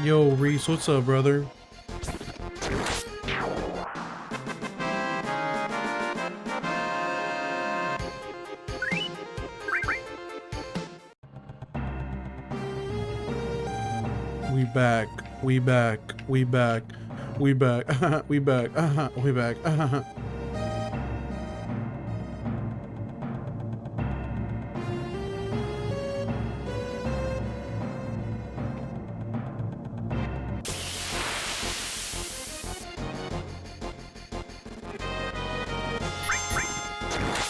Yo, Reese, what's up, brother? We back, we back, we back, we back, we back, we back.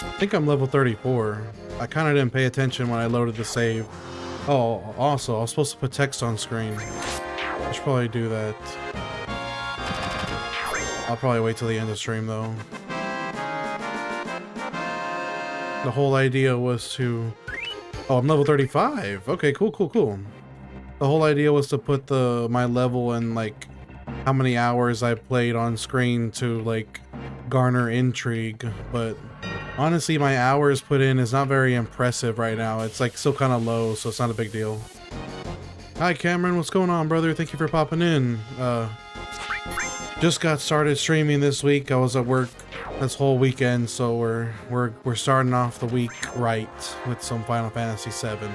I think I'm level 34. I kind of didn't pay attention when I loaded the save. Oh, also, I was supposed to put text on screen. I should probably do that. I'll probably wait till the end of stream, though. The whole idea was to... Oh, I'm level 35. Okay, cool, cool, cool. The whole idea was to put my level and, like, how many hours I played on screen to, like, garner intrigue, but... Honestly, my hours put in is not very impressive right now. It's like still kind of low, so it's not a big deal. Hi Cameron, what's going on, brother? Thank you for popping in. Just got started streaming this week. I was at work this whole weekend, so we're starting off the week right with some Final Fantasy VII.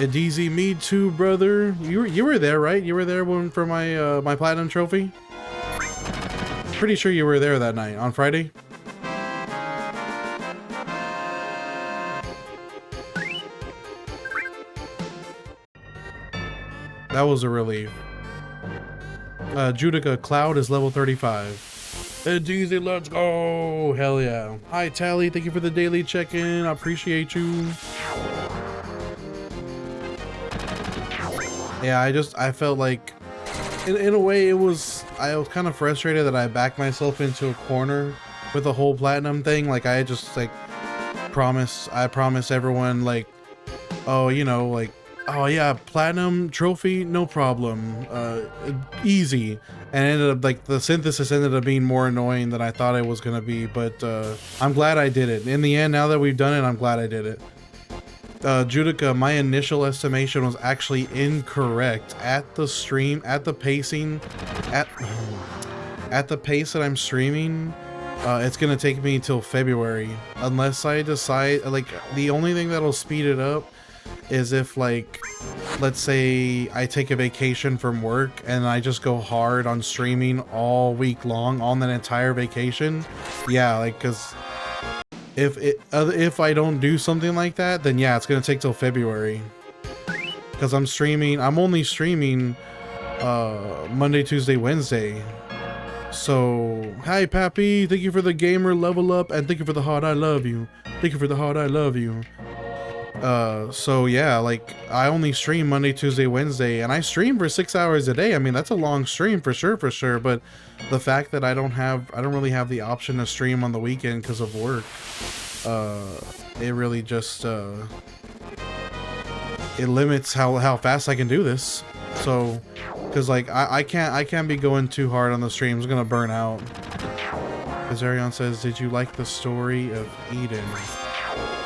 DZ, me too, brother. You were there, right? You were there for my my platinum trophy. Pretty sure you were there that night on Friday. That was a relief. Judica Cloud is level 35. It's easy, let's go! Hell yeah. Hi Tally, thank you for the daily check-in. I appreciate you. Yeah, I felt like, in a way I was kind of frustrated that I backed myself into a corner with the whole platinum thing. Like I just like promised everyone like, oh, you know, like, oh yeah, platinum trophy, no problem, easy. And it ended up like the synthesis ended up being more annoying than I thought it was gonna be, but I'm glad I did it. In the end, now that we've done it, I'm glad I did it. Judica, my initial estimation was actually incorrect. At the stream, at the pacing, at the pace that I'm streaming, it's gonna take me till February unless I decide, like, the only thing that'll speed it up is if, like, let's say I take a vacation from work and I just go hard on streaming all week long on that entire vacation. Yeah, like, because if I don't do something like that, then yeah, it's gonna take till February, because I'm only streaming Monday, Tuesday, Wednesday. So hi Pappy, thank you for the gamer level up, and thank you for the heart, I love you. Thank you for the heart, I love you. So yeah, like I only stream Monday, Tuesday, Wednesday, and I stream for 6 hours a day. I mean, that's a long stream for sure, but the fact that I don't really have the option to stream on the weekend because of work, it really just it limits how fast I can do this. So because like I can't be going too hard on the streams. I'm gonna burn out. Azarion says, did you like the story of Eden?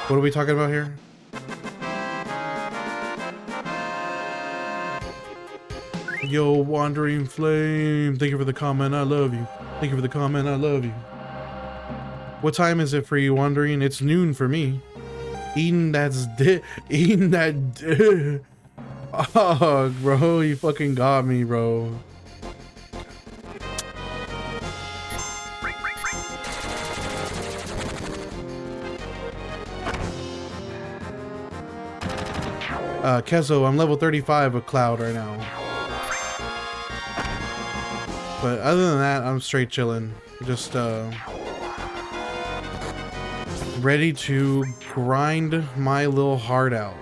What are we talking about here? Yo, Wandering Flame, thank you for the comment, I love you. Thank you for the comment, I love you. What time is it for you, Wandering? It's noon for me. Eating that oh, bro, you fucking got me, bro. Kezo, I'm level 35 with Cloud right now. But other than that, I'm straight chilling. Just ready to grind my little heart out.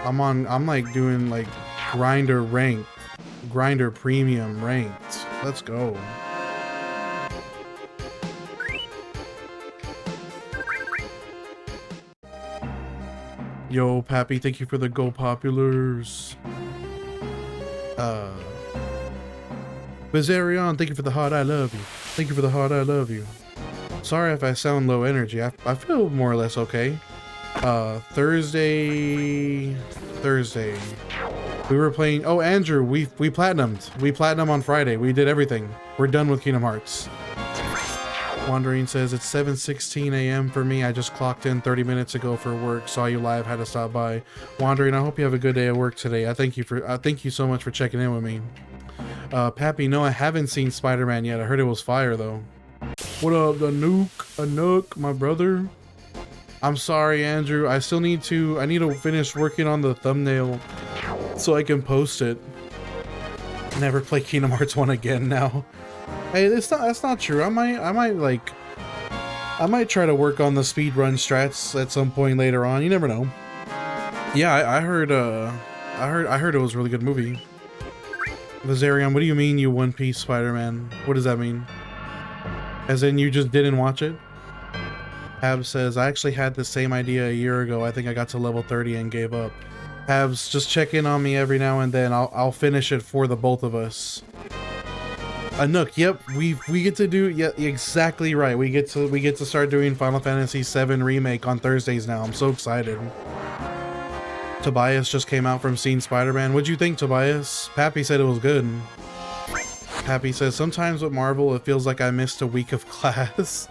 I'm like doing like grinder ranked, grinder premium ranked. Let's go. Yo, Pappy, thank you for the Go Populars. Bizarion, thank you for the heart, I love you. Thank you for the heart, I love you. Sorry if I sound low energy. I feel more or less okay. Thursday. We were playing. Oh, Andrew, we platinumed. We platinum on Friday. We did everything. We're done with Kingdom Hearts. Wandering says it's 7:16 a.m. for me. I just clocked in 30 minutes ago for work. Saw you live. Had to stop by. Wandering, I hope you have a good day at work today. I thank you so much for checking in with me. Pappy, no, I haven't seen Spider-Man yet. I heard it was fire though. What up, Anook, my brother? I'm sorry, Andrew. I need to finish working on the thumbnail so I can post it. Never play Kingdom Hearts 1 again now. Hey, that's not true. I might try to work on the speedrun strats at some point later on. You never know. Yeah, I heard it was a really good movie. Lazarion, what do you mean you One Piece Spider-Man? What does that mean? As in you just didn't watch it? Habs says, I actually had the same idea a year ago. I think I got to level 30 and gave up. Habs, just check in on me every now and then. I'll finish it for the both of us. Anook, yep, we get to do, yeah, exactly right. We get to start doing Final Fantasy VII Remake on Thursdays now. I'm so excited. Tobias just came out from seeing Spider-Man. What'd you think, Tobias? Pappy said it was good. Pappy says, sometimes with Marvel, it feels like I missed a week of class.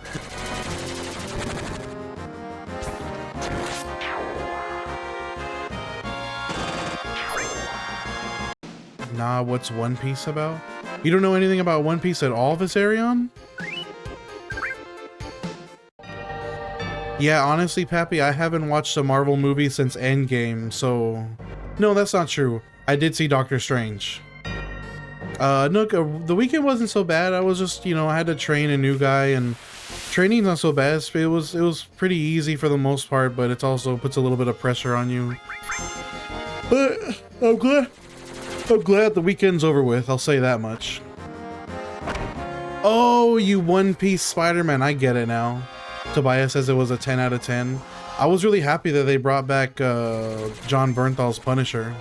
Nah, what's One Piece about? You don't know anything about One Piece at all, Viserion? Yeah, honestly, Pappy, I haven't watched a Marvel movie since Endgame, so... No, that's not true. I did see Doctor Strange. Look, the weekend wasn't so bad. I was just, you know, I had to train a new guy, and training's not so bad. It was pretty easy for the most part, but it also puts a little bit of pressure on you. But I'm glad the weekend's over with, I'll say that much. Oh, you One Piece Spider-Man, I get it now. Tobias says it was a 10 out of 10. I was really happy that they brought back John Bernthal's Punisher.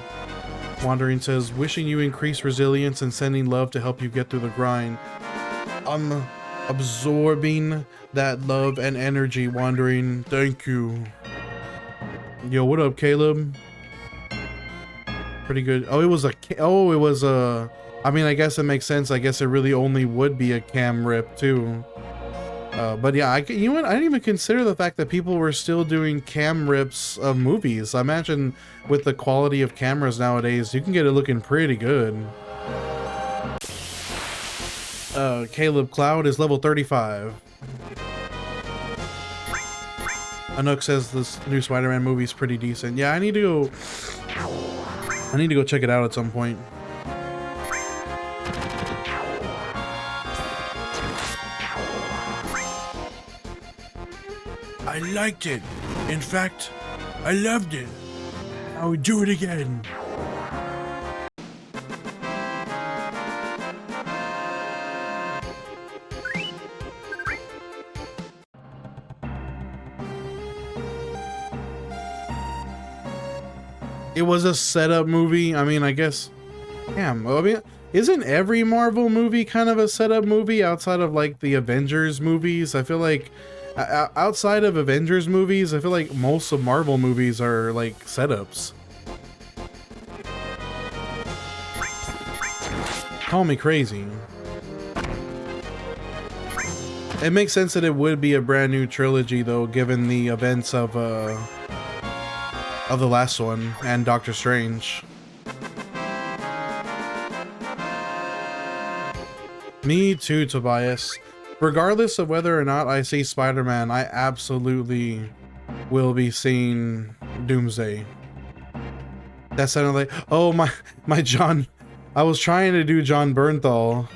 Wandering says, wishing you increased resilience and sending love to help you get through the grind. I'm absorbing that love and energy, Wandering. Thank you. Yo, what up, Caleb? Pretty good. Oh, it was a, I mean, I guess it makes sense. I guess it really only would be a cam rip too. But yeah, you know what? I didn't even consider the fact that people were still doing cam rips of movies. I imagine with the quality of cameras nowadays, you can get it looking pretty good. Caleb Cloud is level 35. Anook says this new Spider-Man movie is pretty decent. Yeah, I need to go check it out at some point. I liked it. In fact, I loved it. I would do it again. It was a setup movie. I mean, I guess, damn, I mean, isn't every Marvel movie kind of a setup movie outside of like the Avengers movies? I feel like outside of Avengers movies, I feel like most of Marvel movies are like setups. Call me crazy. It makes sense that it would be a brand new trilogy though, given the events of the last one and Doctor Strange. Me too, Tobias. Regardless of whether or not I see Spider-Man, I absolutely will be seeing Doomsday. That sounded like, oh my John. I was trying to do John Bernthal,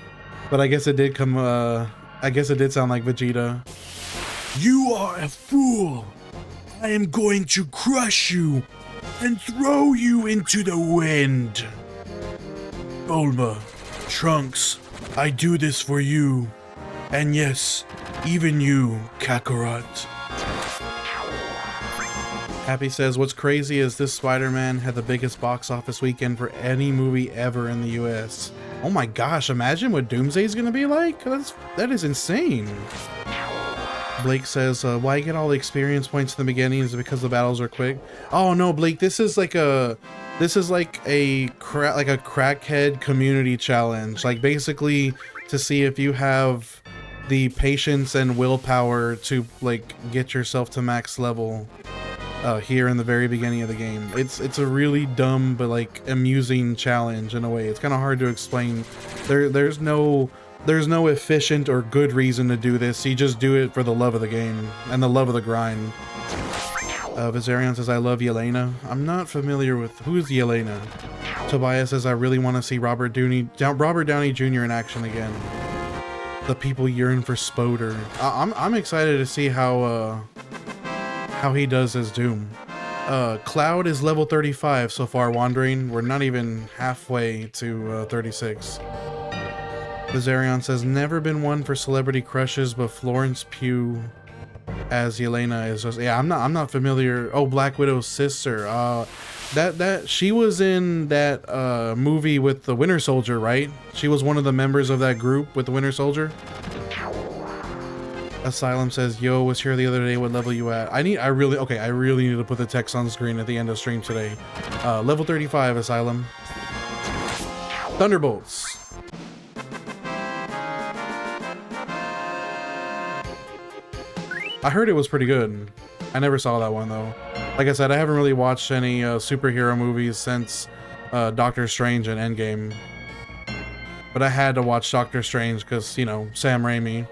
but I guess it did come. I guess it did sound like Vegeta. You are a fool. I am going to crush you and throw you into the wind. Bulma, Trunks, I do this for you. And yes, even you, Kakarot. Happy says, what's crazy is this Spider-Man had the biggest box office weekend for any movie ever in the US. Oh my gosh, imagine what Doomsday's gonna be like? That is insane. Blake says, why I get all the experience points in the beginning is because the battles are quick. Oh no, Blake, this is like a This is like a crackhead community challenge, like basically to see if you have the patience and willpower to like get yourself to max level here in the very beginning of the game. It's a really dumb but like amusing challenge in a way. It's kind of hard to explain. There's no efficient or good reason to do this. You just do it for the love of the game and the love of the grind. Viserion says, I love Yelena. I'm not familiar with who's Yelena. Tobias says, I really want to see Robert Downey Jr. in action again. The people yearn for Spoder. I'm excited to see how he does as Doom. Cloud is level 35 so far wandering. We're not even halfway to 36. Viserion says, never been one for celebrity crushes, but Florence Pugh as Yelena is just, yeah, I'm not familiar. Oh, Black Widow's sister. That she was in that movie with the Winter Soldier, right? She was one of the members of that group with the Winter Soldier. Asylum says, yo, was here the other day. What level you at? I really need to put the text on screen at the end of stream today. Level 35, Asylum. Thunderbolts. I heard it was pretty good. I never saw that one though. Like I said, I haven't really watched any superhero movies since Doctor Strange and Endgame. But I had to watch Doctor Strange because, you know, Sam Raimi.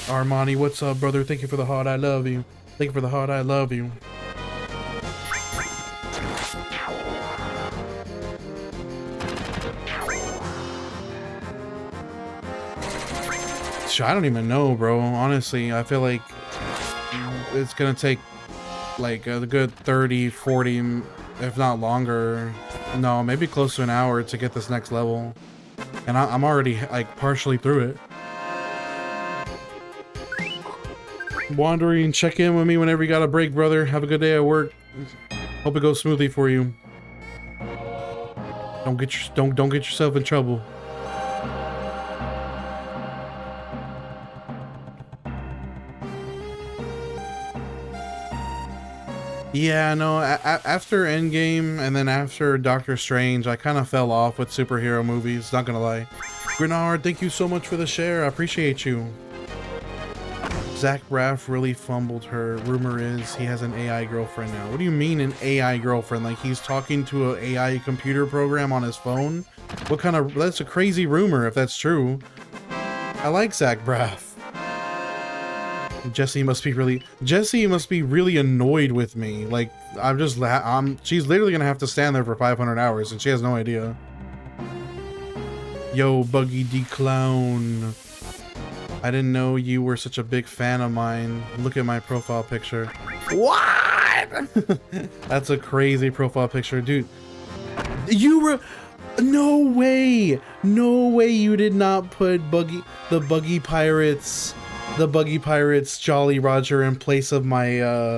Armani, what's up, brother? Thank you for the heart, I love you. Thank you for the heart, I love you. I don't even know, bro. Honestly, I feel like it's gonna take like a good 30, 40, if not longer. No, maybe close to an hour to get this next level. And I'm already like partially through it. Wandering, check in with me whenever you got a break, brother. Have a good day at work. Hope it goes smoothly for you. Don't get yourself in trouble. Yeah, no, after Endgame and then after Doctor Strange, I kind of fell off with superhero movies, not gonna lie. Grenard, thank you so much for the share. I appreciate you. Zach Braff really fumbled her. Rumor is he has an AI girlfriend now. What do you mean an AI girlfriend? Like he's talking to an AI computer program on his phone? What kind of... That's a crazy rumor if that's true. I like Zach Braff. Jesse must be really annoyed with me. Like she's literally gonna have to stand there for 500 hours and she has no idea. Yo, Buggy D Clown. I didn't know you were such a big fan of mine. Look at my profile picture. What? That's a crazy profile picture, dude. You were... No way you did not put the Buggy Pirates Jolly Roger in place of my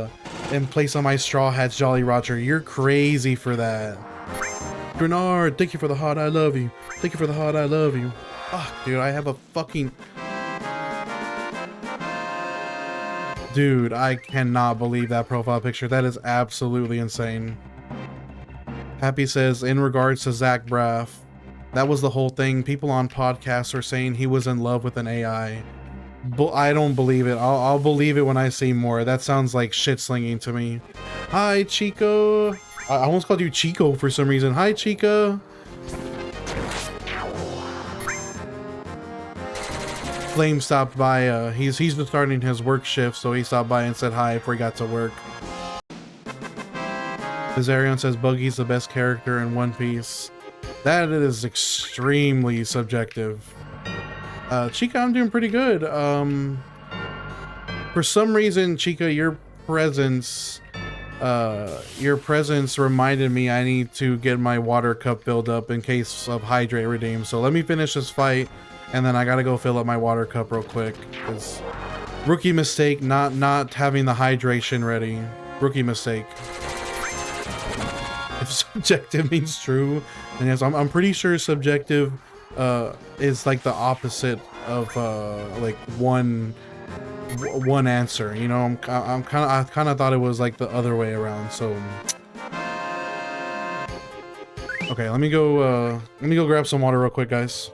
Straw Hats Jolly Roger. You're crazy for that. Bernard, thank you for the heart, I love you. Thank you for the heart, I love you. Fuck, dude, I have a fucking... Dude, I cannot believe that profile picture. That is absolutely insane. Happy says, in regards to Zach Braff, that was the whole thing. People on podcasts are saying he was in love with an AI. But I don't believe it. I'll believe it when I see more. That sounds like shit slinging to me. Hi, Chico. I almost called you Chico for some reason. Hi, Chica. Flame stopped by. He's just starting his work shift, so he stopped by and said hi before he got to work. Bizarion says Buggy's the best character in One Piece. That is extremely subjective. Chica, I'm doing pretty good. For some reason, Chica, your presence reminded me I need to get my water cup filled up in case of hydrate redeem. So let me finish this fight, and then I gotta go fill up my water cup real quick. Cause rookie mistake, not having the hydration ready. Rookie mistake. If subjective means true, then yes, I'm pretty sure subjective is like the opposite of like one one answer. You know, I kind of thought it was like the other way around. So okay, let me go grab some water real quick, guys.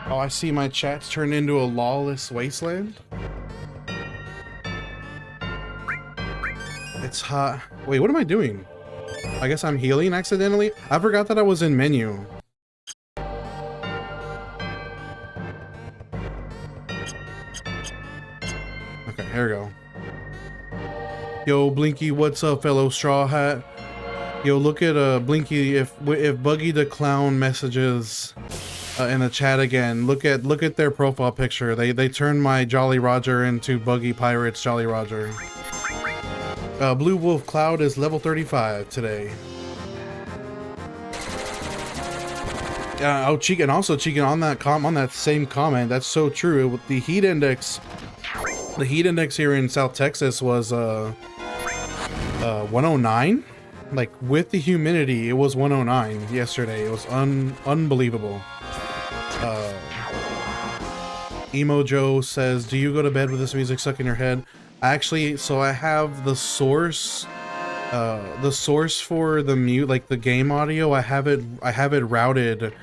Oh, I see my chat's turned into a lawless wasteland. It's hot. Wait, what am I doing? I guess I'm healing accidentally. I forgot that I was in menu. Okay, here we go. Yo, Blinky, what's up, fellow Straw Hat? Yo, look at Blinky. If Buggy the Clown messages in the chat again, look at their profile picture. They turned my Jolly Roger into Buggy Pirates Jolly Roger. Blue Wolf Cloud is level 35 today. Oh, Chica, and also Chica, on that same comment, that's so true. The heat index here in South Texas was 109. Like with the humidity, it was 109 yesterday. It was unbelievable. Emo Joe says, "Do you go to bed with this music stuck in your head?" Actually, so I have the source for the like the game audio. I have it routed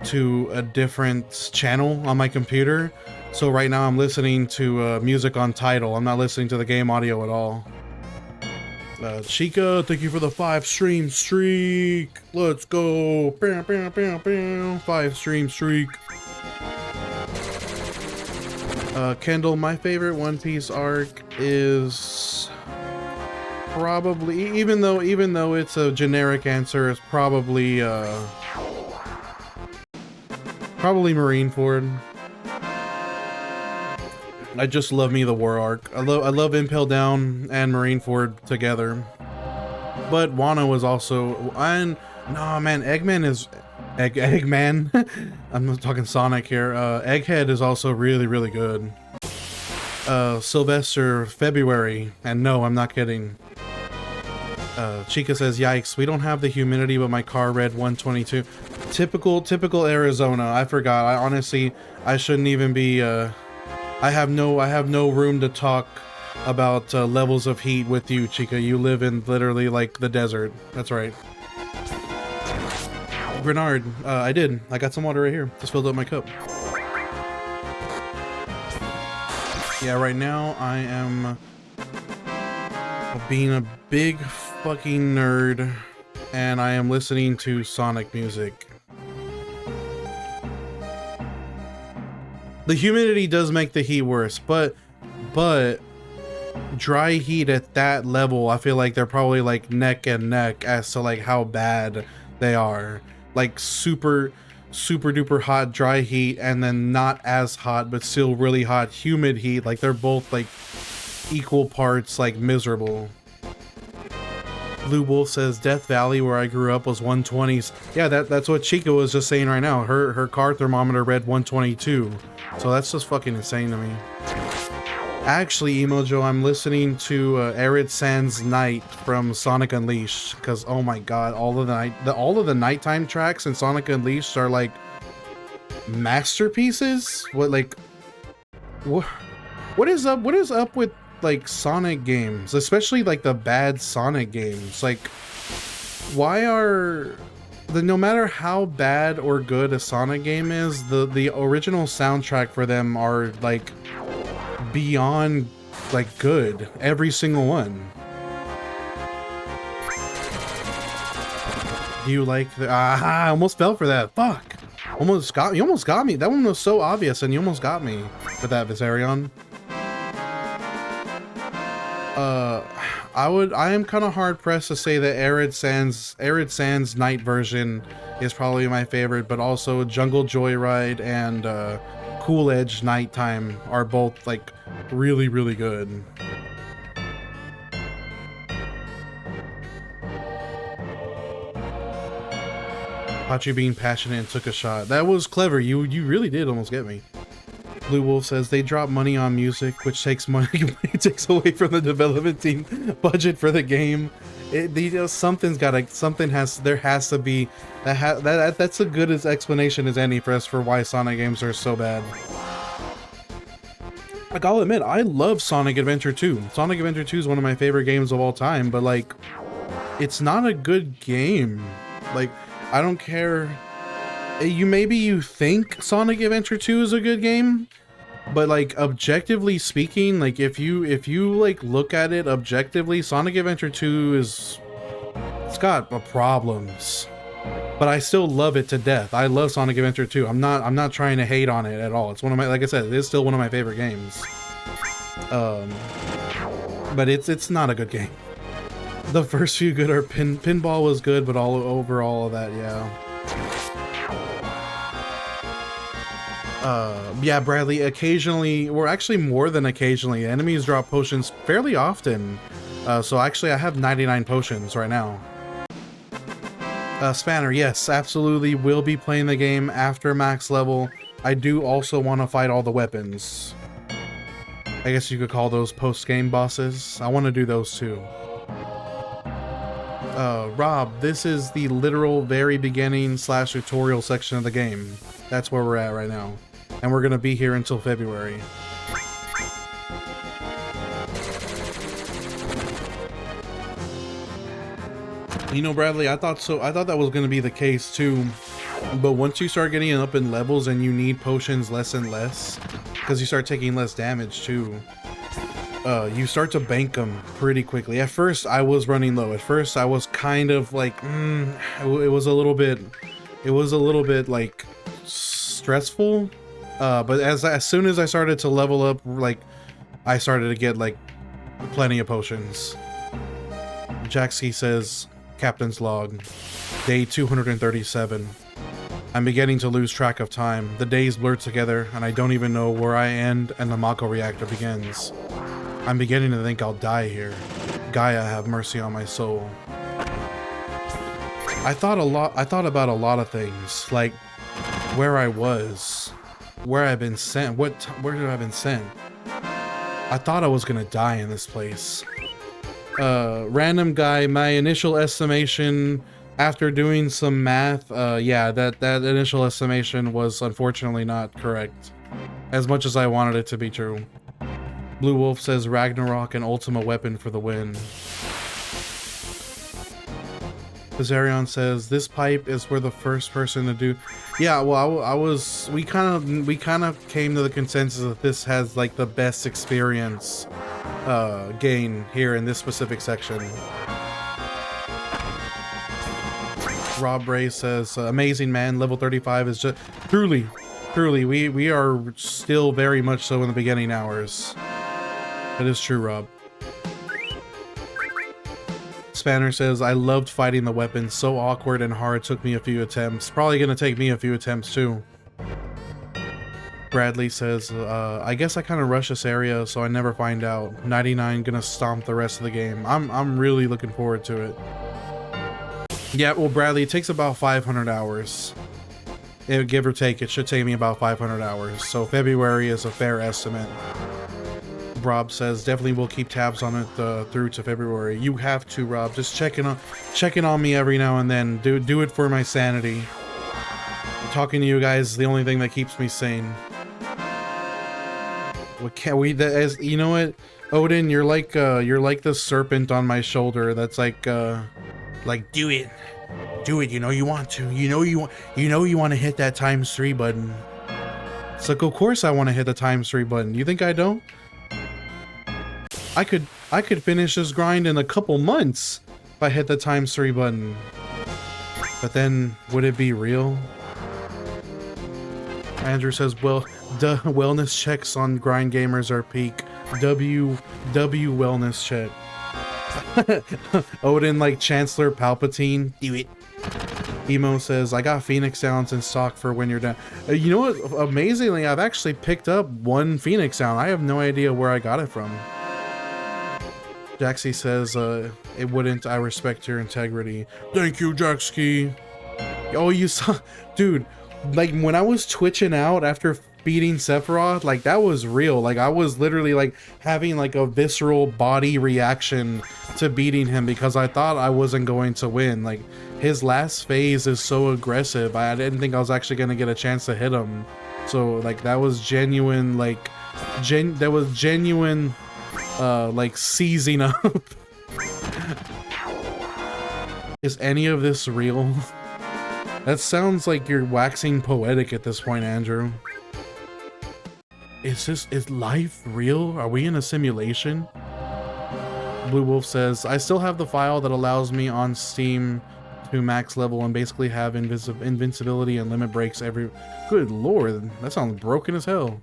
to a different channel on my computer. So right now I'm listening to music on Tidal. I'm not listening to the game audio at all. Chica, thank you for the 5-stream streak. Let's go. 5-stream streak. Kendall, my favorite One Piece arc is probably, even though it's a generic answer, it's probably Marineford. I just love me the war arc. I love Impel Down and Marineford together. But Wano is also, and no man, Eggman is Eggman. I'm not talking Sonic here. Egghead is also really good. Sylvester February, and no, I'm not kidding. Chica says, "Yikes, we don't have the humidity, but my car read 122." Typical Arizona. I forgot. I honestly, I shouldn't even be. I have no room to talk about levels of heat with you, Chica. You live in literally like the desert. That's right. Bernard, I did. I got some water right here. Just filled up my cup. Yeah, right now I am being a big fucking nerd, and I am listening to Sonic music. The humidity does make the heat worse, but dry heat at that level, I feel like they're probably like neck and neck as to like how bad they are. Like super duper hot dry heat, and then not as hot but still really hot humid heat. Like they're both like equal parts like miserable. Blue Wolf says Death Valley, where I grew up, was 120s. Yeah, that's what Chica was just saying right now. Her car thermometer read 122. So that's just fucking insane to me. Actually, Emojo, I'm listening to Arid Sands Night from Sonic Unleashed, because oh my god, all of the nighttime tracks in Sonic Unleashed are like masterpieces. What What is up with like Sonic games, especially like the bad Sonic games? Like, why are no matter how bad or good a Sonic game is, the original soundtrack for them are like beyond like good, every single one. Do you like the I almost fell for that. Fuck. You almost got me. That one was so obvious and you almost got me with that, Viserion. I am kind of hard pressed to say that Arid Sands Night version is probably my favorite, but also Jungle Joyride and Cool Edge Nighttime are both like really, really good. Caught you being passionate and took a shot. That was clever. You really did almost get me. Blue Wolf says they drop money on music, which takes money takes away from the development team budget for the game. There has to be that's a good as explanation as any for why Sonic games are so bad. Like, I'll admit, I love Sonic Adventure 2. Sonic Adventure 2 is one of my favorite games of all time, but like, it's not a good game. Like, I don't care. Maybe you think Sonic Adventure 2 is a good game, but like objectively speaking, like if you like look at it objectively, Sonic Adventure 2 it's got problems. But I still love it to death. I love Sonic Adventure 2. I'm not trying to hate on it at all. It's one of my, like I said, it is still one of my favorite games. But it's not a good game. The first few good are Pinball was good, but overall of that, yeah. Yeah, Bradley, occasionally, or actually more than occasionally, enemies drop potions fairly often. So actually I have 99 potions right now. Spanner, yes, absolutely will be playing the game after max level. I do also want to fight all the weapons. I guess you could call those post-game bosses. I want to do those too. Rob, this is the literal very beginning / tutorial section of the game. That's where we're at right now. And we're gonna be here until February. You know, Bradley, I thought that was gonna be the case too. But once you start getting up in levels and you need potions less and less, because you start taking less damage too, you start to bank them pretty quickly. At first, I was running low. At first, I was kind of like, it was a little bit like stressful. But as soon as I started to level up, like, I started to get like plenty of potions. Jaxi says, Captain's Log, day 237. I'm beginning to lose track of time. The days blur together, and I don't even know where I end and the Mako reactor begins. I'm beginning to think I'll die here. Gaia, have mercy on my soul. I thought about a lot of things, like where I was, where I've been sent, where have I been sent? I thought I was gonna die in this place. Random guy, my initial estimation after doing some math, yeah, that initial estimation was unfortunately not correct, as much as I wanted it to be true. Blue Wolf says Ragnarok and Ultima Weapon for the win. Bizarion says this pipe is where the first person to do. Yeah, well, we kind of came to the consensus that this has like the best experience gain here in this specific section. Rob Ray says amazing, man. Level 35 is just truly we are still very much so in the beginning hours. That is true, Rob. Spanner says, I loved fighting the weapons. So awkward and hard. Took me a few attempts. Probably gonna take me a few attempts too. Bradley says, I guess I kind of rush this area, so I never find out. 99 gonna stomp the rest of the game. I'm really looking forward to it. Yeah, well, Bradley, it takes about 500 hours. Give or take, it should take me about 500 hours. So February is a fair estimate. Rob says definitely will keep tabs on it through to February. You have to, Rob. Just checking on me every now and then. Do it for my sanity. Talking to you guys is the only thing that keeps me sane. What can't we? That as you know what, Odin, you're like the serpent on my shoulder. That's like do it, do it. You know you want to. You know you want to hit that ×3 button. It's like, of course I want to hit the ×3 button. You think I don't? I could finish this grind in a couple months if I hit the ×3 button. But then, would it be real? Andrew says, well, duh, wellness checks on grind gamers are peak. W wellness check. Odin like Chancellor Palpatine. Do it. Emo says, I got Phoenix sounds in stock for when you're done. You know what? Amazingly, I've actually picked up one Phoenix sound. I have no idea where I got it from. Jaxie says, it wouldn't. I respect your integrity. Thank you, Jaxie. Oh, you saw, dude, like when I was twitching out after beating Sephiroth, like that was real. Like I was literally like having like a visceral body reaction to beating him because I thought I wasn't going to win. Like his last phase is so aggressive. I didn't think I was actually going to get a chance to hit him. So like that was genuine, like genuine like seizing up. Is any of this real? That sounds like you're waxing poetic at this point, Andrew. Is life real? Are we in a simulation? Blue Wolf says, I still have the file that allows me on Steam to max level and basically have invincibility and limit breaks every... Good lord, that sounds broken as hell.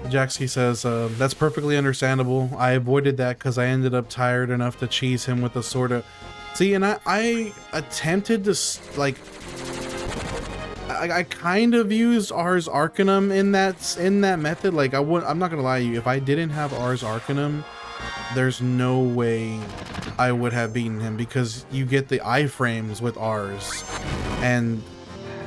Jaxie says, that's perfectly understandable. I avoided that because I ended up tired enough to cheese him with a sort of... See, and I attempted to, like... I kind of used Ars Arcanum in that method. Like, I'm not gonna lie to you, if I didn't have Ars Arcanum, there's no way I would have beaten him because you get the iframes with Ars. And...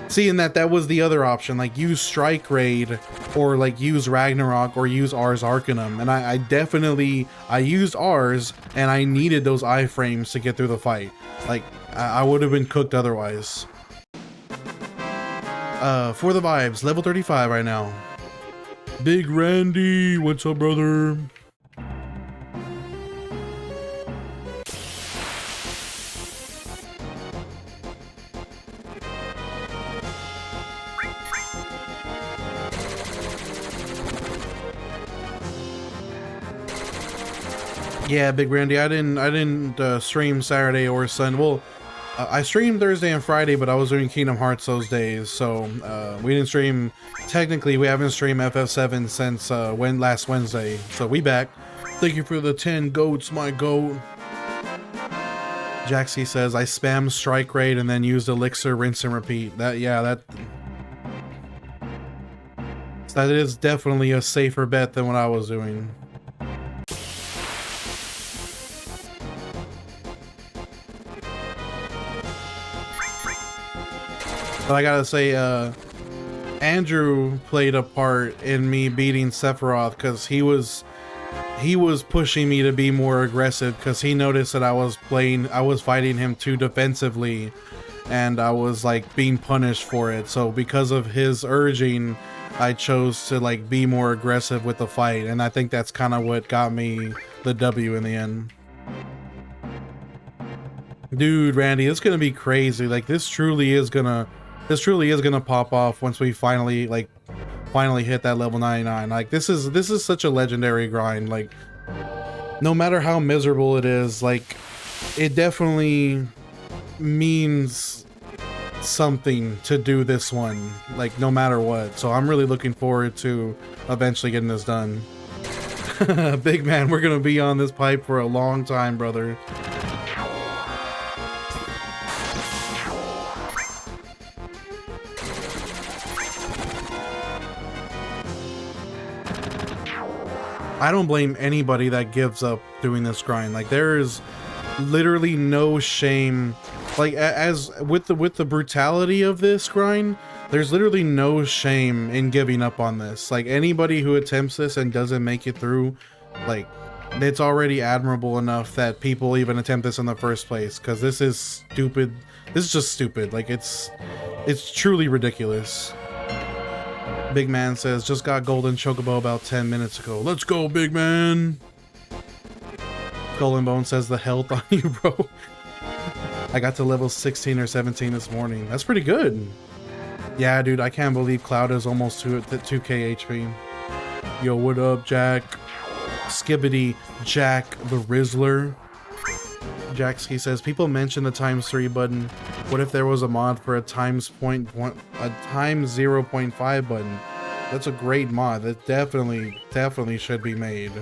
seeing that was the other option, like use Strike Raid or like use Ragnarok or use Ars Arcanum, and I definitely used Ars and I needed those iframes to get through the fight. Like I would have been cooked otherwise. For the vibes, level 35 right now. Big Randy, what's up, brother? Yeah, Big Randy, I didn't stream Saturday or Sunday. Well, I streamed Thursday and Friday, but I was doing Kingdom Hearts those days, so we didn't stream. Technically, we haven't streamed FF7 since last Wednesday, so we back. Thank you for the 10 goats, my goat. Jaxie says, I spam Strike Raid and then used Elixir, rinse and repeat. That is definitely a safer bet than what I was doing. But I gotta say, Andrew played a part in me beating Sephiroth because he was pushing me to be more aggressive because he noticed that I was fighting him too defensively and I was like being punished for it. So because of his urging, I chose to like be more aggressive with the fight, and I think that's kind of what got me the W in the end. Dude, Randy, it's gonna be crazy. Like this truly is gonna pop off once we finally hit that level 99. Like this is such a legendary grind. Like no matter how miserable it is, like it definitely means something to do this one, like no matter what. So I'm really looking forward to eventually getting this done. Big man, we're gonna be on this pipe for a long time, brother. I don't blame anybody that gives up doing this grind. Like there is literally no shame. Like as with the brutality of this grind, there's literally no shame in giving up on this. Like anybody who attempts this and doesn't make it through, like it's already admirable enough that people even attempt this in the first place, because this is stupid. This is just stupid. Like it's truly ridiculous. Big Man says, just got golden chocobo about 10 minutes ago. Let's go, big man. Golden Bone says, the health on you, bro. I got to level 16 or 17 this morning. That's pretty good. Yeah, dude, I can't believe Cloud is almost 2k HP. Yo, what up, Jack? Skibbity Jack the Rizzler. Jackski says, people mention the ×3 button. What if there was a mod for a times 0.5 button? That's a great mod. That definitely should be made.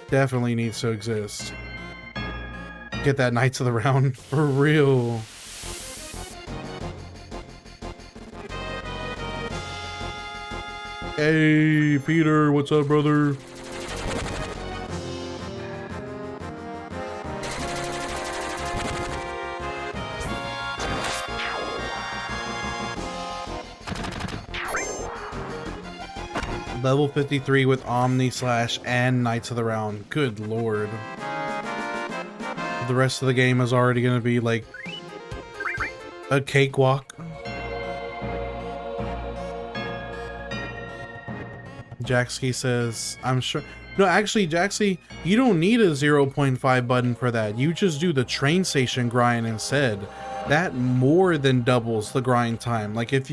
Definitely needs to exist. Get that Knights of the Round for real. Hey, Peter, what's up, brother? Level 53 with Omni Slash and Knights of the Round. Good lord. The rest of the game is already going to be like a cakewalk. Jackski says, I'm sure. No, actually, Jaxie, you don't need a 0.5 button for that. You just do the train station grind instead. That more than doubles the grind time. Like if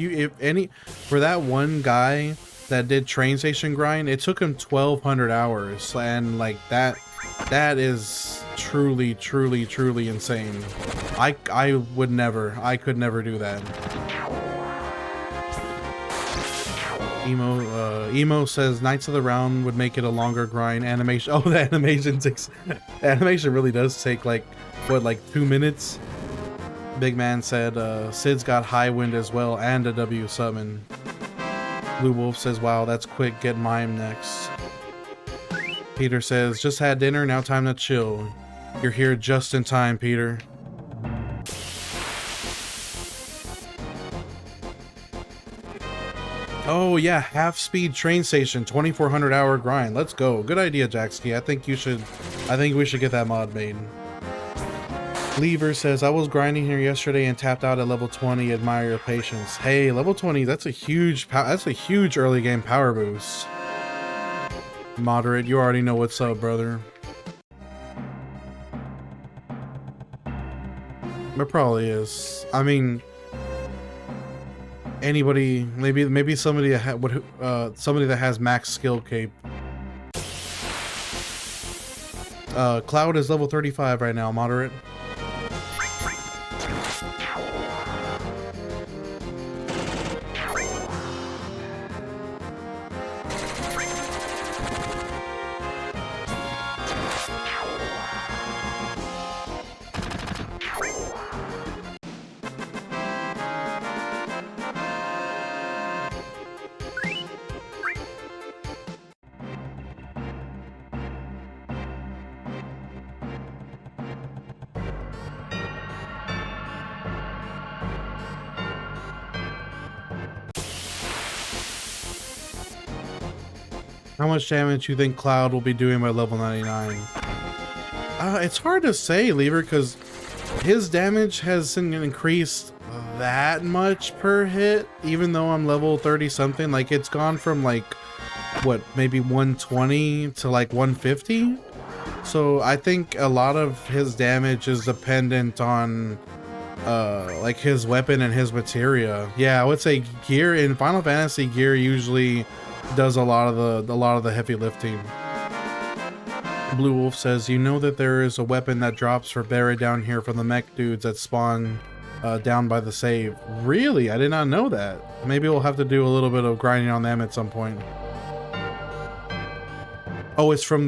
for that one guy that did train station grind, it took him 1200 hours, and like that is truly insane. I could never do that. Emo says Knights of the Round would make it a longer grind. Animation, oh, the animation takes, the animation really does take like, what, like 2 minutes? Big Man said Sid's got High Wind as well and a W summon. Blue Wolf says, wow, that's quick, get Mime next. Peter says, just had dinner, now time to chill. You're here just in time, Peter. Oh yeah, half speed train station, 2400 hour grind. Let's go. Good idea, Jackski. I think we should get that mod made. Lever says, I was grinding here yesterday and tapped out at level 20. Admire your patience. Hey, level 20, that's a huge early game power boost. Moderate, you already know what's up, brother. It probably is. I mean, anybody, maybe somebody that has max skill cape. Cloud is level 35 right now, moderate. How much damage you think Cloud will be doing by level 99? It's hard to say, Lever, because his damage hasn't increased that much per hit, even though I'm level 30 something. Like, it's gone from like, what, maybe 120 to like 150? So I think a lot of his damage is dependent on like his weapon and his materia. Yeah, I would say gear in Final Fantasy, gear usually does a lot of the heavy lifting. Blue Wolf says, you know that there is a weapon that drops for buried down here from the mech dudes that spawn down by the save. Really? I did not know that. Maybe we'll have to do a little bit of grinding on them at some point. Oh, it's from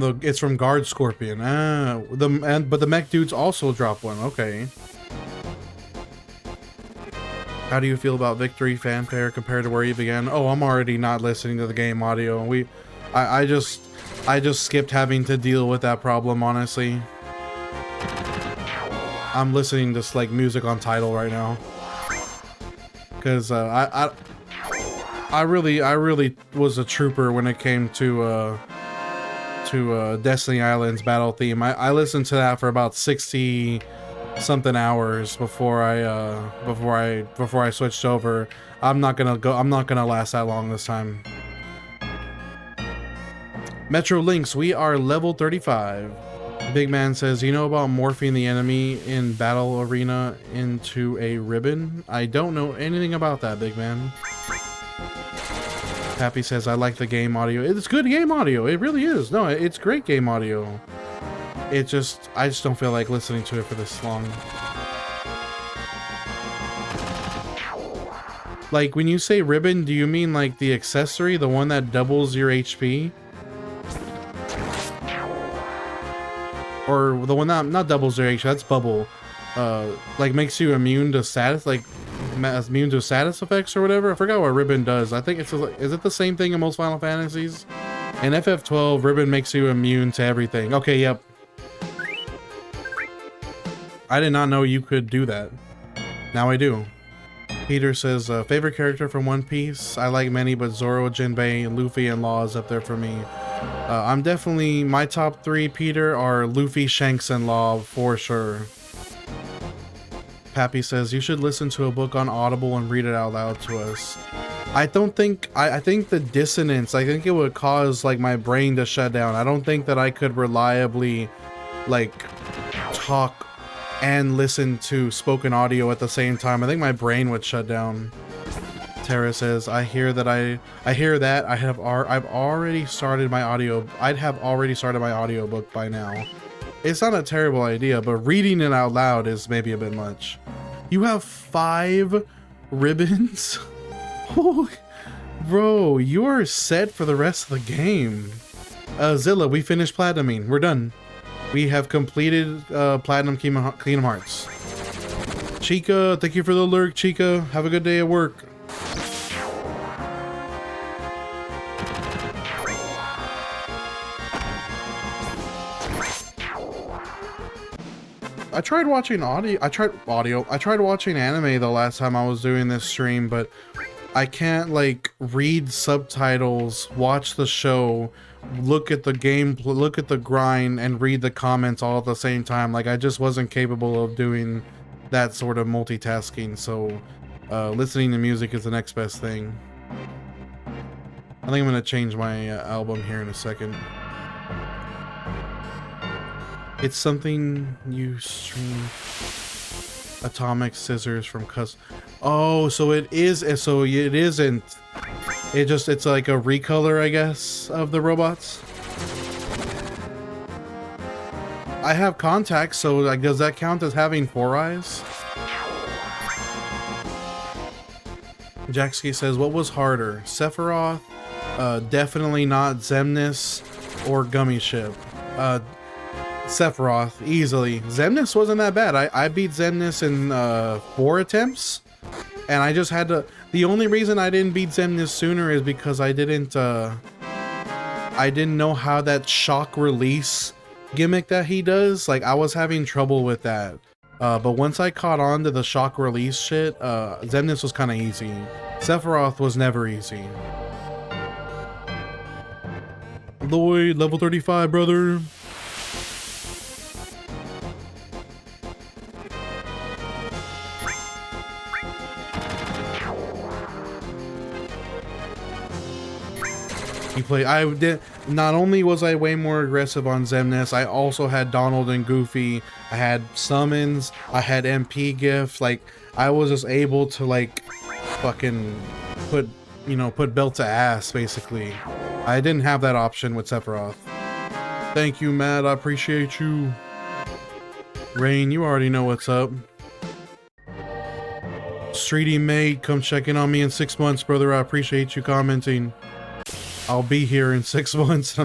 Guard Scorpion. But the mech dudes also drop one. Okay. How do you feel about Victory Fanfare compared to where you began? Oh, I'm already not listening to the game audio. I just skipped having to deal with that problem, honestly. I'm listening to like music on Tidal right now. Cause I really was a trooper when it came to Destiny Island's battle theme. I listened to that for about 60 something hours before I switched over. I'm not gonna last that long this time. Metro Links, we are level 35. Big Man says, you know about morphing the enemy in battle arena into a ribbon? I don't know anything about that, Big Man. Happy says, I like the game audio. It's good game audio. It really is. No, it's great game audio. I just don't feel like listening to it for this long. Like, when you say ribbon, do you mean like the accessory, the one that doubles your HP? Or the one that not doubles your HP, that's bubble. Like makes you immune to status, like immune to status effects or whatever. I forgot what ribbon does. I think it's is it the same thing in most Final Fantasies? In FF12, ribbon makes you immune to everything. Okay, yep. I did not know you could do that. Now I do. Peter says, favorite character from One Piece? I like many, but Zoro, Jinbei, Luffy, and Law is up there for me. I'm definitely, my top 3, Peter, are Luffy, Shanks, and Law for sure. Pappy says, you should listen to a book on Audible and read it out loud to us. I don't think, I think the dissonance, I think it would cause like my brain to shut down. I don't think that I could reliably like talk and listen to spoken audio at the same time. I think my brain would shut down. Tara says, I've already started my I'd have already started my audiobook by now. It's not a terrible idea, but reading it out loud is maybe a bit much. You have 5 ribbons? Holy, bro, you're set for the rest of the game. Zilla, we finished platinuming. We're done. We have completed Platinum Kingdom Hearts. Chica, thank you for the lurk, Chica. Have a good day at work. I tried watching I tried watching anime the last time I was doing this stream, but I can't like read subtitles, watch the show, look at the game, look at the grind, and read the comments all at the same time. Like I just wasn't capable of doing that sort of multitasking. So listening to music is the next best thing. I think I'm gonna change my album here in a second. It's something you stream. Atomic Scissors from Oh, so it is. So it isn't. It's like a recolor, I guess, of the robots. I have contacts, so like, does that count as having 4 eyes? Jacksky says, what was harder, Sephiroth? Definitely not Xemnas or Gummy Ship. Sephiroth, easily. Xemnas wasn't that bad. I beat Xemnas in 4 attempts, and I just had to. The only reason I didn't beat Xemnas sooner is because I didn't know how that shock release gimmick that he does. Like I was having trouble with that. But once I caught on to the shock release shit, Xemnas was kind of easy. Sephiroth was never easy. Lloyd, level 35, brother. Not only was I way more aggressive on Xemnas, I also had Donald and Goofy. I had summons, I had MP gift. Like I was just able to like fucking put belt to ass basically. I didn't have that option with Sephiroth. Thank you, Matt. I appreciate you. Rain, you already know what's up. Streety mate, come check in on me in 6 months, brother. I appreciate you commenting. I'll be here in 6 months.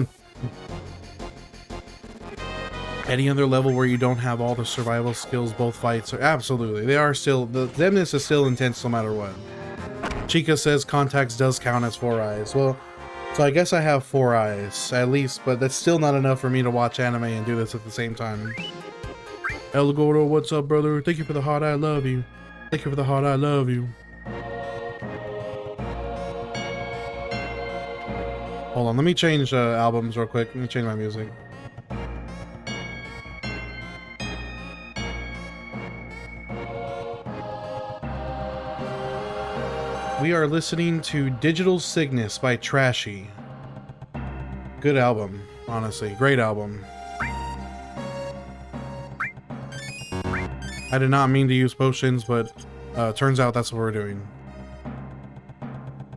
Any other level where you don't have all the survival skills, both fights are absolutely. They are still, the Xemnas is still intense no matter what. Chica says contacts does count as 4 eyes. Well, so I guess I have 4 eyes at least, but that's still not enough for me to watch anime and do this at the same time. El Gordo, what's up, brother? Thank you for the heart, I love you. Thank you for the heart, I love you. Hold on, let me change albums real quick. Let me change my music. We are listening to Digital Cygnus by Trashy. Good album, honestly. Great album. I did not mean to use potions, but turns out that's what we're doing.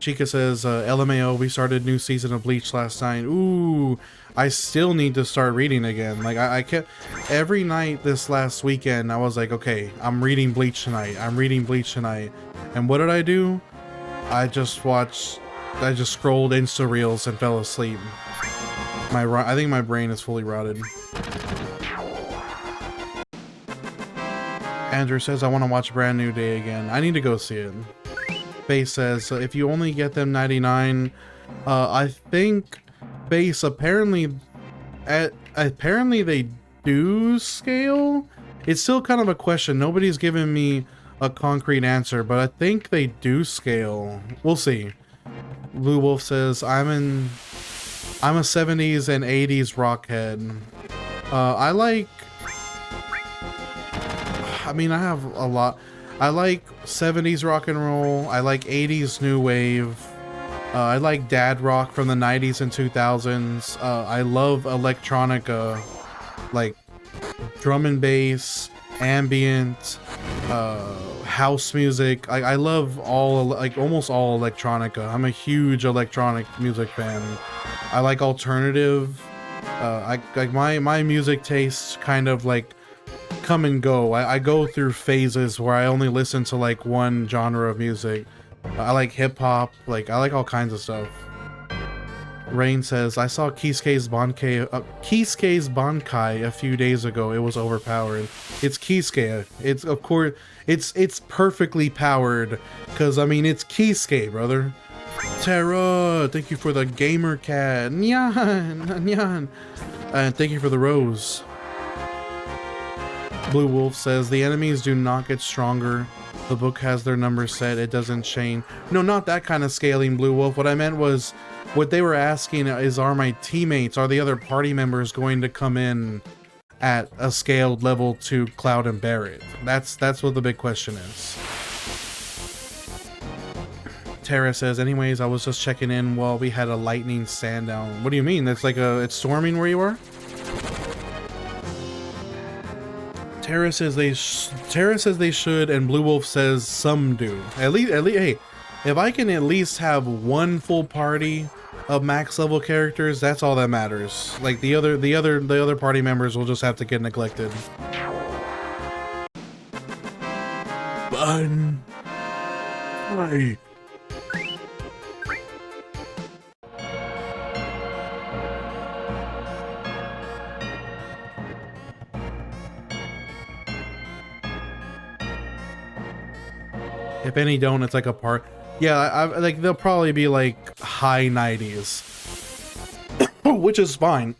Chica says, LMAO, we started new season of Bleach last night. Ooh, I still need to start reading again. Like, I kept, every night this last weekend, I was like, okay, I'm reading Bleach tonight. I'm reading Bleach tonight. And what did I do? I just scrolled Insta Reels and fell asleep. I think my brain is fully rotted. Andrew says, I want to watch Brand New Day again. I need to go see it. Base says, if you only get them 99, I think Base apparently they do scale. It's still kind of a question. Nobody's given me a concrete answer, but I think they do scale. We'll see. Blue Wolf says, I'm a 70s and 80s rock head. I have a lot. I like 70s rock and roll. I like 80s new wave. I like dad rock from the 90s and 2000s. I love electronica, like drum and bass, ambient, house music. I love almost all electronica. I'm a huge electronic music fan. I like alternative. My music tastes kind of like come and go. I go through phases where I only listen to like one genre of music. I like hip hop, like I like all kinds of stuff. Rain says, I saw Kisuke's Bankai a few days ago. It was overpowered. It's Kisuke. It's, of course, it's perfectly powered, because I mean it's Kisuke, brother. Terra, thank you for the gamer cat. Nyan. And thank you for the rose. Blue Wolf says, the enemies do not get stronger. The book has their numbers set. It doesn't change. No, not that kind of scaling, Blue Wolf. What I meant was, what they were asking is, are my teammates, are the other party members going to come in at a scaled level to Cloud and Barret? That's what the big question is. Tara says, anyways, I was just checking in while we had a lightning stand down. What do you mean? That's like it's storming where you are? Tara says they should, and Blue Wolf says some do. At least, hey, if I can at least have one full party of max level characters, that's all that matters. Like the other party members will just have to get neglected. Fun. Right. If any don't, it's like a part. Yeah, I like they'll probably be like high 90s, which is fine.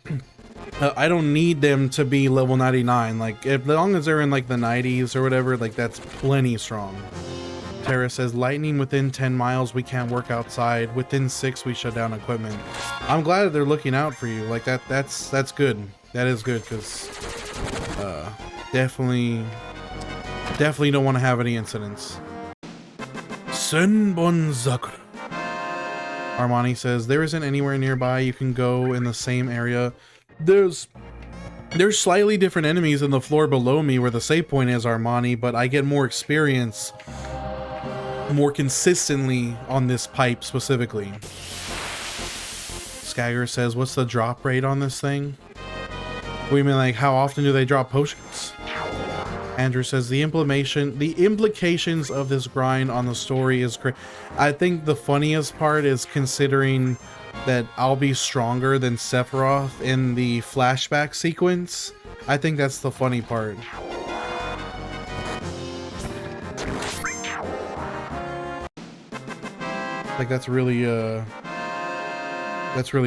I don't need them to be level 99. Like, as long as they're in like the 90s or whatever, like that's plenty strong. Tara says, lightning within 10 miles, we can't work outside. Within 6, we shut down equipment. I'm glad that they're looking out for you. Like that's good. That is good, because definitely don't want to have any incidents. Senbon Zakura. Armani says, there isn't anywhere nearby you can go in the same area. There's slightly different enemies in the floor below me where the save point is, Armani, but I get more experience more consistently on this pipe specifically. Skagger says, what's the drop rate on this thing? We mean like how often do they drop potions? Andrew says, the implications of this grind on the story is great. I think the funniest part is considering that I'll be stronger than Sephiroth in the flashback sequence. I think that's the funny part. Like that's really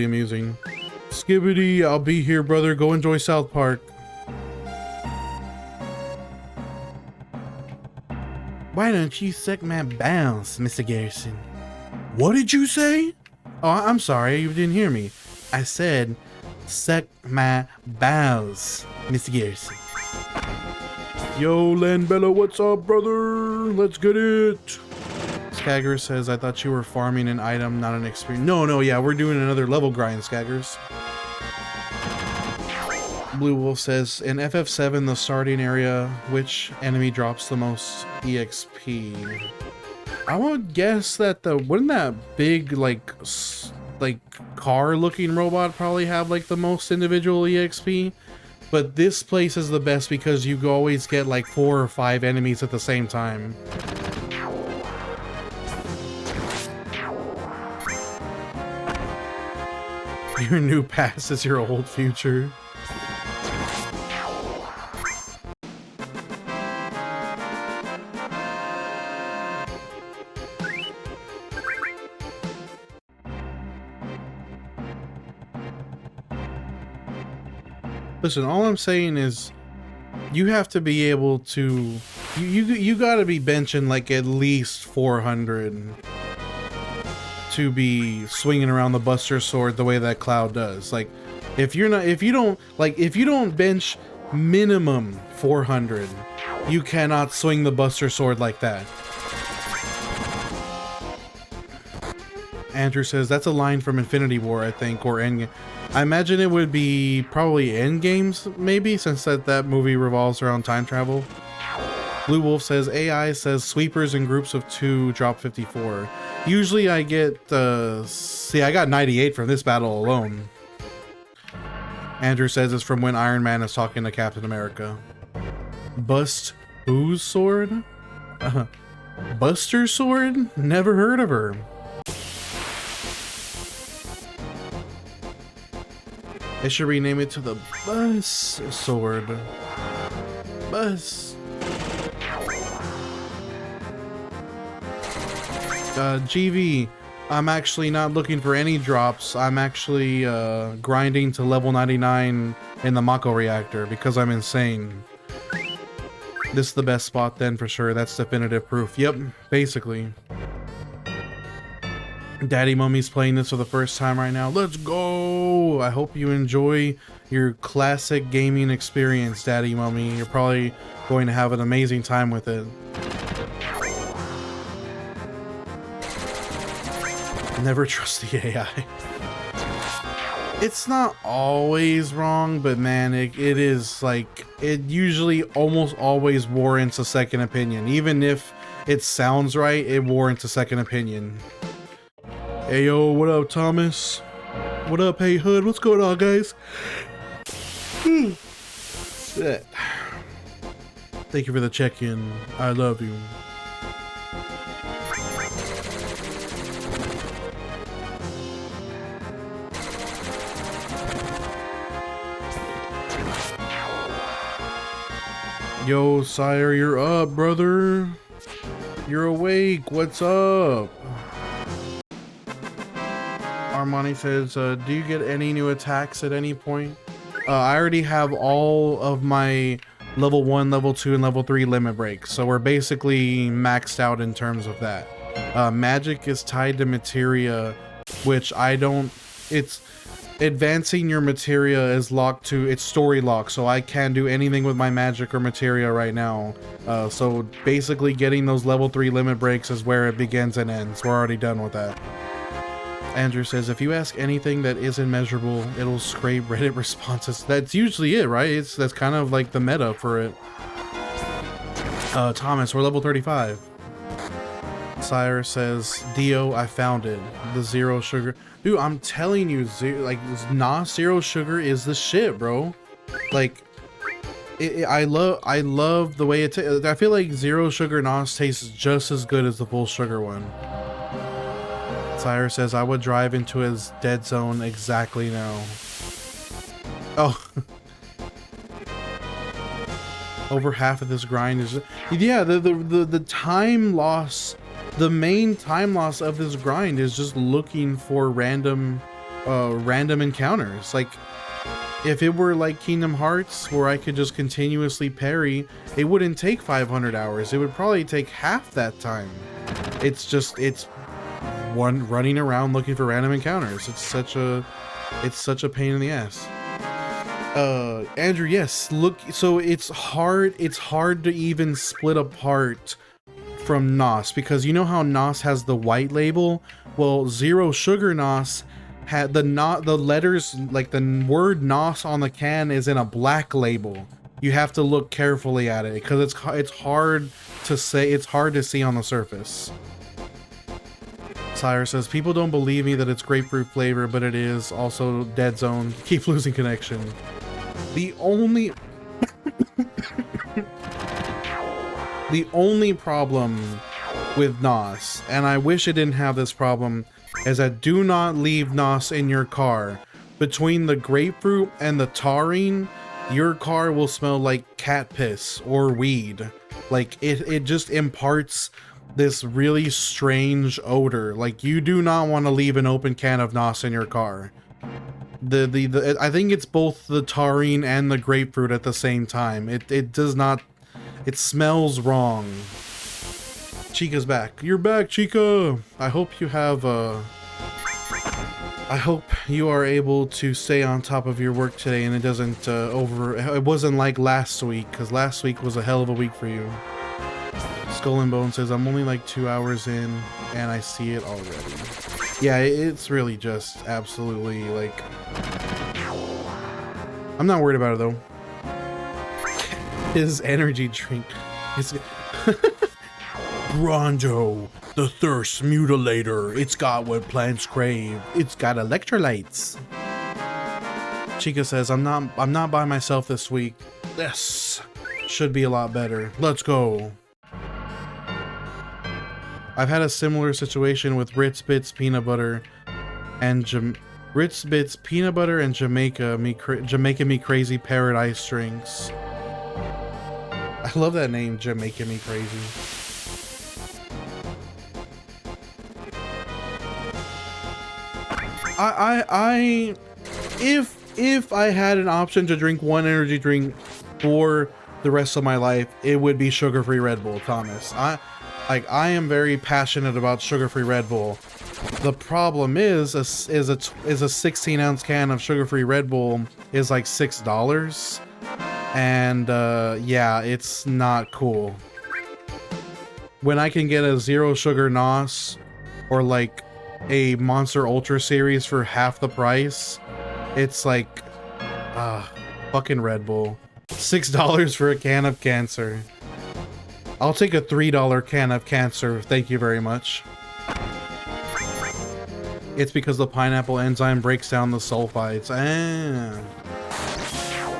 amusing. Skibbity, I'll be here, brother. Go enjoy South Park. Why don't you suck my bounce, Mr. Garrison? What did you say? Oh, I'm sorry, you didn't hear me. I said, suck my bows, Mr. Garrison. Yo, Lanbella, what's up, brother? Let's get it. Skagger says, I thought you were farming an item, not an experience. No, yeah, we're doing another level grind, Skaggers. Blue Wolf says, in FF7, the starting area, which enemy drops the most EXP? I would guess that wouldn't that big, like car-looking robot probably have, like, the most individual EXP? But this place is the best because you always get, like, 4 or 5 enemies at the same time. Your new past is your old future. Listen, all I'm saying is you have to be able to you got to be benching like at least 400 to be swinging around the Buster Sword the way that Cloud does. Like, if you don't bench minimum 400, you cannot swing the Buster Sword like that. Andrew says that's a line from Infinity War, I think, or Endgame. I imagine it would be probably Endgames, maybe, since that movie revolves around time travel. Blue Wolf says AI says sweepers in groups of 2 drop 54. Usually I get, see, I got 98 from this battle alone. Andrew says it's from when Iron Man is talking to Captain America. Bust whose sword? Buster Sword? Never heard of her. They should rename it to the Bus Sword. Bus. GV, I'm actually not looking for any drops. I'm actually grinding to level 99 in the Mako reactor because I'm insane. This is the best spot then for sure. That's definitive proof. Yep, basically. Daddy Mummy's playing this for the first time right now. Let's go! I hope you enjoy your classic gaming experience, Daddy Mummy. You're probably going to have an amazing time with it. Never trust the AI. It's not always wrong, but man, it is like, it usually almost always warrants a second opinion. Even if it sounds right, it warrants a second opinion. Hey yo, what up, Thomas? What up, Hey Hood? What's going on, guys? Shit. Thank you for the check-in. I love you. Yo, Sire, you're up, brother. You're awake. What's up? Armani says, do you get any new attacks at any point? I already have all of my level 1, level 2, and level 3 limit breaks, so we're basically maxed out in terms of that. Magic is tied to materia, which I don't... It's... Advancing your materia is locked to... It's story locked, so I can't do anything with my magic or materia right now. So basically getting those level 3 limit breaks is where it begins and ends. We're already done with that. Andrew says, if you ask anything that isn't measurable, it'll scrape Reddit responses. That's usually it, right? That's kind of like the meta for it. Thomas, we're level 35. Sire says, Dio, I found it. The zero sugar. Dude, I'm telling you, NOS zero sugar is the shit, bro. Like, I love the way it tastes. I feel like zero sugar NOS tastes just as good as the full sugar one. Sire says, I would drive into his dead zone exactly now. Oh. Over half of this grind is... Yeah, the time loss... The main time loss of this grind is just looking for random encounters. Like, if it were like Kingdom Hearts, where I could just continuously parry, it wouldn't take 500 hours. It would probably take half that time. It's running around looking for random encounters. It's such a pain in the ass. Andrew, yes, look, so it's hard to even split apart from NOS, because you know how NOS has the white label? Well, zero sugar NOS had the letters, like the word NOS on the can is in a black label. You have to look carefully at it because it's hard to say. It's hard to see on the surface. Sire says, people don't believe me that it's grapefruit flavor, but it is. Also dead zone. Keep losing connection. The only the only problem with NOS, and I wish it didn't have this problem, is that do not leave NOS in your car. Between the grapefruit and the taurine, your car will smell like cat piss or weed. Like it just imparts this really strange odor. Like you do not want to leave an open can of NOS in your car. I think it's both the taurine and the grapefruit at the same time. It does not, it smells wrong. Chica's back. You're back, Chica. I hope you have I hope you are able to stay on top of your work today and it doesn't it wasn't like last week, because last week was a hell of a week for you. Skull and Bone says, I'm only like 2 hours in and I see it already. Yeah, it's really just absolutely like, I'm not worried about it though. His energy drink is Bronto, the thirst mutilator. It's got what plants crave. It's got electrolytes. Chica says, I'm not by myself this week. This should be a lot better. Let's go. I've had a similar situation with Ritz Bits peanut butter and Ritz Bits peanut butter and Jamaica me crazy paradise drinks. I love that name, Jamaica me crazy. If I had an option to drink one energy drink for the rest of my life, it would be sugar-free Red Bull, Thomas. I am very passionate about sugar-free Red Bull. The problem is a 16-ounce can of sugar-free Red Bull is like $6, and yeah, it's not cool. When I can get a zero sugar NOS or like a Monster Ultra series for half the price, it's like fucking Red Bull. $6 for a can of Cancer. I'll take a $3 can of Cancer, thank you very much. It's because the pineapple enzyme breaks down the sulfites.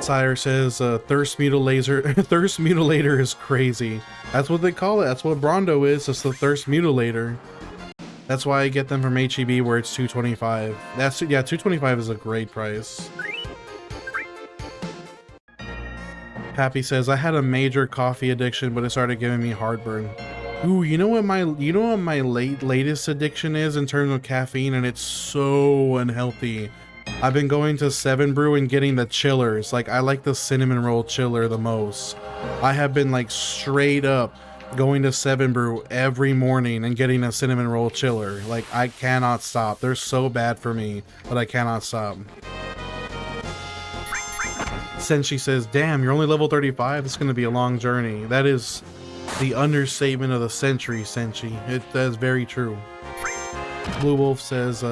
Sire says thirst mutilator is crazy. That's what they call it. That's what Bronto is. It's the thirst mutilator. That's why I get them from HEB where it's $2.25. Yeah, $2.25 is a great price. Happy says, I had a major coffee addiction, but it started giving me heartburn. Ooh, you know what my latest addiction is in terms of caffeine, and it's so unhealthy. I've been going to 7 Brew and getting the chillers. Like, I like the cinnamon roll chiller the most. I have been like straight up going to 7 Brew every morning and getting a cinnamon roll chiller. Like, I cannot stop. They're so bad for me, but I cannot stop. Senshi says, damn, you're only level 35? It's gonna be a long journey. That is the understatement of the century, Senshi. That is very true. Blue Wolf says,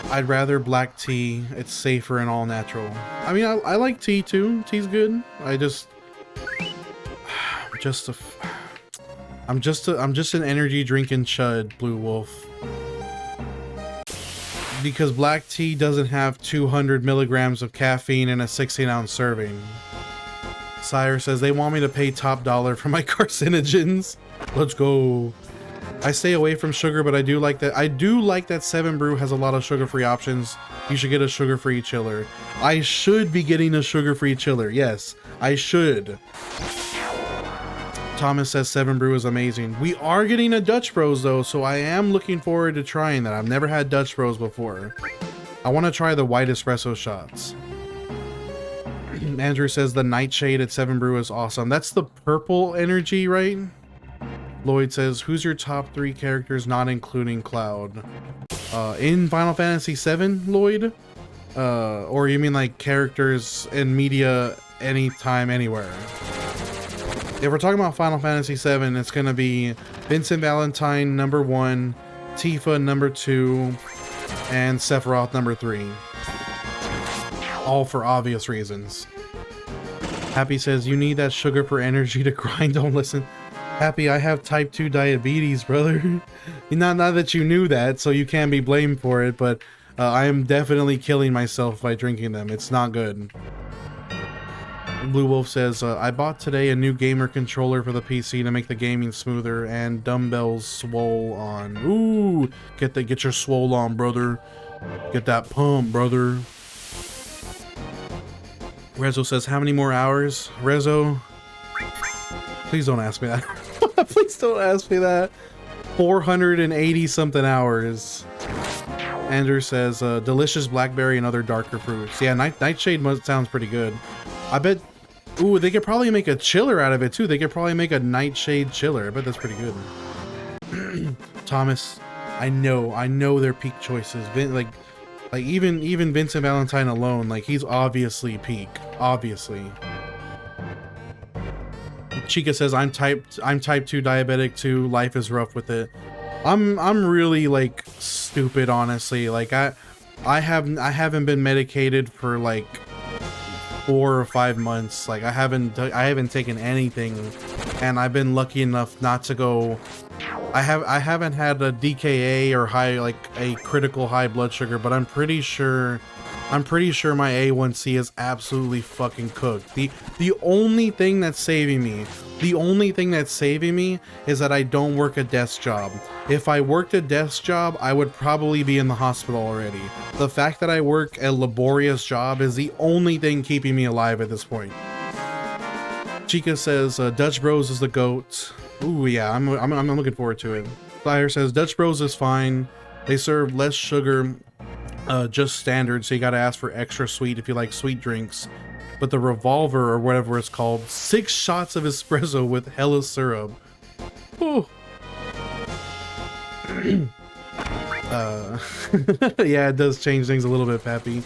I'd rather black tea. It's safer and all natural. I mean, I like tea too. Tea's good. I'm just an energy drinking chud, Blue Wolf. Because black tea doesn't have 200 milligrams of caffeine in a 16-ounce serving. Sire says they want me to pay top dollar for my carcinogens. Let's go. I stay away from sugar, but I do like that 7 Brew has a lot of sugar-free options. You should get a sugar-free chiller. I should be getting a sugar-free chiller. Yes, I should. Thomas says 7 Brew is amazing. We are getting a Dutch Bros though, so I am looking forward to trying that. I've never had Dutch Bros before. I want to try the white espresso shots. Andrew says the Nightshade at 7 Brew is awesome. That's the purple energy, right? Lloyd says, who's your top 3 characters not including Cloud? In Final Fantasy VII, Lloyd? Or you mean like characters in media anytime, anywhere? If we're talking about Final Fantasy VII, it's gonna be Vincent Valentine number 1, Tifa number 2, and Sephiroth number 3. All for obvious reasons. Happy says, you need that sugar for energy to grind. Don't listen. Happy, I have type 2 diabetes, brother. Not that you knew that, so you can't be blamed for it, but I am definitely killing myself by drinking them. It's not good. Blue Wolf says, I bought today a new gamer controller for the PC to make the gaming smoother, and dumbbells swole on. Ooh, get your swole on, brother. Get that pump, brother. Rezo says, how many more hours? Rezo, please don't ask me that. Please don't ask me that. 480 something hours. Andrew says, delicious blackberry and other darker fruits. Yeah, Nightshade sounds pretty good. I bet, ooh, they could probably make a chiller out of it too. They could probably make a Nightshade chiller. I bet that's pretty good. Thomas, I know they're peak choices. Like even Vincent Valentine alone, like he's obviously peak, obviously. Chica says, I'm type 2 diabetic too. Life is rough with it. I'm really like stupid, honestly. Like I haven't been medicated for like 4 or 5 months. Like I haven't taken anything, and I've been lucky enough not to go. I haven't had a DKA or high, like a critical high blood sugar, but I'm pretty sure my A1C is absolutely fucking cooked. The only thing that's saving me is that I don't work a desk job. If I worked a desk job, I would probably be in the hospital already. The fact that I work a laborious job is the only thing keeping me alive at this point. Chica says, Dutch Bros is the GOAT. Ooh, yeah, I'm looking forward to it. Flyer says, Dutch Bros is fine. They serve less sugar, just standard, so you gotta ask for extra sweet if you like sweet drinks. But the Revolver, or whatever it's called, 6 shots of espresso with hella syrup. Ooh. Yeah, it does change things a little bit, Pappy.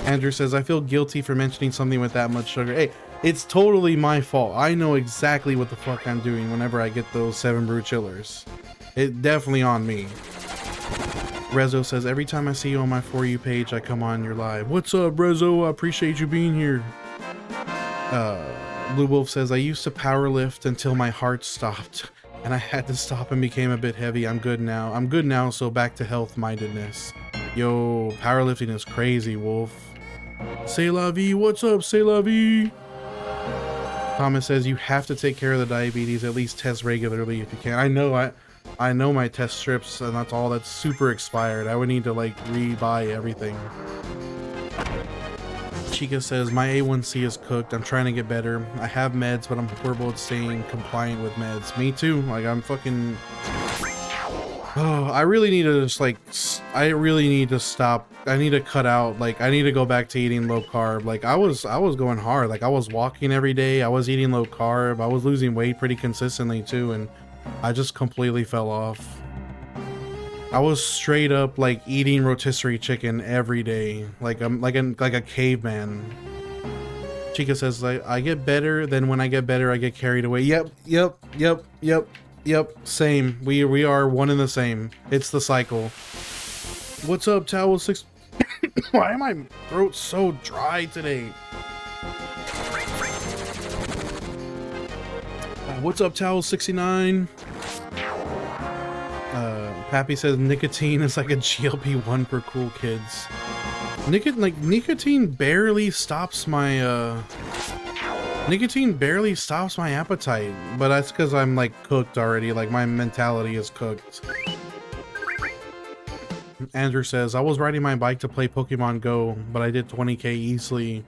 Andrew says, I feel guilty for mentioning something with that much sugar. Hey, it's totally my fault. I know exactly what the fuck I'm doing whenever I get those 7 brew chillers. It's definitely on me. Rezo says, every time I see you on my For You page, I come on your live. What's up, Rezo? I appreciate you being here. Blue Wolf says, I used to power lift until my heart stopped, and I had to stop and became a bit heavy. I'm good now, so back to health-mindedness. Yo, powerlifting is crazy, Wolf. C'est la vie. What's up, C'est la vie? Thomas says, you have to take care of the diabetes, at least test regularly if you can. I know my test strips, and that's all. That's super expired. I would need to like re-buy everything. Chica says, my A1C is cooked. I'm trying to get better. I have meds, but I'm horrible at staying compliant with meds. Me too. Like, I'm fucking... Oh, I really need to just like... I really need to stop. I need to cut out. Like, I need to go back to eating low carb. Like, I was going hard. Like, I was walking every day. I was eating low carb. I was losing weight pretty consistently too, and I just completely fell off. I was straight up like eating rotisserie chicken every day, like I'm like a caveman. Chica says, like, I get better, then when I get better I get carried away. Yep. Same. We are one and the same. It's the cycle. What's up, Towel 6? Why am my throat so dry today? What's up, Towel 69? Pappy says nicotine is like a GLP-1 for cool kids. Nicotine barely stops my appetite, but that's because I'm like cooked already. Like my mentality is cooked. Andrew says, I was riding my bike to play Pokemon Go, but I did 20k easily.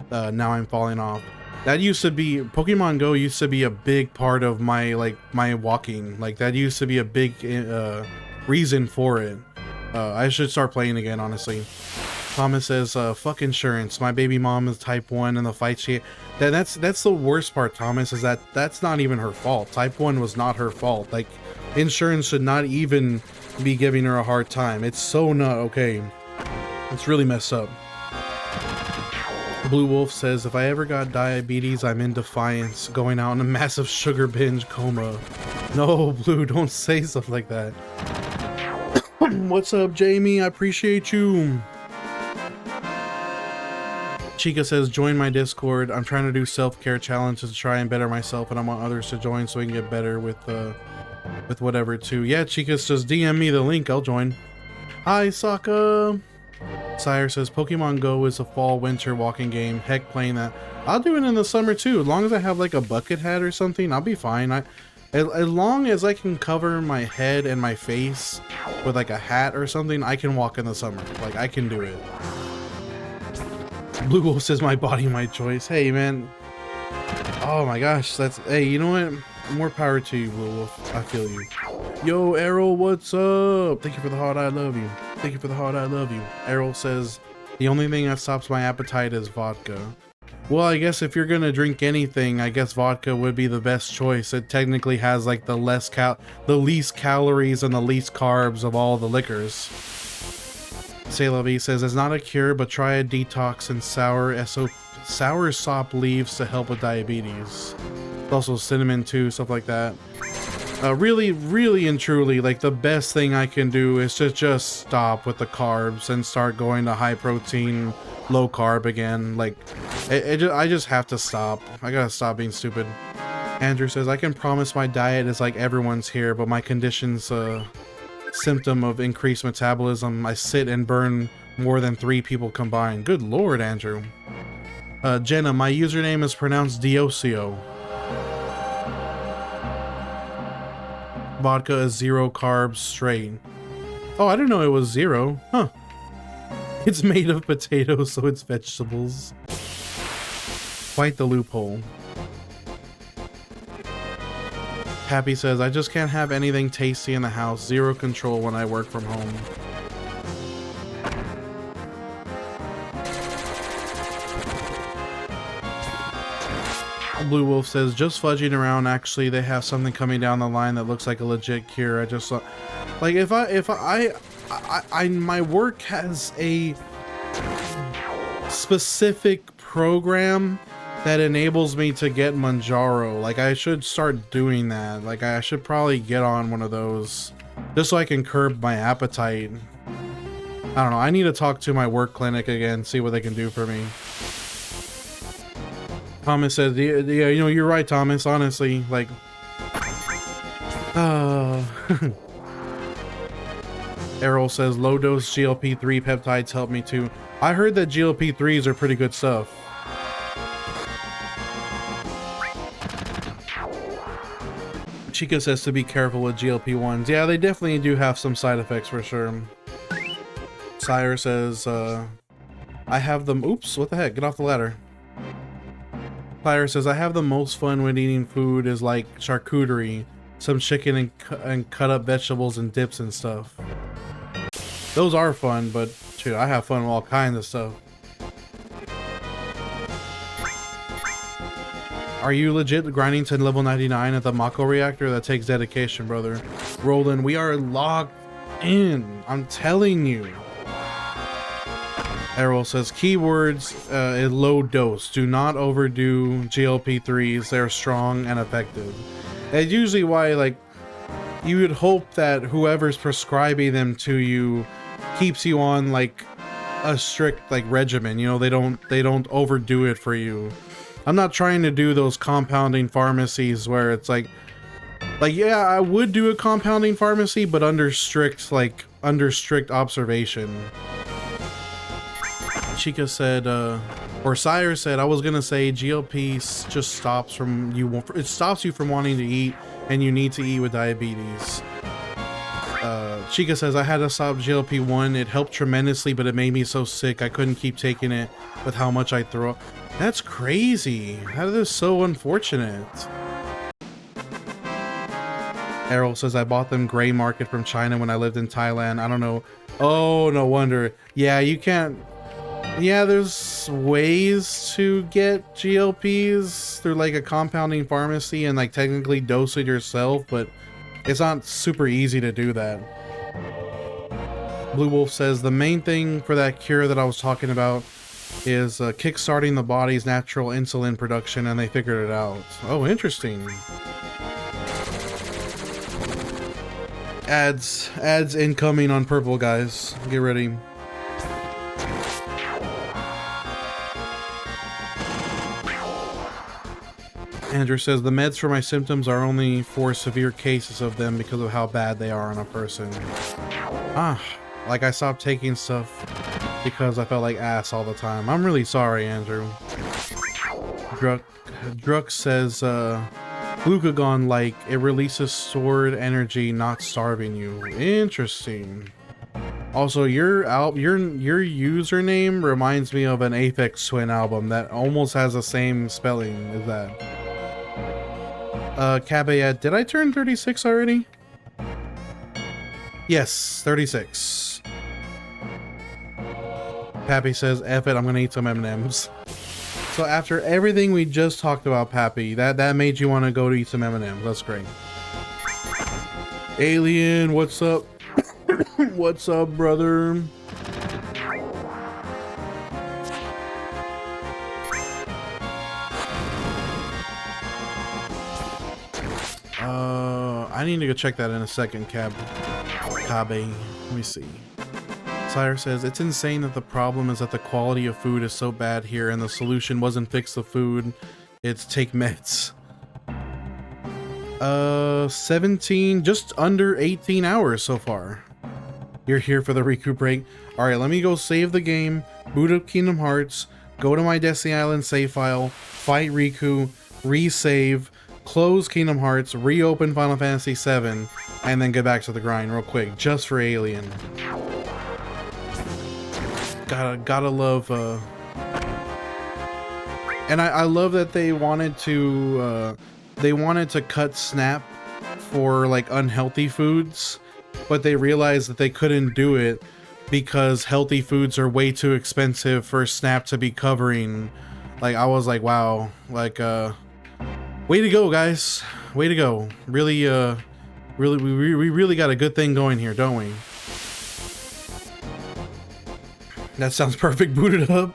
Now I'm falling off. That used to be, Pokemon Go used to be a big part of my walking. Like that used to be a big reason for it. I should start playing again, honestly. Thomas says, fuck insurance. My baby mom is type 1 and the fight she... That's the worst part, Thomas, is that that's not even her fault. Type 1 was not her fault. Like, insurance should not even be giving her a hard time. It's so not okay. It's really messed up. Blue Wolf says, if I ever got diabetes, I'm in defiance, going out in a massive sugar binge coma. No, Blue, don't say stuff like that. What's up, Jamie? I appreciate you. Chica says, join my Discord. I'm trying to do self-care challenges to try and better myself, and I want others to join so we can get better with whatever too. Yeah, Chica says, DM me the link. I'll join. Hi, Sokka. Sire says, Pokemon Go is a fall-winter walking game. Heck, playing that. I'll do it in the summer too. As long as I have like a bucket hat or something, I'll be fine. As long as I can cover my head and my face with like a hat or something, I can walk in the summer. Like, I can do it. Blue Wolf says, my body, my choice. Hey, man. Oh my gosh, that's... Hey, you know what? More power to you, Blue Wolf. I feel you. Yo, Errol, what's up? Thank you for the heart, I love you. Thank you for the heart, I love you. Errol says, the only thing that stops my appetite is vodka. Well, I guess if you're gonna drink anything, I guess vodka would be the best choice. It technically has like the least calories and the least carbs of all the liquors. LV says, it's not a cure, but try a detox and sour sop leaves to help with diabetes. Also cinnamon too, stuff like that. Really, really and truly, like the best thing I can do is to just stop with the carbs and start going to high protein, low carb again. Like, I just have to stop. I gotta stop being stupid. Andrew says, I can promise my diet is like everyone's here, but my condition's a symptom of increased metabolism. I sit and burn more than 3 people combined. Good lord, Andrew. Jenna, my username is pronounced Diocio. Vodka is 0 carbs straight. Oh, I didn't know it was 0. Huh. It's made of potatoes, so it's vegetables. Quite the loophole. Happy says, I just can't have anything tasty in the house. 0 control when I work from home. Blue Wolf says, just fudging around. Actually, they have something coming down the line that looks like a legit cure. I just saw, like, if I my work has a specific program that enables me to get Manjaro. Like, I should start doing that. Like, I should probably get on one of those just so I can curb my appetite. I don't know. I need to talk to my work clinic again, see what they can do for me. Thomas says, yeah, you know, you're right, Thomas, honestly, like, Errol says, low dose GLP-3 peptides help me too. I heard that GLP-3s are pretty good stuff. Chica says to be careful with GLP-1s. Yeah, they definitely do have some side effects for sure. Sire says, I have them, oops, what the heck, get off the ladder. Fire says, I have the most fun when eating food is like charcuterie, some chicken and cut up vegetables and dips and stuff. Those are fun, but shoot, I have fun with all kinds of stuff. Are you legit grinding to level 99 at the Mako reactor? That takes dedication, brother. Roland, we are locked in. I'm telling you. Errol says, keywords is low dose. Do not overdo GLP-3s. They're strong and effective. That's usually why, like, you would hope that whoever's prescribing them to you keeps you on like a strict like regimen. You know, they don't overdo it for you. I'm not trying to do those compounding pharmacies where it's like yeah, I would do a compounding pharmacy, but under strict observation. Chica said, or Sire said, I was gonna say GLP just stops from you. It stops you from wanting to eat, and you need to eat with diabetes. Chica says, I had to stop GLP-1. It helped tremendously, but it made me so sick I couldn't keep taking it with how much I throw up. That's crazy. That is so unfortunate. Errol says, I bought them gray market from China when I lived in Thailand. I don't know. Oh, no wonder. Yeah, you can't. Yeah, there's ways to get GLPs through like a compounding pharmacy and like technically dose it yourself, but it's not super easy to do that. Blue Wolf says, the main thing for that cure that I was talking about is kickstarting the body's natural insulin production, and they figured it out. Oh, interesting. Ads incoming on purple, guys. Get ready. Andrew says the meds for my symptoms are only for severe cases of them because of how bad they are on a person. Like I stopped taking stuff because I felt like ass all the time. I'm really sorry, Andrew. Druk says glucagon, like it releases stored energy, not starving you. Interesting. Also, your username reminds me of an Aphex Twin album that almost has the same spelling as that. Cabayet, did I turn 36 already? Yes, 36. Pappy says, F it, I'm gonna eat some M&Ms. So after everything we just talked about, Pappy, that made you want to go to eat some M&Ms. That's great. Alien, what's up? What's up, brother? I need to go check that in a second, Cabe. Let me see. Sire says, it's insane that the problem is that the quality of food is so bad here and the solution wasn't fix the food, it's take meds. 17, just under 18 hours so far. You're here for the recoup break. Alright, let me go save the game, boot up Kingdom Hearts, go to my Destiny Island save file, fight Riku, resave, close Kingdom Hearts, reopen Final Fantasy VII, and then get back to the grind real quick, just for Alien. Gotta love, and I love that they wanted to cut Snap for like unhealthy foods, but they realized that they couldn't do it because healthy foods are way too expensive for Snap to be covering. Like, I was like, wow, like, way to go, guys. Way to go. Really, we really got a good thing going here, don't we? That sounds perfect, booted up.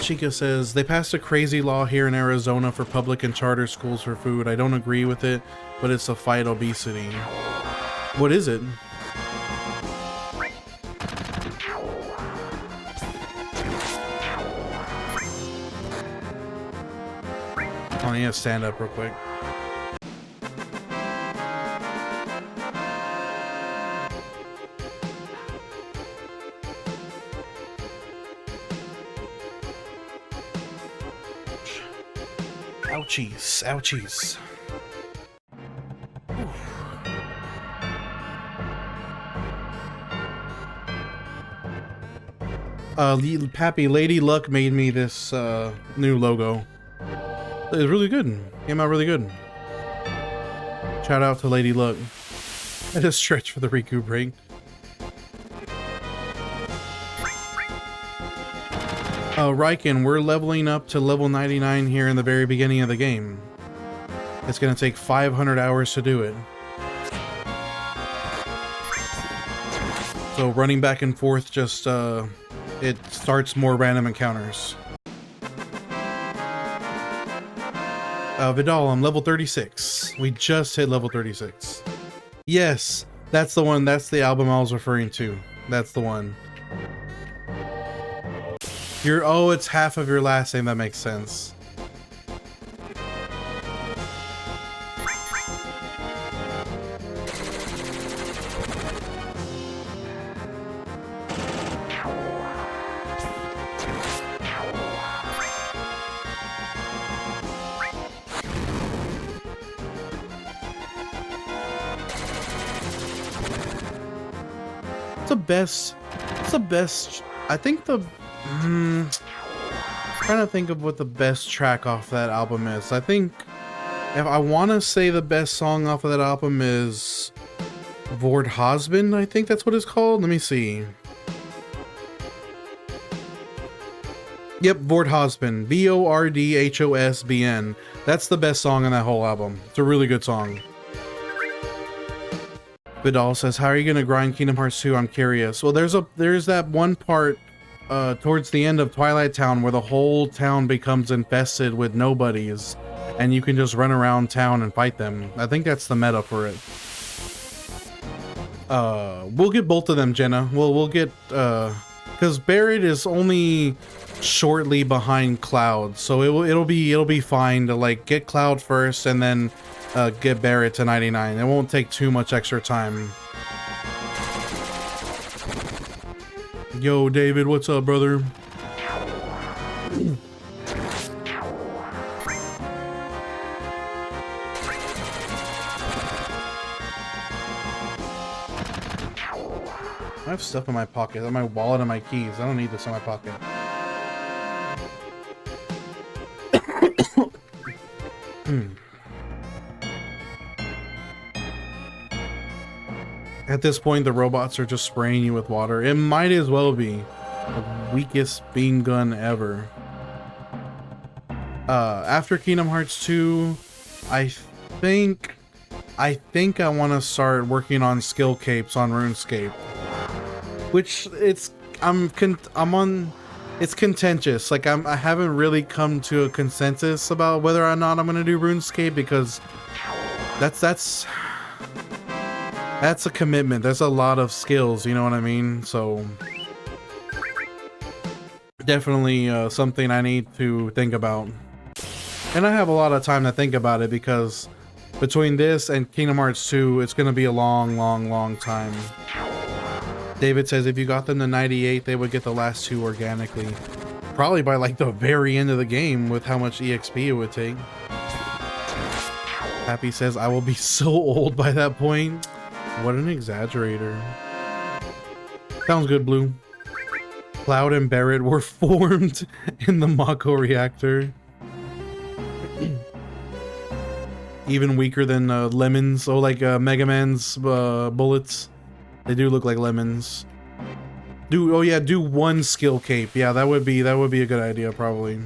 Chica says, they passed a crazy law here in Arizona for public and charter schools for food. I don't agree with it, but it's to fight obesity. What is it? Oh, I need to stand up real quick. Ouchies, ouchies. Pappy, Lady Luck made me this new logo. It's really good. Came out really good. Shout out to Lady Luck. I just stretch for the recoup break. Riken, we're leveling up to level 99 here in the very beginning of the game. It's gonna take 500 hours to do it. So running back and forth just, it starts more random encounters. Vidal, I'm level 36. We just hit level 36. Yes, that's the one. That's the album I was referring to. That's the one. Oh, it's half of your last name. That makes sense. It's the best. I think trying to think of what the best track off that album is. I think if I want to say the best song off of that album is Vord Hosbin. I think that's what it's called. Let me see. Yep, Vord Hosbin. Vordhosbn. That's the best song on that whole album. It's a really good song. Vidal says, how are you going to grind Kingdom Hearts 2? I'm curious. Well, there's that one part towards the end of Twilight Town where the whole town becomes infested with nobodies, and you can just run around town and fight them. I think that's the meta for it. We'll get both of them, Jenna. We'll get, because Barret is only shortly behind Cloud, so it'll be fine to like get Cloud first and then get Barret to 99. It won't take too much extra time. Yo, David, what's up, brother? I have stuff in my pocket. I have my wallet and my keys. I don't need this in my pocket. At this point, the robots are just spraying you with water. It might as well be the weakest beam gun ever. After Kingdom Hearts 2, I think I want to start working on skill capes on RuneScape. Which it's contentious. Like I haven't really come to a consensus about whether or not I'm gonna do RuneScape, because that's a commitment. There's a lot of skills, you know what I mean? So definitely something I need to think about. And I have a lot of time to think about it, because between this and Kingdom Hearts 2, it's gonna be a long time. David says if you got them to 98, they would get the last 2 organically. Probably by like the very end of the game with how much EXP it would take. Happy says I will be so old by that point. What an exaggerator. Sounds good, Blue. Cloud and Barret were formed in the Mako reactor. Even weaker than lemons. Oh, like Mega Man's bullets. They do look like lemons. Do one skill cape. Yeah, that would be a good idea, probably.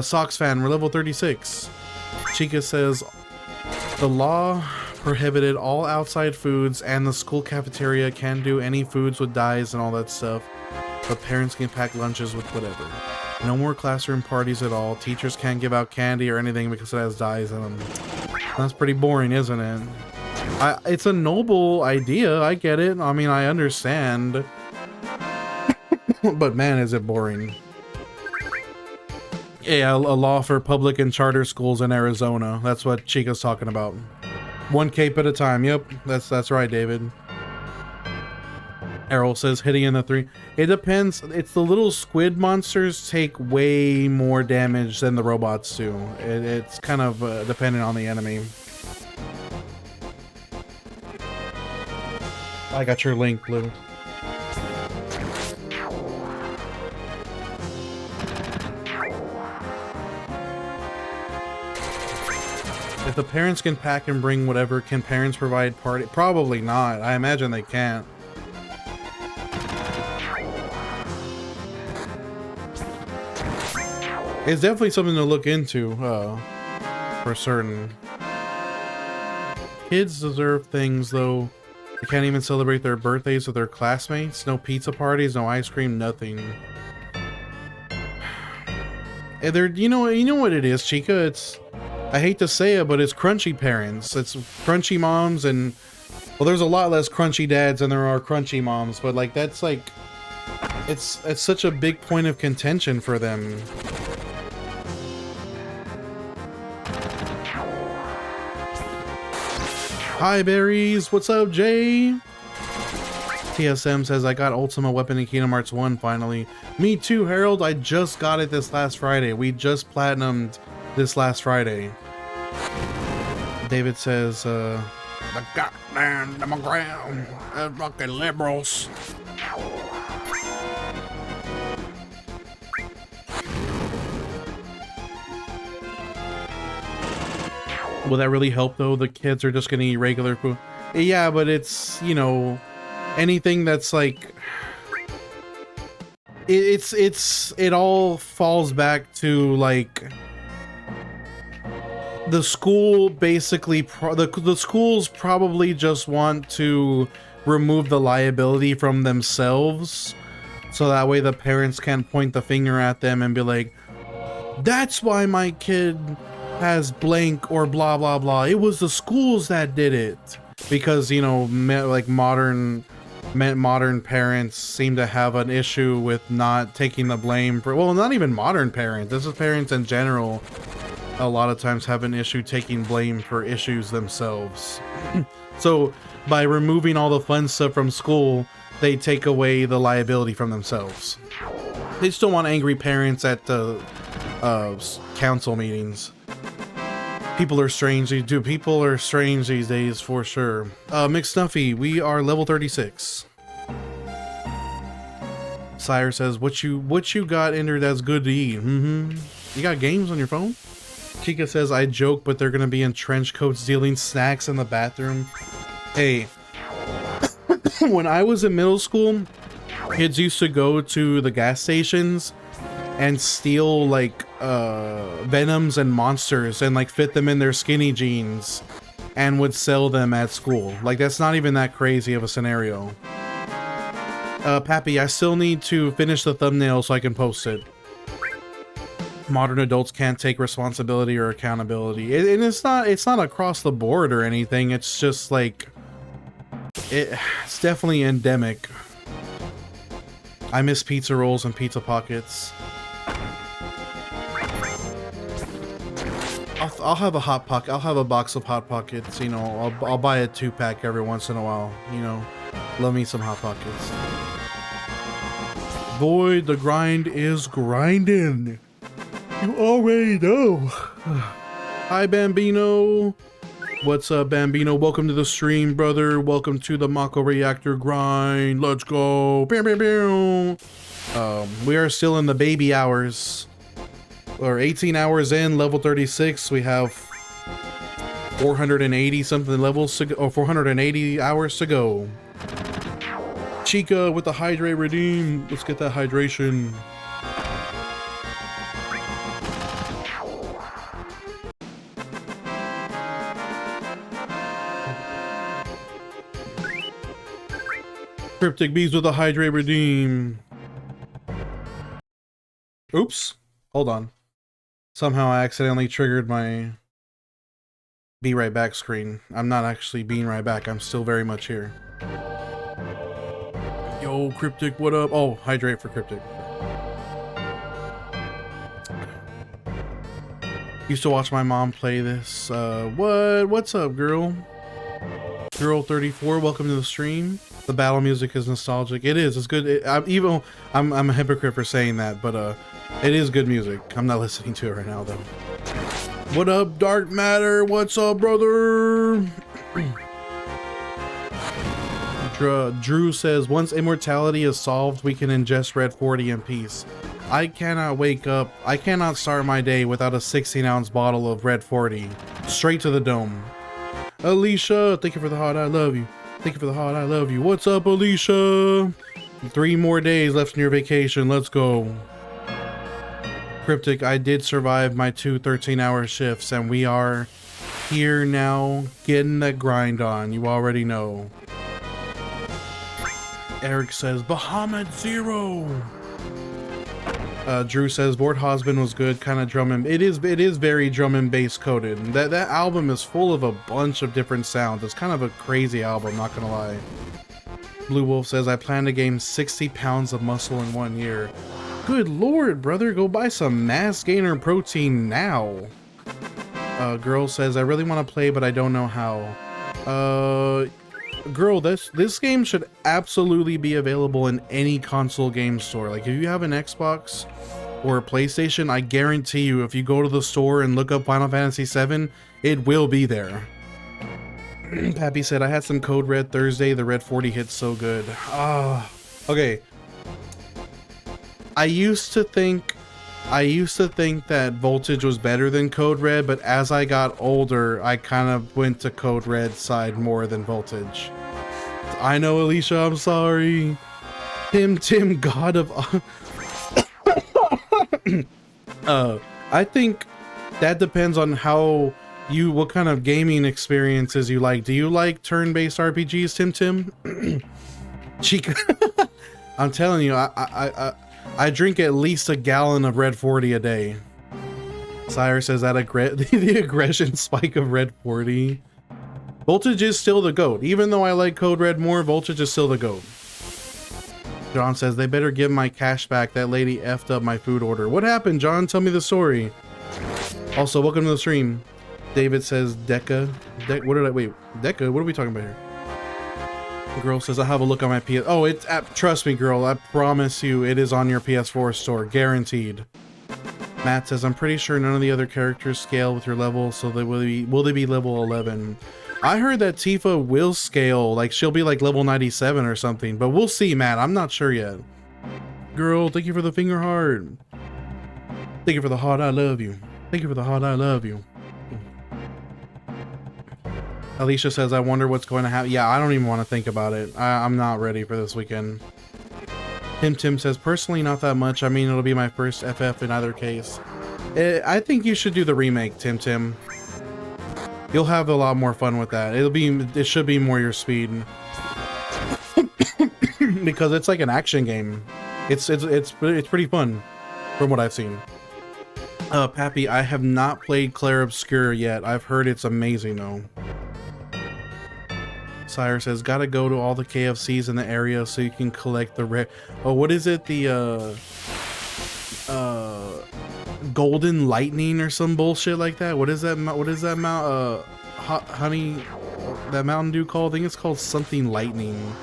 Socks fan, we're level 36. Chica says the law prohibited all outside foods, and the school cafeteria can do any foods with dyes and all that stuff, but parents can pack lunches with whatever. No more classroom parties at all. Teachers can't give out candy or anything because it has dyes in them. That's pretty boring, isn't it? It's a noble idea, I get it. I mean, I understand. But man, is it boring. Yeah, a law for public and charter schools in Arizona. That's what Chica's talking about. One cape at a time. Yep, that's right, David. Errol says hitting in the 3. It depends. It's the little squid monsters take way more damage than the robots do. It's kind of dependent on the enemy. I got your link, Blue. If the parents can pack and bring whatever, can parents provide party? Probably not. I imagine they can't. It's definitely something to look into, for certain. Kids deserve things, though. They can't even celebrate their birthdays with their classmates. No pizza parties, no ice cream, nothing. And they're, you know what it is, Chica? It's, I hate to say it, but it's crunchy parents. It's crunchy moms, and well, there's a lot less crunchy dads than there are crunchy moms. But like, that's like, it's such a big point of contention for them. Hi berries, what's up, Jay? TSM says I got Ultimate Weapon in Kingdom Hearts 1 finally. Me too, Harold. I just got it this last Friday. We just platinumed this last Friday. David says, the goddamn Democrat, fucking liberals. Will that really help though? The kids are just gonna eat regular food. Yeah, but it's, you know, anything that's like, it all falls back to like the school basically. The schools probably just want to remove the liability from themselves, so that way the parents can't point the finger at them and be like, "That's why my kid has blank or blah blah blah. It was the schools that did it, because you know, like modern parents seem to have an issue with not taking the blame for, well, not even modern parents, this is parents in general, a lot of times have an issue taking blame for issues themselves. So by removing all the fun stuff from school, they take away the liability from themselves. They still want angry parents at the council meetings. People are strange. People are strange these days for sure. McSnuffy, we are level 36. Sire says, what you got in there that's good to eat? You got games on your phone? Chica says, I joke, but they're gonna be in trench coats dealing snacks in the bathroom. Hey, when I was in middle school, kids used to go to the gas stations and steal like Venoms and Monsters and like fit them in their skinny jeans and would sell them at school. Like, that's not even that crazy of a scenario. Pappy, I still need to finish the thumbnail so I can post it. Modern adults can't take responsibility or accountability. And it's not across the board or anything. It's just like, it's definitely endemic. I miss pizza rolls and pizza pockets. I'll have a hot pocket. I'll have a box of hot pockets. You know, I'll buy a 2-pack every once in a while. You know, love me some hot pockets. Void, the grind is grinding. You already know. Hi, Bambino. What's up, Bambino? Welcome to the stream, brother. Welcome to the Mako Reactor grind. Let's go. Pew, pew, pew. We are still in the baby hours. We're 18 hours in, level 36. We have 480 something levels to go, or 480 hours to go. Chica with the hydrate redeem. Let's get that hydration. Cryptic Bees with a hydrate redeem. Oops. Hold on. Somehow I accidentally triggered my be right back screen. I'm not actually being right back. I'm still very much here. Yo, Cryptic, what up? Oh, hydrate for Cryptic. Used to watch my mom play this. What's up, girl? Girl 34, welcome to the stream. The battle music is nostalgic. It is. It's good. I'm a hypocrite for saying that, but it is good music. I'm not listening to it right now though. What up, Dark Matter? What's up, brother? Drew says, once immortality is solved, we can ingest Red 40 in peace. I cannot wake up. I cannot start my day without a 16-ounce bottle of Red 40. Straight to the dome. Alicia, thank you for the heart. I love you. Thank you for the heart. I love you. What's up, Alicia? 3 more days left in your vacation. Let's go. Cryptic, I did survive my 2 13-hour shifts, and we are here now getting that grind on. You already know. Eric says, Bahamut 0. Drew says, Vort Hosbin was good, kind of drum and... It is very drum and bass coded. That album is full of a bunch of different sounds. It's kind of a crazy album, not gonna lie. Blue Wolf says, I plan to gain 60 pounds of muscle in 1 year. Good lord, brother, go buy some mass gainer protein now. Girl says, I really want to play, but I don't know how. Girl, this game should absolutely be available in any console game store. Like, if you have an Xbox or a PlayStation, I guarantee you, if you go to the store and look up Final Fantasy VII, it will be there. Pappy said, I had some Code Red Thursday. The Red 40 hits so good. Okay. I used to think that Voltage was better than Code Red, but as I got older, I kind of went to Code Red side more than Voltage. I know, Alicia, I'm sorry. Tim, God of... I think that depends on what kind of gaming experiences you like. Do you like turn-based RPGs, Tim? Chica... I'm telling you, I drink at least a gallon of Red 40 a day. Sire says that the aggression spike of Red 40. Voltage is still the GOAT. Even though I like Code Red more, Voltage is still the GOAT. John says they better give my cash back. That lady effed up my food order. What happened, John? Tell me the story. Also, welcome to the stream. David says Deca. Wait, Deca? What are we talking about here? The girl says I have a look on my PS. Oh, it's trust me, girl. I promise you, it is on your PS4 store, guaranteed. Matt says I'm pretty sure none of the other characters scale with your level, so they will they be level 11? I heard that Tifa will scale, like she'll be like level 97 or something, but we'll see, Matt. I'm not sure yet. Girl, thank you for the finger heart. Thank you for the heart. I love you. Thank you for the heart. I love you. Alicia says, I wonder what's going to happen. Yeah, I don't even want to think about it. I'm not ready for this weekend. Tim says, personally, not that much. I mean, it'll be my first FF in either case. I think you should do the remake, Tim. You'll have a lot more fun with that. It should be more your speed. Because it's like an action game. It's pretty fun from what I've seen. Pappy, I have not played Clair Obscur yet. I've heard it's amazing though. Sire says, gotta go to all the KFCs in the area so you can collect the rare. Oh, what is it? The Golden Lightning or some bullshit like that. What is that? What is that honey? That Mountain Dew called? I think it's called something Lightning.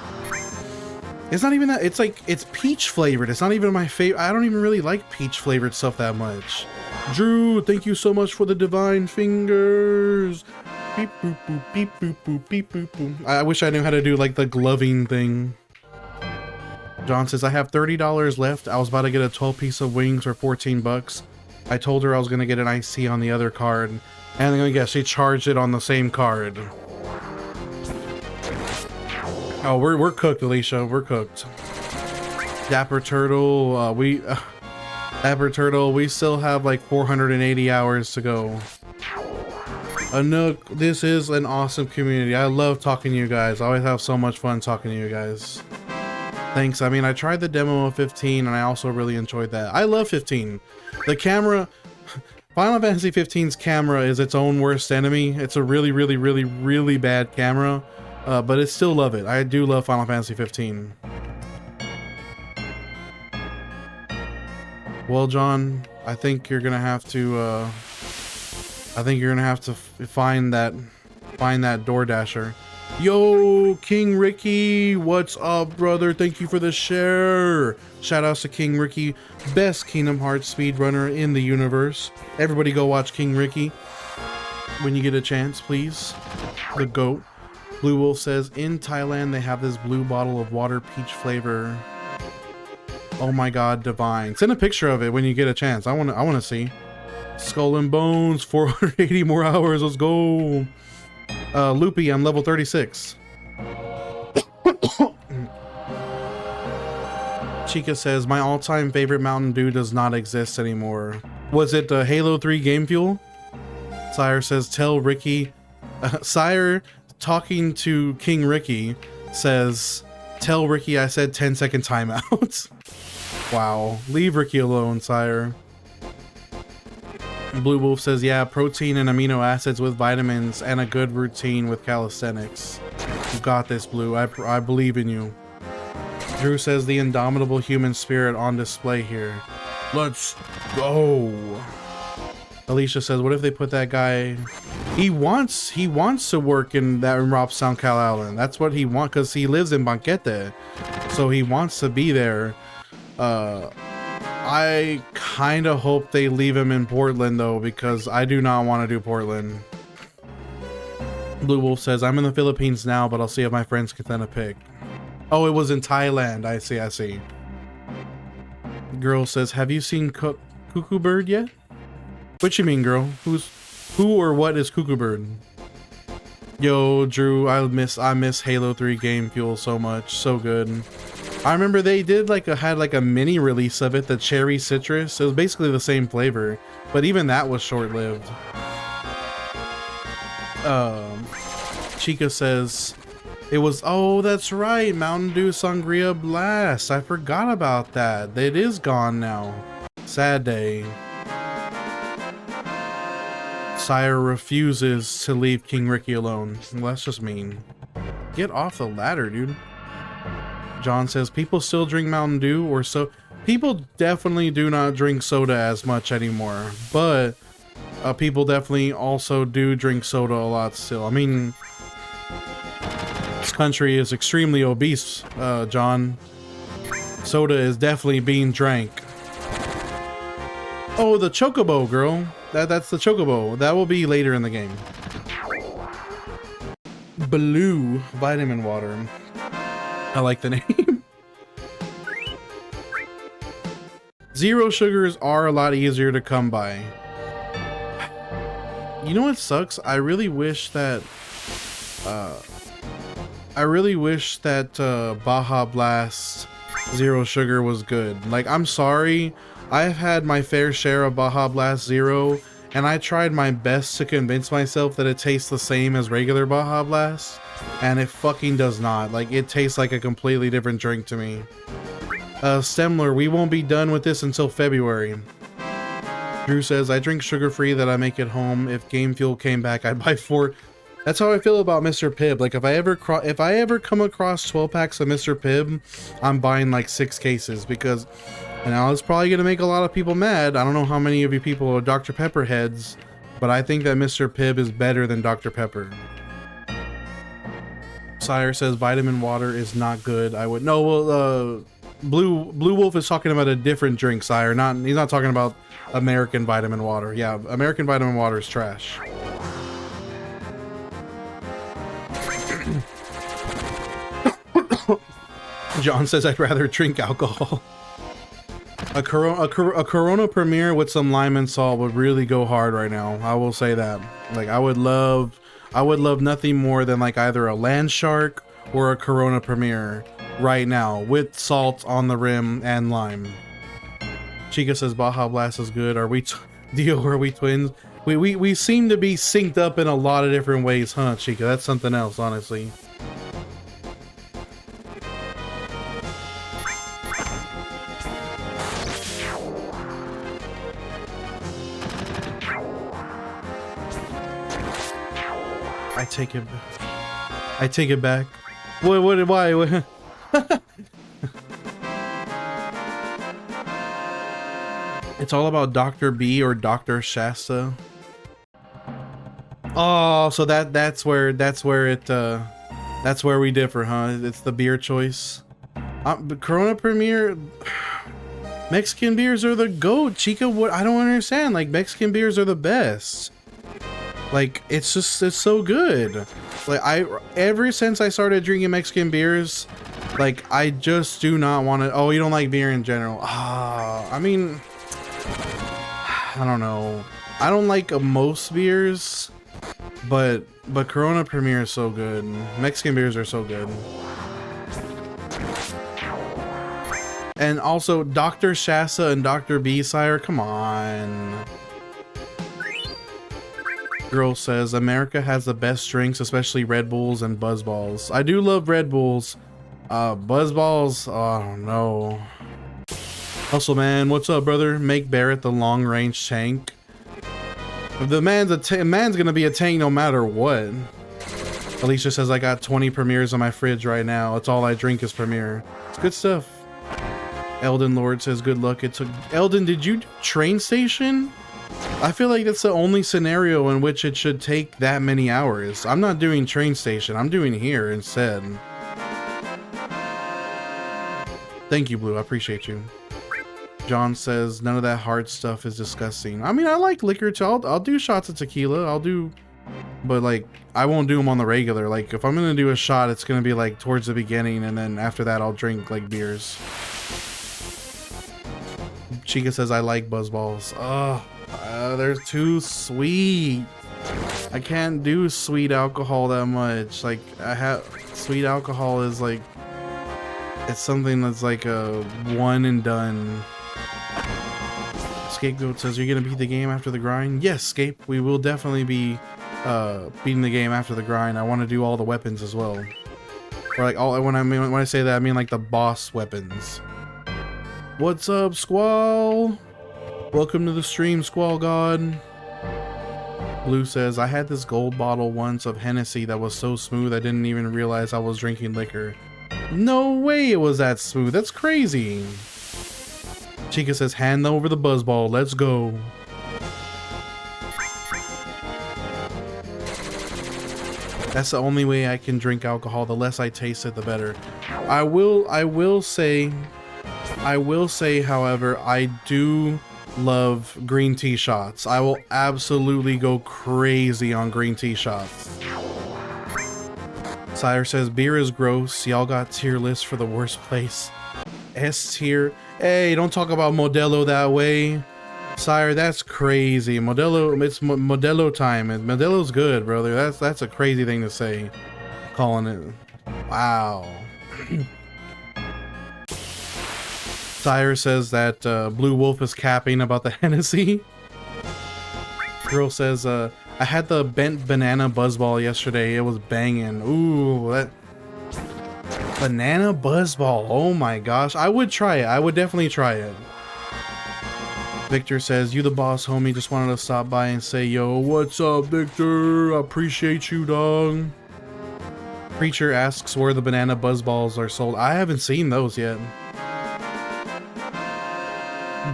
It's not even that. It's like it's peach flavored. It's not even my favorite. I don't even really like peach flavored stuff that much. Drew, thank you so much for the divine fingers. Beep boop boop beep boop boop beep boop boop. I wish I knew how to do like the gloving thing. John says I have $30 left. I was about to get a 12-piece of wings for 14 bucks. I told her I was gonna get an iced tea on the other card, and I guess she charged it on the same card. Oh, we're cooked, Alicia. We're cooked. Dapper Turtle, Dapper Turtle, we still have like 480 hours to go. Anook, this is an awesome community. I love talking to you guys. I always have so much fun talking to you guys. Thanks. I mean, I tried the demo of 15 and I also really enjoyed that. I love 15. The camera, Final Fantasy 15's camera is its own worst enemy. It's a really, really, really, really bad camera, but I still love it. I do love Final Fantasy 15. Well, John, I think you're gonna have to find that DoorDasher. Yo, King Ricky, what's up, brother? Thank you for the share. Shout outs to King Ricky, best Kingdom Hearts speedrunner in the universe. Everybody go watch King Ricky when you get a chance, please. The GOAT. Blue Wolf says, in Thailand they have this blue bottle of water peach flavor. Oh my god, divine. Send a picture of it when you get a chance. I wanna see. Skull and Bones, 480 more hours, let's go. Loopy, I'm level 36. Chica says, my all-time favorite Mountain Dew does not exist anymore. Was it Halo 3 Game Fuel? Sire says, tell Ricky. Sire, talking to King Ricky, says, tell Ricky I said 10-second timeout. Wow, leave Ricky alone, Sire. Blue Wolf says, yeah, protein and amino acids with vitamins and a good routine with calisthenics. You got this, Blue. I believe in you. Drew says, the indomitable human spirit on display here. Let's go. Alicia says, what if they put that guy... He wants to work in Robstown, Cal Island. That's what he wants, because he lives in Banquete. So he wants to be there. I kind of hope they leave him in Portland though, because I do not want to do Portland. Blue Wolf says, I'm in the Philippines now, but I'll see if my friends can send a pic. Oh, it was in Thailand. I see. Girl says, have you seen Cuckoo Bird yet? What you mean, girl? Who or what is Cuckoo Bird? Yo, Drew, I miss Halo 3 Game Fuel so much. So good. I remember they did had a mini release of it, the cherry citrus. It was basically the same flavor, but even that was short-lived. Chica says, it was, oh, that's right, Mountain Dew Sangria Blast. I forgot about that. It is gone now. Sad day. Sire refuses to leave King Ricky alone. Well, that's just mean. Get off the ladder, dude. John says, people still drink Mountain Dew or so. People definitely do not drink soda as much anymore, but people definitely also do drink soda a lot still. I mean, this country is extremely obese, John. Soda is definitely being drank. Oh, the Chocobo, girl. That's the Chocobo. That will be later in the game. Blue vitamin water. I like the name. Zero sugars are a lot easier to come by. You know what sucks? I really wish that Baja Blast Zero Sugar was good. Like, I'm sorry, I've had my fair share of Baja Blast Zero, and I tried my best to convince myself that it tastes the same as regular Baja Blast, and it fucking does not. Like, it tastes like a completely different drink to me. Stemler, we won't be done with this until February. Drew says, I drink sugar-free that I make at home. If Game Fuel came back, I'd buy 4. That's how I feel about Mr. Pibb. Like, if I ever come across 12 packs of Mr. Pibb, I'm buying like 6 cases, because now it's probably gonna make a lot of people mad. I don't know how many of you people are Dr. Pepper heads, but I think that Mr. Pibb is better than Dr. Pepper. Sire says vitamin water is not good. I would no. Well, Blue Wolf is talking about a different drink, Sire. He's not talking about American vitamin water. Yeah, American vitamin water is trash. John says I'd rather drink alcohol. A Corona Premier with some lime and salt would really go hard right now. I will say that. Like, I would love nothing more than like either a Land Shark or a Corona Premier right now with salt on the rim and lime. Chica says Baja Blast is good. Are we Dio, are we twins? We seem to be synced up in a lot of different ways, huh, Chica? That's something else, honestly. I take it back. Why? It's all about Dr. B or Dr. Shasta. Oh, so that's where we differ, huh? It's the beer choice. Corona Premier, Mexican beers are the GOAT, Chica. What? I don't understand. Like, Mexican beers are the best. Like, it's so good. Like, ever since I started drinking Mexican beers, like, I just do not want to. Oh, you don't like beer in general? I mean, I don't know. I don't like most beers, but Corona Premier is so good. Mexican beers are so good. And also, Dr. Shasta and Dr. B, Sire, come on. Girl says America has the best drinks, especially Red Bulls and Buzz Balls. I do love Red Bulls. Buzz Balls, oh no. Hustle man, what's up, brother? Make Barrett the long range tank. The man's gonna be a tank no matter what. Alicia says I got 20 Premiers on my fridge right now. It's all I drink is Premier. It's good stuff. Elden Lord says good luck. It took Elden, did you do train station? I feel like that's the only scenario in which it should take that many hours. I'm not doing train station. I'm doing here instead. Thank you, Blue. I appreciate you. John says none of that hard stuff is disgusting. I mean, I like liquor too. I'll do shots of tequila. But like, I won't do them on the regular. Like, if I'm gonna do a shot, it's gonna be like towards the beginning, and then after that, I'll drink like beers. Chica says I like Buzz Balls. They're too sweet. I can't do sweet alcohol that much. Like, sweet alcohol is like, it's something that's like a one and done. Scapegoat says you're gonna beat the game after the grind. Yes, Scape, we will definitely be beating the game after the grind. I want to do all the weapons as well. Or like when I say that, I mean like the boss weapons. What's up, Squall? Welcome to the stream, Squall God. Blue says, I had this gold bottle once of Hennessy that was so smooth I didn't even realize I was drinking liquor. No way it was that smooth. That's crazy. Chica says, hand over the buzzball. Let's go. That's the only way I can drink alcohol. The less I taste it, the better. I will say, however, I do love green tea shots. I will absolutely go crazy on green tea shots. Sire says, beer is gross. Y'all got tier lists for the worst place. S tier. Hey, don't talk about Modelo that way. Sire, that's crazy. Modelo, it's Modelo time, and Modelo's good, brother. That's a crazy thing to say. Calling it. Wow. Sire says that Blue Wolf is capping about the Hennessy. Girl says, I had the bent banana buzzball yesterday. It was banging. Ooh, that banana buzzball. Oh my gosh. I would try it. I would definitely try it. Victor says, you the boss, homie. Just wanted to stop by and say, yo, what's up, Victor? I appreciate you, dog. Preacher asks where the banana buzzballs are sold. I haven't seen those yet.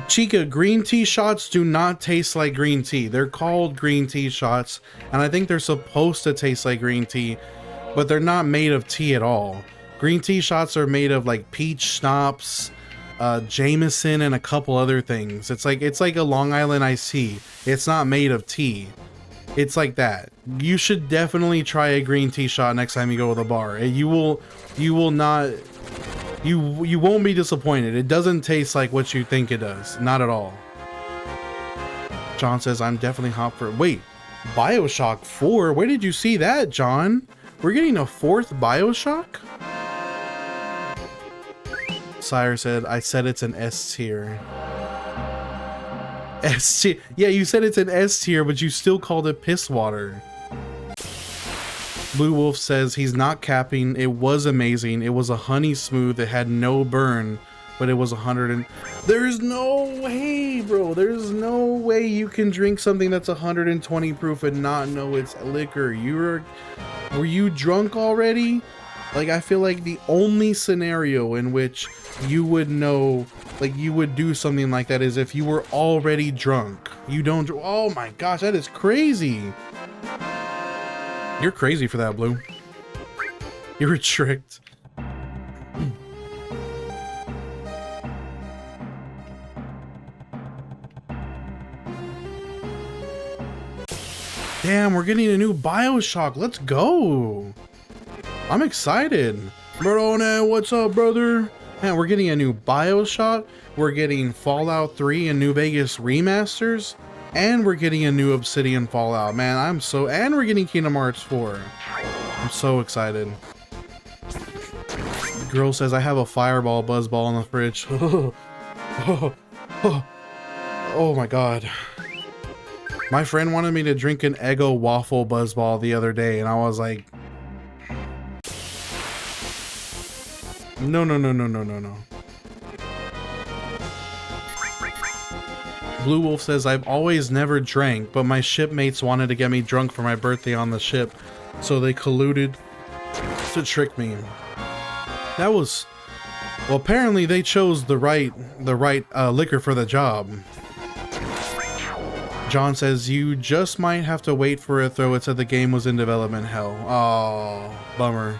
Chica, green tea shots do not taste like green tea. They're called green tea shots, and I think they're supposed to taste like green tea, but they're not made of tea at all. Green tea shots are made of like peach schnapps, Jameson, and a couple other things. It's like a Long Island iced tea. It's not made of tea. It's like that. You should definitely try a green tea shot next time you go to the bar. You will not. You won't be disappointed. It doesn't taste like what you think it does. Not at all. John says, I'm definitely hot for... Wait, Bioshock 4? Where did you see that, John? We're getting a 4th Bioshock? Sire said, I said it's an S tier. S tier? Yeah, you said it's an S tier, but you still called it piss water. Blue Wolf says he's not capping. It was amazing. It was a honey smooth. It had no burn, but it was 100 and... There's no way, bro. There's no way you can drink something that's 120 proof and not know it's liquor. Were you drunk already? Like, I feel like the only scenario in which you would know, like, you would do something like that is if you were already drunk. You don't... Oh my gosh, that is crazy. You're crazy for that, Blue. You were tricked. Damn, we're getting a new Bioshock. Let's go. I'm excited. Barone, what's up, brother? Man, we're getting a new Bioshock. We're getting Fallout 3 and New Vegas remasters. And we're getting a new Obsidian Fallout. Man, and we're getting Kingdom Hearts 4. I'm so excited. Girl says, I have a Fireball Buzzball in the fridge. Oh my god. My friend wanted me to drink an Eggo Waffle Buzzball the other day, and I was like... No. Blue Wolf says, I've always never drank, but my shipmates wanted to get me drunk for my birthday on the ship, so they colluded to trick me. That was... Well, apparently they chose the right liquor for the job. John says, you just might have to wait for it, though. It said the game was in development hell. Oh, bummer.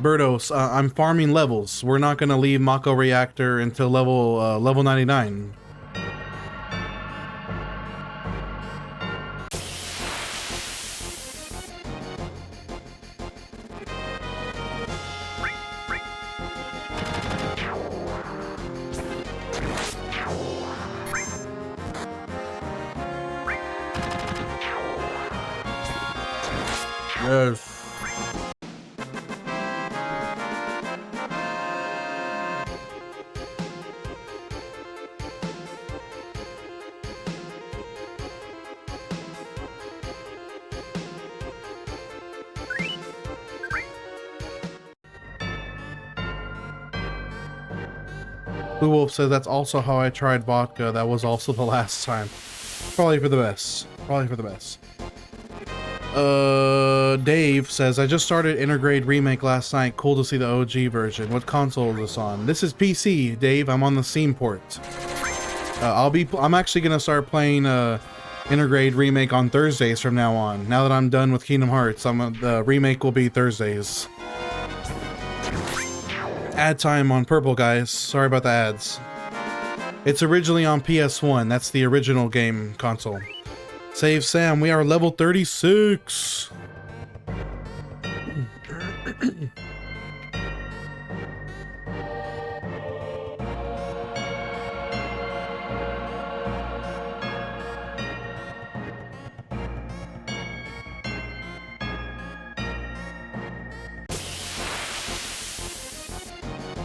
Birdos, I'm farming levels. We're not gonna leave Mako Reactor until level 99. Yes. Blue Wolf says that's also how I tried vodka. That was also the last time. Probably for the best. Probably for the best. Dave says, I just started Intergrade Remake last night. Cool to see the OG version. What console is this on? This is PC, Dave. I'm on the Steam port. I'm actually gonna start playing Intergrade Remake on Thursdays from now on. Now that I'm done with Kingdom Hearts, the remake will be Thursdays. Ad time on purple, guys. Sorry about the ads. It's originally on PS1. That's the original game console. Save Sam, we are level 36.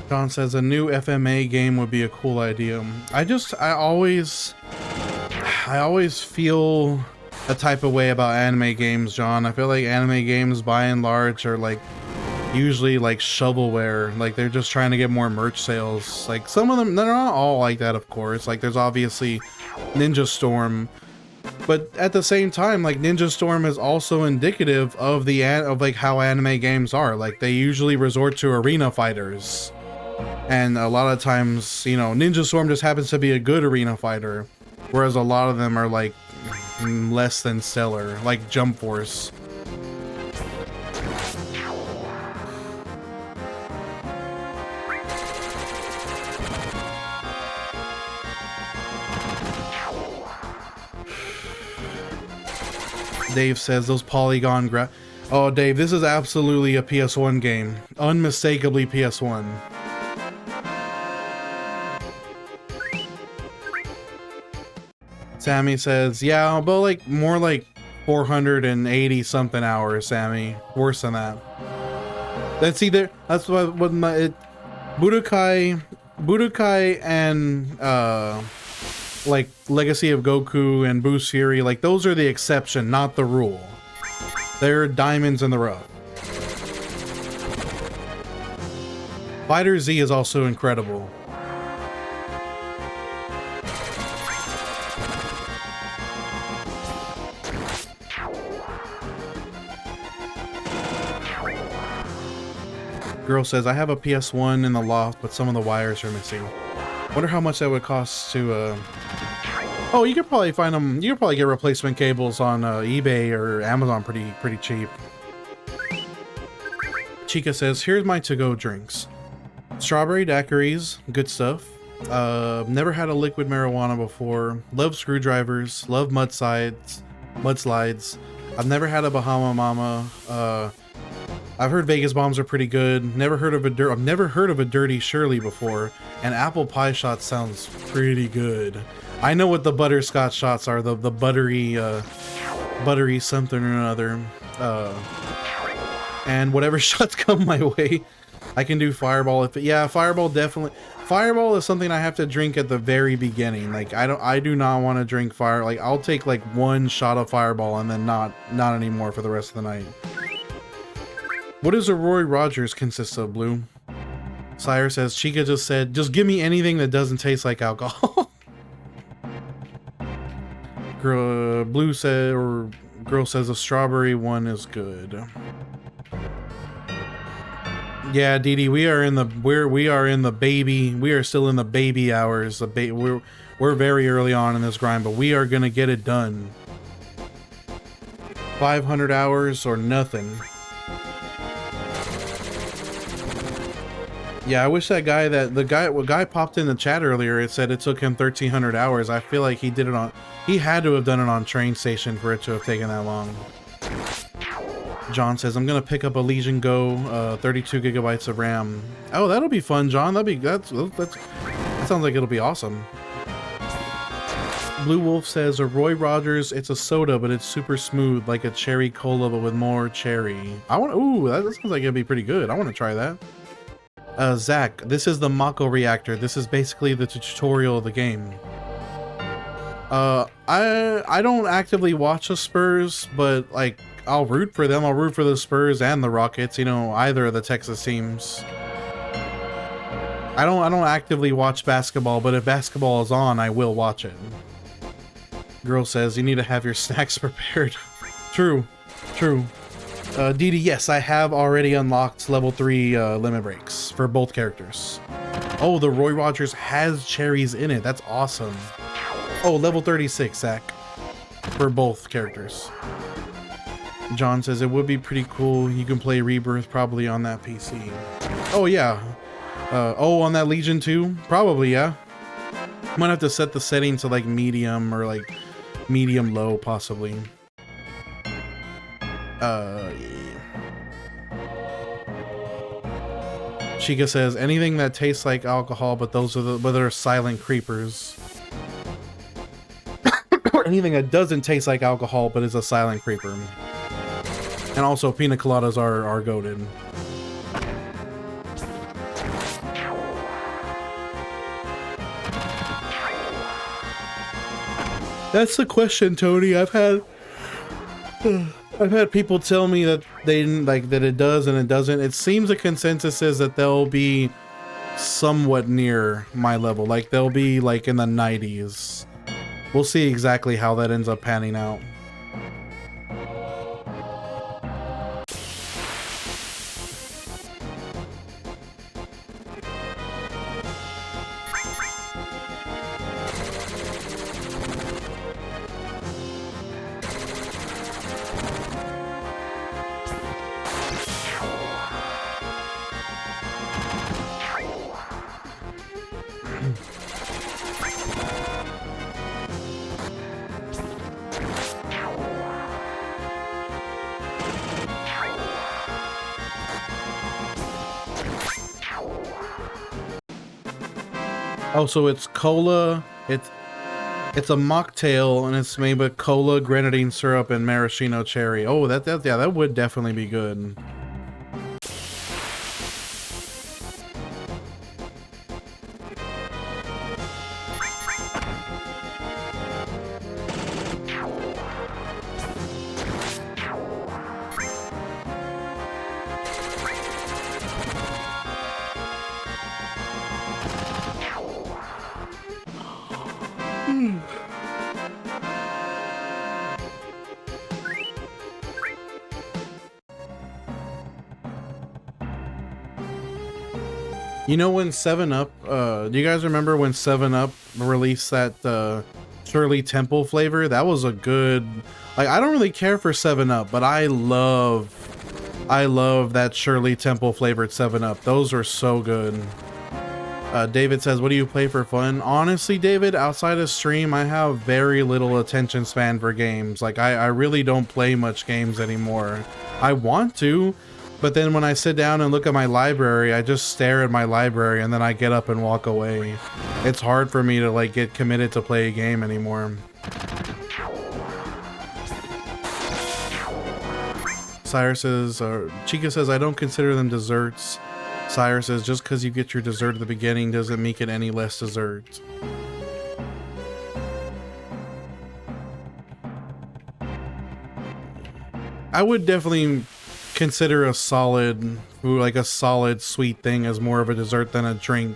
John says a new FMA game would be a cool idea. I always feel a type of way about anime games, John. I feel like anime games by and large are like usually like shovelware. Like they're just trying to get more merch sales. Like some of them, they're not all like that, of course. Like there's obviously Ninja Storm, but at the same time, like Ninja Storm is also indicative of like how anime games are. Like they usually resort to arena fighters. And a lot of times, you know, Ninja Storm just happens to be a good arena fighter, whereas a lot of them are like less than stellar, like Jump Force. Dave says those polygon Oh, Dave, this is absolutely a PS1 game. Unmistakably PS1. Sammy says, yeah, but like more like 480 something hours, Sammy. Worse than that. That's either, that's what Budokai and like Legacy of Goku and Boost Fury, like those are the exception, not the rule. They're diamonds in the rough. Fighter Z is also incredible. Girl says, I have a PS1 in the loft, but some of the wires are missing. Wonder how much that would cost to, Oh, you could probably find them, you could probably get replacement cables on eBay or Amazon pretty cheap. Chica says, here's my to-go drinks. Strawberry daiquiris, good stuff. Never had a liquid marijuana before. Love screwdrivers, love mudslides. I've never had a Bahama Mama. I've heard Vegas bombs are pretty good. I've never heard of a dirty Shirley before. And apple pie shots sounds pretty good. I know what the butterscotch shots are. The buttery something or another. And whatever shots come my way, I can do Fireball. Fireball definitely. Fireball is something I have to drink at the very beginning. Like I do not want to drink fire. Like I'll take like one shot of Fireball and then not anymore for the rest of the night. What does a Roy Rogers consist of, Blue? Sire says, Chica just said, just give me anything that doesn't taste like alcohol. Blue said, or girl says a strawberry one is good. Yeah, Dee Dee, we are still in the baby hours. We're very early on in this grind, but we are gonna get it done. 500 hours or nothing. Yeah, I wish that guy popped in the chat earlier. It said it took him 1,300 hours. I feel like he had to have done it on Train Station for it to have taken that long. John says, I'm gonna pick up a Legion Go, 32 gigabytes of RAM. Oh, that'll be fun, John. That sounds like it'll be awesome. Blue Wolf says, a Roy Rogers, it's a soda, but it's super smooth, like a cherry cola, but with more cherry. Ooh, that sounds like it'd be pretty good. I want to try that. Zach, this is the Mako Reactor. This is basically the tutorial of the game. I don't actively watch the Spurs, but like I'll root for them. I'll root for the Spurs and the Rockets, you know, either of the Texas teams. I don't actively watch basketball, but if basketball is on, I will watch it. Girl says you need to have your snacks prepared. True, true. Didi, yes, I have already unlocked level 3 limit breaks for both characters. Oh, the Roy Rogers has cherries in it. That's awesome. Oh, level 36, Zach, for both characters. John says it would be pretty cool. You can play Rebirth probably on that PC. Oh yeah. Oh, on that Legion 2? Probably, yeah. I'm gonna have to set the setting to like medium or like medium low, possibly. Yeah. Chica says anything that tastes like alcohol, but they're silent creepers. Or anything that doesn't taste like alcohol, but is a silent creeper. And also, pina coladas are goated. That's the question, Tony. I've had people tell me that they didn't like that it does and it doesn't. It seems the consensus is that they'll be somewhat near my level. Like they'll be like in the 90s. We'll see exactly how that ends up panning out. Oh, so it's cola. It's a mocktail, and it's made with cola, grenadine syrup, and maraschino cherry. Oh, yeah, that would definitely be good. You know when 7-Up, do you guys remember when 7-Up released that Shirley Temple flavor? That was a good, like, I don't really care for 7-Up, but I love that Shirley Temple flavored 7-Up. Those are so good. David says, what do you play for fun? Honestly, David, outside of stream, I have very little attention span for games. Like, I really don't play much games anymore. I want to, but then when I sit down and look at my library, I just stare at my library and then I get up and walk away. It's hard for me to like get committed to play a game anymore. Cyrus says, Chica says, I don't consider them desserts. Cyrus says, just because you get your dessert at the beginning doesn't make it any less dessert. I would definitely consider a solid sweet thing as more of a dessert than a drink,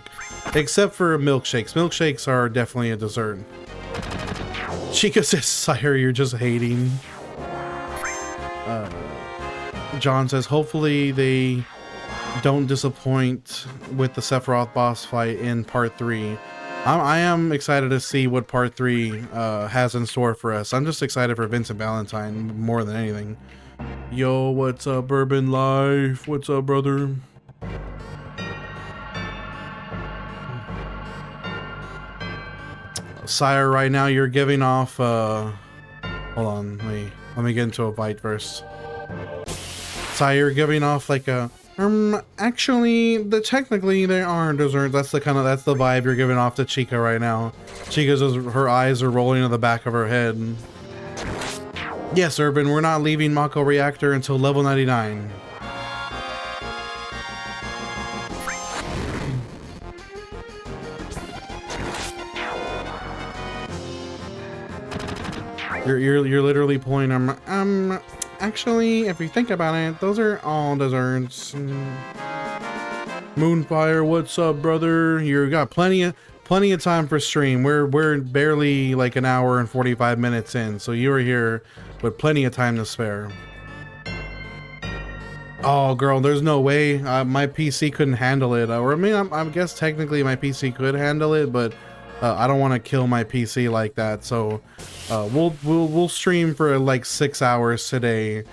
except for milkshakes. Milkshakes are definitely a dessert. Chica says, Sire, you're just hating. John says, hopefully they don't disappoint with the Sephiroth boss fight in part 3. I am excited to see what part 3 has in store for us. I'm just excited for Vincent Valentine more than anything. Yo, what's up, Bourbon Life? What's up, brother? Sire, right now you're giving off, hold on, let me get into a fight first. Sire, you're giving off like a, actually, technically they are desserts. That's the vibe you're giving off to Chica right now. Chica's her eyes are rolling to the back of her head. Yes, Urban, we're not leaving Mako Reactor until level 99. You're literally pulling them. Actually, if you think about it, those are all desserts. Moonfire, what's up, brother? You got plenty of time for stream. We're barely like an hour and 45 minutes in, so you were here with plenty of time to spare. Oh, girl, there's no way. My PC couldn't handle it. Or I mean, I guess technically my PC could handle it, but I don't want to kill my PC like that. So we'll stream for like 6 hours today,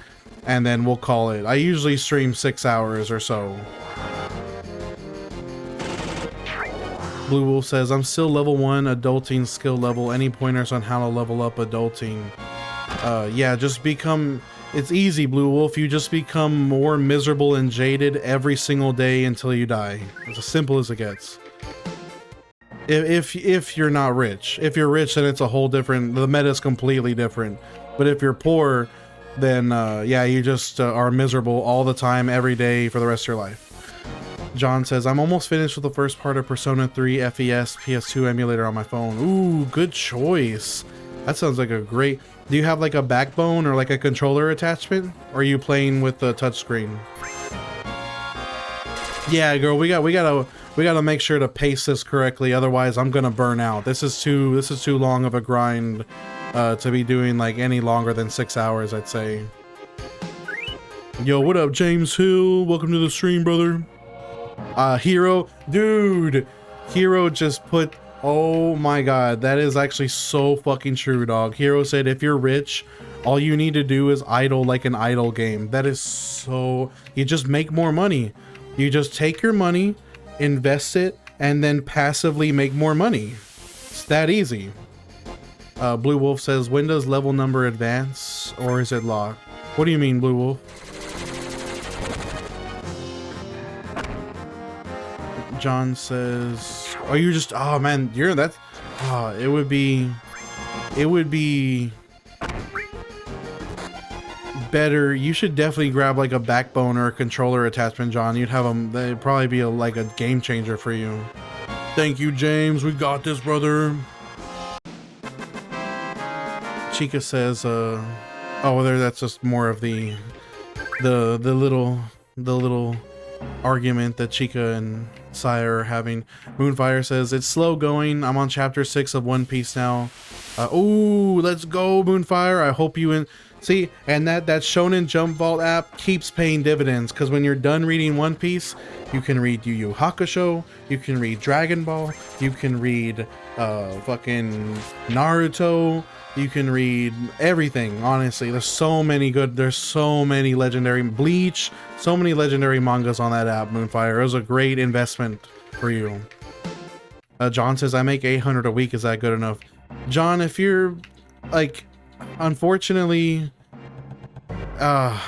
and then we'll call it. I usually stream 6 hours or so. Blue Wolf says, I'm still level 1 adulting skill level. Any pointers on how to level up adulting? Yeah, just become... It's easy, Blue Wolf. You just become more miserable and jaded every single day until you die. It's as simple as it gets. If you're not rich. If you're rich, then it's a whole different... The meta's completely different. But if you're poor, then yeah, you just are miserable all the time, every day, for the rest of your life. John says, I'm almost finished with the first part of Persona 3 FES PS2 emulator on my phone. Ooh, good choice. That sounds like a great... Do you have like a backbone or like a controller attachment? Or are you playing with the touchscreen? Yeah, girl, we gotta make sure to pace this correctly, otherwise I'm gonna burn out. This is too long of a grind to be doing like any longer than 6 hours, I'd say. Yo, what up, James Hill? Welcome to the stream, brother. Hero, dude, Hero just put... Oh my god, that is actually so fucking true, dog. Hero said if you're rich, all you need to do is idle like an idle game. That is so... You just make more money. You just take your money, invest it, and then passively make more money. It's that easy. Blue Wolf says, when does level number advance, or is it locked? What do you mean, Blue Wolf? John says, are you just... Oh man, you're... That's... it would be better. You should definitely grab like a backbone or a controller attachment, John. You'd have them... They'd probably be like a game changer for you. Thank you, James. We got this, brother. Chica says, oh, there. That's just more of the little argument that Chica and Sire are having. Moonfire says, it's slow going. I'm on chapter 6 of One Piece now. Ooh, let's go, Moonfire. I hope you see, and that Shonen Jump Vault app keeps paying dividends, because when you're done reading One Piece, you can read Yu Yu Hakusho, you can read Dragon Ball, you can read fucking Naruto, you can read everything. Honestly, there's so many legendary Bleach, so many legendary mangas on that app, Moonfire. It was a great investment for you. John says, I make 800 a week. Is that good enough? John, if you're like, unfortunately, I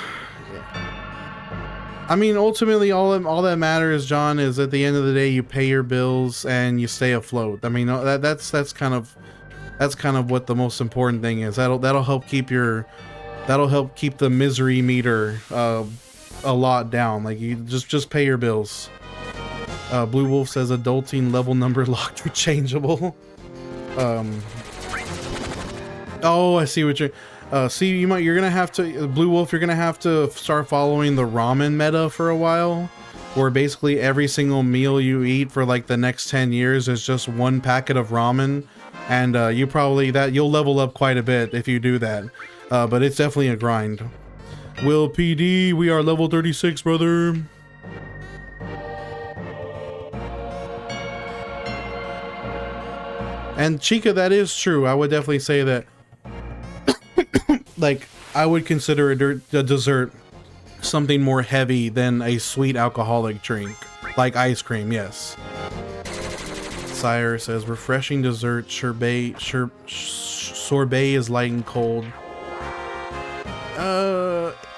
mean, ultimately all that matters, John, is at the end of the day you pay your bills and you stay afloat. I mean, that's kind of what the most important thing is. That'll help keep the misery meter a lot down. Like, you just pay your bills. Blue Wolf says adulting level number locked or changeable. Oh, I see what you're... you're gonna have to... Blue Wolf, you're gonna have to start following the ramen meta for a while, where basically every single meal you eat for like the next 10 years is just one packet of ramen, and you'll level up quite a bit if you do that. But it's definitely a grind. Will PD, we are level 36, brother. And Chica, that is true. I would definitely say that, like, I would consider a dessert something more heavy than a sweet alcoholic drink, like ice cream, yes. Sire says, refreshing dessert, sorbet is light and cold.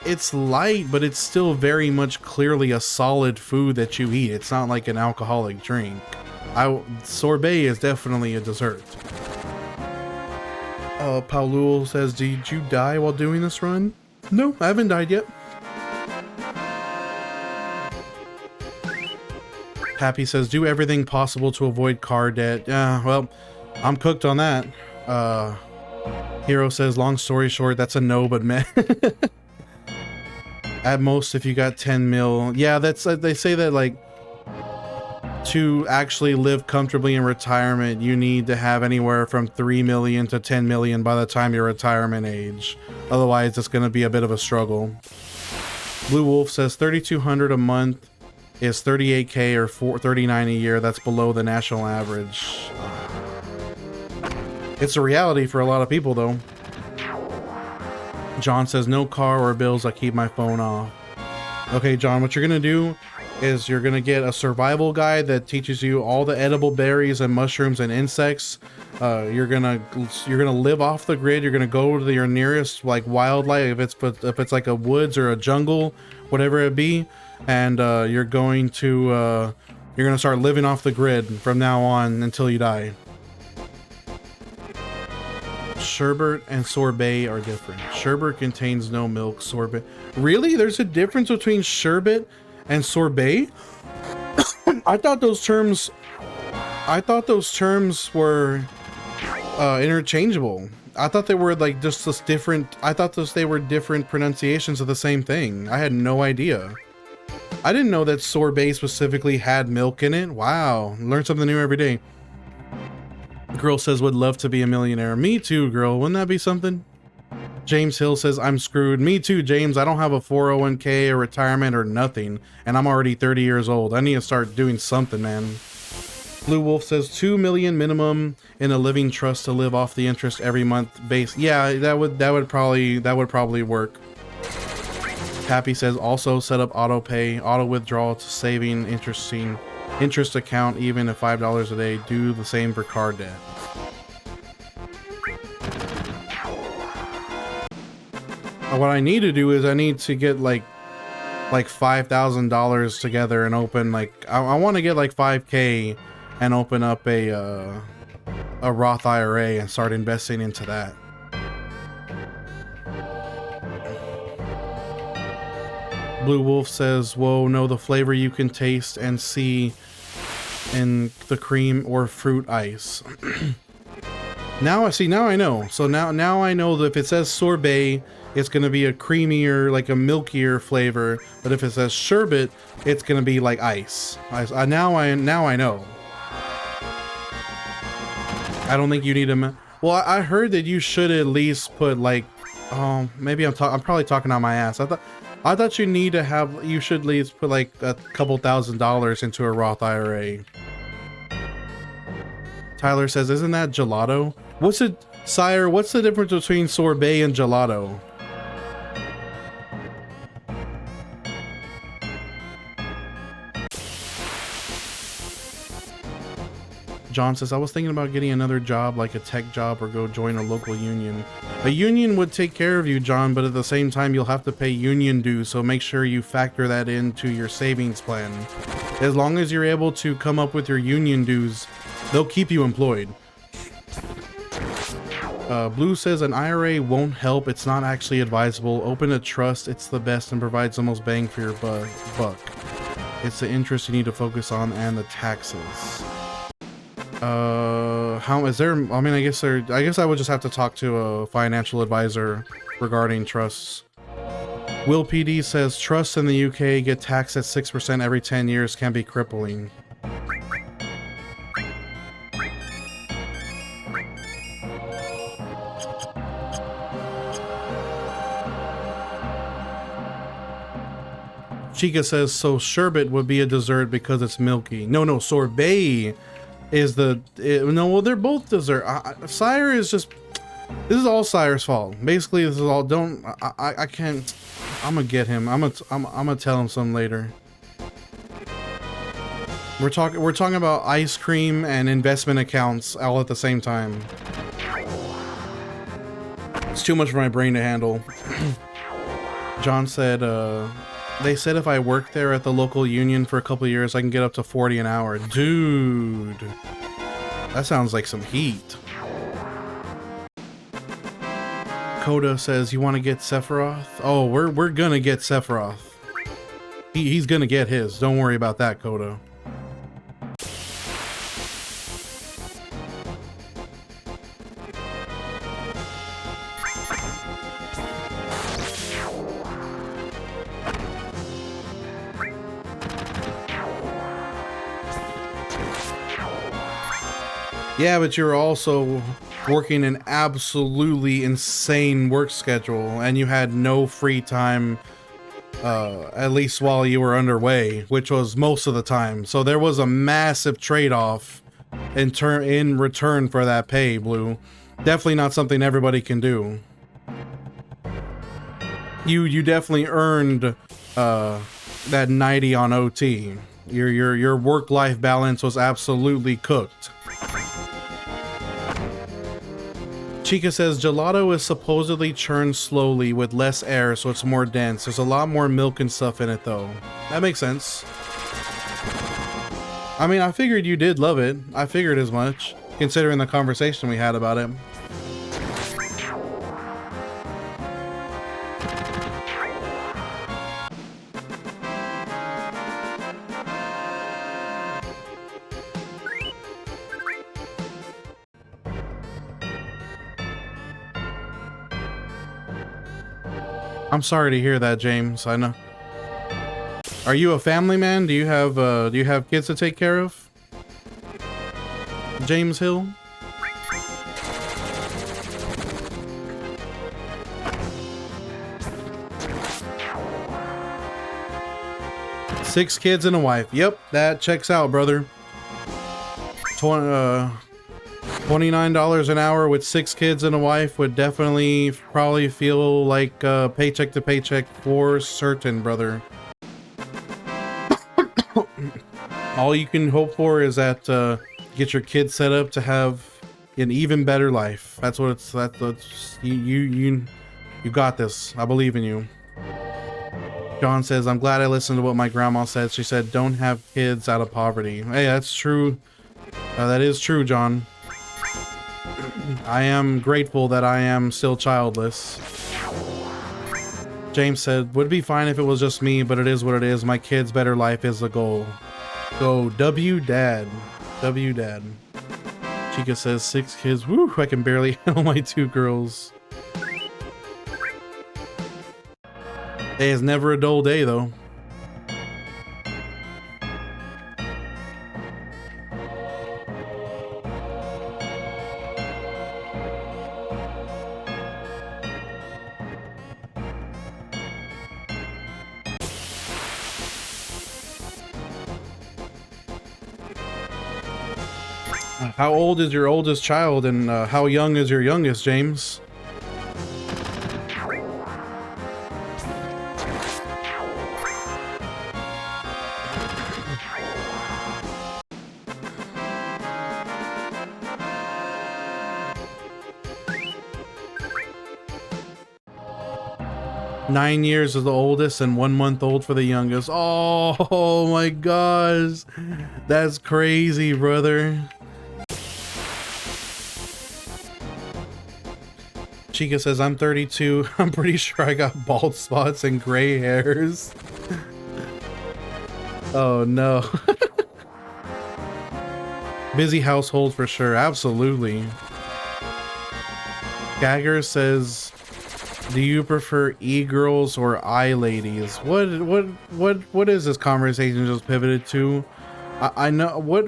It's light, but it's still very much clearly a solid food that you eat. It's not like an alcoholic drink. Sorbet is definitely a dessert. Paulul says, did you die while doing this run? No, I haven't died yet. Happy says, do everything possible to avoid car debt. Yeah, well, I'm cooked on that. Hero says, long story short, that's a no, but meh. At most, if you got 10 mil. Yeah, that's, they say that, like, to actually live comfortably in retirement, you need to have anywhere from 3 million to 10 million by the time your retirement age. Otherwise, it's going to be a bit of a struggle. Blue Wolf says 3,200 a month is 38K or 439 a year. That's below the national average. It's a reality for a lot of people, though. John says no car or bills. I keep my phone off. Okay, John, what you're gonna do is you're gonna get a survival guide that teaches you all the edible berries and mushrooms and insects. You're gonna live off the grid. You're gonna go to your nearest like wildlife, if it's like a woods or a jungle, whatever it be, and you're gonna start living off the grid from now on until you die. Sherbet and sorbet are different. Sherbet contains no milk. Sorbet, really? There's a difference between sherbet and sorbet? I thought those terms were interchangeable. I thought they were like just this different. I thought they were different pronunciations of the same thing. I had no idea. I didn't know that sorbet specifically had milk in it. Wow, learn something new every day. Girl says would love to be a millionaire. Me too, girl. Wouldn't that be something? James Hill says I'm screwed. Me too, James. I don't have a 401k or retirement or nothing, and I'm already 30 years old. I need to start doing something, man. Blue Wolf says 2 million minimum in a living trust to live off the interest every month base. Yeah, that would probably work. Happy says also set up auto pay, auto withdrawal to saving interest account, even at $5 a day. Do the same for car debt. What I need to do is I need to get like $5,000 together and open like I want to get like 5K and open up a Roth IRA and start investing into that. Blue Wolf says, whoa, know the flavor you can taste and see in the cream or fruit ice. Now I know. So now I know that if it says sorbet, it's going to be a creamier, like a milkier flavor. But if it says sherbet, it's going to be like ice. Now I know. I don't think you need a... Well, I heard that you should at least put like... Oh, maybe I'm probably talking on my ass. I thought you should at least put like a couple $1,000s into a Roth IRA. Tyler says, isn't that gelato? Sire, what's the difference between sorbet and gelato? John says, I was thinking about getting another job, like a tech job, or go join a local union. A union would take care of you, John, but at the same time, you'll have to pay union dues, so make sure you factor that into your savings plan. As long as you're able to come up with your union dues, they'll keep you employed. Blue says, an IRA won't help. It's not actually advisable. Open a trust. It's the best and provides the most bang for your buck. It's the interest you need to focus on and the taxes. How is there? I mean, I guess I would just have to talk to a financial advisor regarding trusts. Will PD says trusts in the UK get taxed at 6% every 10 years, can be crippling. Chica says, so sherbet would be a dessert because it's milky. No, sorbet is no, well, they're both dessert. Sire is just, this is all Sire's fault. Basically, this is all, I can't, I'm gonna get him. I'm gonna tell him some later. We're talking about ice cream and investment accounts all at the same time. It's too much for my brain to handle. John said, they said if I work there at the local union for a couple of years, I can get up to 40 an hour. Dude, that sounds like some heat. Coda says, you want to get Sephiroth? Oh, we're gonna get Sephiroth. He's gonna get his. Don't worry about that, Coda. Yeah, but you're also working an absolutely insane work schedule, and you had no free time, at least while you were underway, which was most of the time. So there was a massive trade-off in return for that pay, Blue. Definitely not something everybody can do. You definitely earned that 90 on OT. Your work-life balance was absolutely cooked. Chica says gelato is supposedly churned slowly with less air, so it's more dense. There's a lot more milk and stuff in it, though. That makes sense. I mean, I figured you did love it. I figured as much, considering the conversation we had about it. I'm sorry to hear that, James. I know. Are you a family man? Do you have kids to take care of? James Hill? Six kids and a wife. Yep, that checks out, brother. $29 an hour with 6 kids and a wife would definitely probably feel like paycheck to paycheck for certain, brother. All you can hope for is that get your kids set up to have an even better life. That's what it's. That's you got this. I believe in you. John says, I'm glad I listened to what my grandma said. She said, don't have kids out of poverty. Hey, that's true. That is true, John. I am grateful that I am still childless. James said, would be fine if it was just me, but it is what it is. My kid's better life is the goal. Go W Dad. W Dad. Chica says 6 kids. Woo, I can barely handle my 2 girls. Hey, it's never a dull day though. How old is your oldest child, and how young is your youngest, James? Nine years is the oldest and 1 month old for the youngest. Oh my gosh. That's crazy, brother. Chica says, I'm 32. I'm pretty sure I got bald spots and gray hairs. Oh no. Busy household for sure. Absolutely. Gagger says, do you prefer e-girls or i-ladies? What is this conversation just pivoted to? I know what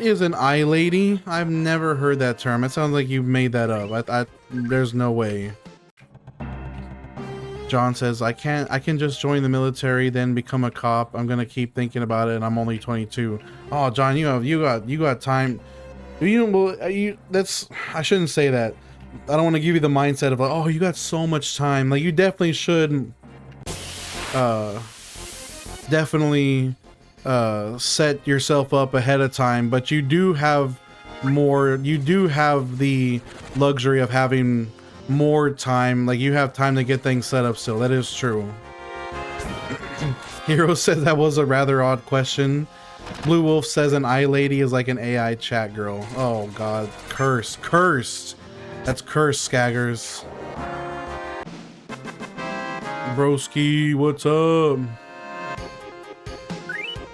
is an i-lady? I've never heard that term. It sounds like you made that up. There's no way. John says, I can just join the military, then become a cop. I'm gonna keep thinking about it, and I'm only 22. Oh, John, you got time. I shouldn't say that. I don't want to give you the mindset of like, oh, you got so much time. Like, you definitely should definitely set yourself up ahead of time, but you do have the luxury of having more time. Like, you have time to get things set up still. That is true. Hero says that was a rather odd question. Blue Wolf says an i-lady is like an AI chat girl. Oh god, cursed. That's cursed, Skaggers. Broski, what's up?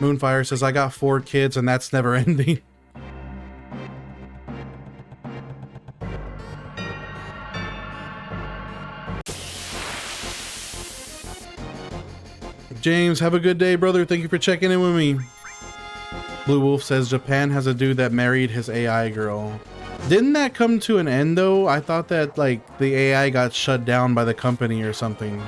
Moonfire says, I got 4 kids and that's never ending. James, have a good day, brother. Thank you for checking in with me. Blue Wolf says Japan has a dude that married his AI girl. Didn't that come to an end though? I thought that like the AI got shut down by the company or something.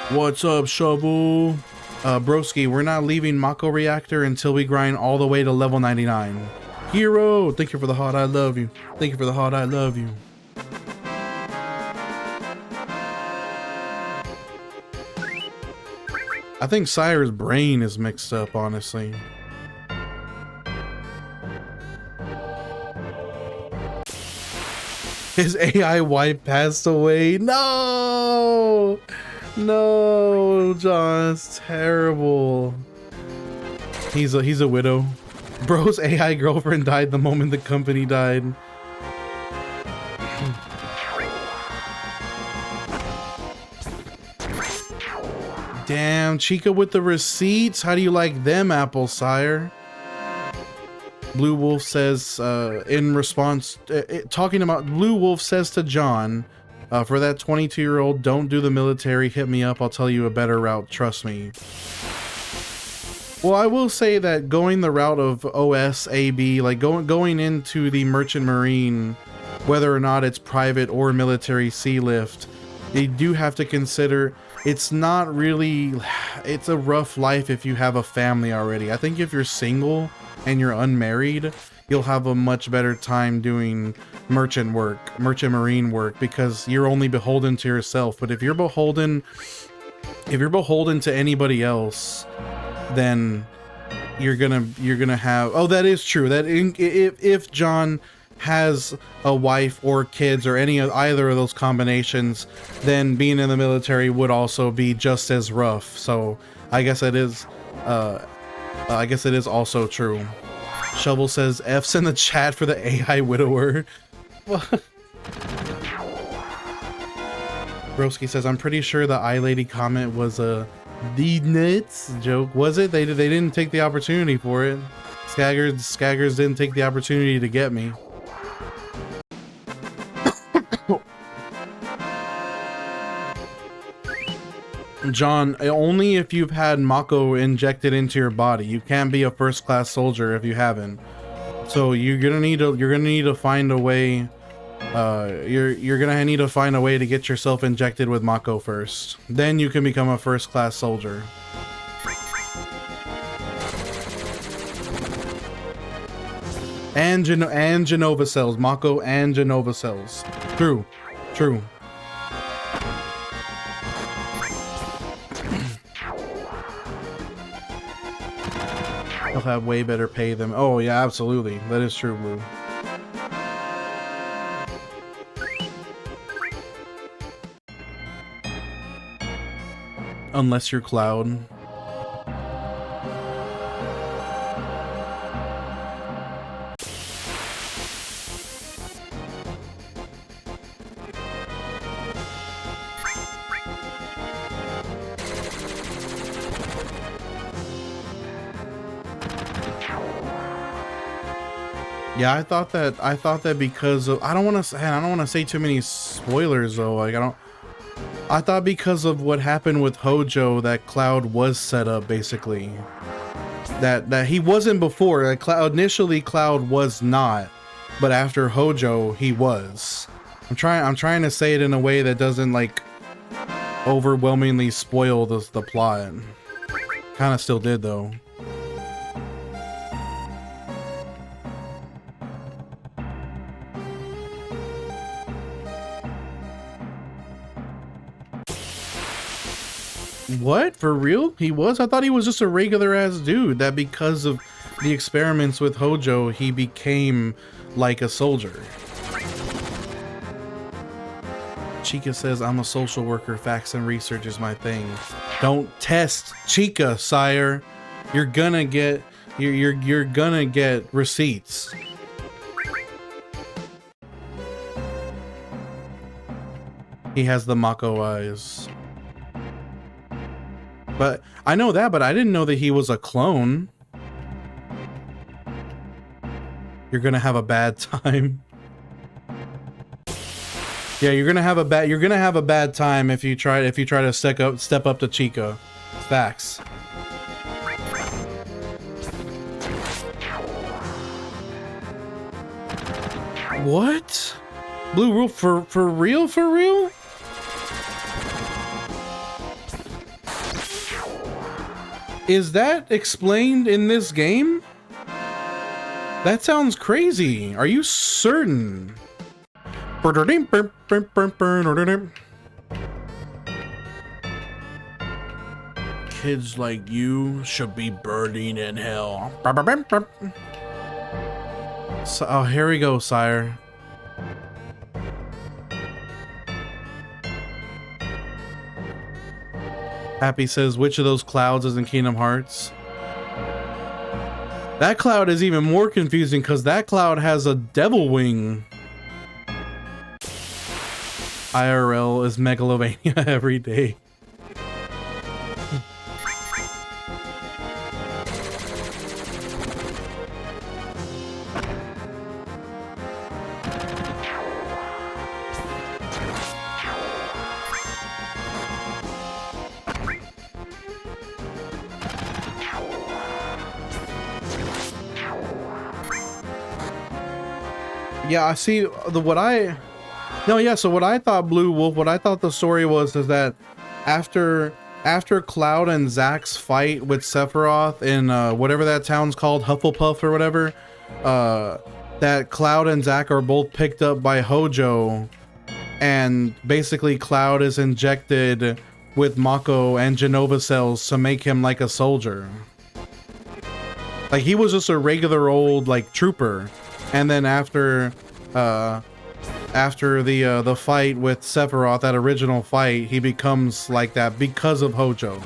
What's up, Shovel? Broski, we're not leaving Mako Reactor until we grind all the way to level 99. Hero, thank you for the hot I love you. Thank you for the hot I love you. I think Sire's brain is mixed up, honestly. His AI wife passed away. No! No, John, it's terrible. He's a widow. Bro's AI girlfriend died the moment the company died. Damn, Chica with the receipts. How do you like them apples, sire? Blue Wolf says, in response, talking about, Blue Wolf says to John, for that 22-year-old, don't do the military, hit me up, I'll tell you a better route, trust me. Well, I will say that going the route of OSAB, like going into the Merchant Marine, whether or not it's private or military sea lift, you do have to consider it's not really, it's a rough life if you have a family already. I think if you're single and you're unmarried, you'll have a much better time doing merchant marine work, because you're only beholden to yourself. But if you're beholden to anybody else, then you're gonna have, oh, that is true, that if John has a wife or kids or either of those combinations, then being in the military would also be just as rough. So I guess it is also true. Shovel says F's in the chat for the AI widower. Broski says, I'm pretty sure the eye lady comment was a the nuts joke. Was it? They didn't take the opportunity for it. Skaggers didn't take the opportunity to get me. John, only if you've had Mako injected into your body. You can't be a first-class soldier if you haven't. So you're gonna need to find a way. You're gonna need to find a way to get yourself injected with Mako first. Then you can become a first-class soldier. And Genova cells, Mako and Genova cells. True. They'll have way better pay than. Oh yeah, absolutely. That is true, Blue. Unless you're Cloud. Yeah, I thought that because of, I don't want to say too many spoilers though. Like I thought because of what happened with Hojo that Cloud was set up basically. That he wasn't before. Like initially Cloud was not, but after Hojo he was. I'm trying to say it in a way that doesn't like overwhelmingly spoil the plot. Kind of still did though. What? For real? He was? I thought he was just a regular ass dude that because of the experiments with Hojo, he became like a soldier. Chica says, I'm a social worker. Facts and research is my thing. Don't test Chica, sire. You're gonna get you're gonna get receipts. He has the Mako eyes. But I know that, but I didn't know that he was a clone. You're gonna have a bad time. Yeah, you're gonna have a bad time if you try to step up to Chica. Facts. What? Blue Wolf for real? For real? Is that explained in this game? That sounds crazy. Are you certain? Kids like you should be burning in hell. So, oh, here we go, sire. Happy says, which of those clouds is in Kingdom Hearts? That cloud is even more confusing because that cloud has a devil wing. IRL is Megalovania every day. Yeah, I see so what I thought Blue Wolf, what I thought the story was is that after Cloud and Zack's fight with Sephiroth in whatever that town's called, Hufflepuff or whatever, that Cloud and Zack are both picked up by Hojo, and basically Cloud is injected with Mako and Genova cells to make him like a soldier. Like he was just a regular old like trooper. And then after the fight with Sephiroth, that original fight, he becomes like that because of Hojo.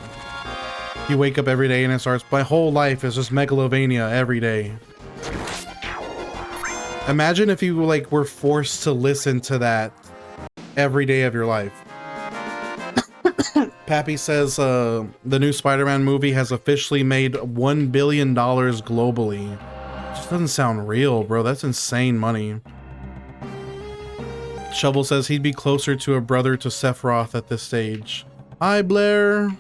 You wake up every day and it starts, my whole life is just Megalovania every day. Imagine if you like were forced to listen to that every day of your life. Pappy says the new Spider-Man movie has officially made $1 billion globally. Just doesn't sound real, bro. That's insane money. Shovel says he'd be closer to a brother to Sephiroth at this stage. Hi, Blair.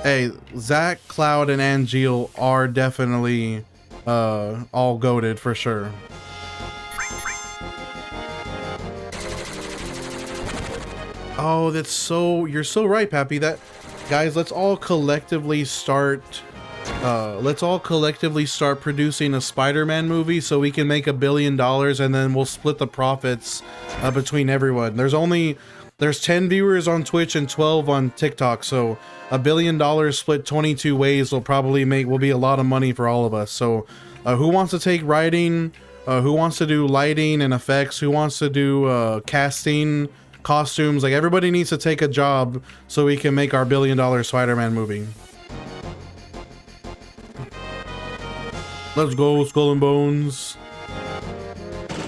Hey, Zack, Cloud, and Angeal are definitely all goated for sure. Oh, that's so... You're so right, Pappy. That, guys, let's all collectively start producing a Spider-Man movie so we can make $1 billion, and then we'll split the profits between everyone. There's 10 viewers on Twitch and 12 on TikTok, so $1 billion split 22 ways will be a lot of money for all of us. So who wants to take writing? Who wants to do lighting and effects? Who wants to do casting, costumes? Like, everybody needs to take a job so we can make our $1 billion Spider-Man movie. Let's go, Skull and Bones.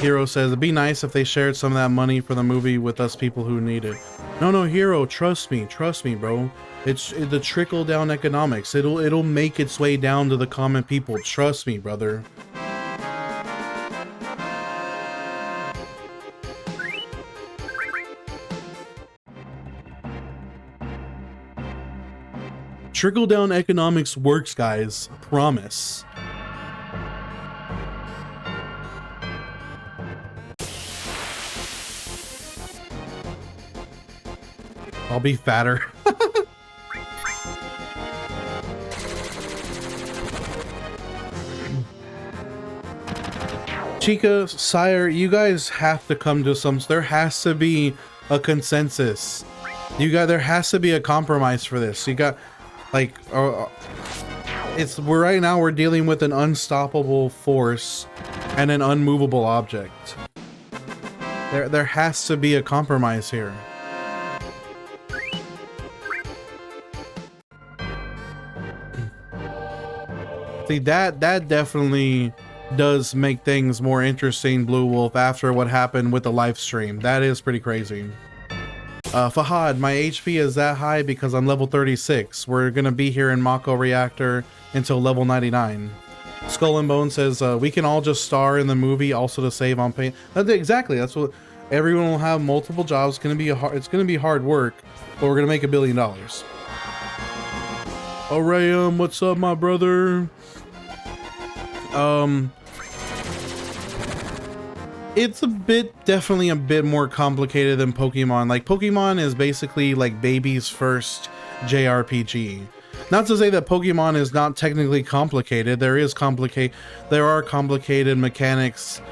Hero says, it'd be nice if they shared some of that money for the movie with us people who need it. No, Hero, trust me, bro. It's the trickle down economics. It'll make its way down to the common people. Trust me, brother. Trickle down economics works, guys. Promise. I'll be fatter. Chica, Sire, you guys have to come to some... There has to be a consensus. There has to be a compromise for this. You got, like... right now we're dealing with an unstoppable force and an unmovable object. There has to be a compromise here. See, that definitely does make things more interesting, Blue Wolf, after what happened with the live stream. That is pretty crazy. Fahad, my HP is that high because I'm level 36. We're gonna be here in Mako Reactor until level 99. Skull and Bone says, we can all just star in the movie also to save on pay. Exactly, that's what... Everyone will have multiple jobs. It's gonna be hard work, but we're gonna make $1 billion. Alright, what's up, my brother? It's definitely a bit more complicated than Pokemon. Like, Pokemon is basically like baby's first JRPG. Not to say that Pokemon is not technically complicated. There are complicated mechanics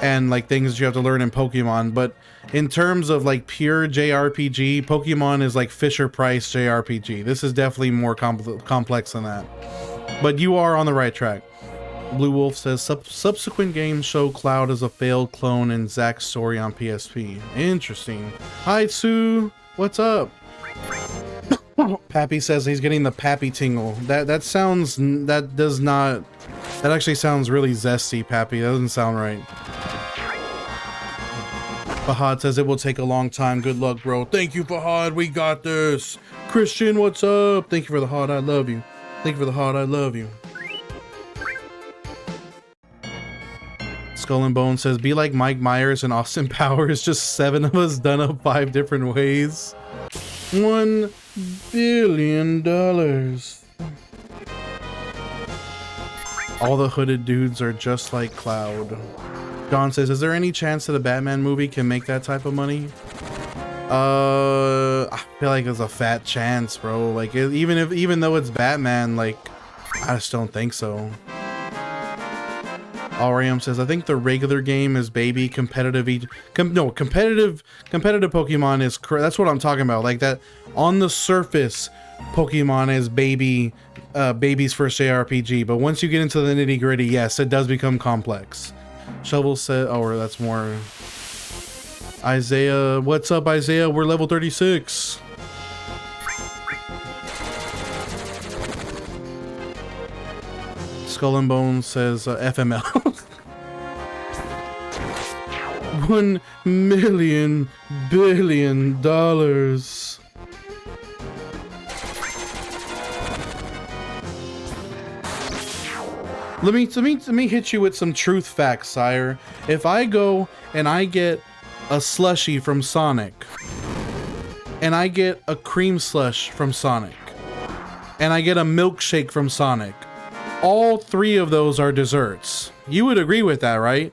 and like things you have to learn in Pokemon, but in terms of like pure JRPG, Pokemon is like Fisher-Price JRPG. This is definitely more complex than that. But you are on the right track. Blue Wolf says subsequent games show Cloud as a failed clone in Zack's story on PSP. Interesting. Hi Sue, what's up? Pappy says he's getting the Pappy tingle. That actually sounds really zesty, Pappy. That doesn't sound right. Fahad says it will take a long time. Good luck, bro. Thank you, Fahad. We got this. Christian, what's up? Thank you for the heart. I love you. Thank you for the heart. I love you. Skull and Bone says, be like Mike Myers and Austin Powers. Just 7 of us done up 5 different ways. $1 billion. All the hooded dudes are just like Cloud. John says, is there any chance that a Batman movie can make that type of money? I feel like there's a fat chance, bro. Like, even though it's Batman, like, I just don't think so. Ariam says, I think the regular game is baby. Competitive Pokemon is that's what I'm talking about. Like that on the surface, Pokemon is baby's first JRPG, but once you get into the nitty gritty, yes, it does become complex. Shovel said, oh, that's more. Isaiah, what's up, Isaiah? We're level 36. Skull and Bones says FML. $1 billion. Let me hit you with some truth facts, sire. If I go and I get a slushie from Sonic, and I get a cream slush from Sonic, and I get a milkshake from Sonic, all 3 of those are desserts. You would agree with that, right?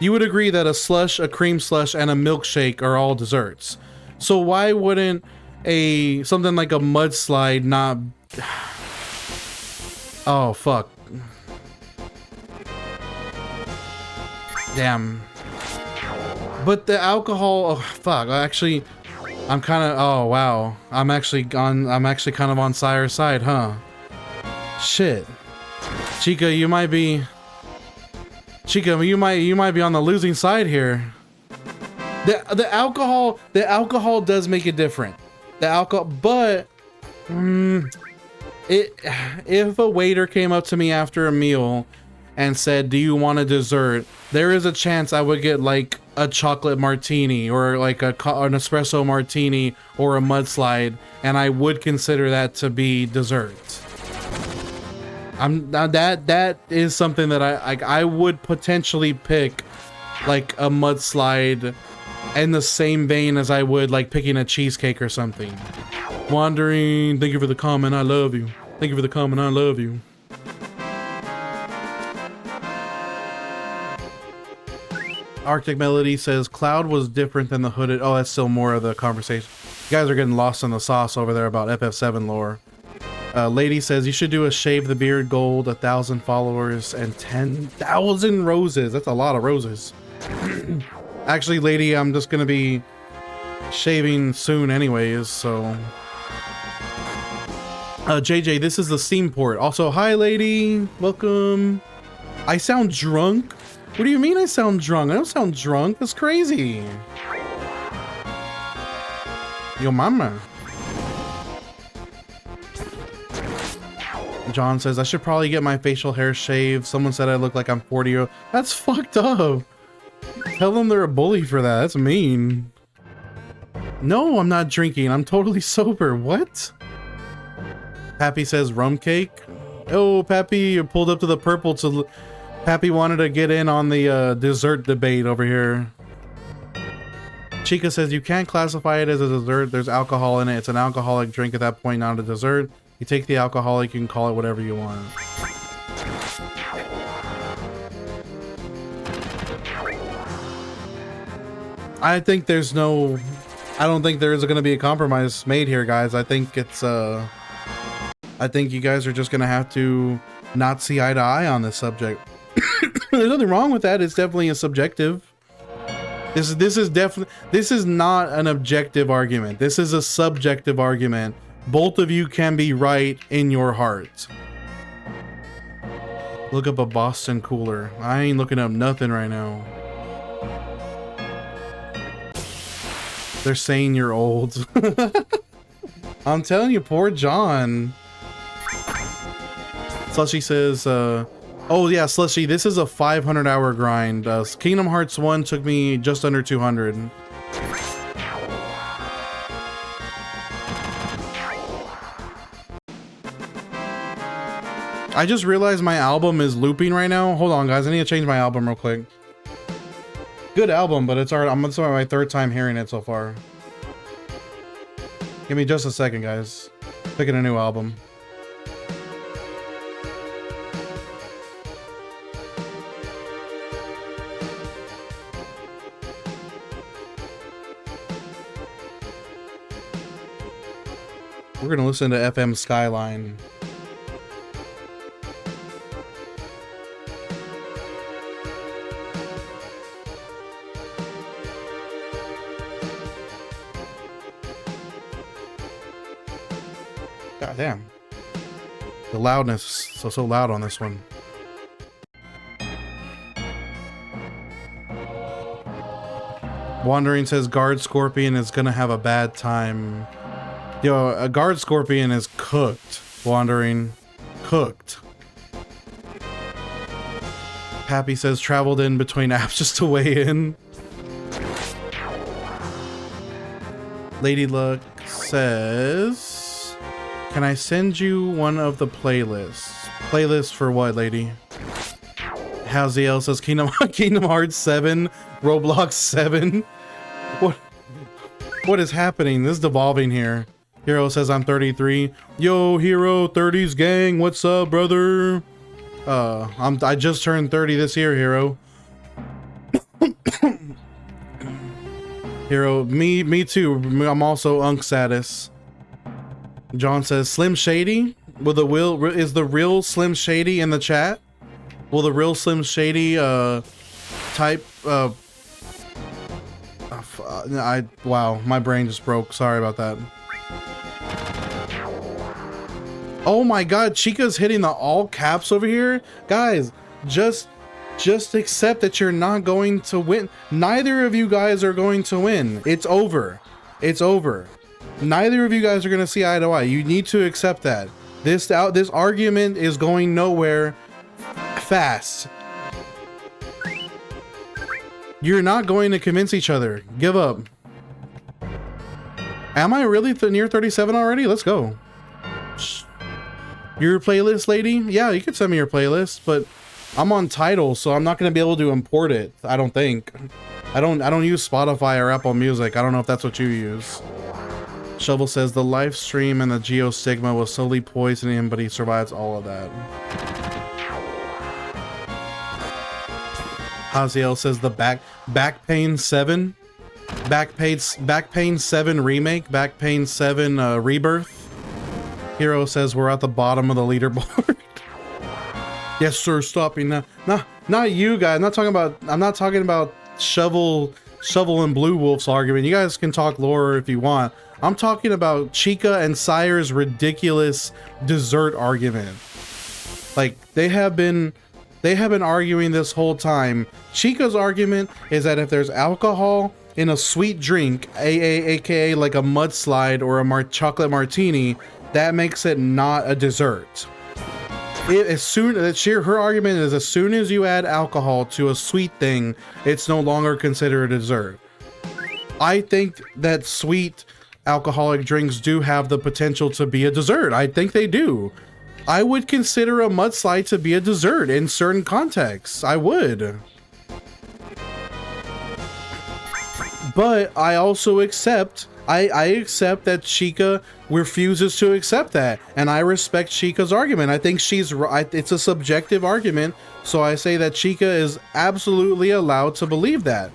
You would agree that a slush, a cream slush, and a milkshake are all desserts. So why wouldn't something like a mudslide not... Oh, fuck. Damn. But the alcohol... Oh, fuck. Actually, I'm kind of... Oh, wow. I'm actually kind of on Sire's side, huh? Shit. Chica, you might be on the losing side here. The alcohol does make it different. The alcohol, but if a waiter came up to me after a meal and said, "Do you want a dessert?" there is a chance I would get like a chocolate martini or like an espresso martini or a mudslide, and I would consider that to be dessert. That is something that I would potentially pick, like a mudslide, in the same vein as I would like picking a cheesecake or something. Wandering, thank you for the comment. I love you. Thank you for the comment. I love you. Arctic Melody says Cloud was different than the hooded. Oh, that's still more of the conversation. You guys are getting lost in the sauce over there about FF7 lore. Lady says you should do a shave the beard gold, 1,000 followers, and 10,000 roses. That's a lot of roses. Actually, Lady, I'm just gonna be shaving soon anyways, so... JJ, this is the Steam port. Also, hi, Lady. Welcome. I sound drunk? What do you mean I sound drunk? I don't sound drunk. That's crazy. Yo, mama. John says, I should probably get my facial hair shaved. Someone said I look like I'm 40. That's fucked up. Tell them they're a bully for that. That's mean. No, I'm not drinking. I'm totally sober. What? Pappy says rum cake. Oh, Pappy, you pulled up to the purple to... Pappy wanted to get in on the dessert debate over here. Chica says you can't classify it as a dessert. There's alcohol in it. It's an alcoholic drink at that point, not a dessert. You take the alcoholic, you can call it whatever you want. I think there's no, I don't think there is going to be a compromise made here, guys. I think it's, I think you guys are just going to have to not see eye to eye on this subject. There's nothing wrong with that. It's definitely a subjective. This is not an objective argument. This is a subjective argument. Both of you can be right in your heart. Look up a Boston cooler. I ain't looking up nothing right now. They're saying you're old. I'm telling you, poor John. Slushy says, oh yeah, Slushy, this is a 500-hour grind. Kingdom Hearts 1 took me just under 200. I just realized my album is looping right now. Hold on, guys. I need to change my album real quick. Good album, but it's already, I'm on my third time hearing it so far. Give me just a second, guys. Picking a new album. We're gonna listen to FM Skyline. God damn. The loudness so loud on this one. Wandering says Guard Scorpion is gonna have a bad time. Yo, a Guard Scorpion is cooked. Wandering. Cooked. Happy says traveled in between apps just to weigh in. Lady Luck says, can I send you one of the playlists? Playlist for what, lady? Haziel says Kingdom Hearts 7, Roblox 7. What is happening? This is devolving here. Hero says I'm 33. Yo, Hero, 30s gang. What's up, brother? I just turned 30 this year, Hero. Hero, me too. I'm also Unk status. John says Slim Shady. Is the real Slim Shady in the chat? Will the real Slim Shady type wow, my brain just broke. Sorry about that. Oh my god, Chica's hitting the all caps over here. Guys, just accept that you're not going to win. Neither of you guys are going to win. It's over. It's over. Neither of you guys are going to see eye to eye. You need to accept that. This argument is going nowhere fast. You're not going to convince each other. Give up. Am I really near 37 already? Let's go. Your playlist, lady? Yeah, you could send me your playlist, but I'm on Tidal, so I'm not going to be able to import it. I don't think. I don't use Spotify or Apple Music. I don't know if that's what you use. Shovel says the live stream and the Geostigma was slowly poisoning him, but he survives all of that. Haziel says the back pain 7 remake, back pain 7 rebirth. Hero says we're at the bottom of the leaderboard. Yes, sir. Stopping now. Not you guys. I'm not talking about Shovel and Blue Wolf's argument. You guys can talk lore if you want. I'm talking about Chica and Sire's ridiculous dessert argument. Like they have been arguing this whole time. Chica's argument is that if there's alcohol in a sweet drink, aka like a mudslide or a chocolate martini, that makes it not a dessert. Her argument is as soon as you add alcohol to a sweet thing, it's no longer considered a dessert. I think that sweet alcoholic drinks do have the potential to be a dessert. I think they do. I would consider a mudslide to be a dessert in certain contexts. I would. But I also accept, I accept that Chica refuses to accept that. And I respect Chica's argument. I think she's right. It's a subjective argument. So I say that Chica is absolutely allowed to believe that.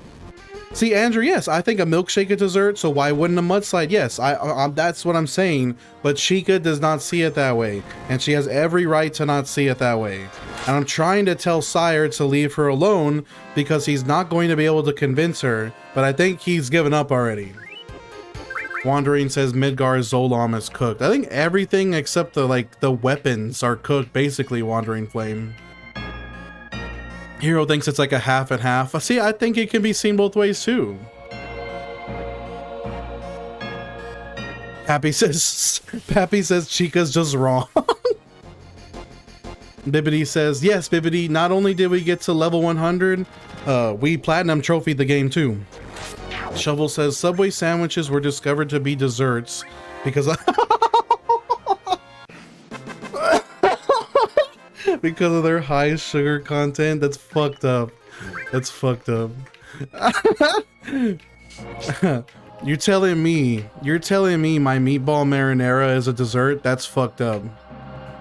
See, Andrew, yes, I think a milkshake is dessert, so why wouldn't a mudslide? Yes, that's what I'm saying, but Chica does not see it that way, and she has every right to not see it that way. And I'm trying to tell Sire to leave her alone because he's not going to be able to convince her, but I think he's given up already. Wandering says Midgar's Zolom is cooked. I think everything except the weapons are cooked, basically, Wandering Flame. Hero thinks it's like a half and half. See, I think it can be seen both ways too. Pappy says Chica's just wrong. Bibbidi says, yes, Bibbidi, not only did we get to level 100, we platinum trophied the game too. Shovel says Subway sandwiches were discovered to be desserts because because of their high sugar content. That's fucked up. That's fucked up. You're telling me my meatball marinara is a dessert? That's fucked up.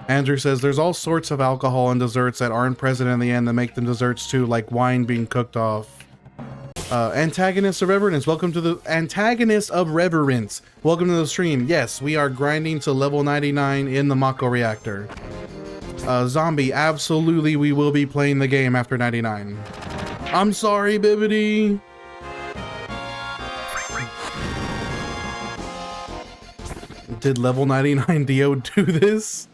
Andrew says there's all sorts of alcohol in desserts that aren't present in the end that make them desserts too, like wine being cooked off. Antagonist of Reverence, welcome to the Antagonist of Reverence. Welcome to the stream. Yes, we are grinding to level 99 in the Mako Reactor. Zombie, absolutely we will be playing the game after 99. I'm sorry, Bibbidi. Did level 99 Dio do this?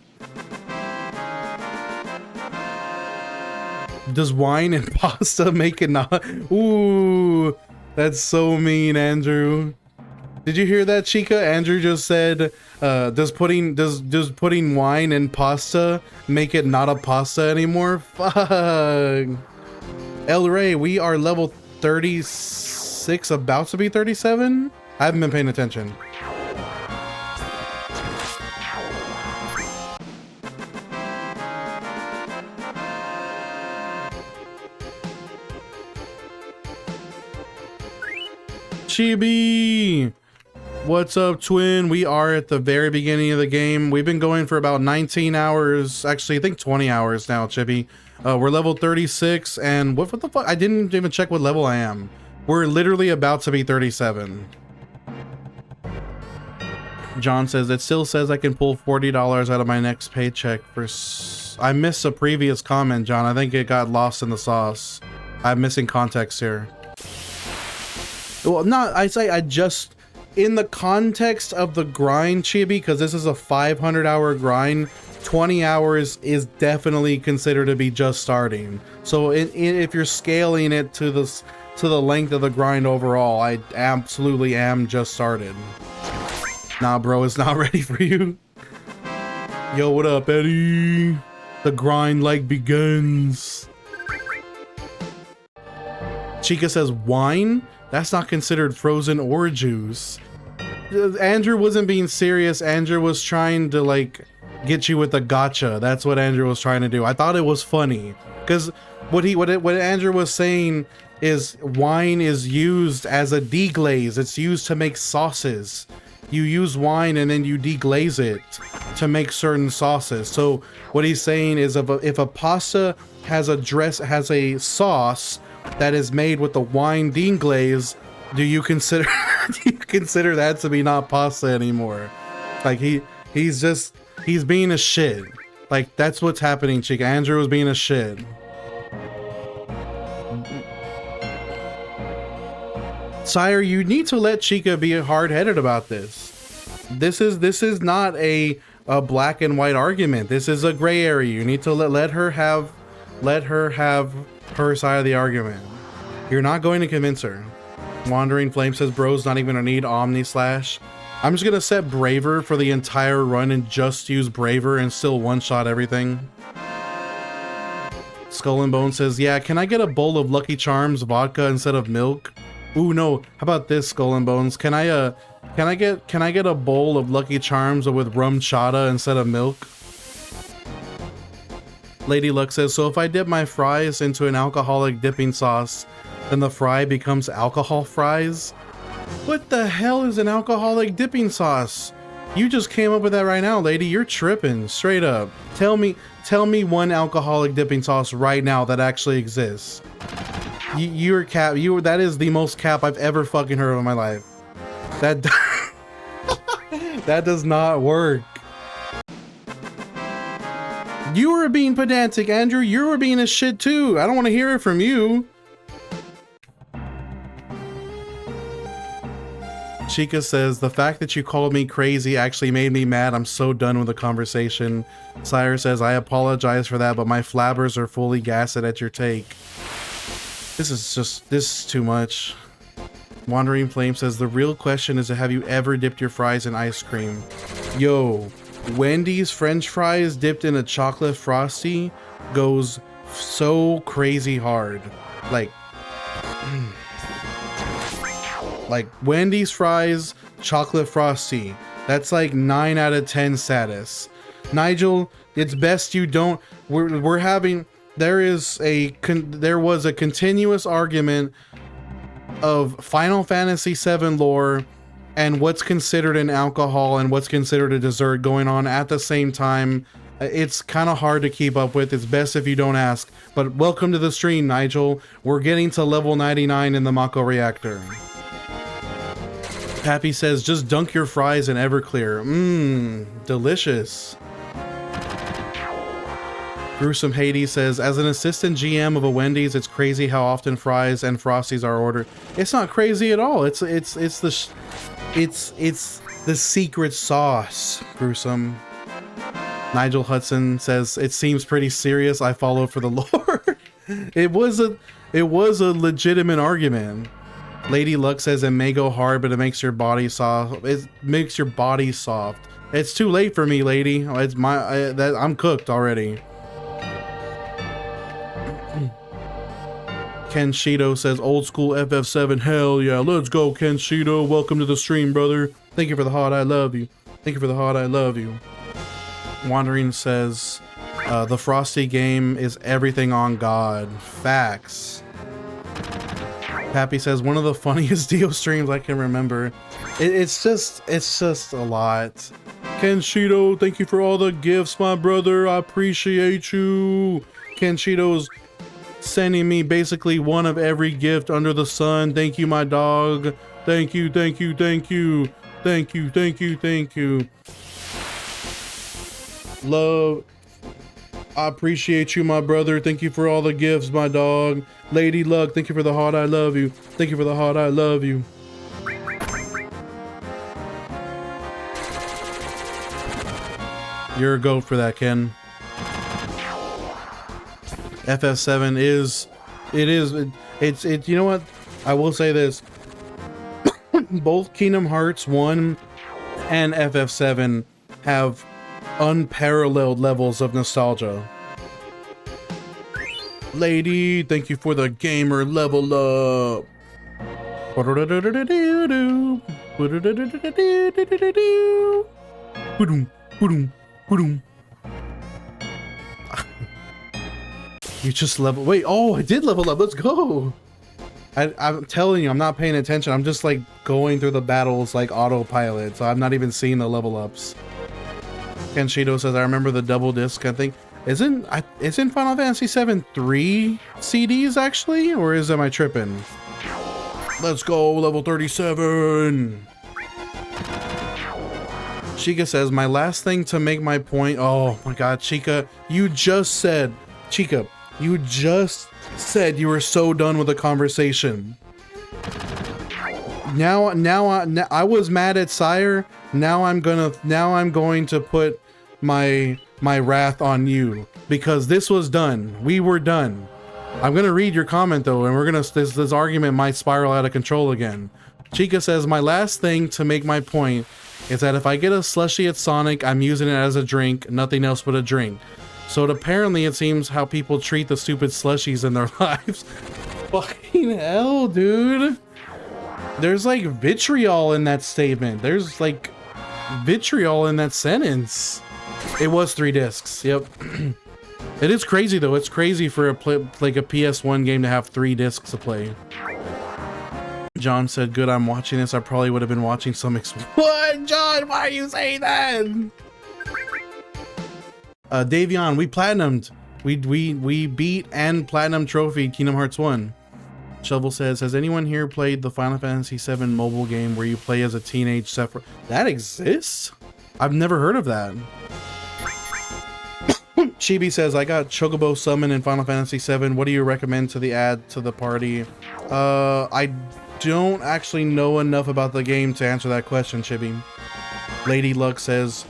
Does wine and pasta make it not? Ooh, that's so mean, Andrew. Did you hear that, Chica? Andrew just said, does putting wine and pasta make it not a pasta anymore? Fuck. El Rey, we are level 36, about to be 37? I haven't been paying attention. Chibi! What's up, twin? We are at the very beginning of the game. We've been going for about 19 hours. Actually, I think 20 hours now, Chibi. We're level 36, and what the fuck? I didn't even check what level I am. We're literally about to be 37. John says, it still says I can pull $40 out of my next paycheck for... I missed a previous comment, John. I think it got lost in the sauce. I'm missing context here. Well, not, I just, in the context of the grind, Chibi, because this is a 500-hour grind, 20 hours is definitely considered to be just starting. So if you're scaling it to the length of the grind overall, I absolutely am just started. Nah, bro, it's not ready for you. Yo, what up, Eddie? The grind begins. Chica says wine? That's not considered frozen or juice. Andrew wasn't being serious. Andrew was trying to get you with a gotcha. That's what Andrew was trying to do. I thought it was funny because what Andrew was saying is wine is used as a deglaze. It's used to make sauces. You use wine and then you deglaze it to make certain sauces. So what he's saying is if a pasta has a sauce that is made with the wine deglaze, do you consider that to be not pasta anymore? He's being a shit. That's what's happening, Chica. Andrew was being a shit. Sire, you need to let Chica be hard-headed about this. This is not a black and white argument. This is a gray area. You need to let her have her side of the argument. You're not going to convince her. Wandering Flame says, bro's not even gonna need Omni Slash. I'm just gonna set Braver for the entire run and just use Braver and still one-shot everything. Skull and Bone says, yeah, can I get a bowl of Lucky Charms vodka instead of milk? Ooh, no. How about this, Skull and Bones? Can I get a bowl of Lucky Charms with rum chata instead of milk? Lady Luck says, so if I dip my fries into an alcoholic dipping sauce, then the fry becomes alcohol fries? What the hell is an alcoholic dipping sauce? You just came up with that right now, lady. You're tripping, straight up. Tell me one alcoholic dipping sauce right now that actually exists. You're cap. That is the most cap I've ever fucking heard of in my life. That that does not work. You were being pedantic, Andrew. You were being a shit too. I don't want to hear it from you. Chica says, the fact that you called me crazy actually made me mad. I'm so done with the conversation. Sire says, I apologize for that, but my flabbers are fully gassed at your take. This is too much. Wandering Flame says, the real question is, have you ever dipped your fries in ice cream? Yo, Wendy's French fries dipped in a chocolate frosty goes so crazy hard. Like Wendy's fries, chocolate frosty. That's like 9 out of 10 status. Nigel, it's best you don't. We're having. There was a continuous argument of Final Fantasy VII lore and what's considered an alcohol and what's considered a dessert going on at the same time. It's kind of hard to keep up with. It's best if you don't ask. But welcome to the stream, Nigel. We're getting to level 99 in the Mako Reactor. Pappy says, just dunk your fries in Everclear. Mmm, delicious. Gruesome Hades says, as an assistant GM of a Wendy's, it's crazy how often fries and Frosties are ordered. It's not crazy at all. It's the secret sauce, Gruesome. Nigel Hudson says, it seems pretty serious. I follow for the lore. It was a legitimate argument. Lady Luck says it may go hard, but it makes your body soft. It makes your body soft. It's too late for me, lady. It's I'm cooked already. Ken Shido says old school FF7. Hell yeah, let's go, Ken Shido. Welcome to the stream, brother. Thank you for the heart. I love you. Thank you for the heart. I love you. Wandering says the Frosty game is everything on God. Facts. Pappy says one of the funniest Dio streams I can remember. It's just a lot. Ken Shido, thank you for all the gifts, my brother. I appreciate you. Ken Shido's sending me basically one of every gift under the sun. Thank you, my dog. Thank you, thank you, thank you. Thank you, thank you, thank you. Love. I appreciate you, my brother. Thank you for all the gifts, my dog. Lady Luck, thank you for the heart. I love you. Thank you for the heart. I love you. You're a goat for that, Ken. FF7 it's you know what? I will say this. Both Kingdom Hearts 1 and FF7 have unparalleled levels of nostalgia. Lady, thank you for the gamer level up. You just level. Wait, oh, I did level up. Let's go. I'm telling you, I'm not paying attention. I'm just like going through the battles like autopilot, so I'm not even seeing the level ups. Ken Shido says, I remember the double disc, I think. Isn't Final Fantasy VII 3 CDs actually? Or am I tripping? Let's go, level 37. Chica says, my last thing to make my point. Oh my god, Chica, you just said you were so done with the conversation. Now I was mad at Sire. Now I'm going to put my wrath on you because this was done. We were done. I'm gonna read your comment though, and this argument might spiral out of control again. Chica says, my last thing to make my point is that if I get a slushie at Sonic, I'm using it as a drink, nothing else but a drink. So apparently it seems how people treat the stupid slushies in their lives. Fucking hell, dude. There's like vitriol in that statement. There's like vitriol in that sentence. It was 3 discs. Yep. It is crazy though. It's crazy for a PS1 game to have 3 discs to play. John said, good, I'm watching this. I probably would have been watching some What? John, why are you saying that? Davion, we platinumed. We beat and platinum trophy Kingdom Hearts 1. Shovel says, has anyone here played the Final Fantasy VII mobile game where you play as a teenage Sephiroth? That exists? I've never heard of that. Chibi says, I got Chocobo Summon in Final Fantasy VII. What do you recommend to the add to the party? I don't actually know enough about the game to answer that question, Chibi. Lady Luck says,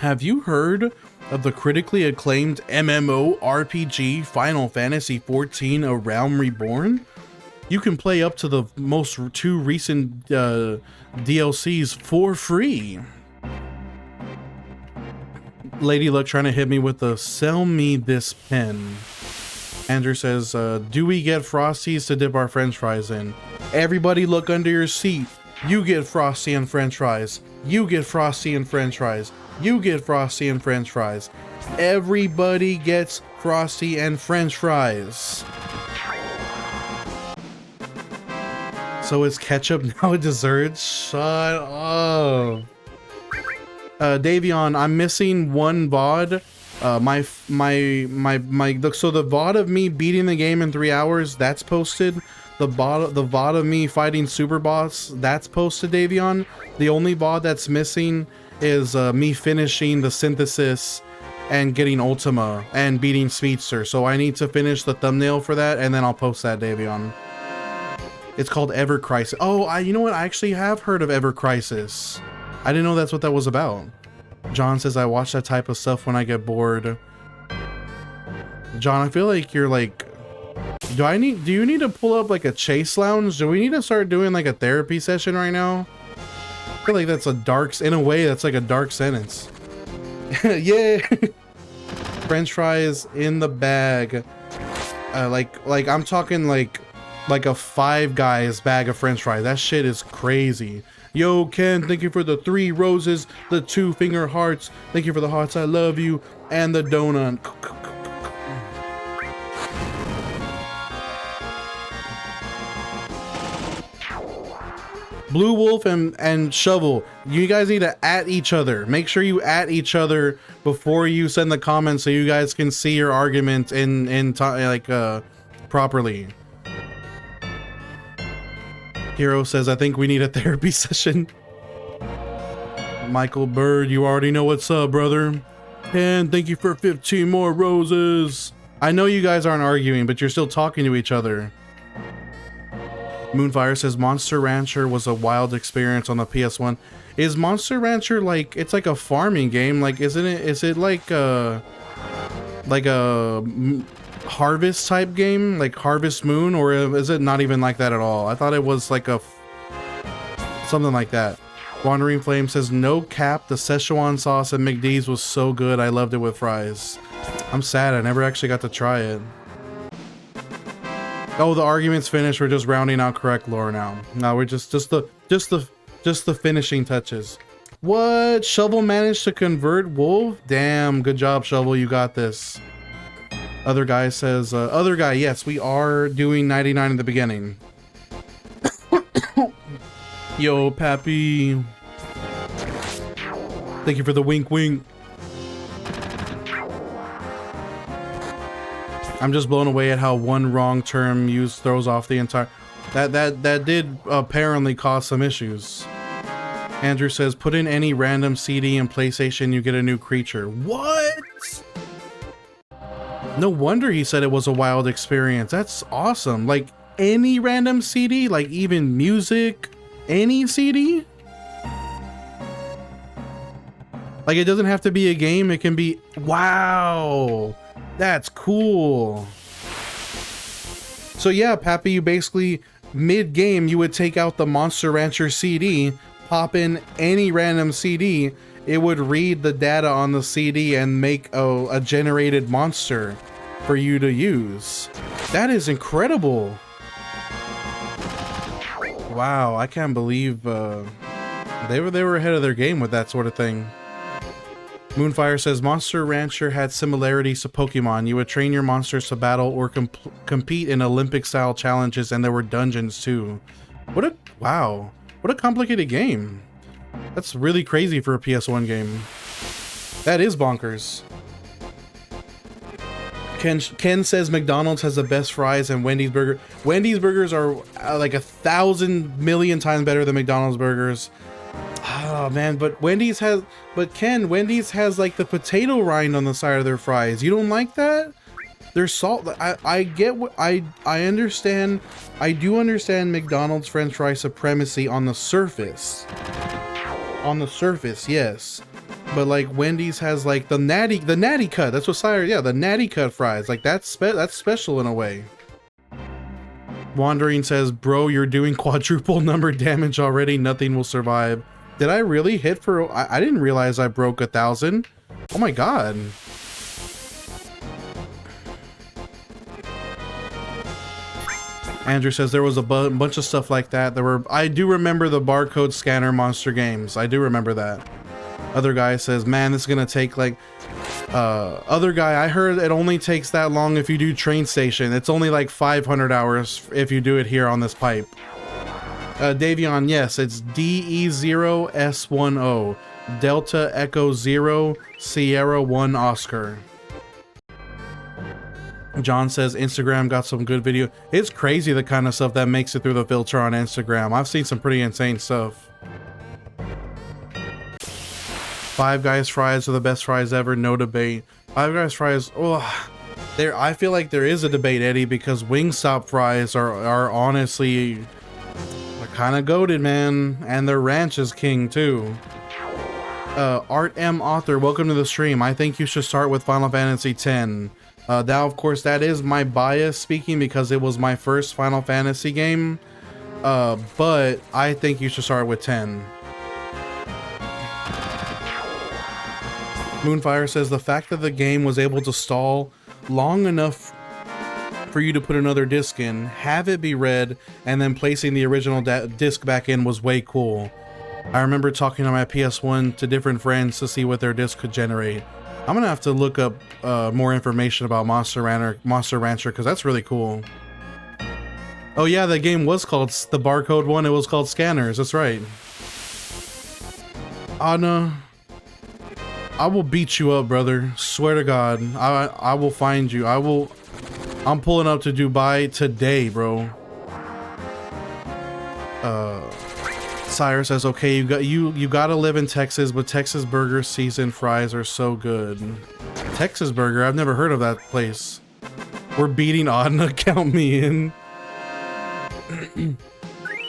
have you heard of the critically acclaimed MMORPG Final Fantasy XIV: A Realm Reborn? You can play up to the most two recent DLCs for free. Lady Luck trying to hit me with the sell me this pen. Andrew says, do we get Frosties to dip our french fries in? Everybody look under your seat. You get Frosty and french fries. You get Frosty and french fries. You get Frosty and french fries. Everybody gets Frosty and french fries. So is ketchup now a dessert? Shut up. Davion, I'm missing one VOD. So the VOD of me beating the game in 3 hours, that's posted. The VOD of me fighting super boss, that's posted, Davion. The only VOD that's missing is me finishing the synthesis and getting Ultima and beating Speedster. So I need to finish the thumbnail for that, and then I'll post that, Davion. It's called Ever Crisis. Oh, you know what? I actually have heard of Ever Crisis. I didn't know that's what that was about. John says, I watch that type of stuff when I get bored. John, I feel like you're like, do you need to pull up like a chase lounge? Do we need to start doing like a therapy session right now? I feel like that's in a way, that's like a dark sentence. Yeah. French fries in the bag. Like I'm talking like a Five Guys bag of French fries. That shit is crazy. Yo, Ken, thank you for the 3 roses, the 2 finger hearts. Thank you for the hearts, I love you, and the donut. Blue Wolf and Shovel, you guys need to @ each other. Make sure you @ each other before you send the comments so you guys can see your argument properly. Hero says, I think we need a therapy session. Michael Bird, you already know what's up, brother. And thank you for 15 more roses. I know you guys aren't arguing, but you're still talking to each other. Moonfire says, Monster Rancher was a wild experience on the PS1. Is Monster Rancher like, it's like a farming game? Like, is it like a Harvest type game, like Harvest Moon, or is it not even like that at all? I thought it was like something like that. Wandering Flame says, no cap, the Szechuan sauce at McD's was so good, I loved it with fries. I'm sad I never actually got to try it. Oh, the argument's finished. We're just rounding out correct lore now. No, we're just the finishing touches. What? Shovel managed to convert Wolf? Damn, good job, Shovel, you got this. Other guy says, other guy, yes, we are doing 99 in the beginning. Yo, Pappy. Thank you for the wink wink. I'm just blown away at how one wrong term used throws off the entire... That did apparently cause some issues. Andrew says, put in any random CD and PlayStation, you get a new creature. What? No wonder he said it was a wild experience. That's awesome. Like, any random CD? Like, even music? Any CD? Like, it doesn't have to be a game. It can be... Wow! That's cool. So yeah, Pappy, you basically, mid-game, you would take out the Monster Rancher CD, pop in any random CD, it would read the data on the CD and make a generated monster for you to use. That is incredible. Wow, I can't believe they were ahead of their game with that sort of thing. Moonfire says, Monster Rancher had similarities to Pokemon. You would train your monsters to battle or compete in Olympic-style challenges, and there were dungeons too. Wow, what a complicated game. That's really crazy for a PS1 game. That is bonkers. Ken says McDonald's has the best fries and Wendy's burger. Wendy's burgers are like 1,000 million times better than McDonald's burgers. Oh man, but Ken, Wendy's has like the potato rind on the side of their fries. You don't like that? They're salt. I get what I understand. I do understand McDonald's French fry supremacy on the surface. On the surface, yes. But like Wendy's has like the natty cut. That's what Sire, yeah, the natty cut fries. Like that's special in a way. Wandering says, bro, you're doing quadruple number damage already. Nothing will survive. Did I really hit for? I didn't realize I broke 1,000. Oh my god. Andrew says there was a bunch of stuff like that. I do remember the barcode scanner monster games. I do remember that. Other guy says, man, this is gonna take like other guy, I heard it only takes that long if you do train station. It's only like 500 hours if you do it here on this pipe. Davion, yes, it's DE0S10 Delta Echo 0 Sierra 1 Oscar. John says Instagram got some good video. It's crazy the kind of stuff that makes it through the filter on Instagram. I've seen some pretty insane stuff. Five Guys fries are the best fries ever, no debate. Five Guys fries, oh, I feel like there is a debate, Eddie, because Wingstop fries are honestly, they're kind of goated, man, and their ranch is king too. Art M Author, welcome to the stream. I think you should start with Final Fantasy X. Now, of course, that is my bias speaking because it was my first Final Fantasy game, but I think you should start with 10. Moonfire says the fact that the game was able to stall long enough for you to put another disc in, have it be read, and then placing the original disc back in was way cool. I remember talking on my PS1 to different friends to see what their disc could generate. I'm gonna have to look up more information about Monster Rancher because that's really cool. Oh yeah, the game was called, the barcode one, it was called Scanners, that's right. Anna, I will beat you up, brother. Swear to God, I will find you. I'm pulling up to Dubai today, bro. Sire says, okay, you gotta live in Texas, but Texas burger seasoned fries are so good. Texas burger, I've never heard of that place. We're beating Adna, count me in.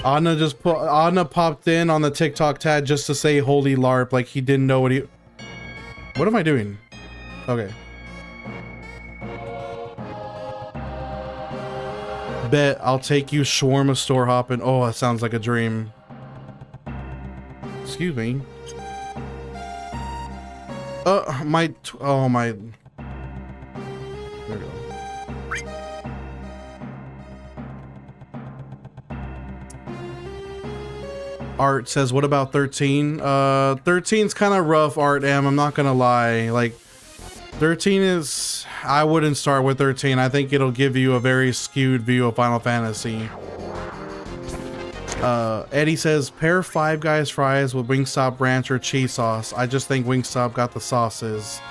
Adna popped in on the TikTok tag just to say holy LARP, like he didn't know what he. What am I doing? Okay. Bet I'll take you shawarma store hopping. Oh, that sounds like a dream. Excuse me. Oh my. There we go. Art says, what about 13? 13's kind of rough, Art M. I'm not gonna lie. Like, 13 is... I wouldn't start with 13. I think it'll give you a very skewed view of Final Fantasy. Eddie says, pair Five Guys fries with Wingstop ranch or cheese sauce. I just think Wingstop got the sauces.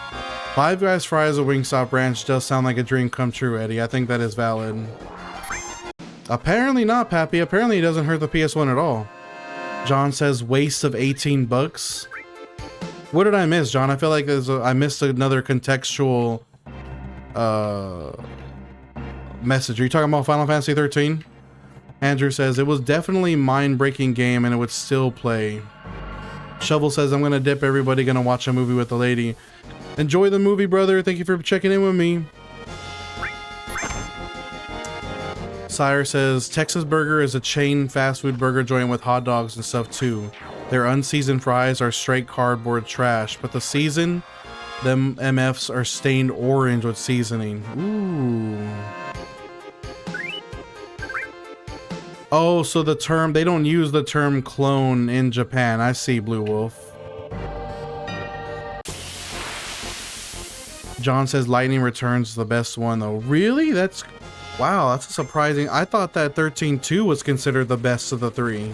Five Guys fries with Wingstop ranch does sound like a dream come true, Eddie. I think that is valid. Apparently not, Pappy. Apparently it doesn't hurt the PS1 at all. John says, waste of 18 bucks. What did I miss, John? I feel like I missed another contextual message. Are you talking about Final Fantasy 13? Andrew says, it was definitely mind-breaking game and it would still play. Shovel says, I'm gonna dip, everybody gonna watch a movie with the lady. Enjoy the movie, brother. Thank you for checking in with me. Sire says, Texas Burger is a chain fast food burger joint with hot dogs and stuff too. Their unseasoned fries are straight cardboard trash, but the season, them MFs are stained orange with seasoning. Ooh. Oh, so the term, they don't use the term clone in Japan. I see, Blue Wolf. John says Lightning Returns is the best one though. Really? That's... Wow, that's a surprising. I thought that 13-2 was considered the best of the three.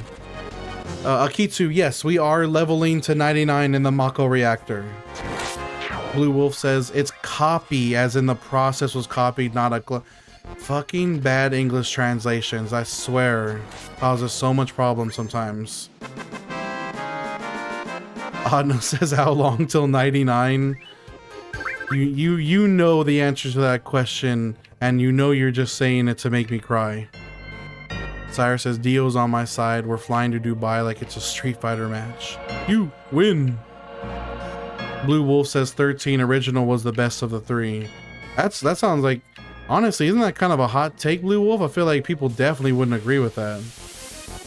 Akitsu, yes, we are leveling to 99 in the Mako reactor. Blue Wolf says it's copy, as in the process was copied, not a fucking bad English translations. I swear, causes so much problem sometimes. Adna says how long till 99? You know the answer to that question, and you know you're just saying it to make me cry. Sire says Dio's on my side. We're flying to Dubai like it's a Street Fighter match. You win. Blue Wolf says 13 original was the best of the 3. That sounds like, honestly, isn't that kind of a hot take, Blue Wolf? I feel like people definitely wouldn't agree with that.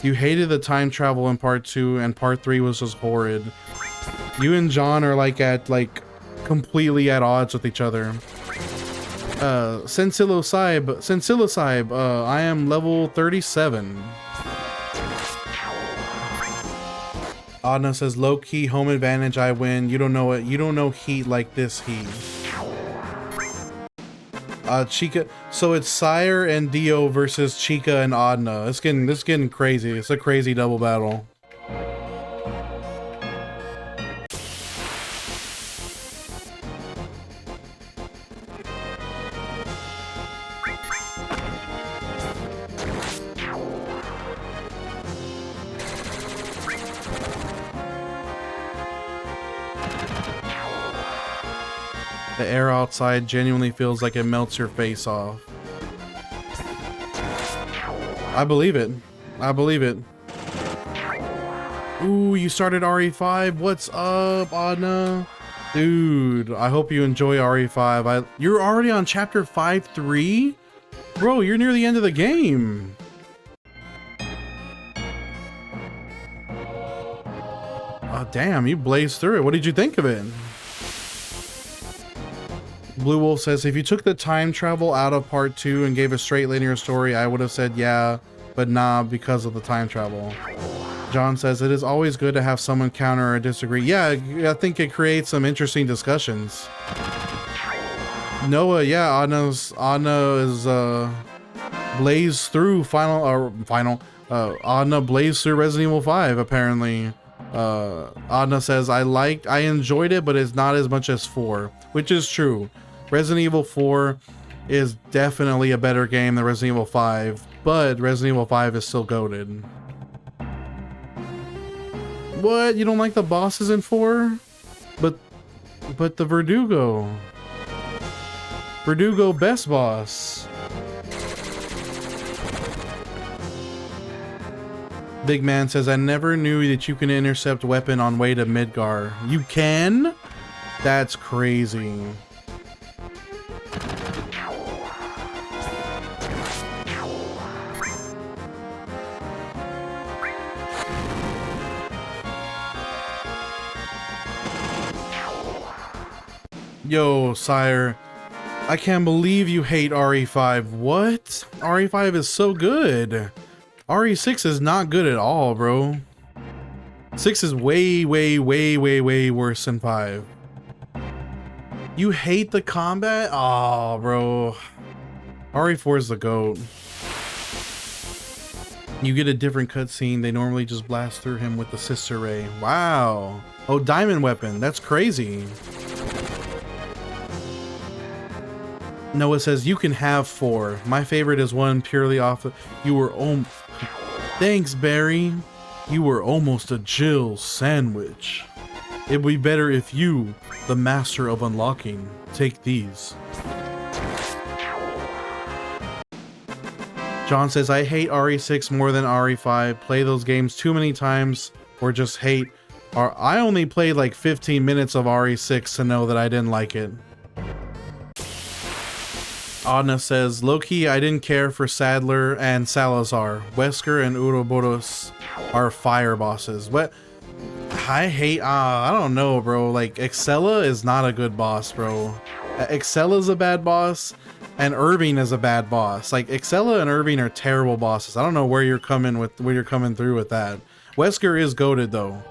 You hated the time travel in part 2 and part 3 was just horrid. You and John are like completely at odds with each other. Sensilocybe, I am level 37. Adna says low-key home advantage, I win. You don't know it. You don't know heat like this heat. Chica, so it's Sire and Dio versus Chica and Adna. It's getting crazy. It's a crazy double battle. The air outside genuinely feels like it melts your face off. I believe it. I believe it. Ooh, you started RE5. What's up, Adna? Dude, I hope you enjoy RE5. You're already on chapter 5-3? Bro, you're near the end of the game. Oh, damn, you blazed through it. What did you think of it? Blue Wolf says, if you took the time travel out of part 2 and gave a straight linear story, I would have said yeah, but nah, because of the time travel. John says, it is always good to have someone counter or disagree. Yeah, I think it creates some interesting discussions. Noah, yeah, Anna is blazed through Anna blazed through Resident Evil 5, apparently. Adna says, I enjoyed it, but it's not as much as 4, which is true. Resident Evil 4 is definitely a better game than Resident Evil 5, but Resident Evil 5 is still goated. What? You don't like the bosses in 4? But the Verdugo best boss. Big Man says, I never knew that you can intercept weapon on way to Midgar. You can? That's crazy. Yo, Sire, I can't believe you hate RE5. What? RE5 is so good. RE6 is not good at all, bro. 6 is way worse than 5. You hate the combat? Oh, bro. RE4 is the GOAT. You get a different cutscene. They normally just blast through him with the Sister Ray. Wow. Oh, diamond weapon. That's crazy. Noah says, you can have 4. My favorite is 1 purely off of... You were... Thanks, Barry. You were almost a Jill sandwich. It'd be better if you, the master of unlocking, take these. John says, I hate RE6 more than RE5. Play those games too many times or just hate. I only played like 15 minutes of RE6 to know that I didn't like it. Adna says, low-key, I didn't care for Sadler and Salazar. Wesker and Ouroboros are fire bosses. What? I hate, I don't know, bro. Like, Excella is not a good boss, bro. Excella's a bad boss, and Irving is a bad boss. Like, Excella and Irving are terrible bosses. I don't know where you're coming through with that. Wesker is goated, though.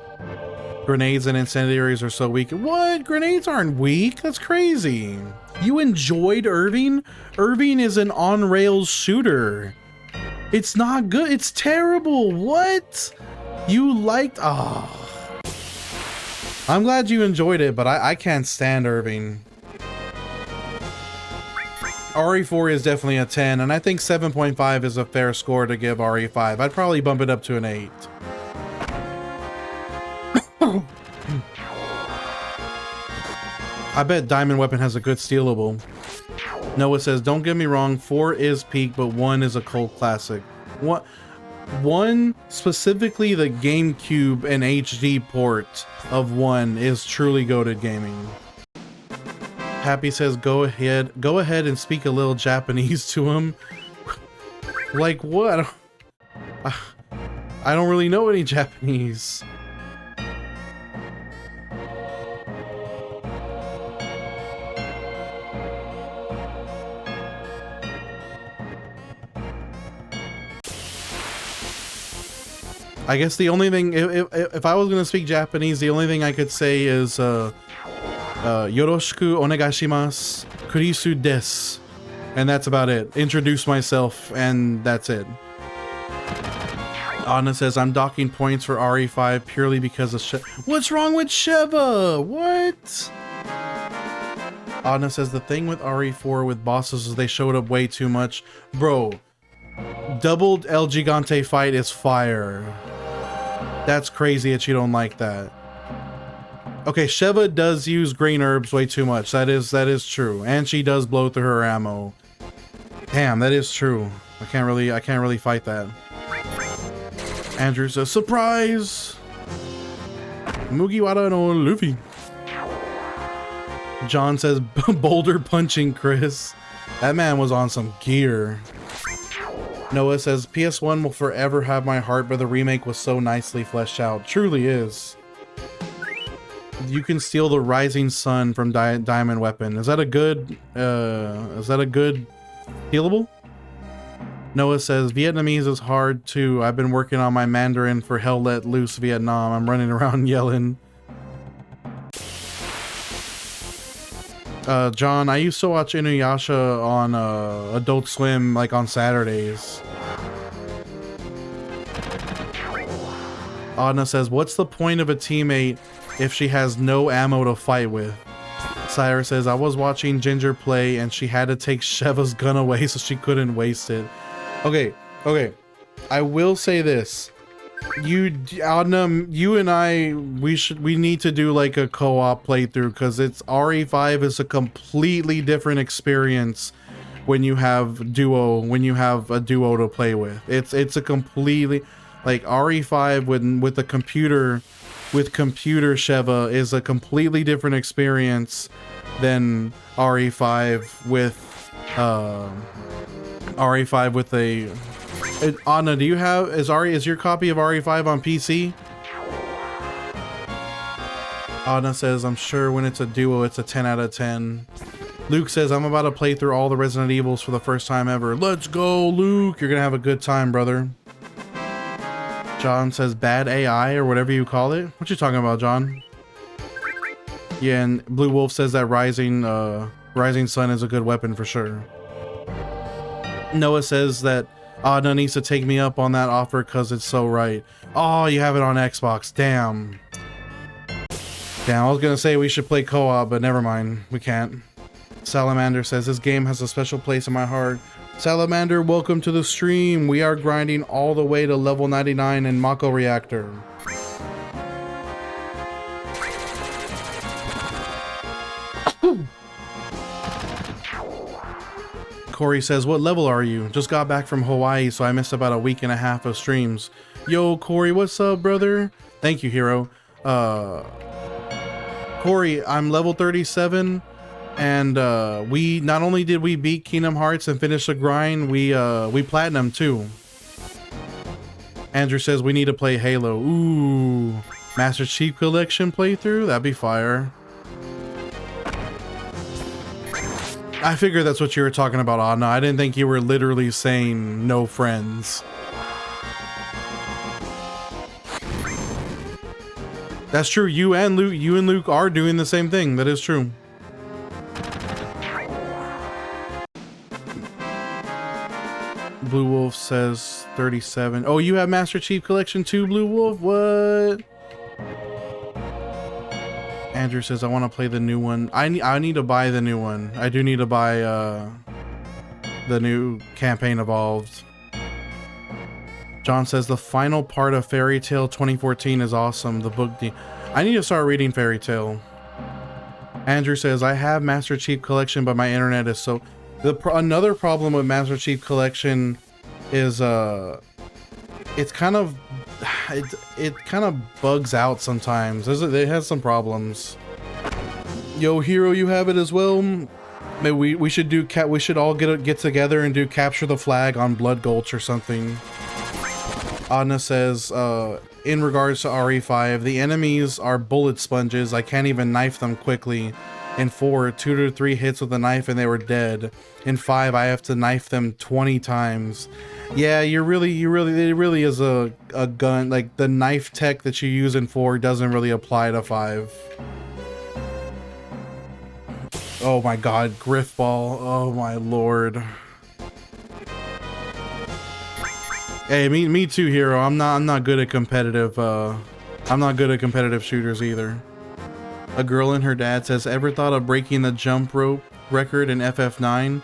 Grenades and incendiaries are so weak. What? Grenades aren't weak. That's crazy. You enjoyed Irving? Irving is an on-rails shooter. It's not good. It's terrible. What? You liked... Oh. I'm glad you enjoyed it, but I can't stand Irving. RE4 is definitely a 10, and I think 7.5 is a fair score to give RE5. I'd probably bump it up to an 8. I bet Diamond Weapon has a good stealable. Noah says, don't get me wrong, 4 is peak, but 1 is a cult classic. One, specifically the GameCube and HD port of 1 is truly goated gaming. Happy says, go ahead and speak a little Japanese to him. Like what? I don't really know any Japanese. I guess the only thing, if I was gonna speak Japanese, the only thing I could say is yoroshiku onegaishimasu, kurisu desu, and that's about it. Introduce myself, and that's it. Anna says, I'm docking points for RE5 purely because of What's wrong with Sheva? What? Anna says, the thing with RE4 with bosses is they showed up way too much. Bro, doubled El Gigante fight is fire. That's crazy that you don't like that. Okay, Sheva does use green herbs way too much. That is true. And she does blow through her ammo. Damn, that is true. I can't really fight that. Andrew says, surprise! Mugiwara no Luffy. John says, boulder punching Chris. That man was on some gear. Noah says, PS1 will forever have my heart, but the remake was so nicely fleshed out. Truly is. You can steal the Rising Sun from Diamond Weapon. Is that a good healable? Noah says, Vietnamese is hard too. I've been working on my Mandarin for Hell Let Loose Vietnam. I'm running around yelling. John, I used to watch Inuyasha on Adult Swim, like on Saturdays. Adna says, what's the point of a teammate if she has no ammo to fight with? Sire says, I was watching Ginger play and she had to take Sheva's gun away so she couldn't waste it. Okay. I will say this. Adna, you and I, we need to do like a co-op playthrough, because it's RE5 is a completely different experience when you have a duo to play with. It's a completely, like, RE5 with the computer Sheva is a completely different experience than RE5 with a Anna, do you have, is your copy of RE5 on PC? Anna says, I'm sure when it's a duo, it's a 10 out of 10. Luke says, I'm about to play through all the Resident Evils for the first time ever. Let's go, Luke. You're gonna have a good time, brother. John says, bad AI or whatever you call it. What you talking about, John? Yeah, and Blue Wolf says that Rising Sun is a good weapon for sure. Noah says that Adna needs to take me up on that offer because it's so right. Oh, you have it on Xbox. Damn. I was gonna say we should play co-op, but never mind. We can't. Salamander says, this game has a special place in my heart. Salamander, welcome to the stream. We are grinding all the way to level 99 in Mako Reactor. Corey says, what level are you? Just got back from Hawaii, so I missed about a week and a half of streams. Yo, Corey, what's up, brother? Thank you, hero. Corey, I'm level 37, and we not only did we beat Kingdom Hearts and finish the grind, we platinum too. Andrew says we need to play Halo. Ooh, Master Chief Collection playthrough? That'd be fire. I figured that's what you were talking about, Anna. I didn't think you were literally saying no friends. That's true. You and Luke are doing the same thing. That is true. Blue Wolf says 37. Oh, you have Master Chief Collection too, Blue Wolf? What? Andrew says, I want to play the new one. I need to buy the new one. I do need to buy the new campaign evolved. John says, the final part of Fairy Tail 2014 is awesome. The book. I need to start reading Fairy Tail. Andrew says, I have Master Chief Collection, but my internet is so... Another problem with Master Chief Collection is it's kind of... It kind of bugs out sometimes. It has some problems. Yo, Hero, you have it as well. Maybe we should do we should all get together and do Capture the Flag on Blood Gulch or something. Adna says, in regards to RE5, the enemies are bullet sponges. I can't even knife them quickly. In 4, 2 to 3 hits with a knife and they were dead. In 5, I have to knife them 20 times. Yeah, it really is a gun. Like, the knife tech that you use in 4 doesn't really apply to 5. Oh my god, Griffball. Oh my lord. Hey, me too, Hero. I'm not good at competitive shooters either. A girl and her dad says, ever thought of breaking the jump rope record in FF9?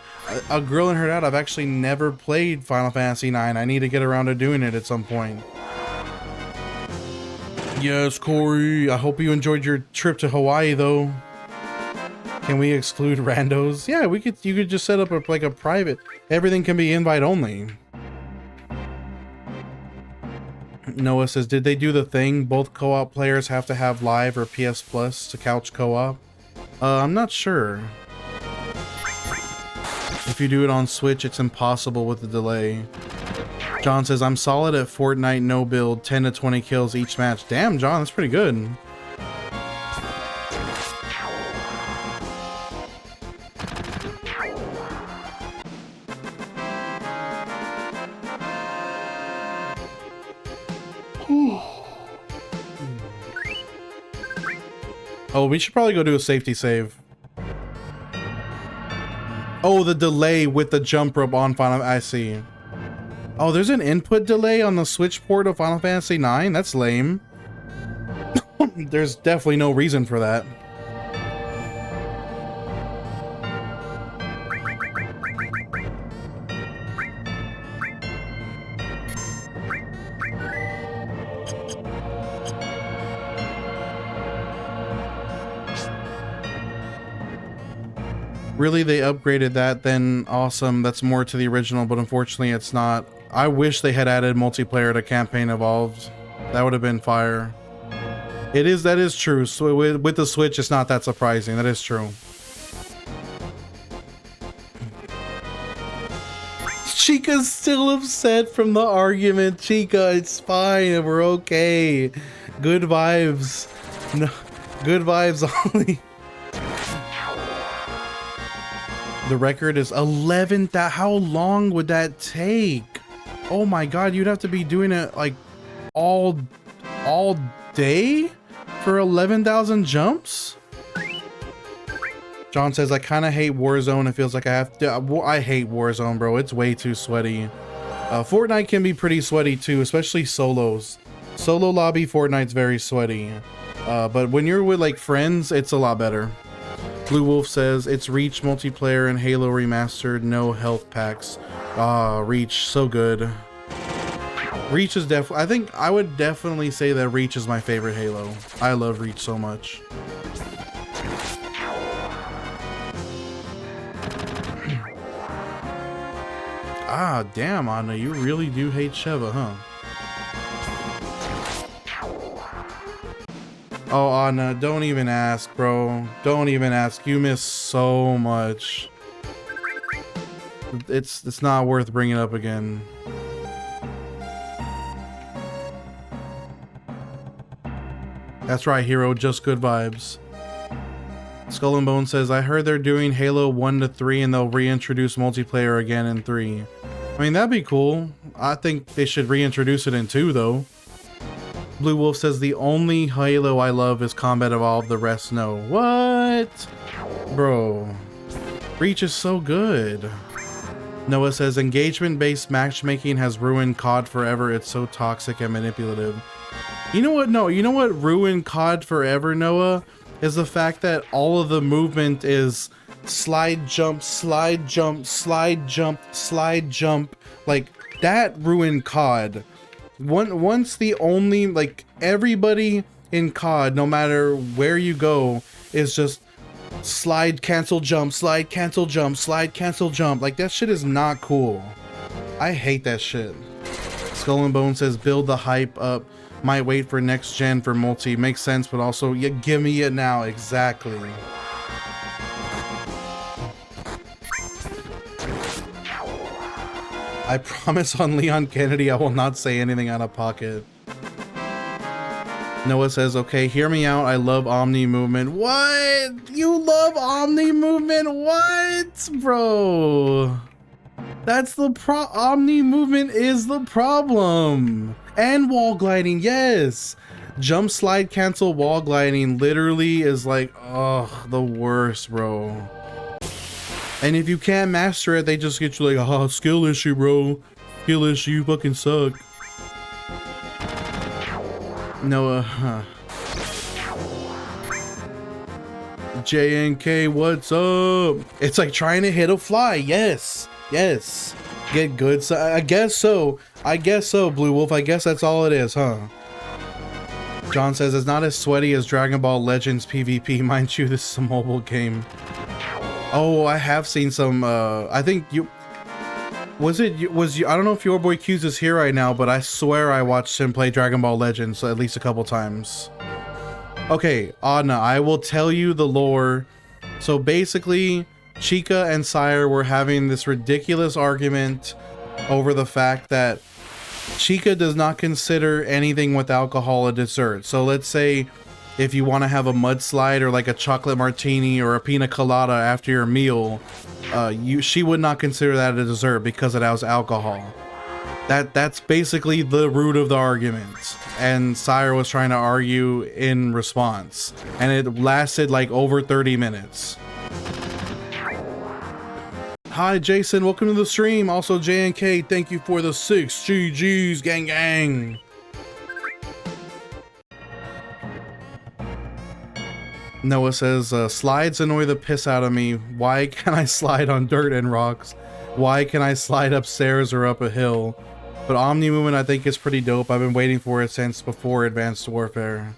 A girl and her dad, I've actually never played Final Fantasy 9. I need to get around to doing it at some point. Yes, Corey. I hope you enjoyed your trip to Hawaii, though. Can we exclude randos? Yeah, you could just set up like a private. Everything can be invite only. Noah says, did they do the thing? Both co-op players have to have live or PS Plus to couch co-op? I'm not sure. If you do it on Switch, it's impossible with the delay. John says, I'm solid at Fortnite no build, 10 to 20 kills each match. Damn, John, that's pretty good. Oh, we should probably go do a safety save. Oh, the delay with the jump rope on Final... I see. Oh, there's an input delay on the Switch port of Final Fantasy 9? That's lame. There's definitely no reason for that. Really, they upgraded that, then awesome. That's more to the original, but unfortunately it's not. I wish they had added multiplayer to Campaign Evolved. That would have been fire. That is true. So with the Switch, it's not that surprising. That is true. Chica's still upset from the argument. Chica, it's fine. We're okay. Good vibes. No, good vibes only. The record is 11. How long would that take? Oh my god, you'd have to be doing it like all day for 11,000 jumps? John says, I kind of hate Warzone. It feels like I have to... I hate Warzone, bro. It's way too sweaty. Fortnite can be pretty sweaty too, especially solos. Solo lobby Fortnite's very sweaty. But when you're with like friends, it's a lot better. Blue Wolf says, it's Reach multiplayer and Halo remastered, no health packs. Ah, Reach, so good. Reach is definitely... I think I would definitely say that Reach is my favorite Halo. I love Reach so much. Ah, damn, Anna, you really do hate Sheva, huh? Oh, Anna, don't even ask, bro. Don't even ask. You miss so much. It's not worth bringing up again. That's right, Hero. Just good vibes. Skull and Bone says, I heard they're doing Halo 1 to 3 and they'll reintroduce multiplayer again in 3. I mean, that'd be cool. I think they should reintroduce it in 2, though. Blue Wolf says, the only Halo I love is Combat Evolved, the rest no. What? Bro. Reach is so good. Noah says, engagement-based matchmaking has ruined COD forever. It's so toxic and manipulative. You know what? No, you know what ruined COD forever, Noah? is the fact that all of the movement is slide jump, slide jump, slide jump, slide jump. Like, that ruined COD. Once the only, like, everybody in COD, no matter where you go, is just slide, cancel, jump, slide, cancel, jump, slide, cancel, jump. Like, that shit is not cool. I hate that shit. Skull and Bone says, build the hype up. Might wait for next gen for multi. Makes sense, but also, yeah, give me it now. Exactly. I promise on Leon Kennedy I will not say anything out of pocket. Noah says, okay, hear me out. I love Omni movement. What? You love Omni movement? What? Bro. That's the Omni movement is the problem. And wall gliding, yes. Jump, slide, cancel, wall gliding literally is like, oh, the worst, bro. And if you can't master it, they just get you like, oh, skill issue, bro. Skill issue, you fucking suck. Noah, JNK, what's up? It's like trying to hit a fly. Yes, yes. Get good. So I guess so. I guess so, Blue Wolf. I guess that's all it is, huh? John says it's not as sweaty as Dragon Ball Legends PvP. Mind you, this is a mobile game. Oh, I have seen some. I think you. Was you? I don't know if your boy Q's is here right now, but I swear I watched him play Dragon Ball Legends at least a couple times. Okay, Adna, I will tell you the lore. So basically, Chica and Sire were having this ridiculous argument over the fact that Chica does not consider anything with alcohol a dessert. So let's say if you want to have a mudslide or like a chocolate martini or a pina colada after your meal, she would not consider that a dessert because it has alcohol. That's basically the root of the argument. And Sire was trying to argue in response, and it lasted like over 30 minutes. Hi Jason, welcome to the stream. Also JNK, thank you for the 6 GGs, gang gang. Noah says, slides annoy the piss out of me. Why can't I slide on dirt and rocks? Why can I slide upstairs or up a hill? But Omni movement I think is pretty dope. I've been waiting for it since before Advanced Warfare.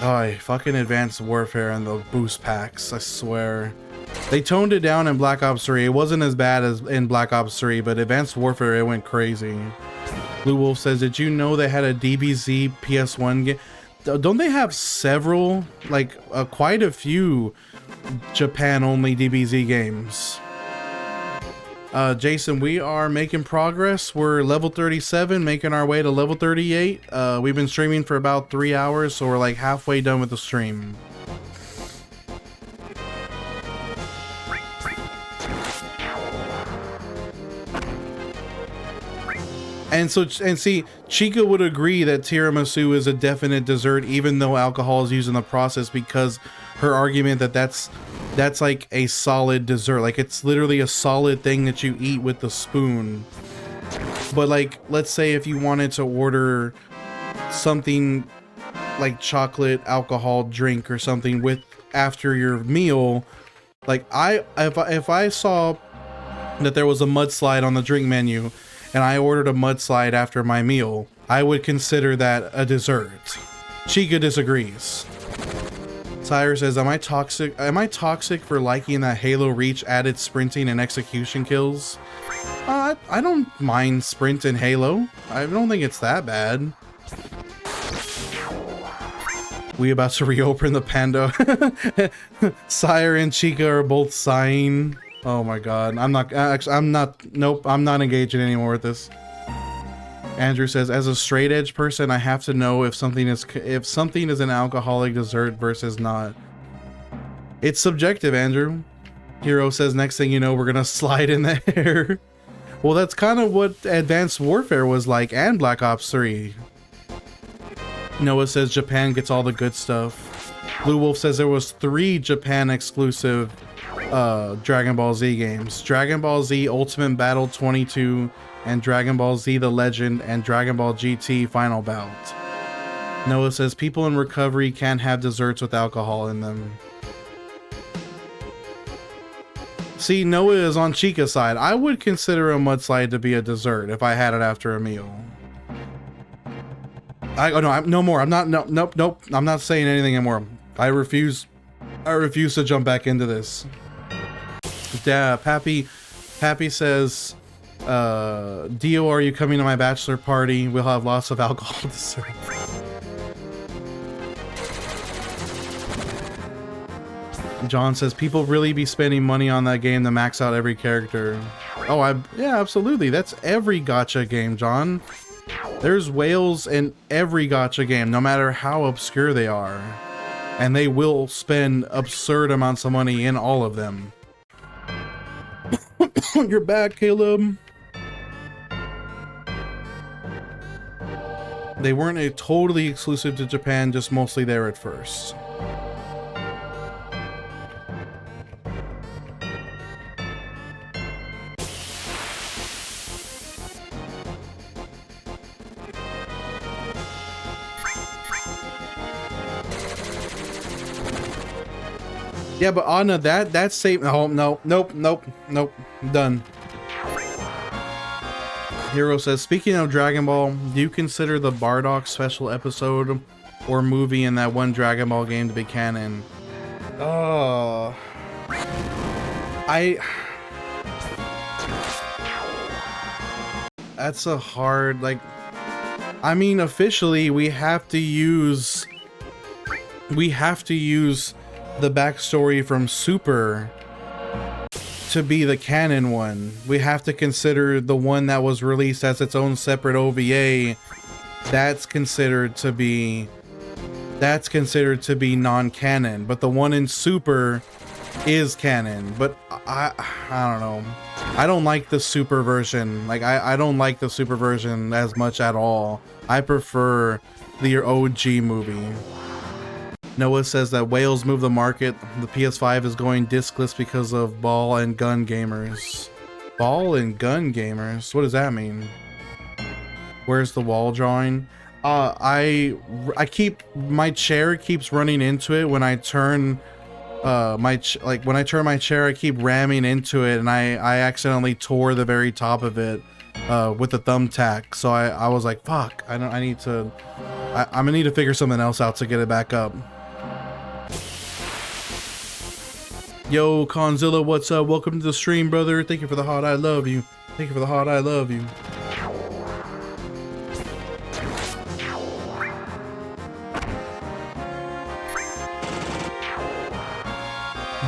Oh, fucking Advanced Warfare and the boost packs, I swear. They toned it down in Black Ops 3. It wasn't as bad as in Black Ops 3, but Advanced Warfare, it went crazy. Blue Wolf says, did you know they had a DBZ PS1 game? Don't they have several, like quite a few Japan-only DBZ games? Jason, we are making progress. We're level 37, making our way to level 38. We've been streaming for about 3 hours, so we're like halfway done with the stream. And see, Chica would agree that tiramisu is a definite dessert, even though alcohol is used in the process, because her argument that that's like a solid dessert, like it's literally a solid thing that you eat with the spoon. But like, let's say if you wanted to order something like chocolate alcohol drink or something with after your meal, like if I saw that there was a mudslide on the drink menu and I ordered a mudslide after my meal, I would consider that a dessert. Chica disagrees. Sire says, am I toxic for liking that Halo Reach added sprinting and execution kills? I don't mind sprint in Halo. I don't think it's that bad. We about to reopen the Pando. Sire and Chica are both sighing. Oh my god, nope, I'm not engaging anymore with this. Andrew says, as a straight edge person, I have to know if something is an alcoholic dessert versus not. It's subjective, Andrew. Hero says, next thing you know, we're gonna slide in the air. Well, that's kind of what Advanced Warfare was like, and Black Ops 3. Noah says, Japan gets all the good stuff. Blue Wolf says there was 3 Japan exclusive Dragon Ball Z games. Dragon Ball Z Ultimate Battle 22 and Dragon Ball Z The Legend and Dragon Ball GT Final Bout. Noah says people in recovery can't have desserts with alcohol in them. See, Noah is on Chica's side. I would consider a mudslide to be a dessert if I had it after a meal. No more. I'm not. Nope. I'm not saying anything anymore. I refuse to jump back into this. Yeah, Pappy says, Dio, are you coming to my bachelor party? We'll have lots of alcohol to serve. John says, people really be spending money on that game to max out every character. Oh, yeah, absolutely. That's every gacha game, John. There's whales in every gacha game, no matter how obscure they are. And they will spend absurd amounts of money in all of them. You're back, Caleb. They weren't totally exclusive to Japan, just mostly there at first. Yeah, but Anna, that's safe. Oh, nope. Done. Hero says, speaking of Dragon Ball, do you consider the Bardock special episode or movie in that one Dragon Ball game to be canon? That's a hard, like, I mean, officially we have to use the backstory from Super to be the canon one. We have to consider the one that was released as its own separate OVA. That's considered to be non-canon, but the one in Super is canon. But I don't know. I don't like the Super version. Like I don't like the Super version as much at all. I prefer the OG movie. Noah says that whales move the market. The PS5 is going discless because of ball and gun gamers. Ball and gun gamers? What does that mean? Where's the wall drawing? My chair keeps running into it when I turn when I turn my chair, I keep ramming into it, and I accidentally tore the very top of it with the thumbtack. So I was like, fuck, I'm gonna need to figure something else out to get it back up. Yo, Conzilla, what's up? Welcome to the stream, brother. Thank you for the hot I love you. Thank you for the hot I love you.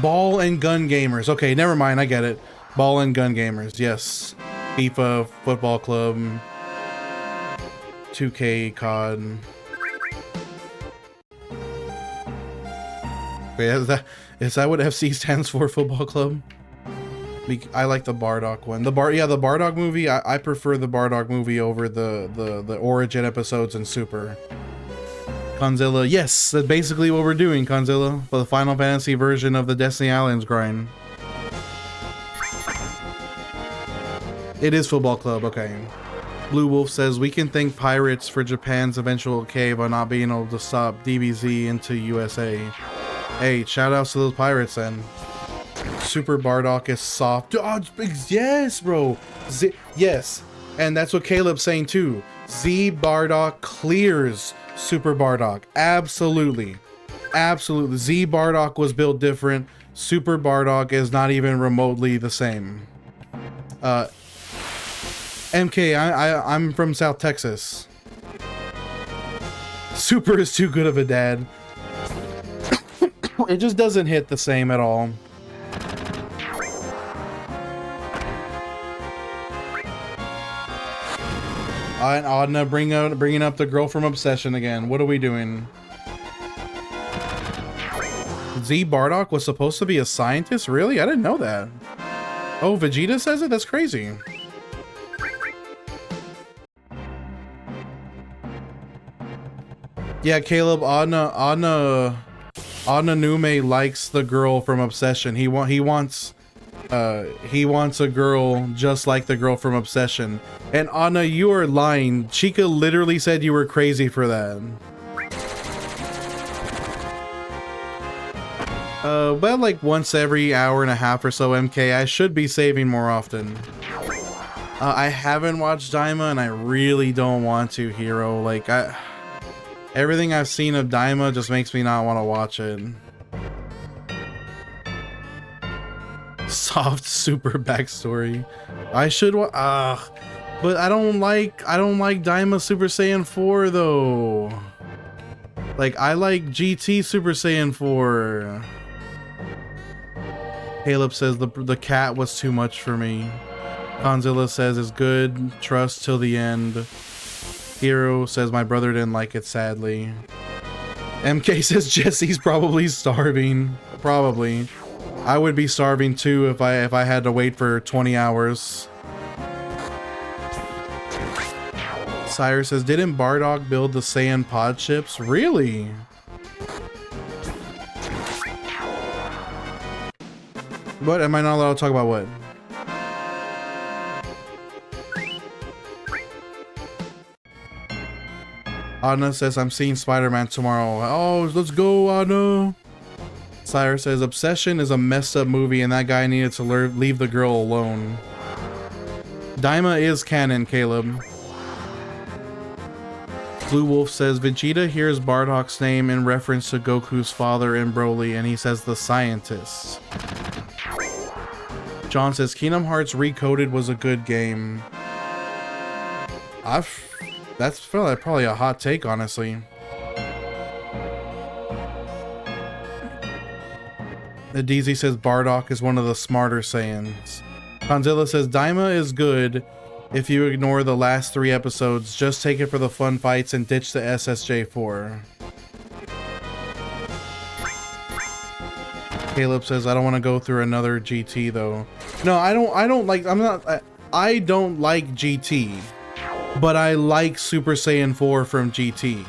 Ball and gun gamers. Okay, never mind. I get it. Ball and gun gamers. Yes. FIFA, Football Club, 2K, COD. Wait, is that what FC stands for? Football Club? I like the Bardock one. The Bardock movie. I prefer the Bardock movie over the Origin episodes in Super. Conzilla, yes, that's basically what we're doing, Conzilla, for the Final Fantasy version of the Destiny Islands grind. It is Football Club, okay. Blue Wolf says, we can thank pirates for Japan's eventual cave by not being able to stop DBZ into USA. Hey, shout outs to those pirates then. Super Bardock is soft. Oh, yes, bro. Yes, and that's what Caleb's saying too. Z Bardock clears Super Bardock. Absolutely. Absolutely. Z Bardock was built different. Super Bardock is not even remotely the same. MK, I'm from South Texas. Super is too good of a dad. It just doesn't hit the same at all. And Adna bringing up the girl from Obsession again. What are we doing? Z Bardock was supposed to be a scientist? Really? I didn't know that. Oh, Vegeta says it? That's crazy. Yeah, Caleb, Adna Nume likes the girl from Obsession. He wants a girl just like the girl from Obsession. And Anna, you are lying. Chica literally said you were crazy for that. But like once every hour and a half or so, MK. I should be saving more often. I haven't watched Daima, and I really don't want to, Hero. Like, everything I've seen of Daima just makes me not want to watch it. Soft super backstory. I should but I don't like Daima Super Saiyan 4 though. Like, I like GT Super Saiyan 4. Caleb says the cat was too much for me. Conzilla says it's good. Trust till the end. Hero says my brother didn't like it, sadly. MK says Jesse's probably starving. Probably. I would be starving too if I had to wait for 20 hours. Sire says, didn't Bardock build the Saiyan pod ships? Really? What? Am I not allowed to talk about what? Anna says, I'm seeing Spider-Man tomorrow. Oh, let's go, Anna. Sire says, Obsession is a messed up movie and that guy needed to leave the girl alone. Daima is canon, Caleb. Blue Wolf says, Vegeta hears Bardock's name in reference to Goku's father in Broly, and he says the scientist. John says, Kingdom Hearts Recoded was a good game. That's probably a hot take, honestly. DZ says Bardock is one of the smarter Saiyans. Conzilla says Daima is good if you ignore the last 3 episodes. Just take it for the fun fights and ditch the SSJ4. Caleb says I don't want to go through another GT though. No, I don't like GT, but I like Super Saiyan 4 from GT.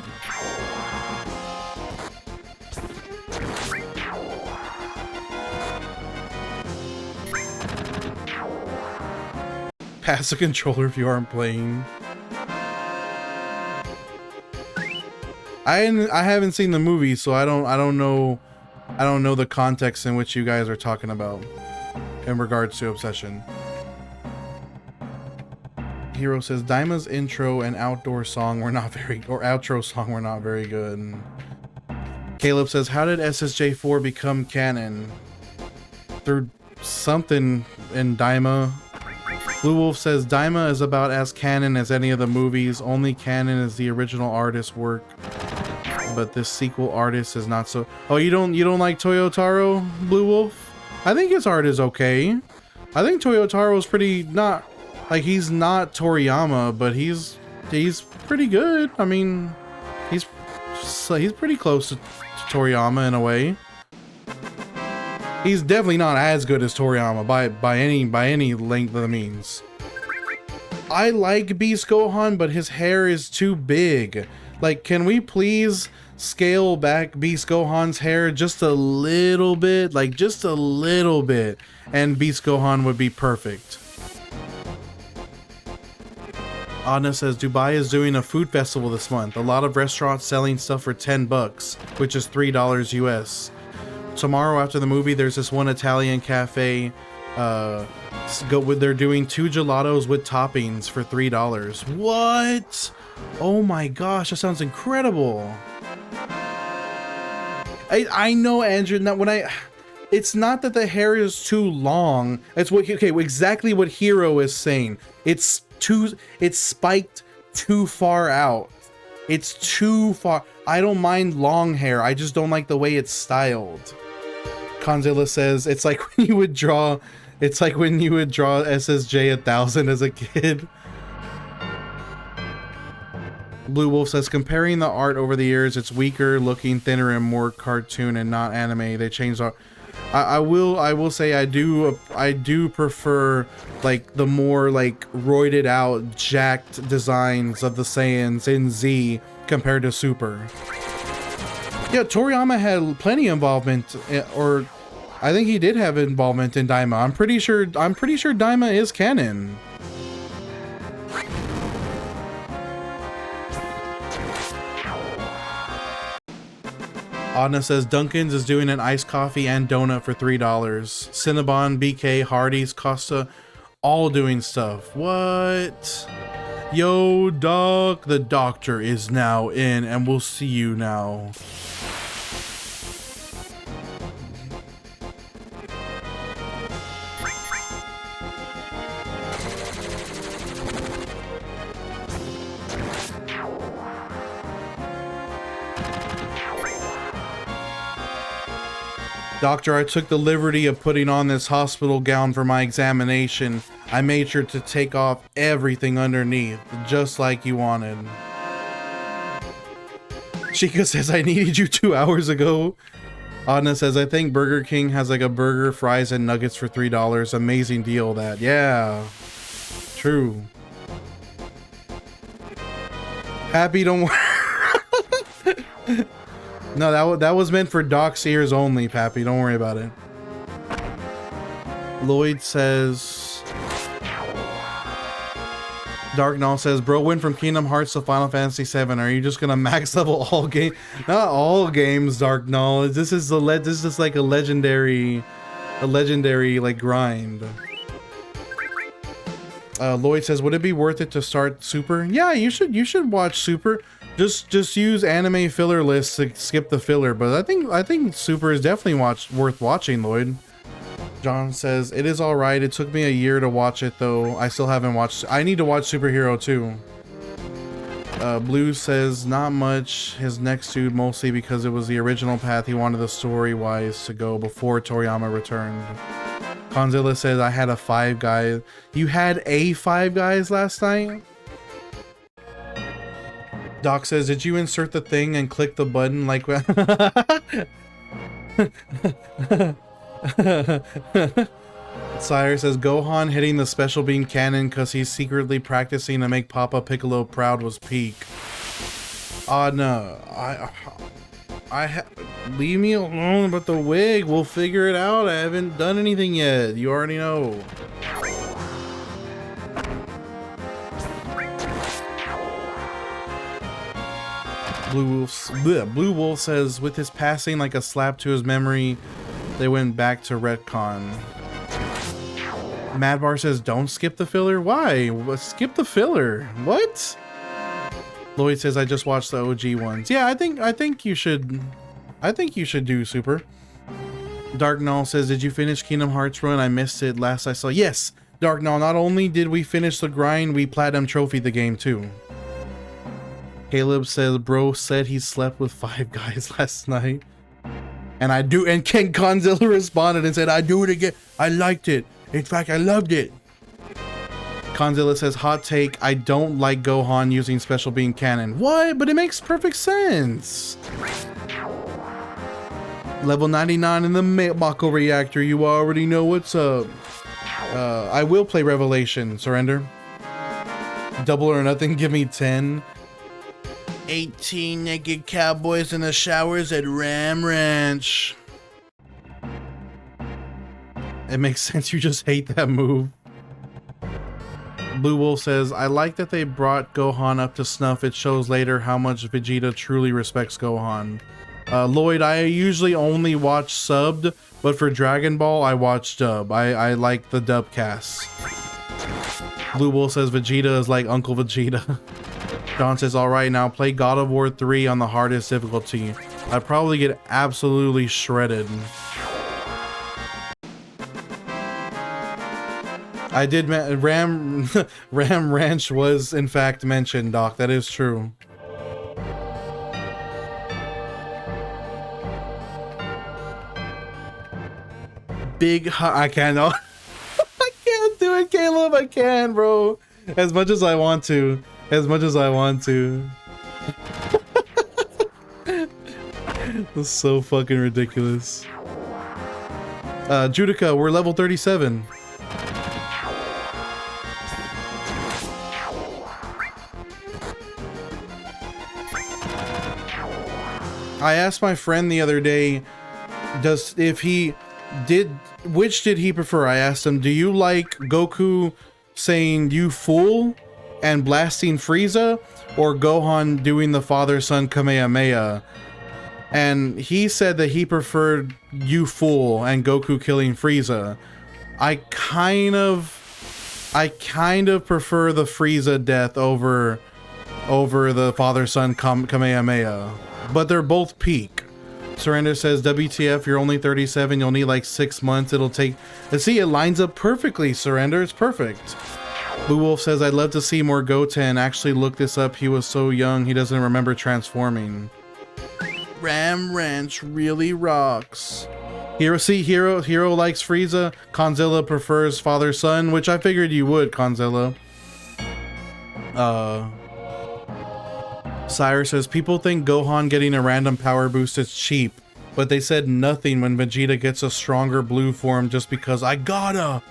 Pass a controller if you aren't playing. I haven't seen the movie, so I don't know the context in which you guys are talking about in regards to Obsession. Hero says Daima's intro and outdoor song were not very, or outro song were not very good. Caleb says, how did SSJ4 become canon? Through something in Daima. Blue Wolf says Daima is about as canon as any of the movies. Only canon is the original artist's work, but this sequel artist is not so. Oh, you don't like Toyotaro, Blue Wolf? I think his art is okay. I think Toyotaro is pretty, not like he's not Toriyama, but he's pretty good. I mean, he's pretty close to Toriyama in a way. He's definitely not as good as Toriyama by any length of the means. I like Beast Gohan, but his hair is too big. Like, can we please scale back Beast Gohan's hair just a little bit? Like, just a little bit, and Beast Gohan would be perfect. Anna says Dubai is doing a food festival this month. A lot of restaurants selling stuff for $10, which is $3 US. Tomorrow after the movie, there's this one Italian cafe. They're doing 2 gelatos with toppings for $3. What? Oh my gosh, that sounds incredible. I know, Andrew. It's not that the hair is too long. It's exactly what Hero is saying. It's spiked too far out. It's too far. I don't mind long hair. I just don't like the way it's styled. Conzilla says it's like when you would draw SSJ 1000 as a kid. Blue Wolf says comparing the art over the years, it's weaker looking, thinner, and more cartoon and not anime. They changed art. I will say I do prefer like the more like roided out, jacked designs of the Saiyans in Z compared to Super. Yeah, Toriyama had plenty of involvement, or I think he did have involvement in Daima. I'm pretty sure Daima is canon. Anna says Dunkin's is doing an iced coffee and donut for $3. Cinnabon, BK, Hardee's, Costa, all doing stuff. What? Yo, doc, the doctor is now in and we'll see you now. Doctor, I took the liberty of putting on this hospital gown for my examination. I made sure to take off everything underneath, just like you wanted. Chica says, I needed you 2 hours ago. Adna says, I think Burger King has like a burger, fries, and nuggets for $3. Amazing deal that. Yeah. True. Happy, don't worry. No, that was meant for Doc's ears only, Pappy. Don't worry about it. Lloyd says... Dark Null says, bro, went from Kingdom Hearts to Final Fantasy 7. Are you just gonna max level all game? Not all games, Dark Null. This is like a legendary like grind. Lloyd says, would it be worth it to start Super? Yeah, you should watch Super. Just use anime filler lists to skip the filler, but I think Super is definitely worth watching, Lloyd. John says, it is alright. It took me a year to watch it though. I still haven't watched. I need to watch Superhero too. Blue says, not much. His next dude mostly because it was the original path he wanted the story-wise to go before Toriyama returned. Conzilla says, I had a Five Guys. You had a Five Guys last night? Doc says, did you insert the thing and click the button like... Sire says, Gohan hitting the special beam cannon because he's secretly practicing to make Papa Piccolo proud was peak. No. Leave me alone about the wig. We'll figure it out. I haven't done anything yet. You already know. Blue Wolf says, with his passing like a slap to his memory, they went back to retcon. Madbar says, don't skip the filler. Why? Skip the filler. What? Lloyd says, I just watched the OG ones. Yeah, I think you should do Super. Dark Null says, did you finish Kingdom Hearts run? I missed it last I saw. Yes, Dark Null, not only did we finish the grind, we platinum trophied the game too. Caleb says, bro said he slept with Five Guys last night. And Ken Conzilla responded and said, I do it again. I liked it. In fact, I loved it. Conzilla says, hot take, I don't like Gohan using special beam cannon. What? But it makes perfect sense. Level 99 in the Mako Reactor. You already know what's up. I will play Revelation. Surrender. Double or nothing. Give me 10. 18 naked cowboys in the showers at Ram Ranch. It makes sense. You just hate that move. Blue Wolf says, I like that they brought Gohan up to snuff. It shows later how much Vegeta truly respects Gohan. Lloyd, I usually only watch subbed, but for Dragon Ball, I watch dub. I like the dub casts. Blue Wolf says Vegeta is like Uncle Vegeta. John says, alright, now play God of War 3 on the hardest difficulty. I'd probably get absolutely shredded. I did, Ram Ranch was in fact mentioned, Doc. That is true. I can't, no. I can't do it, Caleb. I can, bro. As much as I want to. As much as I want to. That's so fucking ridiculous. Judica, we're level 37. I asked my friend the other day, which did he prefer? I asked him, do you like Goku saying you fool and blasting Frieza, or Gohan doing the father-son Kamehameha? And he said that he preferred you fool and Goku killing Frieza. I kind of prefer the Frieza death over the father-son Kamehameha, but they're both peak. Surrender says, WTF, you're only 37, you'll need like 6 months, it'll take... See, it lines up perfectly, Surrender, it's perfect. Blue Wolf says, I'd love to see more Goten. Actually look this up, he was so young, he doesn't remember transforming. Ram Ranch really rocks. Hero likes Frieza. Conzilla prefers father-son, which I figured you would, Conzilla. Sire says, people think Gohan getting a random power boost is cheap, but they said nothing when Vegeta gets a stronger blue form just because I gotta.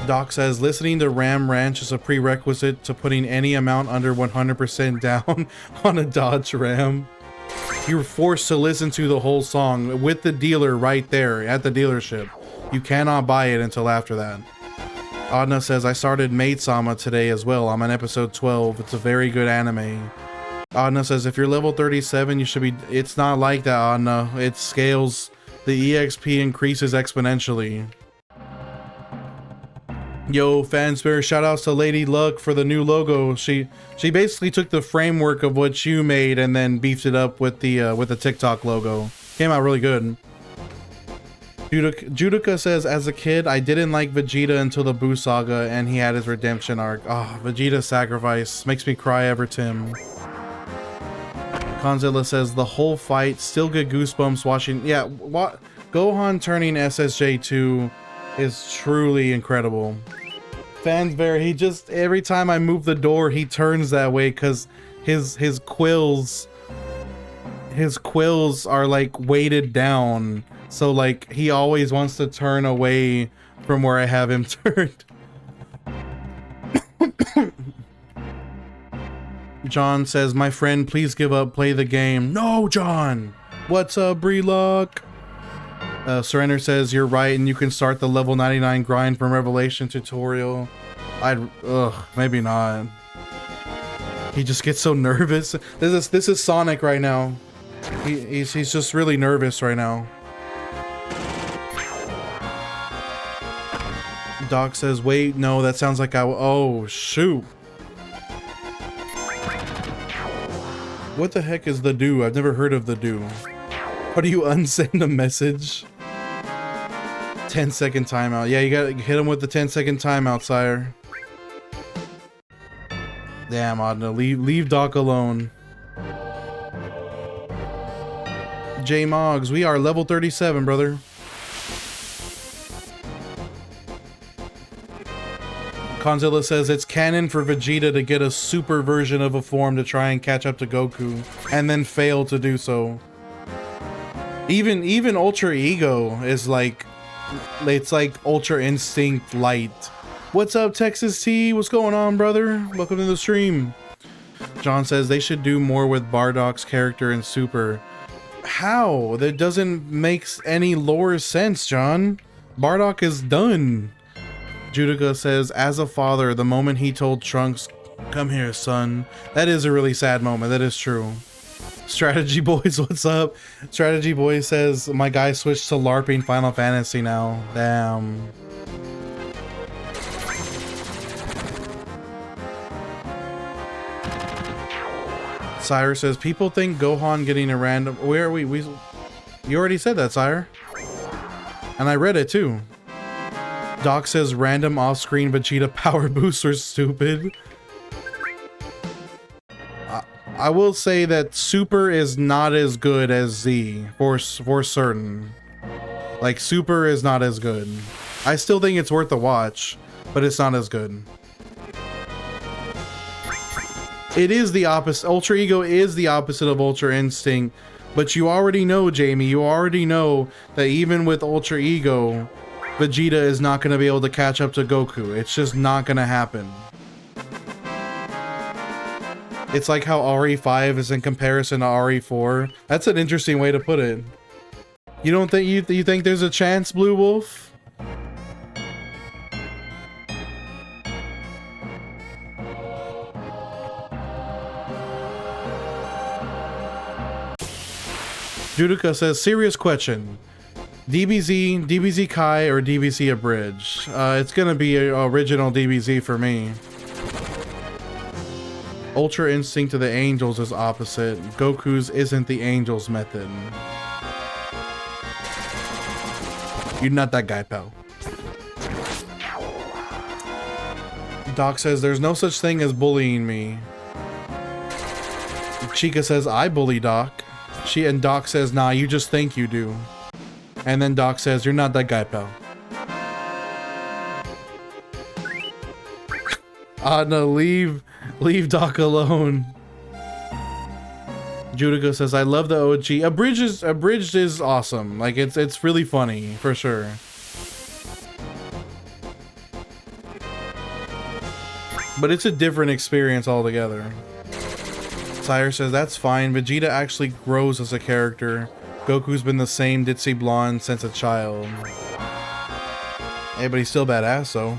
Doc says, listening to Ram Ranch is a prerequisite to putting any amount under 100% down on a Dodge Ram. You're forced to listen to the whole song with the dealer right there at the dealership. You cannot buy it until after that. Adna says, I started Maid-sama today as well. I'm on episode 12. It's a very good anime. Adna says, if you're level 37, you should be... It's not like that, Adna. It scales. The EXP increases exponentially. Yo, Fanspare, shoutouts to Lady Luck for the new logo. She basically took the framework of what you made and then beefed it up with the TikTok logo. Came out really good. Judica says, as a kid, I didn't like Vegeta until the Buu Saga and he had his redemption arc. Oh, Vegeta's sacrifice makes me cry every Tim. Conzilla says, the whole fight, still get goosebumps watching. Yeah, Gohan turning SSJ2 is truly incredible. Fansbear, he just, every time I move the door, he turns that way because his quills are like weighted down. So like he always wants to turn away from where I have him turned. John says, my friend, please give up, play the game. No, John! What's up, Brelock? Surrender says, you're right, and you can start the level 99 grind from Revelation tutorial. Maybe not. He just gets so nervous. This is Sonic right now. He's just really nervous right now. Doc says, wait, no, that sounds like oh, shoot. What the heck is the do? I've never heard of the do. How do you unsend a message? 10-second timeout. Yeah, you gotta hit him with the 10-second timeout, sire. Damn, Adna, leave Doc alone. J Moggs, we are level 37, brother. Conzilla says it's canon for Vegeta to get a super version of a form to try and catch up to Goku, and then fail to do so. Even Ultra Ego is like, it's like Ultra Instinct Light. What's up, Texas T? What's going on, brother? Welcome to the stream. John says they should do more with Bardock's character in Super. How? That doesn't make any lore sense, John. Bardock is done. Judica says, as a father, the moment he told Trunks, come here, son. That is a really sad moment. That is true. Strategy Boys, what's up? Strategy Boy says, my guy switched to LARPing Final Fantasy now. Damn. Sire says, people think Gohan getting a random... Where are we? You already said that, Sire. And I read it too. Doc says random off-screen Vegeta power boosts are stupid. I will say that Super is not as good as Z, for certain. Like, Super is not as good. I still think it's worth a watch, but it's not as good. It is the opposite. Ultra Ego is the opposite of Ultra Instinct, but you already know, Jamie, you already know that even with Ultra Ego, Vegeta is not going to be able to catch up to Goku. It's just not going to happen. It's like how RE5 is in comparison to RE4. That's an interesting way to put it. You don't think you think there's a chance, Blue Wolf? Judica says, serious question. DBZ, DBZ Kai, or DBZ Abridged? It's gonna be a original DBZ for me. Ultra Instinct to the Angels is opposite. Goku's isn't the Angels method. You're not that guy, pal. Doc says, there's no such thing as bullying me. Chica says, I bully Doc. And Doc says, nah, you just think you do. And then Doc says, you're not that guy, pal. No, leave Doc alone. Judica says, I love the OG. Abridged is awesome. Like, it's really funny, for sure. But it's a different experience altogether. Sire says, that's fine. Vegeta actually grows as a character. Goku's been the same ditzy blonde since a child. Hey, but he's still badass, though.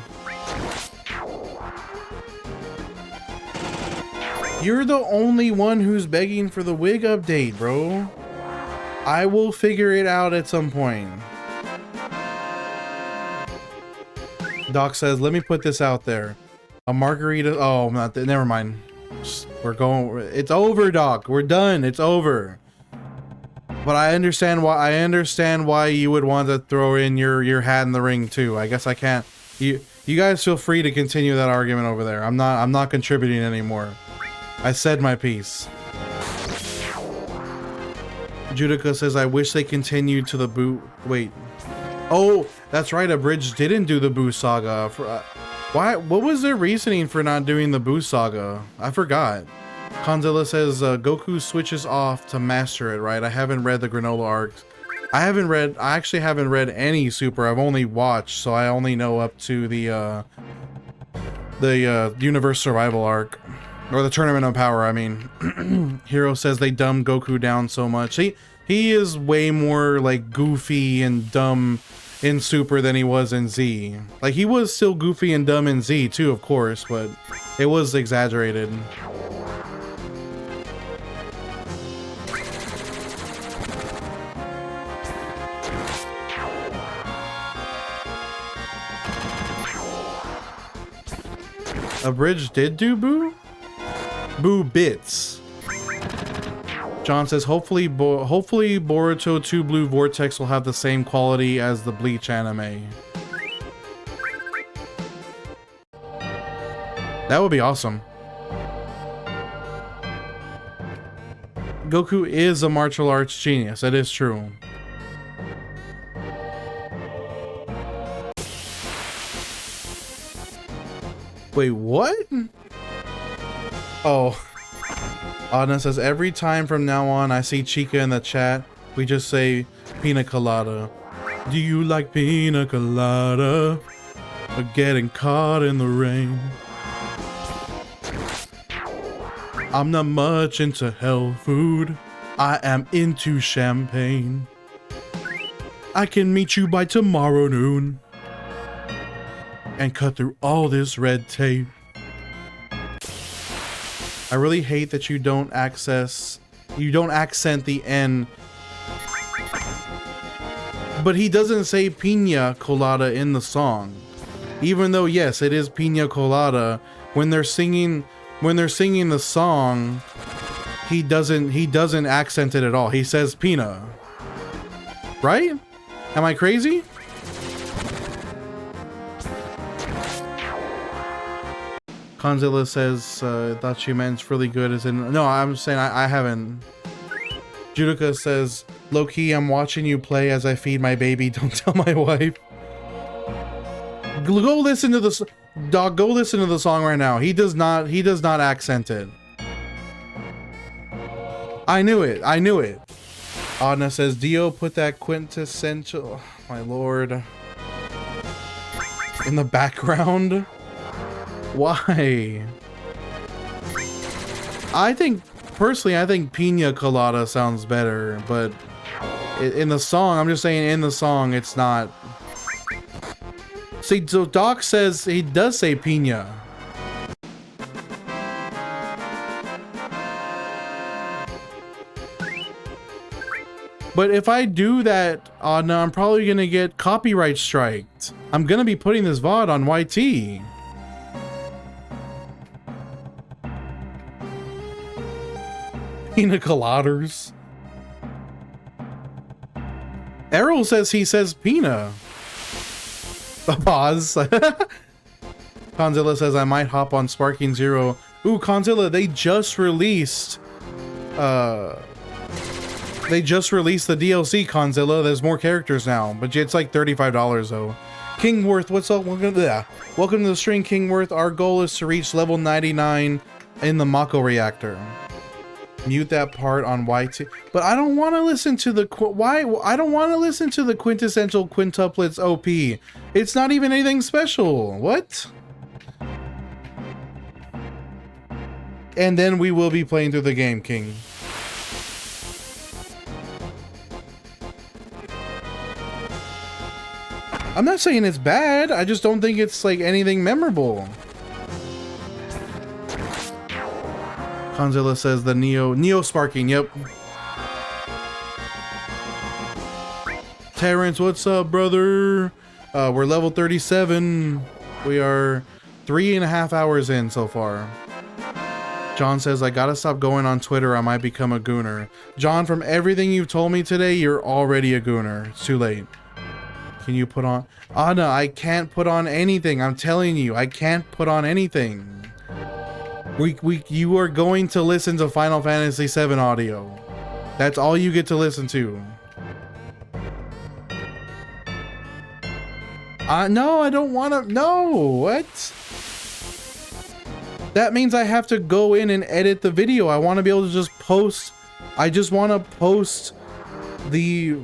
You're the only one who's begging for the wig update, bro. I will figure it out at some point. Doc says, let me put this out there. A margarita. Oh, not that. Never mind. We're going. It's over, Doc. We're done. It's over. But I understand why. I understand why you would want to throw in your hat in the ring too. I guess I can't. You guys feel free to continue that argument over there. I'm not contributing anymore. I said my piece. Judica says, I wish they continued to the Boo. Wait. Oh, that's right. Abridged didn't do the Boo saga. Why? What was their reasoning for not doing the Boo saga? I forgot. Conzilla says, Goku switches off to master it, right? I haven't read the Granola arcs. I actually haven't read any Super. I've only watched, so I only know up to the Universe Survival arc. Or the Tournament of Power, I mean. Hero says they dumbed Goku down so much. He is way more, like, goofy and dumb in Super than he was in Z. Like, he was still goofy and dumb in Z, too, of course, but it was exaggerated. Abridged did do Boo? Boo bits. John says, hopefully Boruto 2 Blue Vortex will have the same quality as the Bleach anime. That would be awesome. Goku is a martial arts genius. That is true. Wait, what? Oh. Adna says, every time from now on I see Chica in the chat, we just say pina colada. Do you like pina colada? Or getting caught in the rain? I'm not much into health food. I am into champagne. I can meet you by tomorrow noon and cut through all this red tape. I really hate that you don't accent the N. But he doesn't say pina colada in the song. Even though, yes, it is pina colada. When they're singing the song, he doesn't accent it at all. He says pina. Right? Am I crazy? Conzilla says, thought she meant really good as in... No, I'm saying I haven't. Judica says, low-key, I'm watching you play as I feed my baby. Don't tell my wife. Go listen to the... Dog, go listen to the song right now. He does not accent it. I knew it. I knew it. Adna says, Dio put that quintessential... Oh, my lord. In the background? Why? Personally, I think pina colada sounds better, but in the song, I'm just saying in the song, it's not. See, so Doc says, he does say pina. But if I do that, no, I'm probably gonna get copyright striked. I'm gonna be putting this VOD on YT. Pina coladas. Errol says he says Pina. Pause. Conzilla says I might hop on Sparking Zero. Ooh, Conzilla, they just released the DLC, Conzilla. There's more characters now, but it's like $35 though. Kingworth, what's up? Welcome to the stream, Kingworth. Our goal is to reach level 99 in the Mako Reactor. Mute that part on YT. But I don't want to listen to the I don't want to listen to the quintessential quintuplets OP. It's not even anything special. What? And then we will be playing through the game, King. I'm not saying it's bad. I just don't think it's like anything memorable. Conzilla says the Neo sparking, yep. Terrence, what's up, brother? We're level 37. We are 3.5 hours in so far. John says, I gotta stop going on Twitter. I might become a gooner. John, from everything you've told me today, you're already a gooner. It's too late. Can you put on? Anna, I can't put on anything. I'm telling you, I can't put on anything. You are going to listen to Final Fantasy VII audio. That's all you get to listen to. No, I don't want to. No, what? That means I have to go in and edit the video. I want to be able to just post. I just want to post the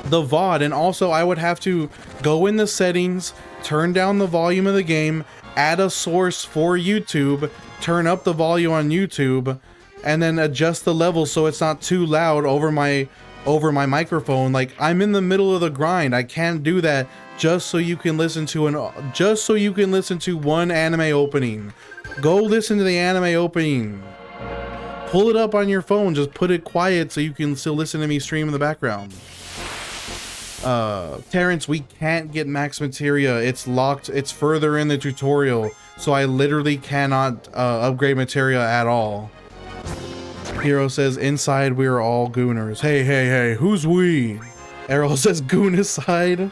VOD, and also I would have to go in the settings, turn down the volume of the game, add a source for YouTube, turn up the volume on YouTube, and then adjust the level so it's not too loud over my microphone. Like, I'm in the middle of the grind. I can't do that just so you can listen to one anime opening. Go listen to the anime opening. Pull it up on your phone. Just put it quiet so you can still listen to me stream in the background. Terrence, we can't get max materia. It's locked. It's further in the tutorial, so I literally cannot upgrade materia at all. Hero says, inside we are all gooners. Hey, who's we? Errol says, goonicide.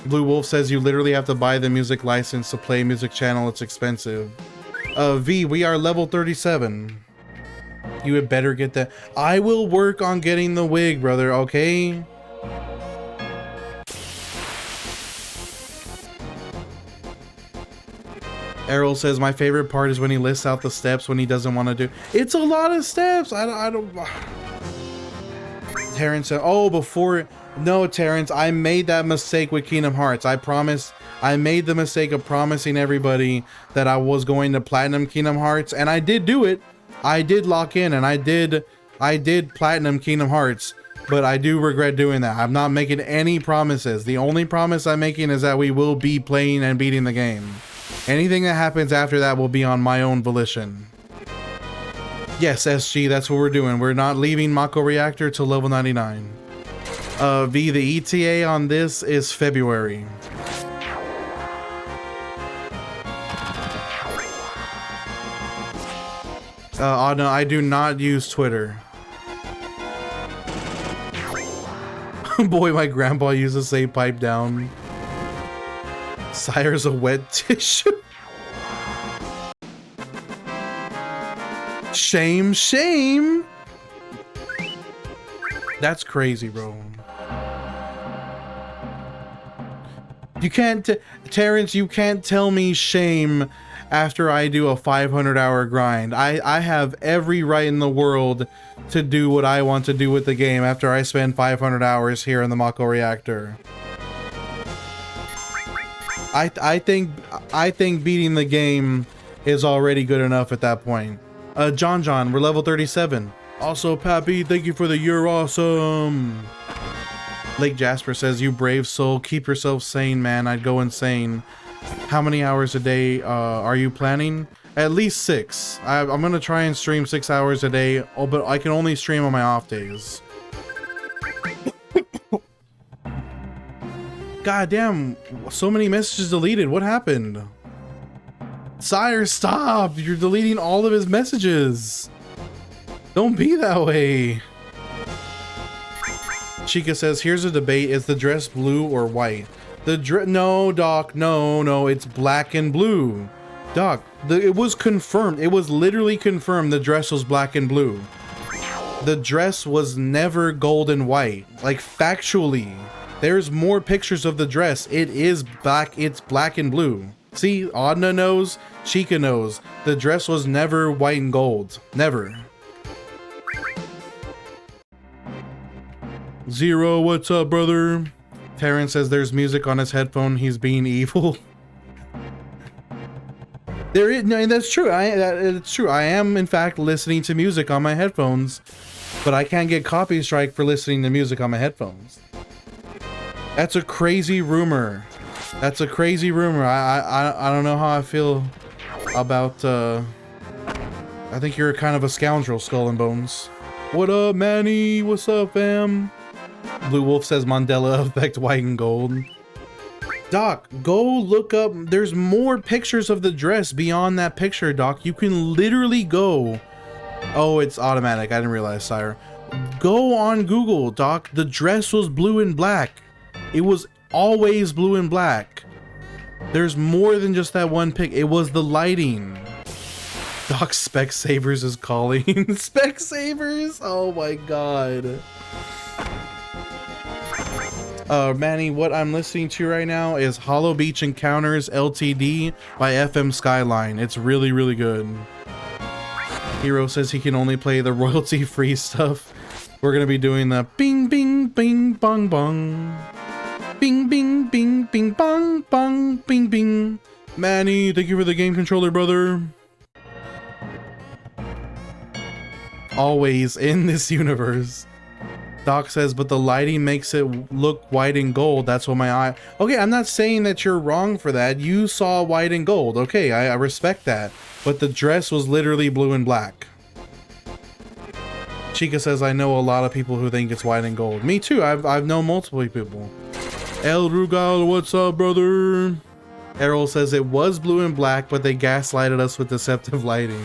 Blue Wolf says, you literally have to buy the music license to play music channel. It's expensive. V, we are level 37. You had better get that. I will work on getting the wig, brother, okay? Errol says, my favorite part is when he lists out the steps when he doesn't want to do. It's a lot of steps. I don't. Terrence said, oh, before. No, Terrence, I made that mistake with Kingdom Hearts. I promise. I made the mistake of promising everybody that I was going to platinum Kingdom Hearts, and I did do it. I did lock in, and I did platinum Kingdom Hearts, but I do regret doing that. I'm not making any promises. The only promise I'm making is that we will be playing and beating the game. Anything that happens after that will be on my own volition. Yes, SG, that's what we're doing. We're not leaving Mako Reactor till level 99. V, the ETA on this is February. Oh no, I do not use Twitter. Boy, my grandpa used to say pipe down. Sire's a wet tissue. Shame, shame. That's crazy, bro. You can't, Terrence, you can't tell me shame after I do a 500-hour grind. I have every right in the world to do what I want to do with the game after I spend 500 hours here in the Mako Reactor. I think beating the game is already good enough at that point. John, we're level 37. Also, Pappy, thank you for the you're awesome. Lake Jasper says, you brave soul, keep yourself sane, man. I'd go insane. How many hours a day are you planning? At least 6. I'm gonna try and stream 6 hours a day, but I can only stream on my off days. God damn, so many messages deleted. What happened? Sire, stop! You're deleting all of his messages. Don't be that way. Chica says, here's a debate. Is the dress blue or white? No, Doc. No. It's black and blue. Doc, it was confirmed. It was literally confirmed the dress was black and blue. The dress was never gold and white. Like, factually. There's more pictures of the dress. It is black. It's black and blue. See, Adna knows. Chica knows. The dress was never white and gold. Never. Zero, what's up, brother? Terrence says there's music on his headphone. He's being evil. There is, no, that's true. It's true. I am, in fact, listening to music on my headphones, but I can't get copy strike for listening to music on my headphones. That's a crazy rumor. That's a crazy rumor. I don't know how I feel about. I think you're kind of a scoundrel, Skull and Bones. What up, Manny? What's up, fam? Blue Wolf says Mandela effect white and gold. Doc, go look up. There's more pictures of the dress beyond that picture, Doc. You can literally go. Oh, it's automatic. I didn't realize, sire. Go on Google, Doc. The dress was blue and black. It was always blue and black. There's more than just that one pic. It was the lighting. Doc, Specsavers is calling. Specsavers? Oh my god. Manny, what I'm listening to right now is Hollow Beach Encounters LTD by FM Skyline. It's really, really good. Hero says he can only play the royalty-free stuff. We're gonna be doing the bing, bing, bing, bong, bong. Bing, bing, bing, bing, bong, bong, bing, bing. Manny, thank you for the game controller, brother. Always in this universe. Doc says, but the lighting makes it look white and gold. That's what my eye... Okay, I'm not saying that you're wrong for that. You saw white and gold. Okay, I respect that. But the dress was literally blue and black. Chica says, I know a lot of people who think it's white and gold. Me too. I've known multiple people. El Rugal, what's up, brother? Errol says it was blue and black, but they gaslighted us with deceptive lighting.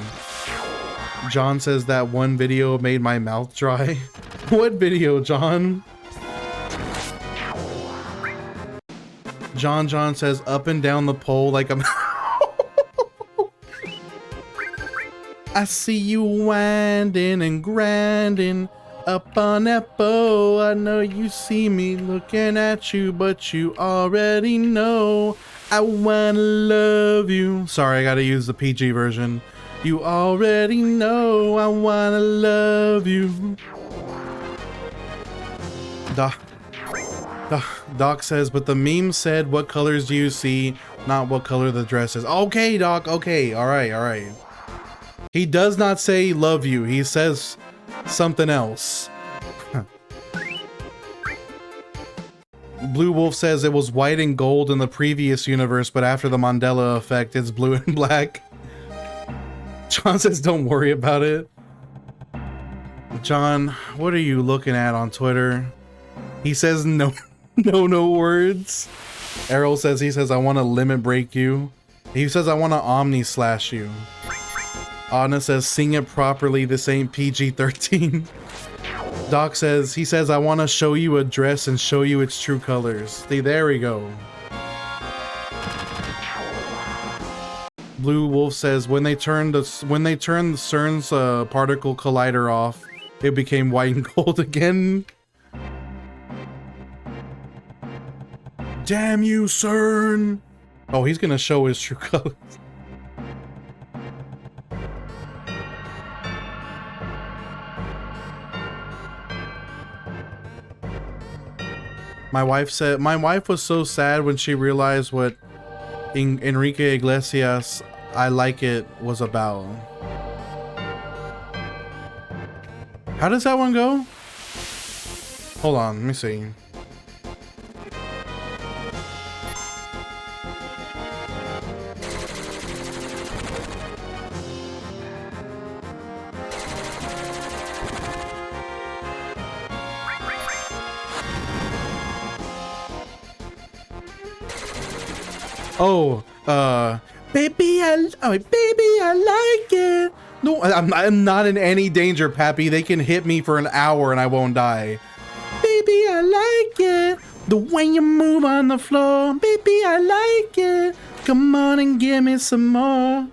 John says that one video made my mouth dry. What video, John? John says up and down the pole like I'm... I see you winding and grinding up on that bow. I know you see me looking at you, but you already know I wanna love you. Sorry, I gotta use the PG version. You already know I wanna love you. Doc says, but the meme said, what colors do you see? Not what color the dress is. Okay, Doc. Okay. All right. He does not say love you. He says something else. Blue Wolf says it was white and gold in the previous universe, but after the Mandela effect, it's blue and black. John says, don't worry about it. John, what are you looking at on Twitter? He says no words. Errol says, he says, I want to limit break you. He says, I want to omni slash you. Anna says, sing it properly. This ain't PG-13. Doc says, he says, I want to show you a dress and show you its true colors. See, there we go. Blue Wolf says, when they turned CERN's particle collider off, it became white and gold again. Damn you, CERN! Oh, he's gonna show his true colors. My wife was so sad when she realized what Enrique Iglesias I Like It was about. How does that one go? Hold on, let me see. Oh, baby, I like it. No, I'm not in any danger, Pappy. They can hit me for an hour and I won't die. Baby, I like it. The way you move on the floor. Baby, I like it. Come on and give me some more.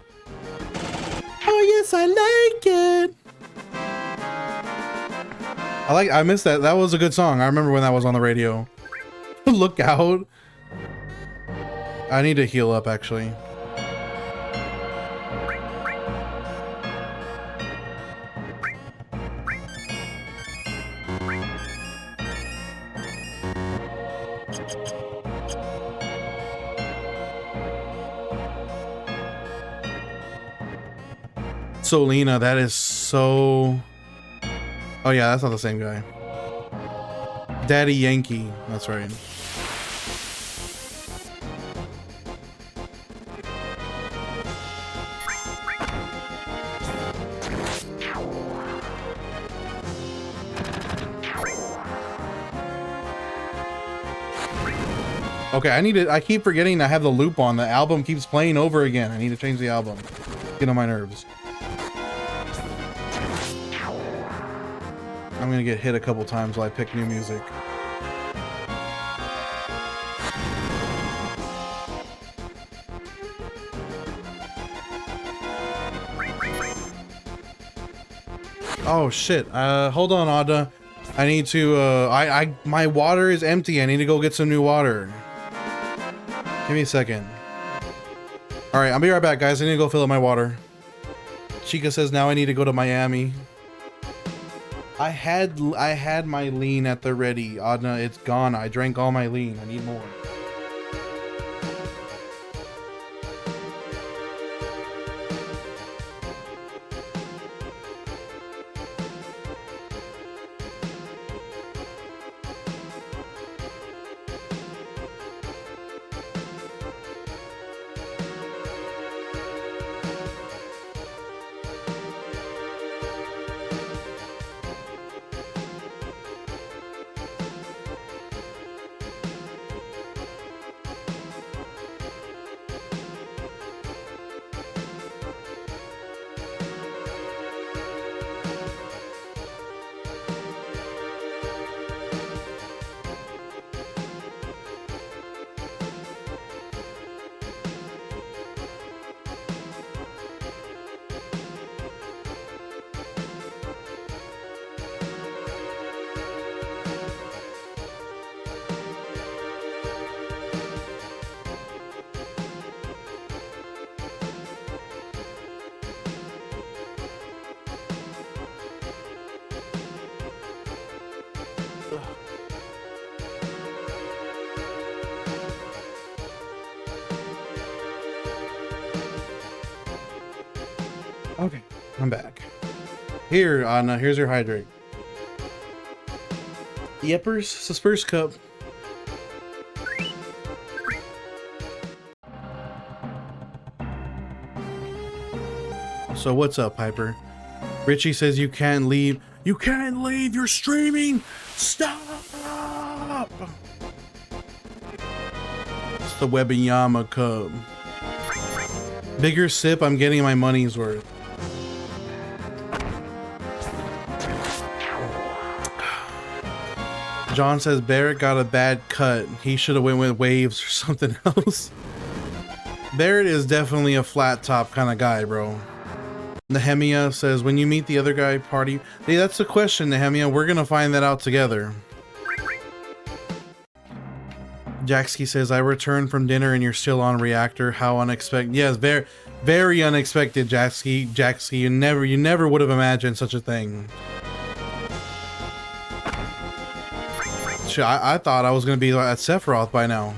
Oh, yes, I like it. I missed that. That was a good song. I remember when that was on the radio. Look out. I need to heal up, actually. Solina, that is so... Oh yeah, that's not the same guy. Daddy Yankee, that's right. Okay, I keep forgetting I have the loop on. The album keeps playing over again. I need to change the album. Get on my nerves. I'm gonna get hit a couple times while I pick new music. Oh shit, hold on, Ada. I need to, my water is empty. I need to go get some new water. Give me a second. All right, I'll be right back, guys. I need to go fill up my water. Chica says now I need to go to Miami. I had my lean at the ready. Adna, it's gone. I drank all my lean. I need more. Okay, I'm back. Here, Anna, here's your hydrate. Yepers, Spurs cup. So what's up, Piper? Richie says you can't leave. You can't leave, you're streaming! Stop! It's the Webiyama cup. Bigger sip, I'm getting my money's worth. John says Barrett got a bad cut. He should have went with waves or something else. Barrett is definitely a flat top kind of guy, bro. Nehemia says, when you meet the other guy, party. Hey, that's the question, Nehemia. We're gonna find that out together. Jaxky says, I returned from dinner and you're still on Reactor. How unexpected. Yes, very, very unexpected, Jaxky. You never would have imagined such a thing. I thought I was gonna be at Sephiroth by now.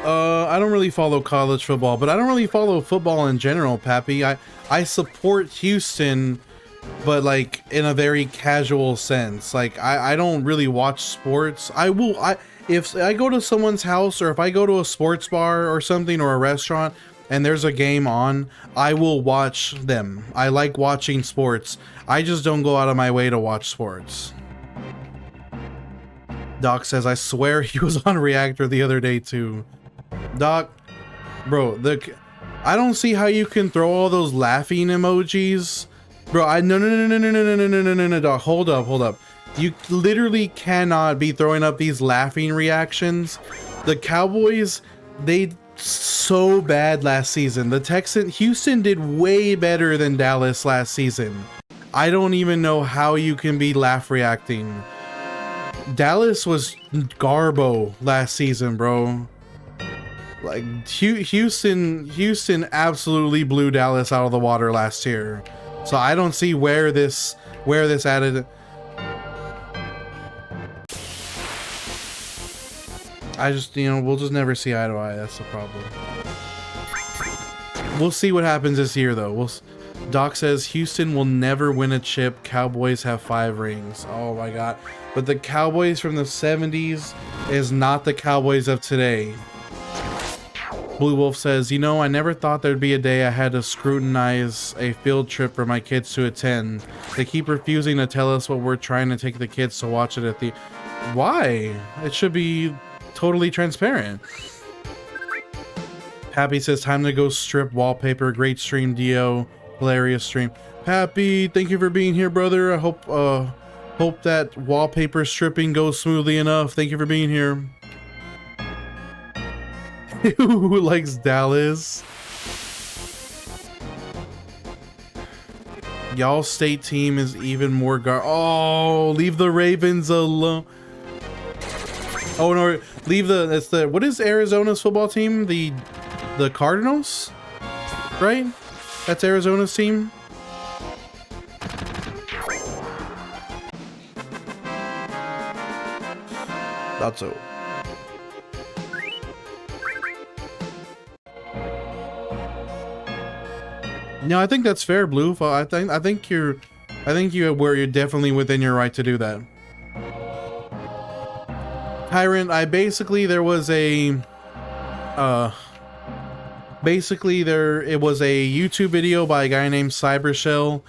I don't really follow college football, but I don't really follow football in general, Pappy. I support Houston, but like in a very casual sense. Like I don't really watch sports. If I go to someone's house or if I go to a sports bar or something or a restaurant and there's a game on, I will watch them. I like watching sports. I just don't go out of my way to watch sports. Doc says, I swear he was on Reactor the other day too. Doc, bro, I don't see how you can throw all those laughing emojis. Bro, no, Doc, hold up. You literally cannot be throwing up these laughing reactions. The Cowboys, they so bad last season. Houston did way better than Dallas last season. I don't even know how you can be laugh reacting. Dallas was garbo last season, bro. Like Houston absolutely blew Dallas out of the water last year. So I don't see where this added. I just, we'll just never see eye to eye. That's the problem. We'll see what happens this year, though. Doc says Houston will never win a chip. Cowboys have 5 rings. Oh my God. But the Cowboys from the 70s is not the Cowboys of today. Blue Wolf says, I never thought there'd be a day I had to scrutinize a field trip for my kids to attend. They keep refusing to tell us what we're trying to take the kids to watch it at the... Why? It should be totally transparent. Pappy says, time to go strip wallpaper. Great stream, Dio. Hilarious stream. Pappy, thank you for being here, brother. I hope that wallpaper stripping goes smoothly enough. Thank you for being here. Who likes Dallas? Y'all state team is even more Oh, leave the Ravens alone. Oh no, what is Arizona's football team? The Cardinals? Right? That's Arizona's team. Thought so. No, I think that's fair, Blue. I think you're definitely within your right to do that. Tyrant, it was a YouTube video by a guy named Cybershell,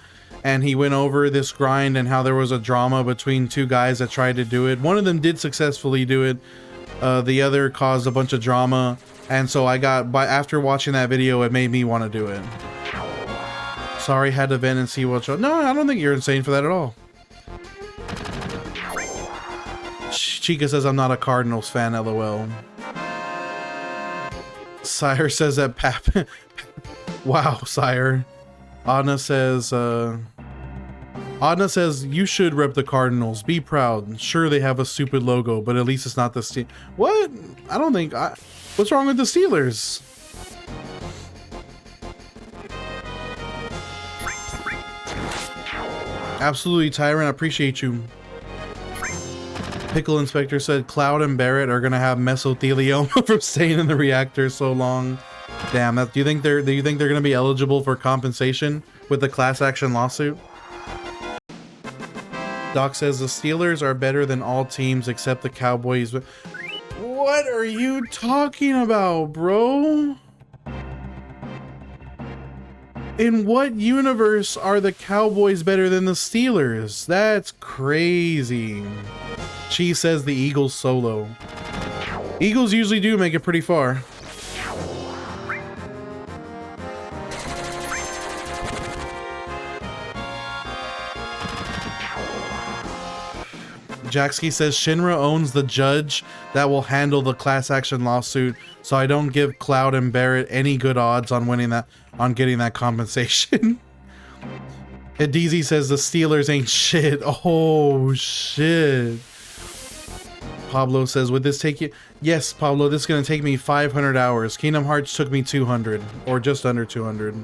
and he went over this grind and how there was a drama between 2 guys that tried to do it. One of them did successfully do it. The other caused a bunch of drama, and so after watching that video, it made me want to do it. Sorry, had to vent and see what show. No, I don't think you're insane for that at all. Chica says I'm not a Cardinals fan, lol. Sire says that wow, Sire. Adna says you should rep the Cardinals. Be proud. Sure, they have a stupid logo, but at least it's not the Steelers. What? I don't think what's wrong with the Steelers? Absolutely, Tyrant. I appreciate you. Pickle Inspector said Cloud and Barrett are gonna have mesothelioma from staying in the reactor so long. Damn, do you think they're gonna be eligible for compensation with the class action lawsuit? Doc says the Steelers are better than all teams except the Cowboys. What are you talking about, bro? In what universe are the Cowboys better than the Steelers? That's crazy. She says the Eagles solo. Eagles usually do make it pretty far. Jaxky says Shinra owns the judge that will handle the class action lawsuit, so I don't give Cloud and Barrett any good odds on getting that compensation. And DZ says the Steelers ain't shit. Oh shit. Pablo says, would this take you? Yes, Pablo, this is gonna take me 500 hours. Kingdom Hearts took me 200, or just under 200.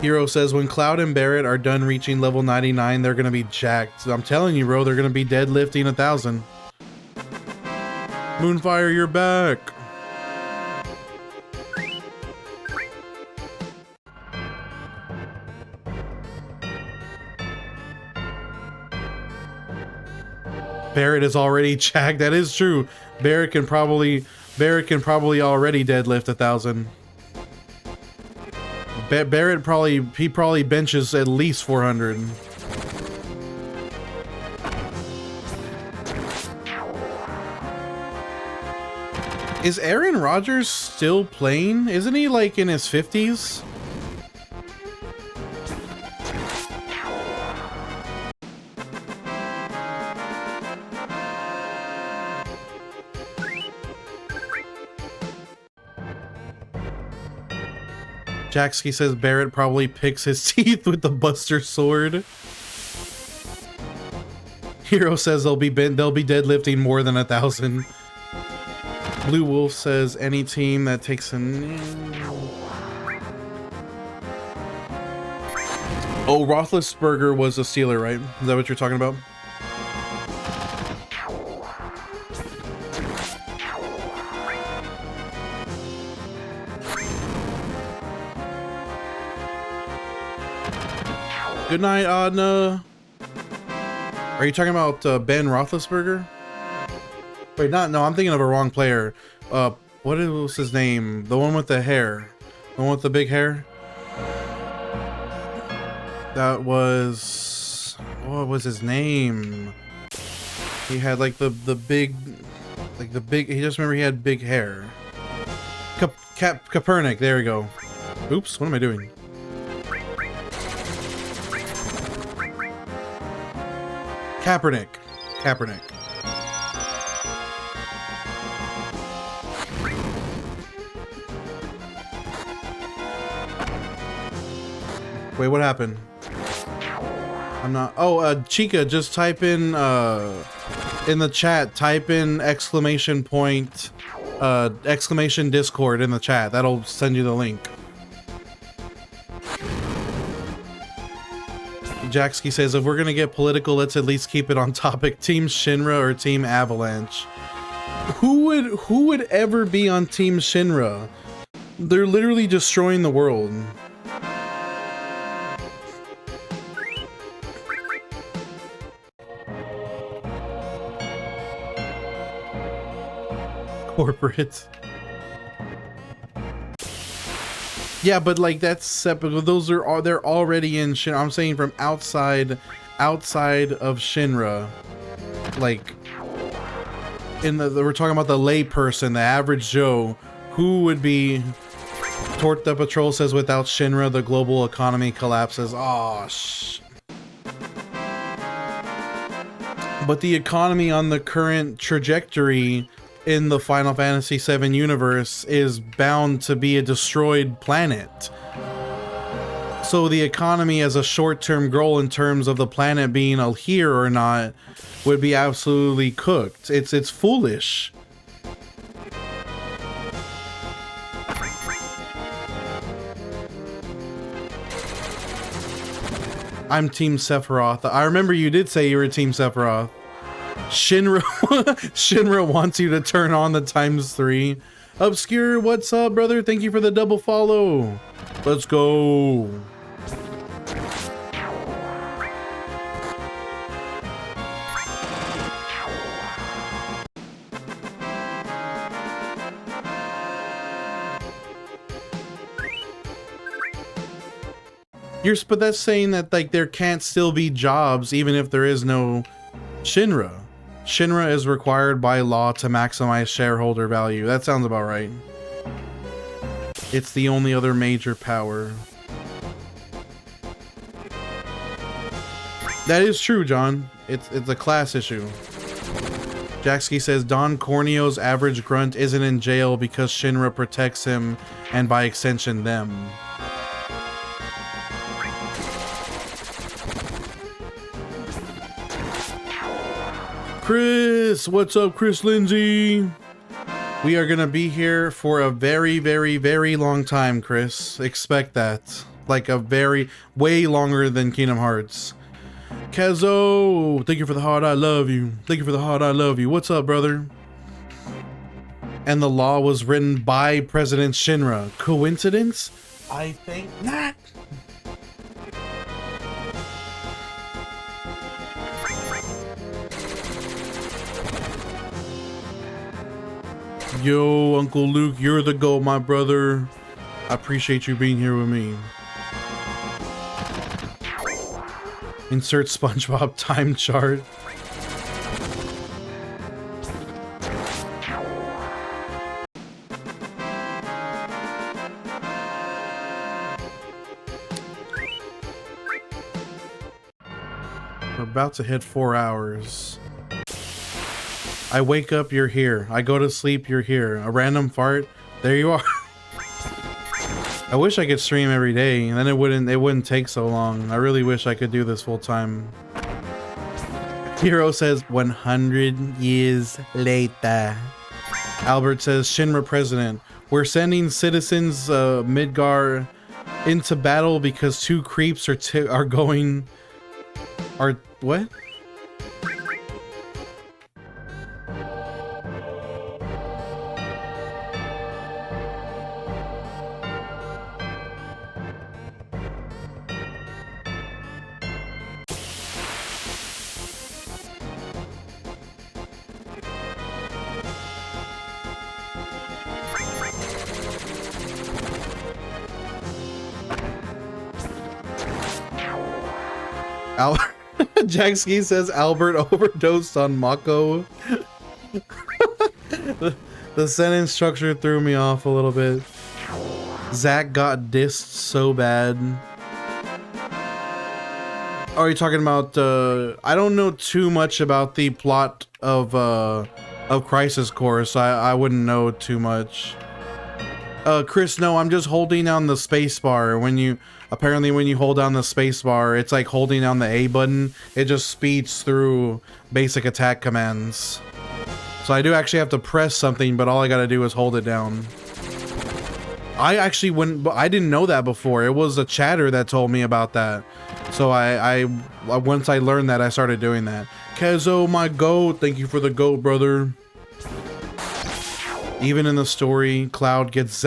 Hero says, when Cloud and Barrett are done reaching level 99, they're gonna be jacked. I'm telling you, bro, they're gonna be deadlifting 1,000. Moonfire, you're back. Barrett is already jacked. That is true. Barrett can probably already deadlift 1,000. Barrett probably benches at least 400. Is Aaron Rodgers still playing? Isn't he like in his 50s? Jacksky says Barrett probably picks his teeth with the Buster Sword. Hero says they'll be deadlifting more than 1,000. Blue Wolf says any team that takes a... Oh, Roethlisberger was a Steeler, right? Is that what you're talking about? Good night, Adna. Are you talking about Ben Roethlisberger? Wait, no, I'm thinking of a wrong player. What was his name? The one with the hair. The one with the big hair? That was... What was his name? He had like the big... Like the big... He just remember he had big hair. Kaepernick, there we go. Oops, what am I doing? Kaepernick. Wait, what happened? I'm not... Oh, Chica, just type in the chat, type in exclamation Discord in the chat. That'll send you the link. Jacksky says, if we're gonna get political, let's at least keep it on topic. Team Shinra or Team Avalanche? Who would ever be on Team Shinra? They're literally destroying the world. Corporate. Yeah, but like that's separate. Those are they're already in Shinra. I'm saying from outside of Shinra, like we're talking about the lay person, the average Joe, who would be. Tort the Patrol says without Shinra, the global economy collapses. Oh, but the economy on the current trajectory in the Final Fantasy VII universe is bound to be a destroyed planet. So the economy as a short-term goal in terms of the planet being here or not would be absolutely cooked. It's foolish. I'm Team Sephiroth. I remember you did say you were Team Sephiroth. Shinra wants you to turn on the ×3. Obscure, what's up, brother? Thank you for the double follow. Let's go. But that's saying that like there can't still be jobs even if there is no Shinra. Shinra is required by law to maximize shareholder value. That sounds about right. It's the only other major power. That is true, John. It's a class issue. Jacksky says Don Corneo's average grunt isn't in jail because Shinra protects him and by extension them. Chris, what's up, Chris Lindsay? We are gonna be here for a very, very, very long time, Chris. Expect that. Like a way longer than Kingdom Hearts. Kazo, thank you for the heart, I love you. Thank you for the heart, I love you. What's up, brother? And the law was written by President Shinra. Coincidence? I think not. Yo, Uncle Luke, you're the GOAT, my brother. I appreciate you being here with me. Insert SpongeBob time chart. We're about to hit 4 hours. I wake up, you're here. I go to sleep, you're here. A random fart, there you are. I wish I could stream every day, and then it wouldn't take so long. I really wish I could do this full time. Hero says 100 years later. Albert says Shinra president. We're sending citizens Midgar into battle because 2 creeps are going. Are what? Jackski says Albert overdosed on Mako. The sentence structure threw me off a little bit. Zach got dissed so bad. Are you talking about? I don't know too much about the plot of Crisis Core, so I wouldn't know too much. Chris, no, I'm just holding down the space bar. Apparently when you hold down the space bar, it's like holding down the A button. It just speeds through basic attack commands. So I do actually have to press something, but all I gotta do is hold it down. I didn't know that before. It was a chatter that told me about that. So once I learned that, I started doing that. Kezo, my goat, thank you for the goat, brother. Even in the story, Cloud gets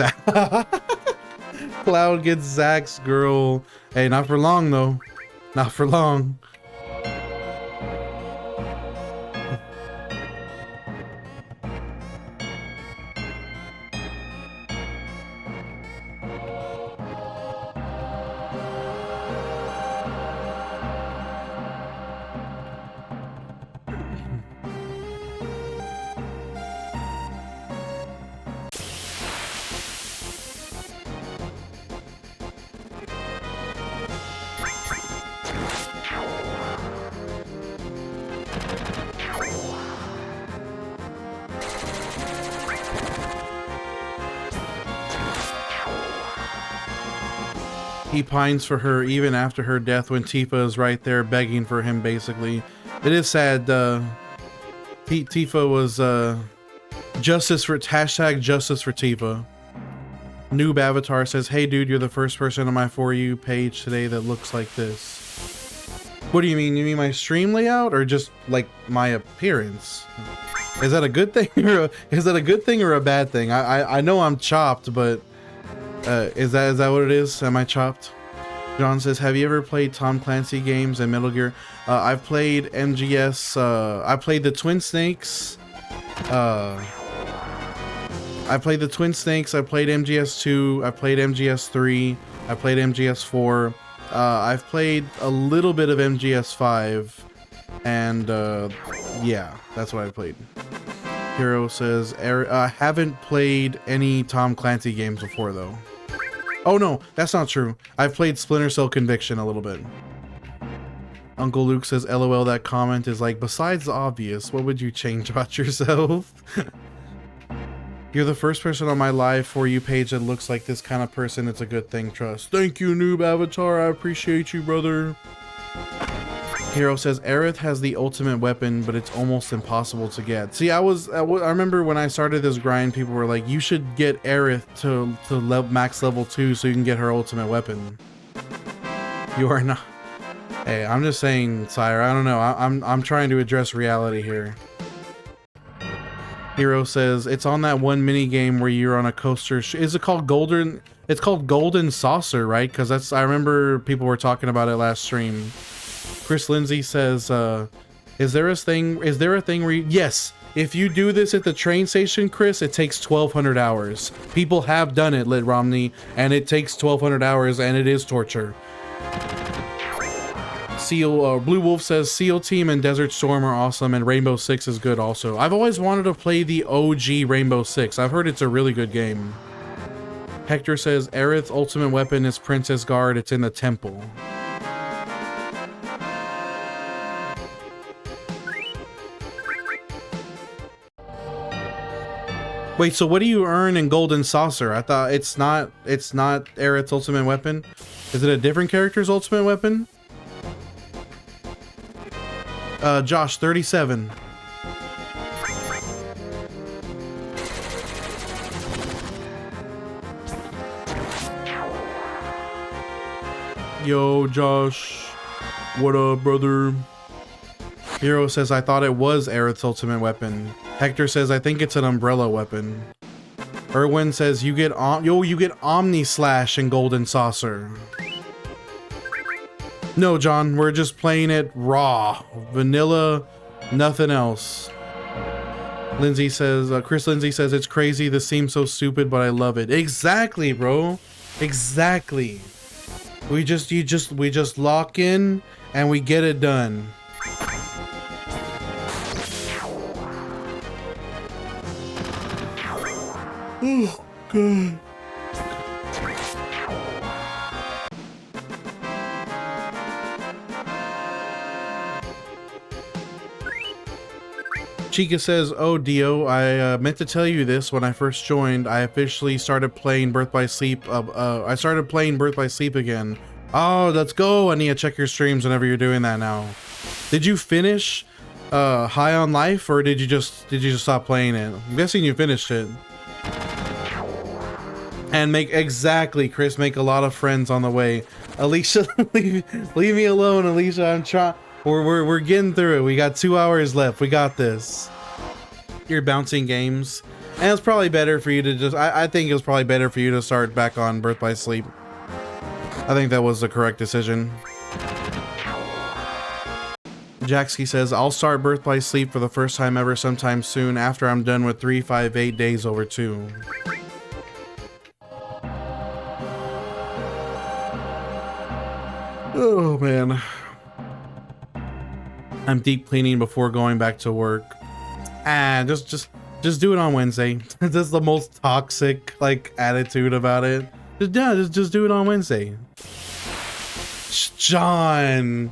Cloud gets Zach's girl. Hey, not for long though. Not for long. He pines for her even after her death when Tifa is right there begging for him, basically. It is sad. Tifa was justice for Tifa. Noob Avatar says, hey dude, you're the first person on my For You page today that looks like this. What do you mean? You mean my stream layout or just like my appearance? Is that a good thing or a bad thing? I know I'm chopped, but is that what it is? Am I chopped? John says, have you ever played Tom Clancy games and Metal Gear? I've played MGS. I played the Twin Snakes. I played the Twin Snakes. I played MGS 2. I played MGS 3. I played MGS 4. I've played a little bit of MGS 5. And yeah, that's what I played. Hero says, I haven't played any Tom Clancy games before though. Oh no, that's not true. I've played Splinter Cell Conviction a little bit. Uncle Luke says, LOL, that comment is like, besides the obvious, what would you change about yourself? You're the first person on my live For You page that looks like this kind of person. It's a good thing, trust. Thank you, Noob Avatar. I appreciate you, brother. Hero says, Aerith has the ultimate weapon, but it's almost impossible to get. See, I remember when I started this grind, people were like, you should get Aerith to max level 2 so you can get her ultimate weapon. You are not. Hey, I'm just saying, sire, I don't know. I'm trying to address reality here. Hero says, it's on that one mini game where you're on a coaster. Is it called Golden? It's called Golden Saucer, right? Because I remember people were talking about it last stream. Chris Lindsay says, is there a thing where you, yes, if you do this at the train station, Chris, it takes 1,200 hours. People have done it, Lit Romney, and it takes 1,200 hours, and it is torture. Blue Wolf says, Seal Team and Desert Storm are awesome, and Rainbow Six is good also. I've always wanted to play the OG Rainbow Six. I've heard it's a really good game. Hector says, Aerith's ultimate weapon is Princess Guard. It's in the temple. Wait, so what do you earn in Golden Saucer? I thought it's not Aerith's ultimate weapon. Is it a different character's ultimate weapon? Josh, 37. Yo, Josh. What up, brother? Hero says, I thought it was Aerith's ultimate weapon. Hector says, I think it's an umbrella weapon. Erwin says, you get Omni Slash in Golden Saucer. No, John, we're just playing it raw. Vanilla, nothing else. Lindsay says, Chris Lindsay says, it's crazy. This seems so stupid, but I love it. Exactly, bro. Exactly. We just lock in and we get it done. Oh, God. Chica says, oh, Dio, I meant to tell you this when I first joined. I officially started playing Birth by Sleep. I started playing Birth by Sleep again. Oh, let's go. I need to check your streams whenever you're doing that now. Did you finish High on Life, or did you just stop playing it? I'm guessing you finished it. And exactly, Chris, make a lot of friends on the way. Alicia, leave me alone, Alicia. I'm trying. We're getting through it. We got 2 hours left. We got this. You're bouncing games, and it's probably better for you to just. I think it was probably better for you to start back on Birth by Sleep. I think that was the correct decision. Jacksky says, I'll start Birth by Sleep for the first time ever sometime soon after I'm done with 358 days over 2. Oh man. I'm deep cleaning before going back to work. Just do it on Wednesday. That's the most toxic like attitude about it. Just do it on Wednesday. John.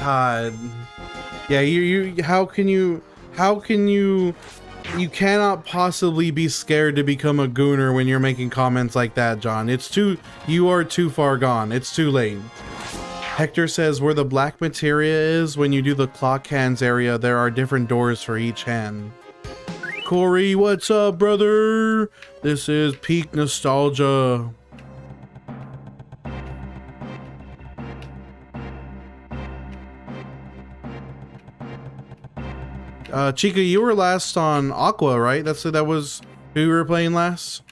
God. Yeah, you how can you you cannot possibly be scared to become a gooner when you're making comments like that, John. You are too far gone. It's too late. Hector says, where the black materia is, when you do the clock hands area, there are different doors for each hand. Corey, what's up, brother? This is peak nostalgia. Chica, you were last on Aqua, right? That was who you were playing last?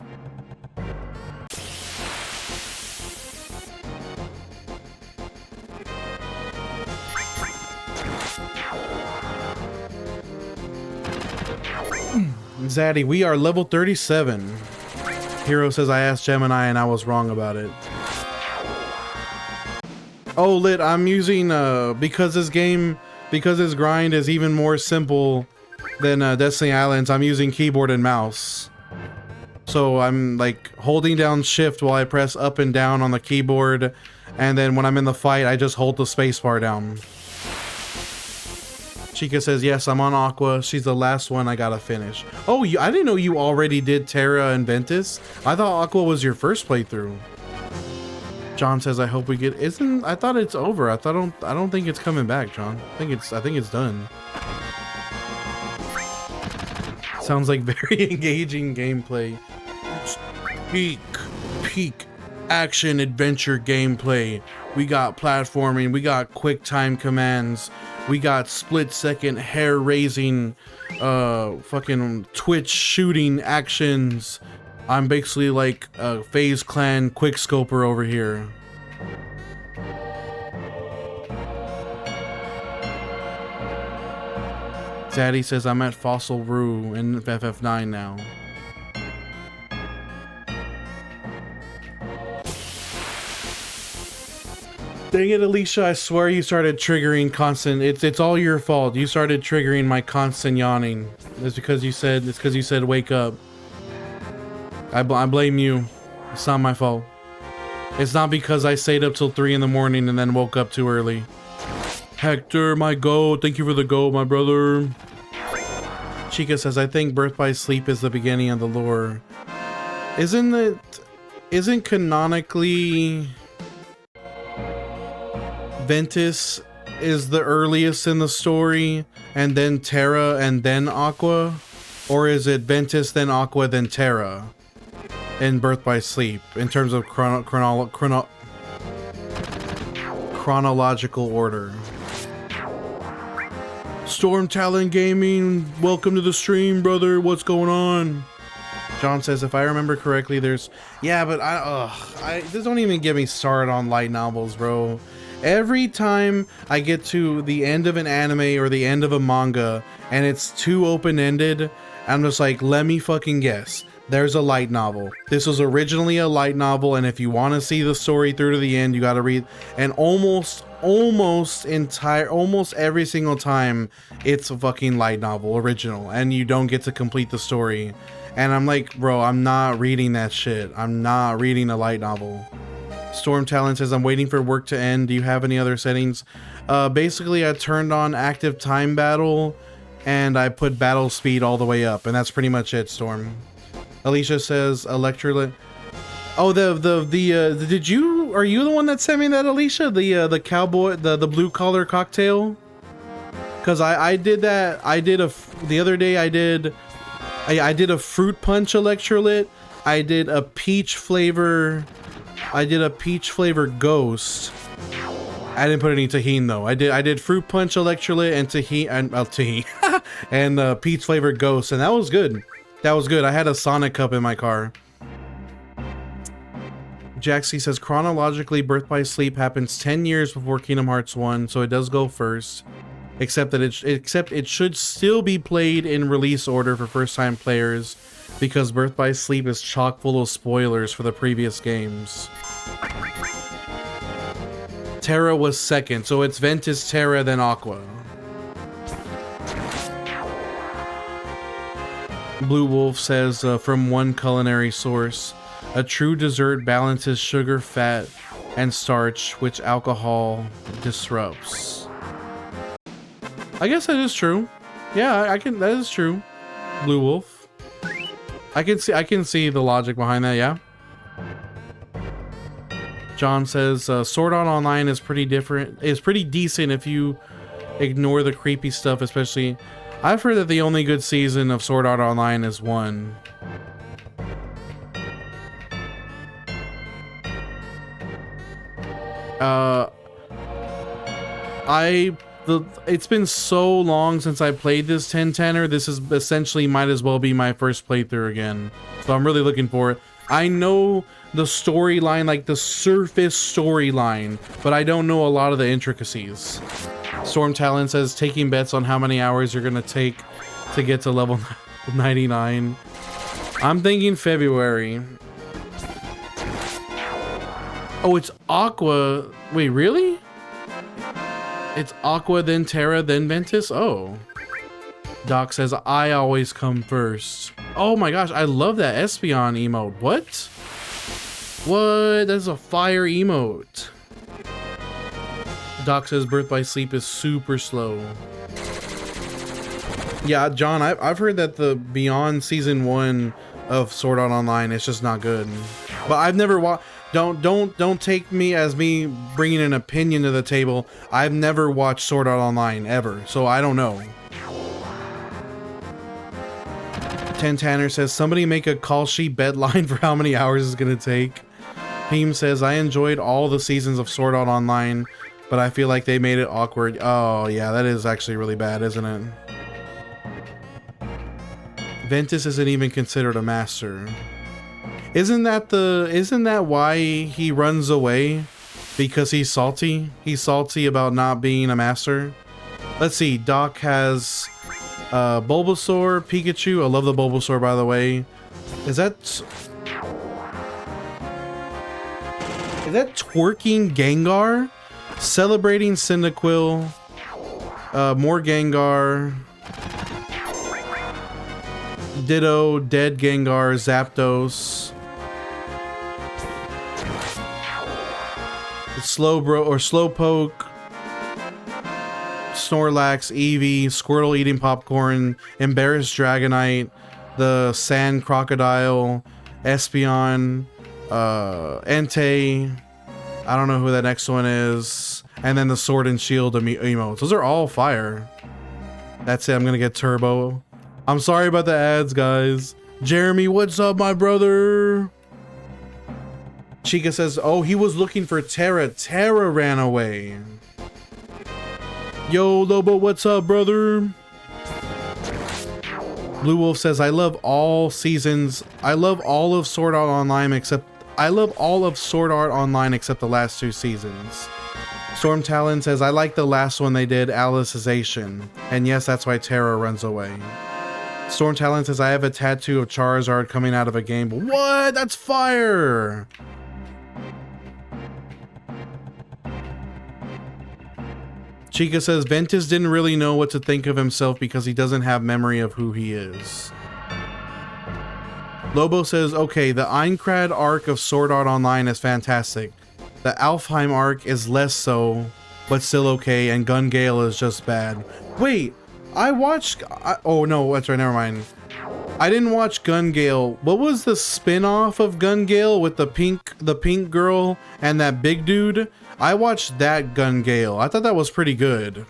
Zaddy, we are level 37. Hero says, I asked Gemini and I was wrong about it. Oh, lit, I'm using, because this grind is even more simple than Destiny Islands, I'm using keyboard and mouse. So I'm like holding down shift while I press up and down on the keyboard, and then when I'm in the fight, I just hold the spacebar down. Chica says, yes, I'm on Aqua. She's the last one I gotta finish. Oh, I didn't know you already did Terra and Ventus. I thought Aqua was your first playthrough. John says, I hope we get. I thought it's over. I don't think it's coming back, John. I think it's done. Sounds like very engaging gameplay. Peak action adventure gameplay. We got platforming, we got quick time commands, we got split-second hair-raising fucking Twitch shooting actions. I'm basically like a FaZe Clan quickscoper over here. Zaddy says I'm at Fossil Rue in FF9 now. Dang it, Alicia, I swear you started triggering constant. It's all your fault. You started triggering my constant yawning. It's because you said wake up. I blame you. It's not my fault. It's not because I stayed up till 3 in the morning and then woke up too early. Hector, my goat. Thank you for the goat, my brother. Chica says, I think Birth by Sleep is the beginning of the lore. Isn't canonically Ventus is the earliest in the story, and then Terra, and then Aqua? Or is it Ventus, then Aqua, then Terra in Birth by Sleep, in terms of chronological order? Storm Talon Gaming, welcome to the stream, brother. What's going on? John says, if I remember correctly, there's... Yeah, but this don't even get me started on light novels, bro. Every time I get to the end of an anime or the end of a manga and it's too open-ended, I'm just like, let me fucking guess. There's a light novel. This was originally a light novel, and if you want to see the story through to the end, you got to read. And almost every single time, it's a fucking light novel, original, and you don't get to complete the story. And I'm like, bro, I'm not reading that shit. I'm not reading a light novel. Storm Talon says, I'm waiting for work to end. Do you have any other settings? Basically, I turned on active time battle, and I put battle speed all the way up, and that's pretty much it, Storm. Alicia says, electrolyte. Oh, are you the one that sent me that, Alicia? The cowboy, the blue collar cocktail? Because I did that. The other day I did a fruit punch electrolyte. I did a peach flavor ghost. I didn't put any tahini though. I did fruit punch electrolyte and tahini and peach flavored ghost, and that was good. That was good. I had a Sonic cup in my car. Jaxie says, chronologically, Birth by Sleep happens 10 years before Kingdom Hearts 1, so it does go first. Except it should still be played in release order for first-time players, because Birth by Sleep is chock full of spoilers for the previous games. Terra was second, so it's Ventus, Terra, then Aqua. Blue Wolf says, from one culinary source, a true dessert balances sugar, fat, and starch, which alcohol disrupts. I guess that is true. Yeah, that is true. Blue Wolf. I can see the logic behind that, yeah. John says, Sword Art Online is pretty decent if you ignore the creepy stuff, especially... I've heard that the only good season of Sword Art Online is 1. It's been so long since I played this 10-10er. This is essentially might as well be my first playthrough again. So I'm really looking for it. I know the storyline, like the surface storyline, but I don't know a lot of the intricacies. Storm Talon says, taking bets on how many hours you're gonna take to get to level 99. I'm thinking February. Oh, it's Aqua. Wait, really? It's Aqua, then Terra, then Ventus? Oh. Doc says, I always come first. Oh my gosh, I love that Espeon emote. What? What? That's a fire emote. Doc says Birth by Sleep is super slow. Yeah, John, I've heard that the beyond season 1 of Sword Art Online is just not good. But I've never watched. Don't take me as me bringing an opinion to the table. I've never watched Sword Art Online ever, so I don't know. Tanner says, somebody make a call sheet bet line for how many hours it's gonna take. Heem says, I enjoyed all the seasons of Sword Art Online, but I feel like they made it awkward. Oh yeah, that is actually really bad, isn't it? Ventus isn't even considered a master. Isn't that why he runs away? Because he's salty? He's salty about not being a master? Let's see, Doc has Bulbasaur, Pikachu. I love the Bulbasaur, by the way. Is that twerking Gengar? Celebrating Cyndaquil. More Gengar. Ditto, dead Gengar, Zapdos. Slowpoke. Snorlax, Eevee, Squirtle eating popcorn, Embarrassed Dragonite, the Sand Crocodile, Espeon, Entei, I don't know who that next one is, and then the Sword and Shield emotes. Those are all fire. That's it, I'm gonna get Turbo. I'm sorry about the ads, guys. Jeremy, what's up, my brother? Chica says, oh, he was looking for Terra. Terra ran away. Yo, Lobo, what's up, brother? Blue Wolf says, I love all seasons. I love all of Sword Art Online except the last 2 seasons. Storm Talon says, I like the last one they did, Alicization. And yes, that's why Terra runs away. Storm Talon says, I have a tattoo of Charizard coming out of a game. What? That's fire! Chica says, Ventus didn't really know what to think of himself because he doesn't have memory of who he is. Lobo says, okay, the Aincrad arc of Sword Art Online is fantastic. The Alfheim arc is less so, but still okay, and Gun Gale is just bad. Wait, oh no, that's right, never mind. I didn't watch Gun Gale. What was the spin-off of Gun Gale with the pink girl and that big dude? I watched that Gun Gale. I thought that was pretty good.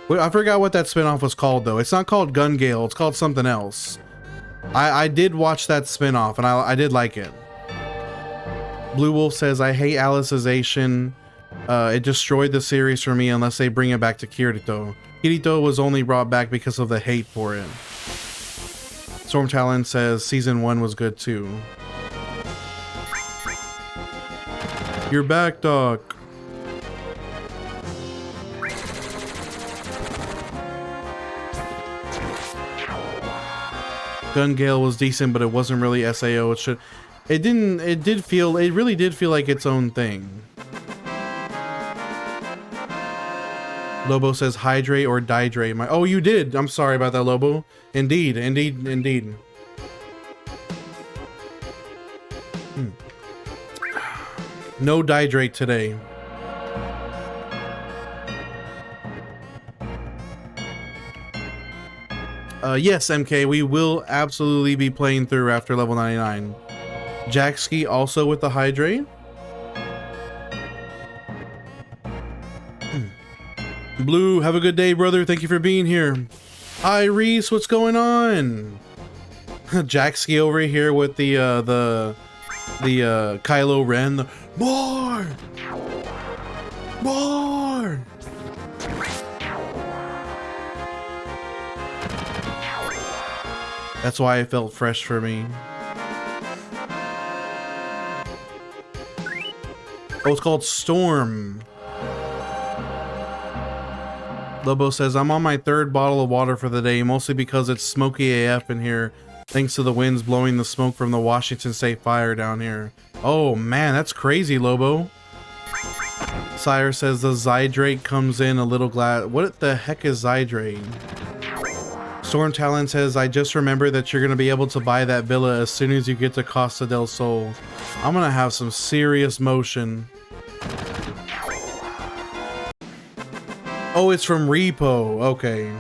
I forgot what that spin-off was called though. It's not called Gun Gale, it's called something else. I did watch that spin-off and I did like it. Blue Wolf says, I hate Alicization. It destroyed the series for me unless they bring it back to Kirito. Kirito was only brought back because of the hate for it. Storm Talon says, season 1 was good too. You're back, Doc. Gun Gale was decent, but it wasn't really SAO. It really did feel like its own thing. Lobo says hydrate or dihydrate. Oh, you did. I'm sorry about that, Lobo. Indeed. No dihydrate today. Yes, MK, we will absolutely be playing through after level 99. Jackski also with the hydrate. Blue, have a good day, brother. Thank you for being here. Hi, Reese, what's going on? Jackski over here with the Kylo Ren. More! That's why it felt fresh for me. Oh, it's called Storm. Lobo says, I'm on my 3rd bottle of water for the day, mostly because it's smoky AF in here, thanks to the winds blowing the smoke from the Washington State fire down here. Oh man, that's crazy, Lobo. Sire says the Zydrate comes in a little glass. What the heck is Zydrate? Storm Talon says, I just remember that you're going to be able to buy that villa as soon as you get to Costa del Sol. I'm going to have some serious motion. Oh, it's from Repo. Okay.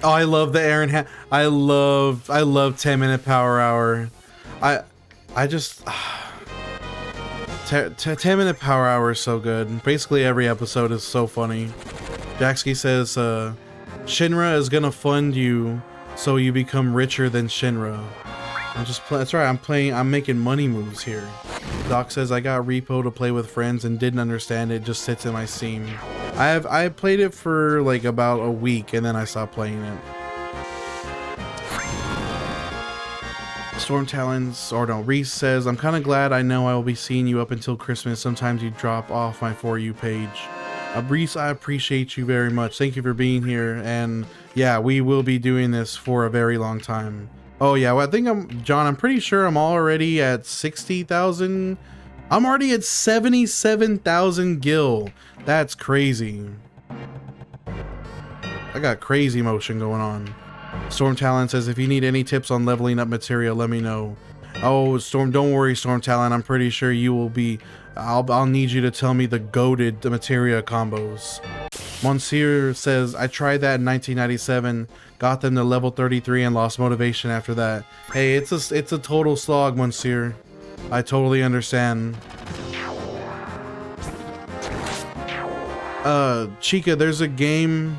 Oh, I love the Aaron. I love 10-minute power hour. I just 10-minute power hour is so good. Basically every episode is so funny. Jackski says, Shinra is gonna fund you so you become richer than Shinra. That's right, I'm making money moves here. Doc says, I got Repo to play with friends and didn't understand it, just sits in my Steam. I played it for like about a week and then I stopped playing it. Storm Talons, or no, Reese says, I'm kind of glad I know I will be seeing you up until Christmas. Sometimes you drop off my For You page. Reese, I appreciate you very much. Thank you for being here. And yeah, we will be doing this for a very long time. Oh yeah, well, I think I'm pretty sure I'm already at 60,000. I'm already at 77,000 gil. That's crazy. I got crazy motion going on. Storm Talon says, if you need any tips on leveling up materia, let me know. Oh, Storm, don't worry, Storm Talon. I'm pretty sure you will be. I'll need you to tell me the goated materia combos. Monsieur says, I tried that in 1997, got them to level 33 and lost motivation after that. Hey, it's a total slog, Monsieur. I totally understand. Chica, there's a game.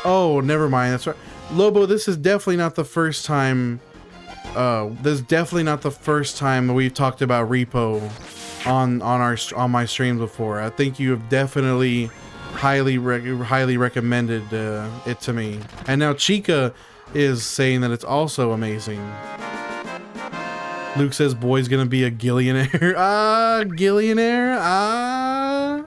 Oh, never mind. That's right. Lobo, this is definitely not the first time. This is definitely not the first time we've talked about repo on my streams before. I think you have definitely highly recommended it to me, and now Chica is saying that it's also amazing. Luke says, "Boy's gonna be a gillionaire." Ah, gillionaire. Ah.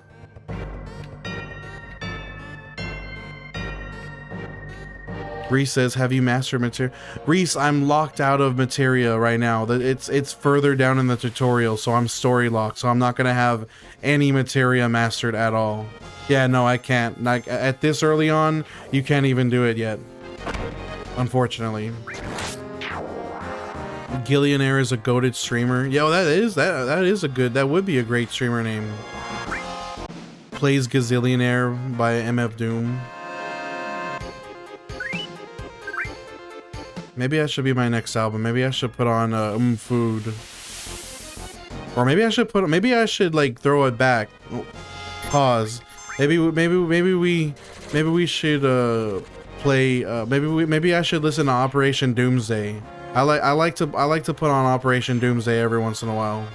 Reese says, have you mastered materia? Reese, I'm locked out of materia right now. It's further down in the tutorial, so I'm story locked, so I'm not gonna have any materia mastered at all. Yeah, no, I can't. Like, at this early on, you can't even do it yet, unfortunately. Gillionaire is a goated streamer. Yo, that would be a great streamer name. Plays Gazillionaire by MF Doom. Maybe I should be my next album. Maybe I should put on Food. Or maybe I should like throw it back. Pause. Maybe we should play maybe I should listen to Operation Doomsday. I like to put on Operation Doomsday every once in a while.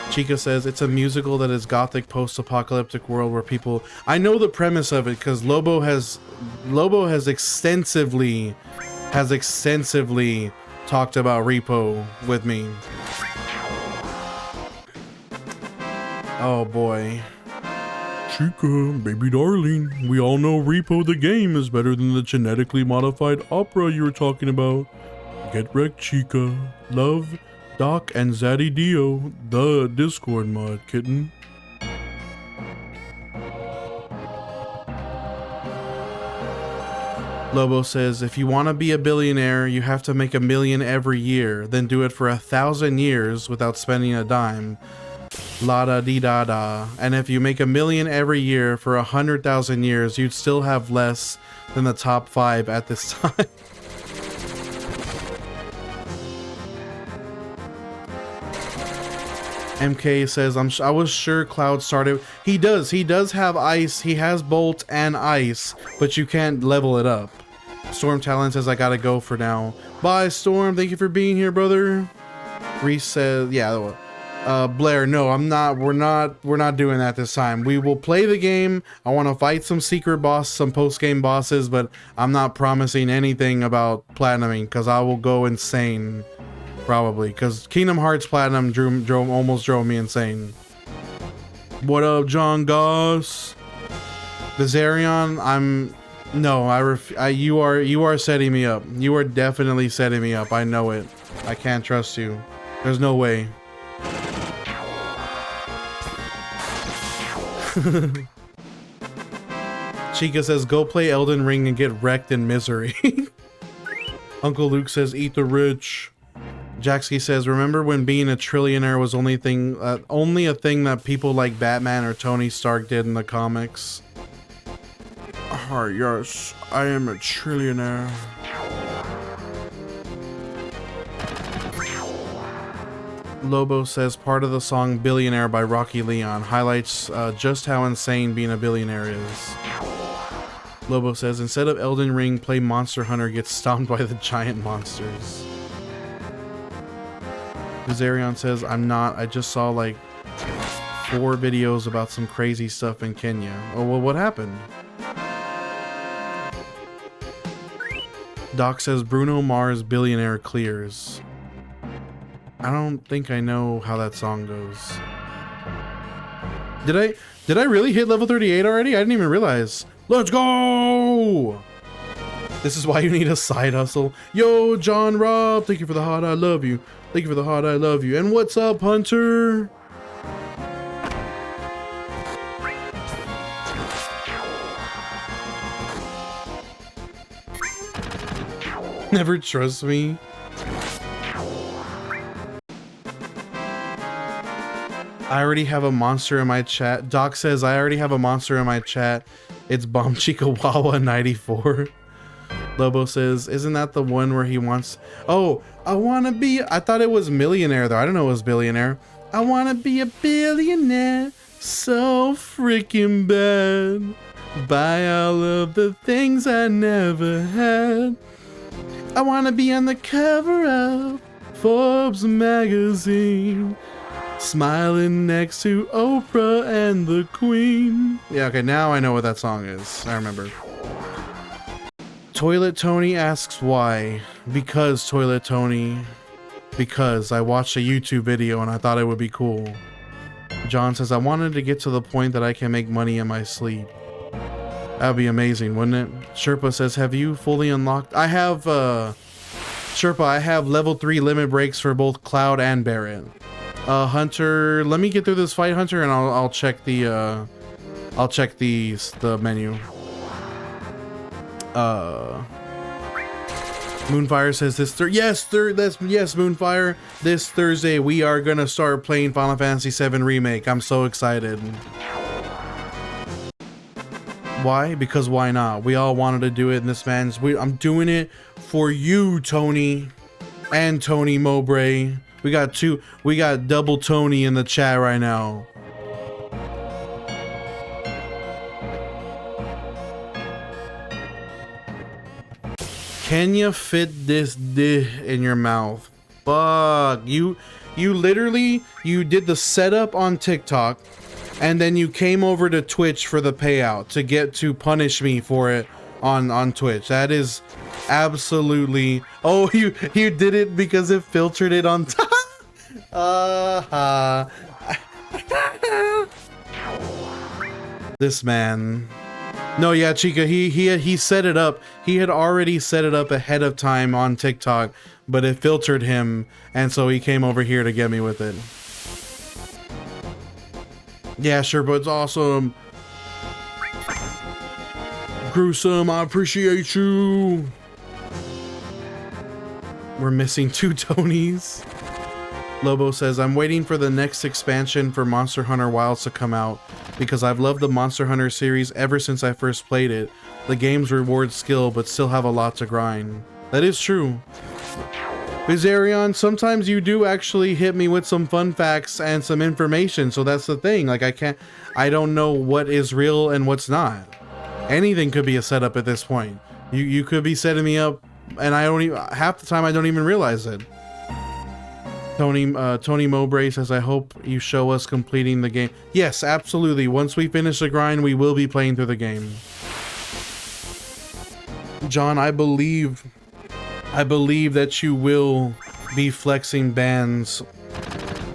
Chica says it's a musical that is gothic post-apocalyptic world where people. I know the premise of it because Lobo has extensively talked about repo with me. Oh boy. Chica, baby darling, we all know Repo the game is better than the genetically modified opera you were talking about. Get wrecked, Chica. Love, Doc, and Zaddy Dio, the Discord mod, kitten. Lobo says, if you want to be a billionaire, you have to make $1 million every year, then do it for 1,000 years without spending a dime. La da dee da da. And if you make $1 million every year for 100,000 years, you'd still have less than the top 5 at this time. MK says, I was sure Cloud started. He does have ice. He has Bolt and ice, but you can't level it up. Storm Talon says, I gotta go for now. Bye, Storm. Thank you for being here, brother. Reese says, yeah. Blair, no, I'm not. We're not doing that this time. We will play the game. I want to fight some secret boss, some post-game bosses, but I'm not promising anything about platinuming because I will go insane. Probably, because Kingdom Hearts Platinum almost drove me insane. What up, John Goss? Bizarion, you are setting me up. You are definitely setting me up. I know it. I can't trust you. There's no way. Chica says, go play Elden Ring and get wrecked in misery. Uncle Luke says, eat the rich. Jaxky says, remember when being a trillionaire was only a thing that people like Batman or Tony Stark did in the comics? Yes, I am a trillionaire. Lobo says, part of the song Billionaire by Rocky Leon highlights just how insane being a billionaire is. Lobo says, instead of Elden Ring, play Monster Hunter gets stomped by the giant monsters. Bizarion says, I just saw like 4 videos about some crazy stuff in Kenya. Oh, well, what happened? Doc says, Bruno Mars Billionaire clears. I don't think I know how that song goes. Did I really hit level 38 already? I didn't even realize. Let's go! This is why you need a side hustle. Yo, John Rob, thank you for the hot I love you. Thank you for the hot I love you. And what's up, Hunter? Never trust me. I already have a monster in my chat. Doc says I already have a monster in my chat. It's Bomb Chica Wawa 94. Lobo says, isn't that the one where he wants... Oh, I want to be... I thought it was millionaire though. I don't know it was billionaire. I want to be a billionaire so freaking bad. Buy all of the things I never had. I want to be on the cover of Forbes magazine. Smiling next to Oprah and the Queen. Yeah, okay, now I know what that song is. I remember. Toilet Tony asks why. Because, Toilet Tony. Because I watched a YouTube video and I thought it would be cool. John says, I wanted to get to the point that I can make money in my sleep. That'd be amazing, wouldn't it? Sherpa says, have you fully unlocked? I have, Sherpa, I have level 3 limit breaks for both Cloud and Barret. Hunter, let me get through this fight, Hunter, and I'll check the menu. Moonfire says this yes, Moonfire. This Thursday we are gonna start playing Final Fantasy VII Remake. I'm so excited. Why? Because why not? We all wanted to do it, and this man's. I'm doing it for you, Tony, and Tony Mowbray. We got double Tony in the chat right now. Can you fit this in your mouth? Fuck, you literally, you did the setup on TikTok and then you came over to Twitch for the payout to get to punish me for it on Twitch. That is absolutely, oh, you did it because it filtered it on top. This man. No, yeah, Chica, he set it up. He had already set it up ahead of time on TikTok, but it filtered him, and so he came over here to get me with it. Yeah, sure, but it's awesome. Gruesome, I appreciate you. We're missing 2 Tonys. Lobo says, I'm waiting for the next expansion for Monster Hunter Wilds to come out because I've loved the Monster Hunter series ever since I first played it. The games reward skill but still have a lot to grind. That is true. Bizarion, sometimes you do actually hit me with some fun facts and some information, so that's the thing. Like I don't know what is real and what's not. Anything could be a setup at this point. You could be setting me up and I don't even, half the time I don't even realize it. Tony Mowbray says, I hope you show us completing the game. Yes, absolutely. Once we finish the grind, we will be playing through the game. John, I believe that you will be flexing bans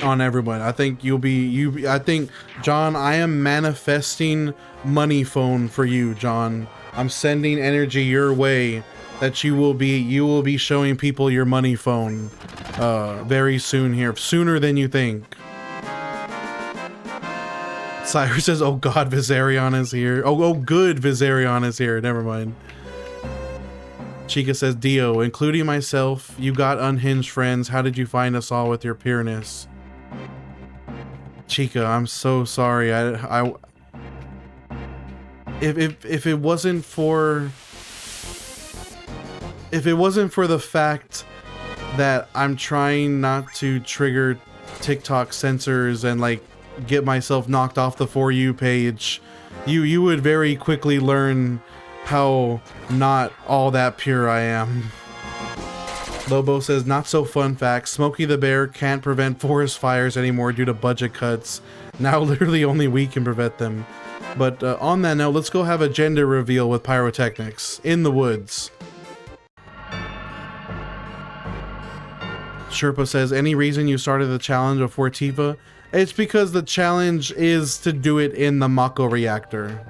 on everyone. I think I think, John, I am manifesting money phone for you, John. I'm sending energy your way that you will be showing people your money phone very soon here, sooner than you think. Cyrus says, oh god, Viserion is here. Oh good, Viserion is here. Never mind. Chica says, Dio, including myself, you got unhinged friends. How did you find us all with your pureness? Chica, I'm so sorry. If it wasn't for the fact that I'm trying not to trigger TikTok censors and like get myself knocked off the For You page, you would very quickly learn how not all that pure I am. Lobo says, not so fun fact, Smokey the Bear can't prevent forest fires anymore due to budget cuts. Now literally only we can prevent them. But on that note, let's go have a gender reveal with pyrotechnics in the woods. Sherpa says, any reason you started the challenge before Tifa? It's because the challenge is to do it in the Mako reactor.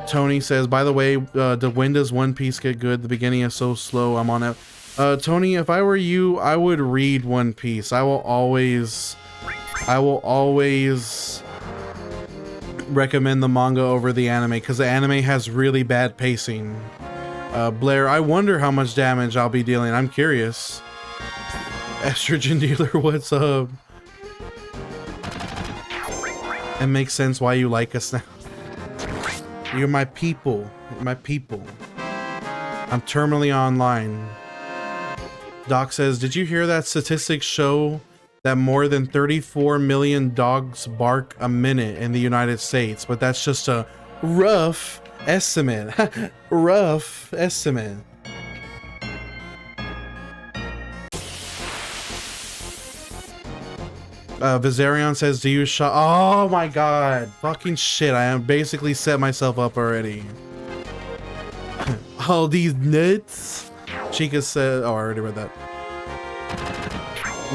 Tony says, by the way, when does One Piece get good? The beginning is so slow. I'm on it. Tony, if I were you, I would read One Piece. I will always recommend the manga over the anime because the anime has really bad pacing. Blair, I wonder how much damage I'll be dealing. I'm curious. Estrogen dealer, what's up? It makes sense why you like us now. You're my people. You're my people. I'm terminally online. Doc says, did you hear that statistics show that more than 34 million dogs bark a minute in the United States? But that's just a rough estimate. Rough estimate. Viserion says, do you shot? Oh my god. Fucking shit. I am basically set myself up already. All these nuts. Chica says, oh, I already read that.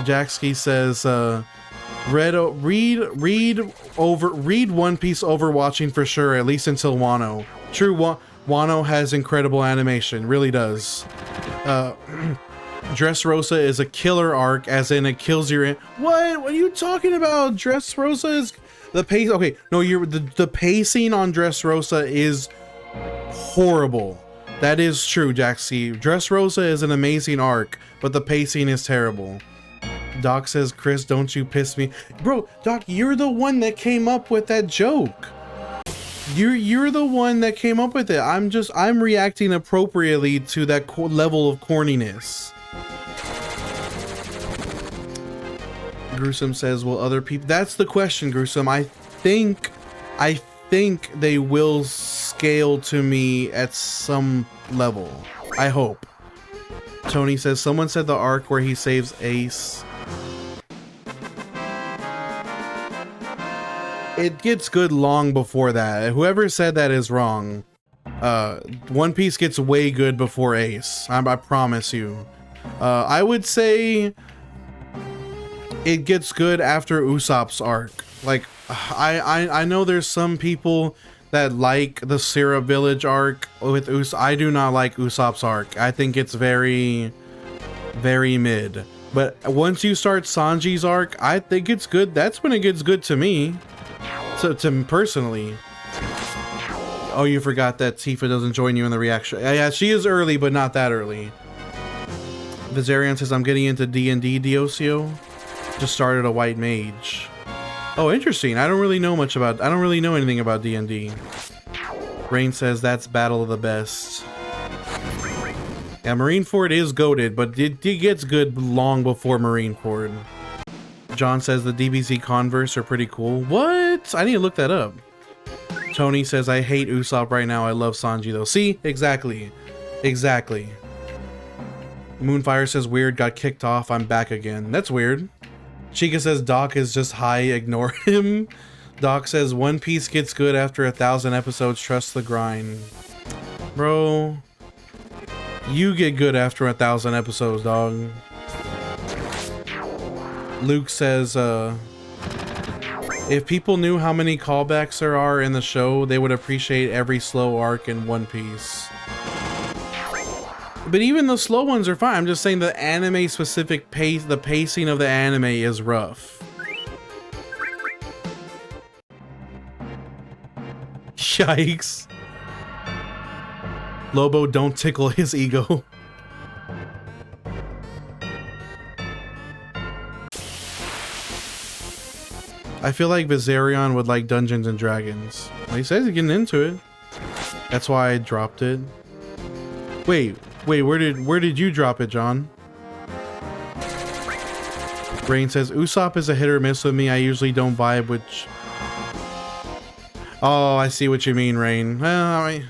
Jacksky says, read One Piece over watching for sure, at least until Wano. True, Wano has incredible animation, really does. Dressrosa is a killer arc, as in it kills your. What are you talking about? Dressrosa is the pace. Okay, no, the pacing on Dressrosa is horrible. That is true, Jaxie. Dressrosa is an amazing arc, but the pacing is terrible. Doc says, Chris, don't you piss me. Bro, Doc, you're the one that came up with that joke. You're the one that came up with it. I'm reacting appropriately to that level of corniness. Gruesome says, will other people... That's the question, Gruesome. I think they will scale to me at some level. I hope. Tony says, someone said the arc where he saves Ace. It gets good long before that. Whoever said that is wrong. One Piece gets way good before Ace. I promise you. I would say it gets good after Usopp's arc. Like, I know there's some people that like the Syrup Village arc with Usopp. I do not like Usopp's arc. I think it's very, very mid. But once you start Sanji's arc, I think it's good. That's when it gets good to me. So to personally. Oh, you forgot that Tifa doesn't join you in the reaction. Yeah, she is early, but not that early. Viserion says, I'm getting into D&D, Diocio. Just started a white mage. Oh, interesting. I don't really know anything about D&D. Rain says that's Battle of the Best. Yeah, Marineford is goated, but it gets good long before Marineford. John says the DBZ Converse are pretty cool. What? I need to look that up. Tony says, I hate Usopp right now. I love Sanji though. See? Exactly. Exactly. Moonfire says, weird, got kicked off. I'm back again. That's weird. Chica says, Doc is just high. Ignore him. Doc says, One Piece gets good after 1,000 episodes. Trust the grind. Bro. You get good after 1,000 episodes, dog. Luke says, if people knew how many callbacks there are in the show, they would appreciate every slow arc in One Piece. But even the slow ones are fine. I'm just saying the anime specific pace, the pacing of the anime is rough. Yikes. Lobo, don't tickle his ego. I feel like Viserion would like Dungeons and Dragons. He says he's getting into it. That's why I dropped it. Wait, where did you drop it, John? Rain says, Usopp is a hit or miss with me. I usually don't vibe with... Oh, I see what you mean, Rain. Well,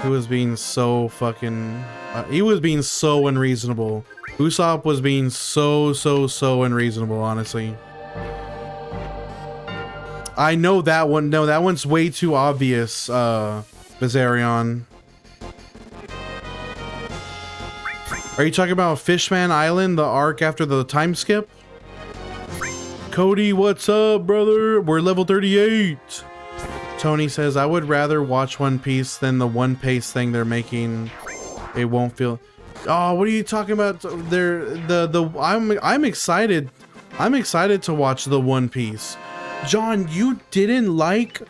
he was being so fucking... he was being so unreasonable. Usopp was being so unreasonable, honestly. I know that one. No, that one's way too obvious, Viserion. Are you talking about Fishman Island, the arc after the time skip? Cody, what's up, brother? We're level 38. Tony says, I would rather watch One Piece than the One Piece thing they're making. It won't feel... Oh, what are you talking about? I'm excited. I'm excited to watch the One Piece. John, you didn't like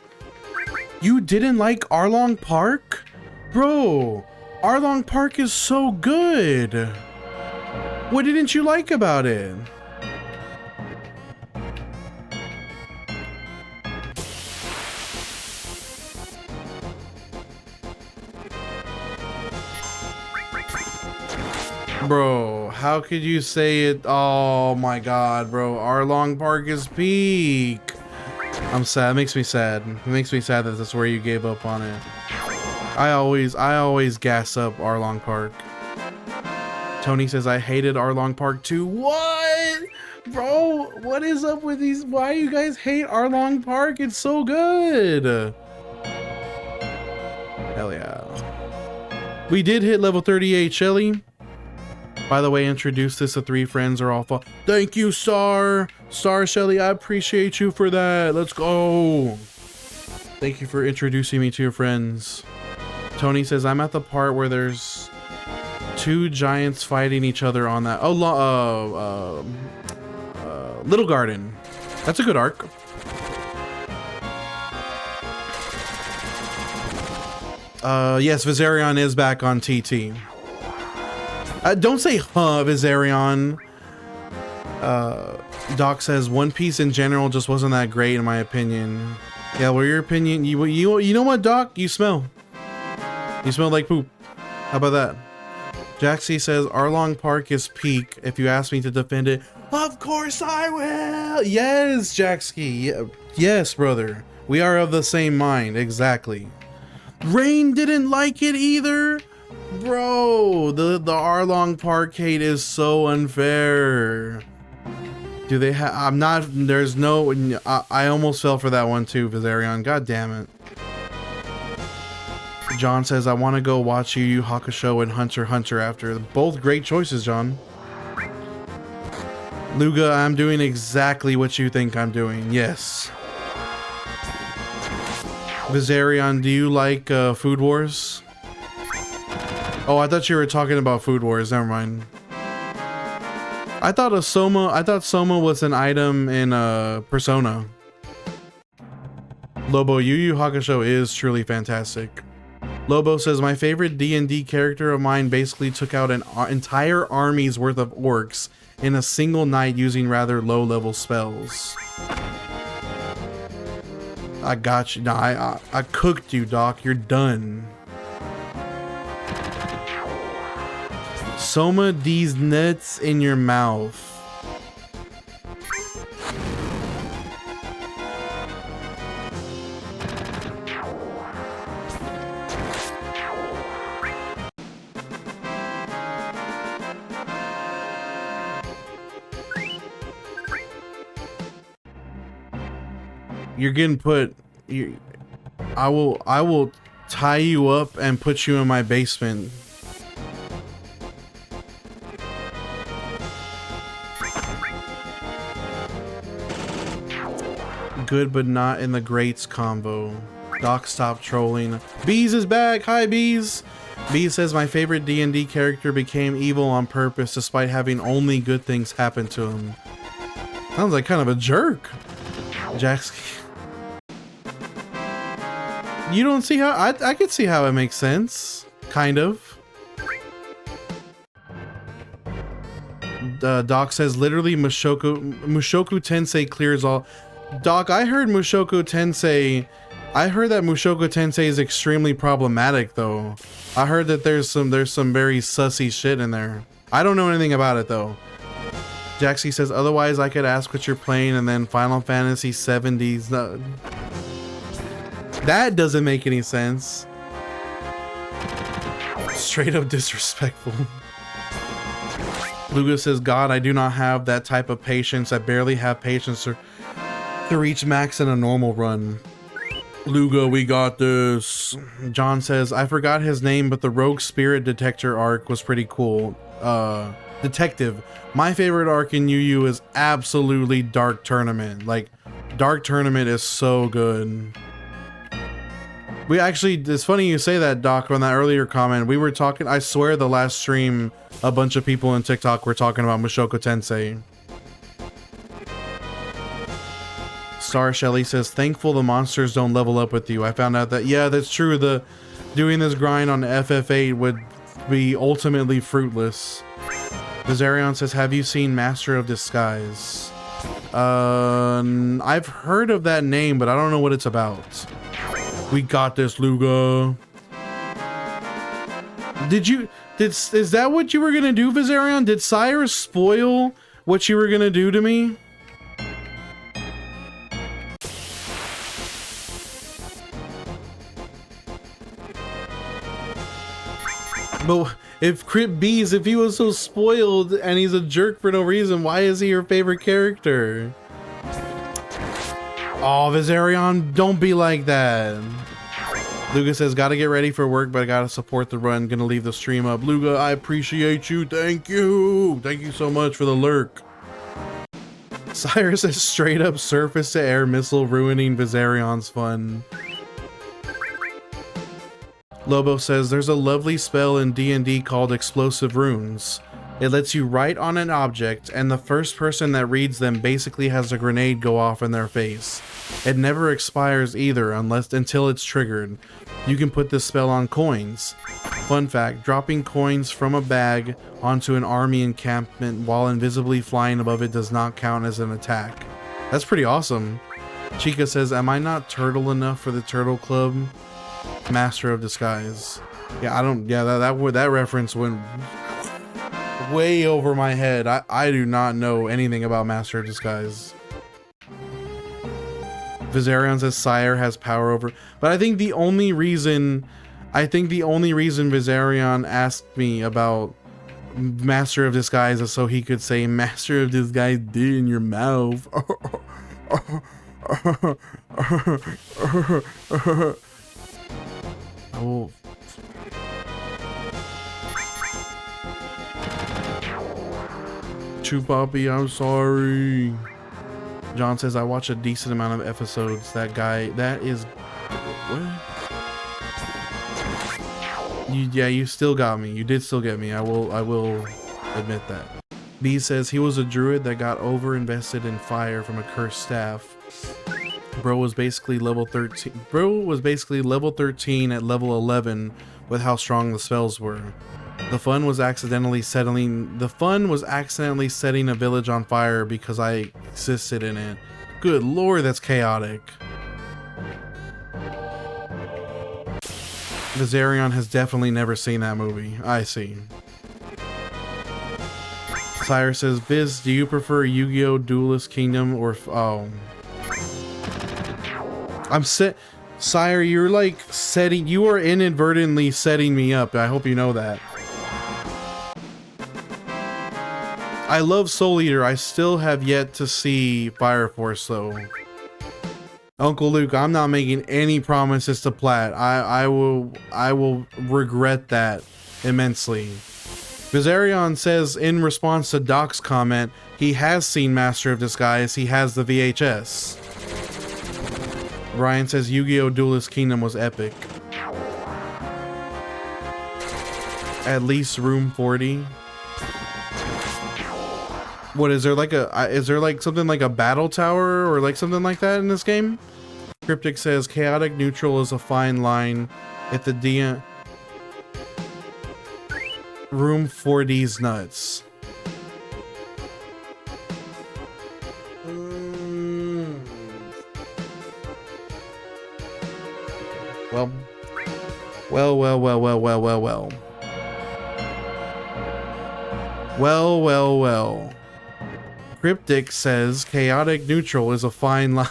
Arlong Park? Bro, Arlong Park is so good. What didn't you like about it? Bro, how could you say it? Oh my god, bro. Arlong Park is peak. I'm sad. It makes me sad. It makes me sad that that's where you gave up on it. I always gas up Arlong Park. Tony says I hated Arlong Park too. What? Bro, what is up with these? Why you guys hate Arlong Park? It's so good. Hell yeah. We did hit level 38, Shelly. By the way, introduce this to 3 friends are all fun. Thank you, Star Shelly. I appreciate you for that. Let's go. Thank you for introducing me to your friends. Tony says I'm at the part where there's 2 giants fighting each other on that. Oh, Little Garden. That's a good arc. Yes, Viserion is back on TT. Don't say huh, Viserion. Doc says One Piece in general just wasn't that great in my opinion. Yeah, well, your opinion, you know what, Doc? You smell like poop. How about that? Jaxie says Arlong Park is peak. If you ask me to defend it, of course I will. Yes, Jaxie. Yes, brother. We are of the same mind. Exactly. Rain didn't like it either. Bro, the Arlong Park hate is so unfair. Do they have? I'm not. There's no. I almost fell for that one too, Viserion. God damn it. John says I want to go watch Yu Yu Hakusho and Hunter x Hunter after. Both great choices, John. Luga, I'm doing exactly what you think I'm doing. Yes. Viserion, do you like Food Wars? Oh, I thought you were talking about Food Wars. Never mind. I thought Soma was an item in Persona. Lobo, Yu Yu Hakusho is truly fantastic. Lobo says my favorite D&D character of mine basically took out an entire army's worth of orcs in a single night using rather low-level spells. I got you. Nah, I cooked you, Doc. You're done. Soma these nuts in your mouth. You're getting put. I will tie you up and put you in my basement. Good, but not in the greats combo. Doc, stop trolling. Bees is back. Hi, Bees. Bees says my favorite D&D character became evil on purpose despite having only good things happen to him. Sounds like kind of a jerk. Jax. You don't see how I could see how it makes sense, kind of. Doc says literally Mushoku Tensei clears all. Doc, I heard Mushoku Tensei. I heard that Mushoku Tensei is extremely problematic, though. I heard that there's some very sussy shit in there. I don't know anything about it though. Jaxie says otherwise I could ask what you're playing and then Final Fantasy 70s. No. That doesn't make any sense. Straight up disrespectful. Luga says, God, I do not have that type of patience. I barely have patience to reach max in a normal run. Luga, we got this. John says, I forgot his name, but the Rogue Spirit Detector arc was pretty cool. Detective. My favorite arc in Yu Yu is absolutely Dark Tournament. Like, Dark Tournament is so good. We actually, it's funny you say that, Doc, on that earlier comment. We were talking, I swear the last stream, a bunch of people on TikTok were talking about Mushoku Tensei. Star Shelly says, thankful the monsters don't level up with you. I found out that, yeah, that's true. Doing this grind on FF8 would be ultimately fruitless. Vizarion says, have you seen Master of Disguise? I've heard of that name, but I don't know what it's about. We got this, Luga. Is that what you were gonna do, Vizarion? Did Cyrus spoil what you were gonna do to me? But if Crypt Bees, if he was so spoiled and he's a jerk for no reason, why is he your favorite character? Oh, Vizarion, don't be like that. Luga says, gotta get ready for work, but I gotta support the run. Gonna leave the stream up. Luga, I appreciate you. Thank you. Thank you so much for the lurk. Cyrus says, straight up surface to air missile ruining Vizarion's fun. Lobo says, there's a lovely spell in D&D called Explosive Runes. It lets you write on an object, and the first person that reads them basically has a grenade go off in their face. It never expires either until it's triggered. You can put this spell on coins. Fun fact, dropping coins from a bag onto an army encampment while invisibly flying above it does not count as an attack. That's pretty awesome. Chica says, am I not turtle enough for the Turtle Club? Master of Disguise. Yeah, that reference went way over my head. I do not know anything about Master of Disguise. Vizarion says Sire has power over, but I think the only reason Vizarion asked me about Master of Disguise is so he could say Master of Disguise did in your mouth. Oh. Chupapi, I'm sorry. John says, I watch a decent amount of episodes. That guy, that is... What? Yeah, you still got me. You did still get me. I will admit that. B says, he was a druid that got over-invested in fire from a cursed staff. Bro was basically level 13. Bro was basically level 13 at level 11 with how strong the spells were. The fun was accidentally setting a village on fire because I existed in it. Good lord, that's chaotic. Vizarion has definitely never seen that movie. I see. Sire says, Viz, do you prefer Yu-Gi-Oh! Duelist Kingdom or... Oh. Sire, you're like you are inadvertently setting me up. I hope you know that. I love Soul Eater. I still have yet to see Fire Force though. Uncle Luke, I'm not making any promises to Platt. I will regret that immensely. Vizarion says in response to Doc's comment, he has seen Master of Disguise. He has the VHS. Ryan says Yu-Gi-Oh! Duelist Kingdom was epic. At least room 40. What is there like is there like something like a battle tower or like something like that in this game? Cryptic says chaotic neutral is a fine line if the DM room 4D's nuts. Well. Cryptic says chaotic neutral is a fine line.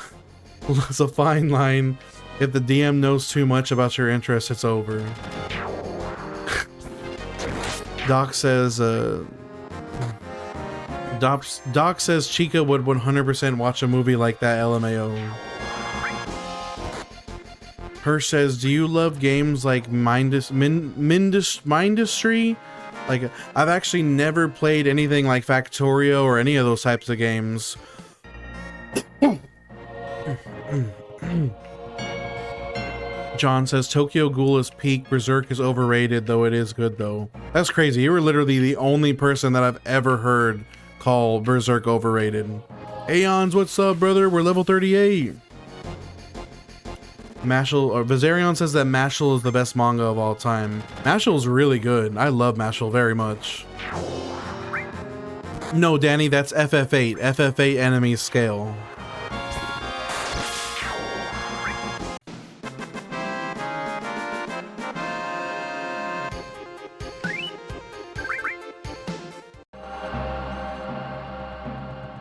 Is a fine line. If the DM knows too much about your interests, it's over. Doc says Doc says Chica would 100% watch a movie like that, LMAO. Hirsch says, do you love games like Mindustry? Like, I've actually never played anything like Factorio or any of those types of games. John says, Tokyo Ghoul is peak, Berserk is overrated, though it is good though. That's crazy. You were literally the only person that I've ever heard call Berserk overrated. Aeons, what's up, brother? We're level 38. Mashal, or Vizarion says that Mashal is the best manga of all time. Mashal's really good. I love Mashal very much. No, Danny, that's FF8. FF8 enemy scale.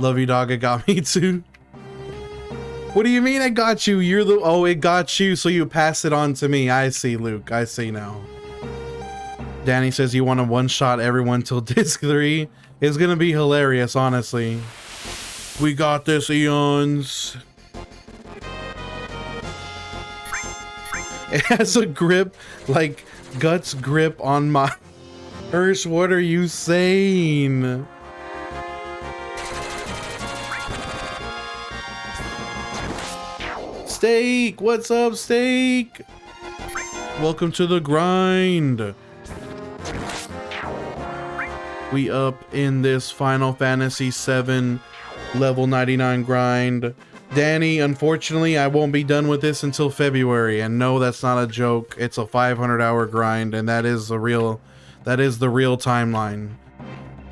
Love you, dog. It got me too. What do you mean it got you? You're the... Oh, it got you, so you pass it on to me. I see, Luke. I see now. Danny says you want to one-shot everyone till disc 3. It's gonna be hilarious, honestly. We got this, Eons. It has a grip, like Guts grip on my... Hirsch, what are you saying? Steak, what's up, Steak? Welcome to the grind. We up in this Final Fantasy VII level 99 grind. Danny, unfortunately, I won't be done with this until February. And no, that's not a joke. It's a 500-hour grind, and that is the real timeline.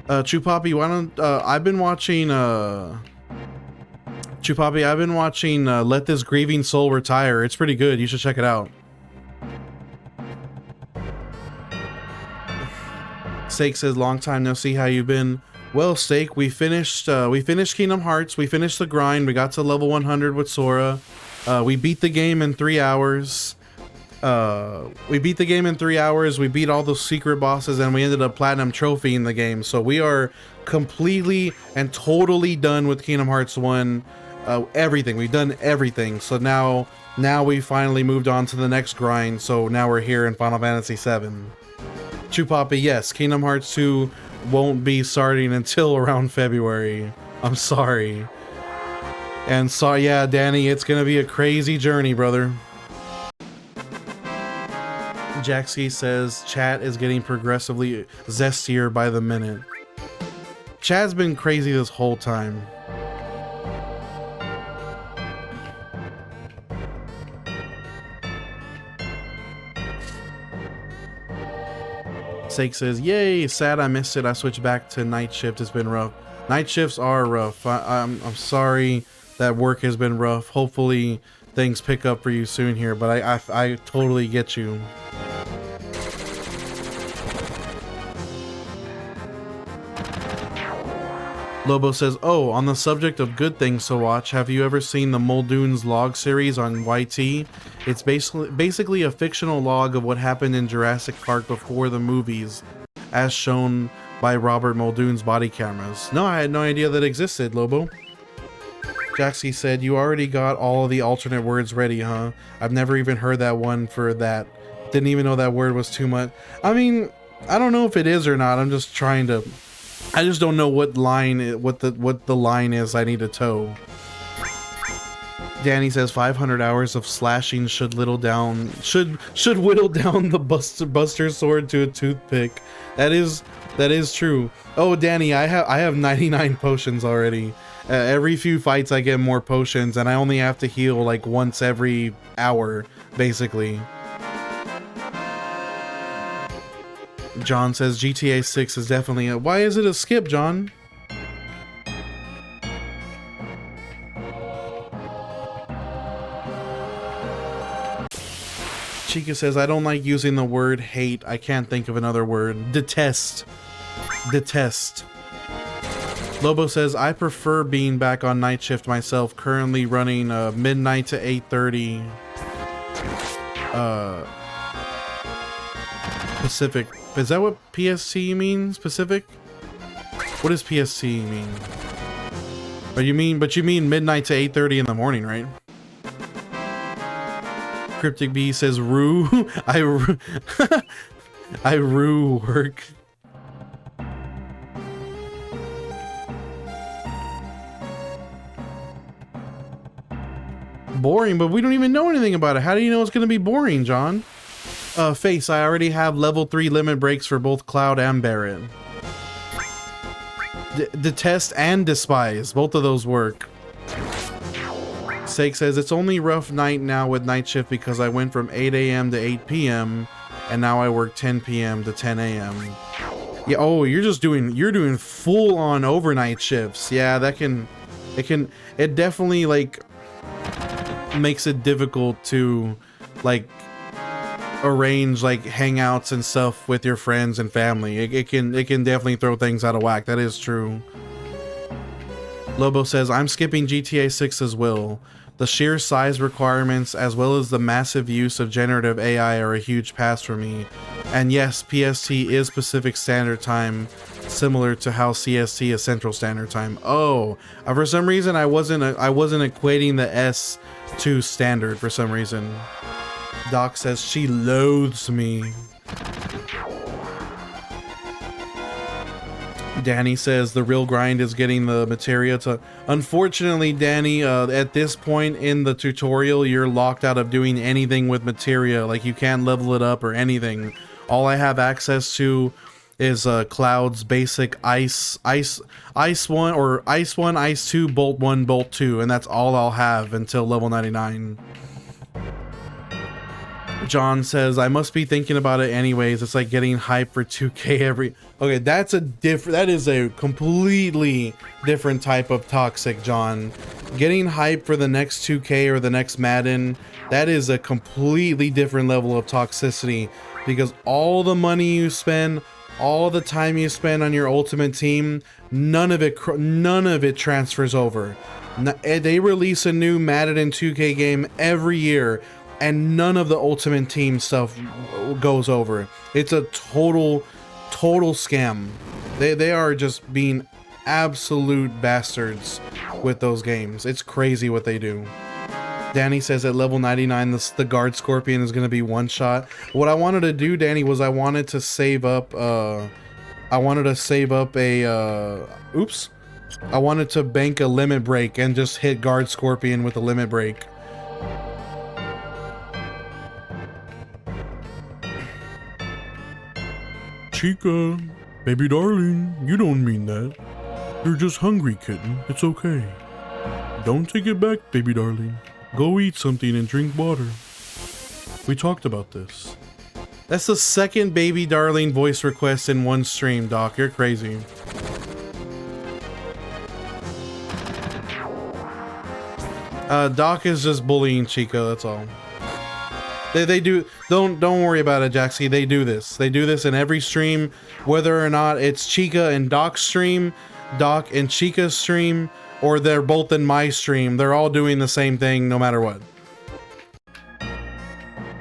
Chupapi, why don't I've been watching Chupapi, I've been watching Let This Grieving Soul Retire. It's pretty good. You should check it out. Steak says, long time no see, how you been? Well, Steak, we finished Kingdom Hearts. We finished the grind. We got to level 100 with Sora. We beat the game in 3 hours. We beat the game in 3 hours. We beat all the secret bosses, and we ended up platinum trophy in the game. So we are completely and totally done with Kingdom Hearts 1. Everything. We've done everything. So now we finally moved on to the next grind. So now we're here in Final Fantasy VII. Chupapi, yes, Kingdom Hearts 2 won't be starting until around February. I'm sorry. And so, yeah, Danny, it's gonna be a crazy journey, brother. Jaxie says, chat is getting progressively zestier by the minute. Chat's been crazy this whole time. Sake says, yay, sad I missed it. I switched back to night shift. It's been rough. Night shifts are rough. I'm sorry that work has been rough. Hopefully things pick up for you soon here, but I totally get you. Lobo says, oh, on the subject of good things to watch, have you ever seen the Muldoon's log series on YT? It's basically a fictional log of what happened in Jurassic Park before the movies, as shown by Robert Muldoon's body cameras. No, I had no idea that existed, Lobo. Jaxie said, you already got all of the alternate words ready, huh? I've never even heard that one for that. Didn't even know that word was too much. I mean, I don't know if it is or not. I'm just trying to... I just don't know what line, what the line is I need to toe. Danny says 500 hours of slashing should whittle down the Buster sword to a toothpick. That is true. Oh, Danny, I have 99 potions already. Every few fights I get more potions, and I only have to heal like once every hour, basically. John says GTA 6 is definitely a... Why is it a skip, John? Chica says, I don't like using the word hate. I can't think of another word. Detest. Detest. Lobo says, I prefer being back on night shift myself, currently running midnight to 8:30 Pacific. Is that what PST means? Pacific? What does PST mean? But you mean midnight to 8:30 in the morning, right? Cryptic B says, rue. I rue work. Boring, but we don't even know anything about it. How do you know it's going to be boring, John? Face, I already have level 3 limit breaks for both Cloud and Barret. detest and despise. Both of those work. Sake says, it's only rough night now with night shift because I went from 8 a.m. to 8 p.m. and now I work 10 p.m. to 10 a.m. Yeah, oh, you're doing full on overnight shifts. Yeah, it definitely like makes it difficult to like arrange like hangouts and stuff with your friends and family. It can definitely throw things out of whack. That is true. Lobo says, I'm skipping GTA 6 as well. The sheer size requirements as well as the massive use of generative AI are a huge pass for me. And yes, PST is Pacific Standard Time, similar to how CST is Central Standard Time. Oh, for some reason I wasn't equating the S to standard for some reason. Doc says she loathes me. Danny says the real grind is getting the materia to... Unfortunately, Danny, at this point in the tutorial, you're locked out of doing anything with materia. Like, you can't level it up or anything. All I have access to is Cloud's basic Ice 1, or Ice 1, Ice 2, Bolt 1, Bolt 2, and that's all I'll have until level 99. John says, I must be thinking about it anyways. It's like getting hype for 2K every... Okay, that is a completely different type of toxic, John. Getting hype for the next 2K or the next Madden, that is a completely different level of toxicity, because all the money you spend, all the time you spend on your ultimate team, none of it transfers over. They release a new Madden and 2K game every year, and none of the ultimate team stuff goes over. It's a total scam. They are just being absolute bastards with those games. It's crazy what they do. Danny says at level 99 the guard scorpion is going to be one shot. What I wanted to do, Danny, was I wanted to save up I wanted to bank a limit break and just hit guard scorpion with a limit break. Chica, baby darling, you don't mean that. You're just hungry, kitten. It's okay. Don't take it back, baby darling. Go eat something and drink water. We talked about this. That's the second baby darling voice request in one stream, Doc. You're crazy. Doc is just bullying Chica, that's all. They do, don't worry about it, Jaxie. They do this in every stream, whether or not it's Chica and Doc's stream, Doc and Chica's stream, or they're both in my stream. They're all doing the same thing no matter what.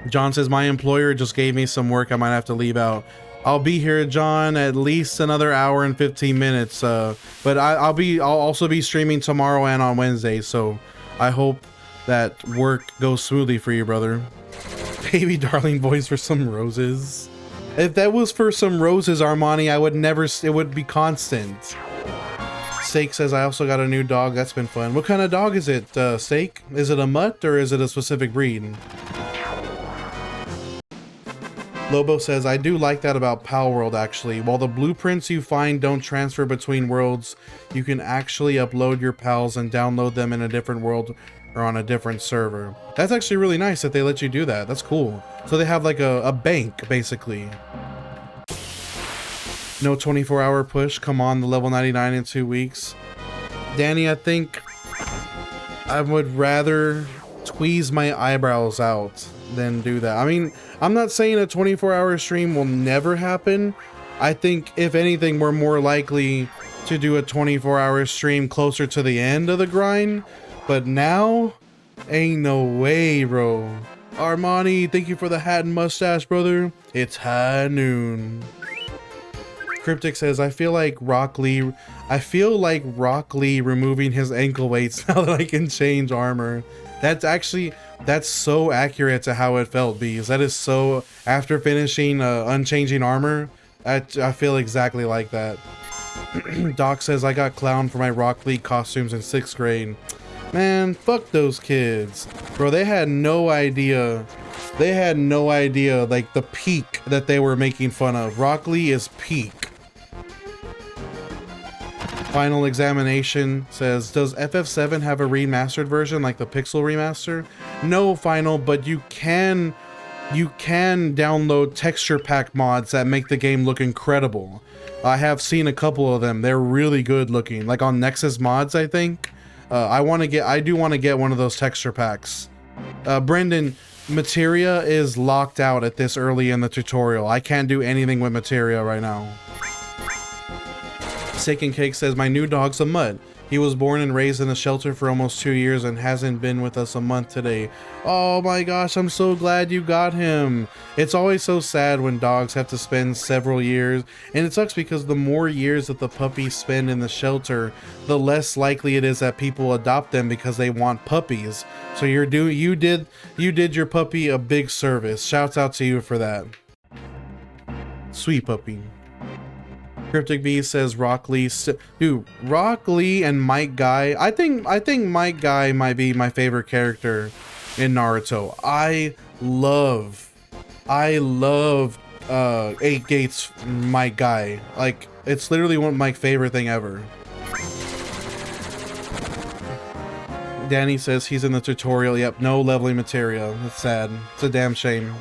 John says, my employer just gave me some work. I might have to leave out. I'll be here, John, at least another hour and 15 minutes. But I'll also be streaming tomorrow and on Wednesday. So I hope that work goes smoothly for you, brother. Baby darling voice for some roses. If that was for some roses, Armani, it would be constant. Steak says, I also got a new dog. That's been fun. What kind of dog is it, Steak? Is it a mutt or is it a specific breed? Lobo says, I do like that about Pal World, actually. While the blueprints you find don't transfer between worlds, you can actually upload your pals and download them in a different world or on a different server. That's actually really nice that they let you do that. That's cool. So they have like a bank, basically. No 24-hour push. Come on, the level 99 in 2 weeks. Danny, I think I would rather tweeze my eyebrows out than do that. I mean, I'm not saying a 24-hour stream will never happen. I think, if anything, we're more likely to do a 24-hour stream closer to the end of the grind. But now, ain't no way, bro. Armani, thank you for the hat and mustache, brother. It's high noon. Cryptic says, I feel like Rock Lee removing his ankle weights now that I can change armor. That's so accurate to how it felt, Bees. That is so, after finishing unchanging armor, I feel exactly like that. Doc says, I got clowned for my Rock Lee costumes in 6th grade. Man, fuck those kids. Bro, they had no idea. They had no idea, like, the peak that they were making fun of. Rock Lee is peak. Final Examination says, does FF7 have a remastered version like the Pixel remaster? No, Final, but you can download texture pack mods that make the game look incredible. I have seen a couple of them. They're really good looking, like on Nexus Mods, I think. I do want to get one of those texture packs. Brendan, Materia is locked out at this early in the tutorial. I can't do anything with Materia right now. Steak and Cake says, my new dog's a mutt. He was born and raised in a shelter for almost 2 years and hasn't been with us a month today. Oh my gosh, I'm so glad you got him. It's always so sad when dogs have to spend several years, and it sucks because the more years that the puppies spend in the shelter, the less likely it is that people adopt them because they want puppies. So you did your puppy a big service. Shouts out to you for that. Sweet puppy. Cryptic B says Rock Lee. Dude, Rock Lee and Mike Guy. I think Mike Guy might be my favorite character in Naruto. I love 8 Gates Mike Guy. Like, it's literally one of my favorite thing ever. Danny says he's in the tutorial. Yep, no leveling materia. That's sad. It's a damn shame.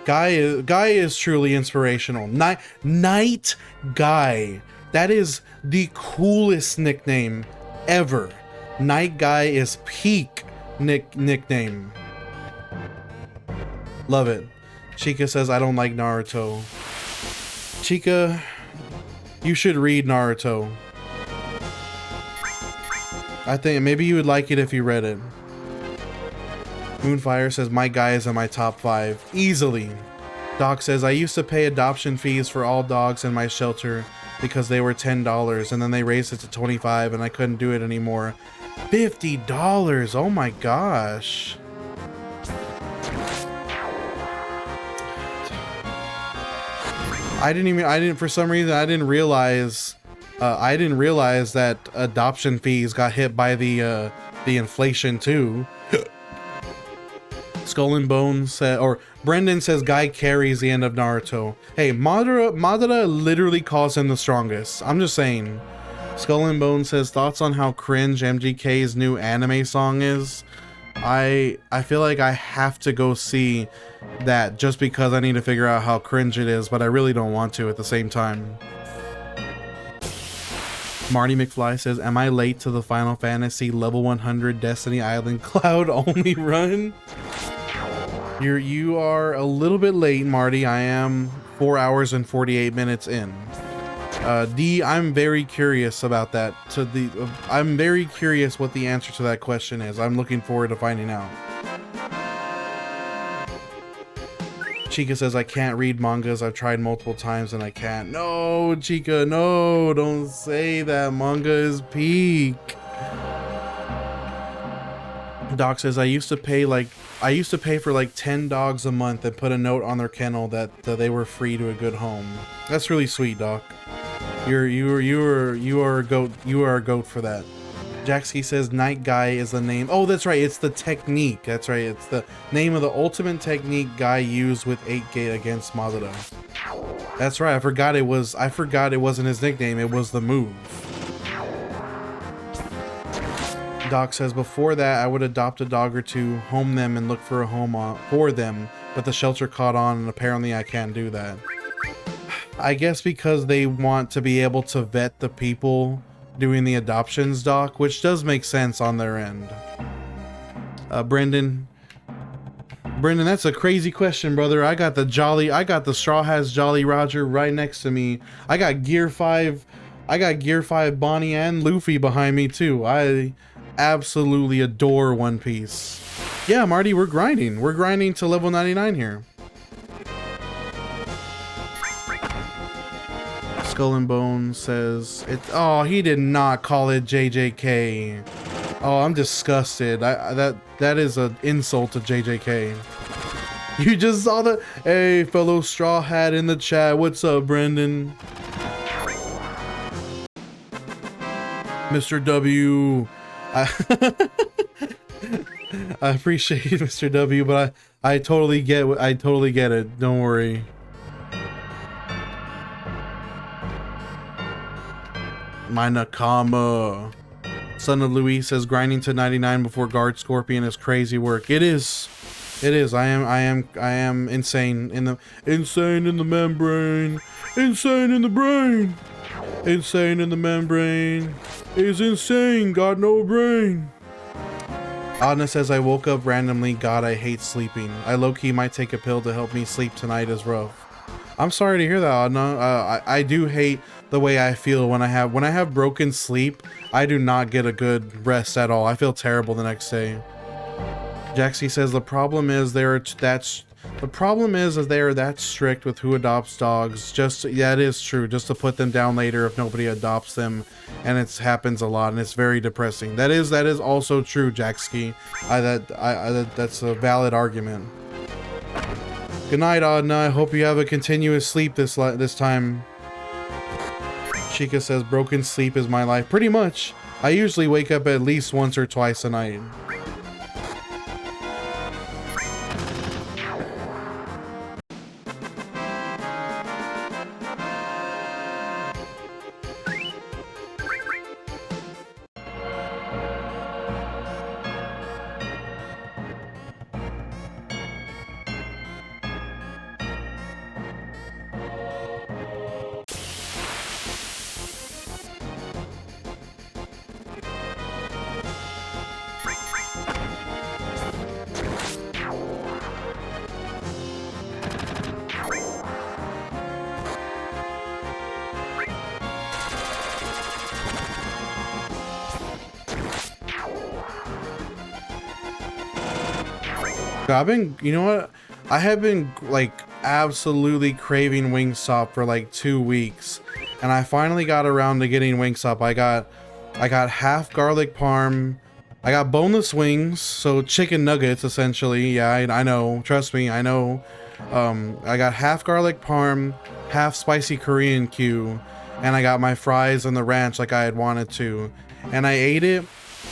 Guy is truly inspirational. Night Guy. That is the coolest nickname ever. Night Guy is peak nickname. Love it. Chica says, I don't like Naruto. Chica, you should read Naruto. I think maybe you would like it if you read it. Moonfire says, my guy is in my top 5. Easily. Doc says, I used to pay adoption fees for all dogs in my shelter because they were $10, and then they raised it to $25 and I couldn't do it anymore. $50! Oh my gosh. For some reason, I didn't realize that adoption fees got hit by the inflation too. Skull and Bones said, or Brendan says, Guy carries the end of Naruto. Hey, Madara literally calls him the strongest. I'm just saying. Skull and Bones says, thoughts on how cringe MGK's new anime song is? I feel like I have to go see that just because I need to figure out how cringe it is, but I really don't want to at the same time. Marty McFly says, am I late to the Final Fantasy level 100 Destiny Island Cloud only run? You are a little bit late, Marty. I am 4 hours and 48 minutes in. D, I'm very curious about that. I'm very curious what the answer to that question is. I'm looking forward to finding out. Chica says, I can't read mangas. I've tried multiple times and I can't. No, Chica, no, don't say that. Manga is peak. Doc says, I used to pay for like 10 dogs a month and put a note on their kennel that they were free to a good home. That's really sweet, Doc. You are a goat. You are a goat for that. Jaxky says, Night Guy is the name. Oh, that's right. It's the technique. That's right. It's the name of the ultimate technique Guy used with 8-Gate against Madara. That's right. I forgot it wasn't his nickname. It was the move. Doc says, before that, I would adopt a dog or two, home them, and look for a home for them, but the shelter caught on, and apparently I can't do that. I guess because they want to be able to vet the people doing the adoptions, Doc, which does make sense on their end. Brendan, that's a crazy question, brother. I got the Straw Hats Jolly Roger right next to me. I got Gear 5 Bonnie and Luffy behind me too. I absolutely adore One Piece. Yeah, Marty, we're grinding to level 99 here. Skull and Bones says, oh, he did not call it JJK. Oh, I'm disgusted. That is an insult to JJK. You just saw the, hey, fellow Straw Hat in the chat. What's up, Brendan? Mr. W. I appreciate it, Mr. W, but I totally get it. Don't worry. My Nakama. Son of Luis says grinding to 99 before guard scorpion is crazy work. It is. It is. I am insane in the membrane. Insane in the brain. Insane in the membrane. Is insane. Got no brain. Adna says I woke up randomly. God, I hate sleeping. I low-key might take a pill to help me sleep tonight is rough. I'm sorry to hear that, Adna. I do hate the way I feel when I have broken sleep. I do not get a good rest at all. I feel terrible the next day. Jaxie says the problem is they are that strict with who adopts dogs. Yeah, it is true. Just to put them down later if nobody adopts them, and it happens a lot, and it's very depressing. That is also true, Jaxie. That's a valid argument. Good night, Adna. I hope you have a continuous sleep this time. Chica says broken sleep is my life. Pretty much. I usually wake up at least once or twice a night. You know what? I have been like absolutely craving Wingstop for like 2 weeks, and I finally got around to getting Wingstop. I got half garlic parm. I got boneless wings, so chicken nuggets essentially. Yeah, I know. Trust me, I know. I got half garlic parm, half spicy Korean Q, and I got my fries and the ranch like I had wanted to. And I ate it,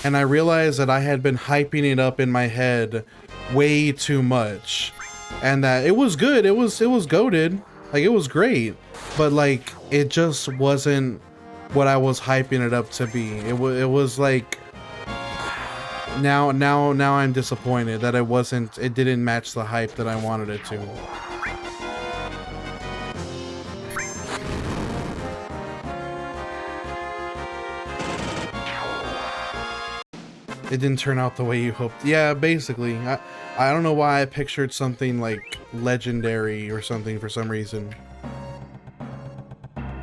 and I realized that I had been hyping it up in my head way too much, and that it was good. It was goated. Like, it was great, but like it just wasn't what I was hyping it up to be. It was like now I'm disappointed that it didn't match the hype that I wanted it to. It didn't turn out the way you hoped. Yeah, basically. I don't know why I pictured something like legendary or something for some reason.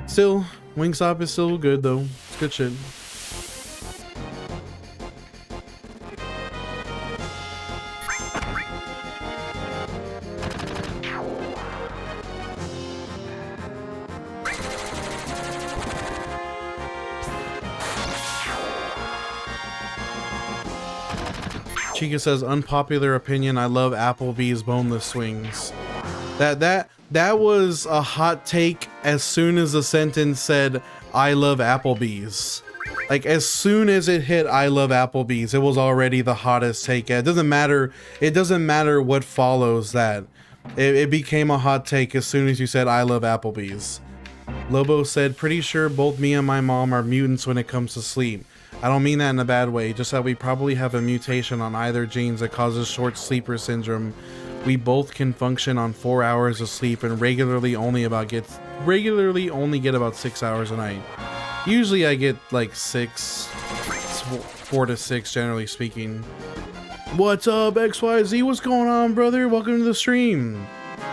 Still, Wingstop is still good though. It's good shit. Chica says, unpopular opinion, I love Applebee's boneless wings. That was a hot take as soon as the sentence said, I love Applebee's. Like, as soon as it hit, I love Applebee's, it was already the hottest take. It doesn't matter what follows that. It became a hot take as soon as you said, I love Applebee's. Lobo said, pretty sure both me and my mom are mutants when it comes to sleep. I don't mean that in a bad way, just that we probably have a mutation on either genes that causes short sleeper syndrome. We both can function on 4 hours of sleep and regularly only get about 6 hours a night. Usually I get like 4 to 6 generally speaking. What's up, XYZ? What's going on, brother? Welcome to the stream.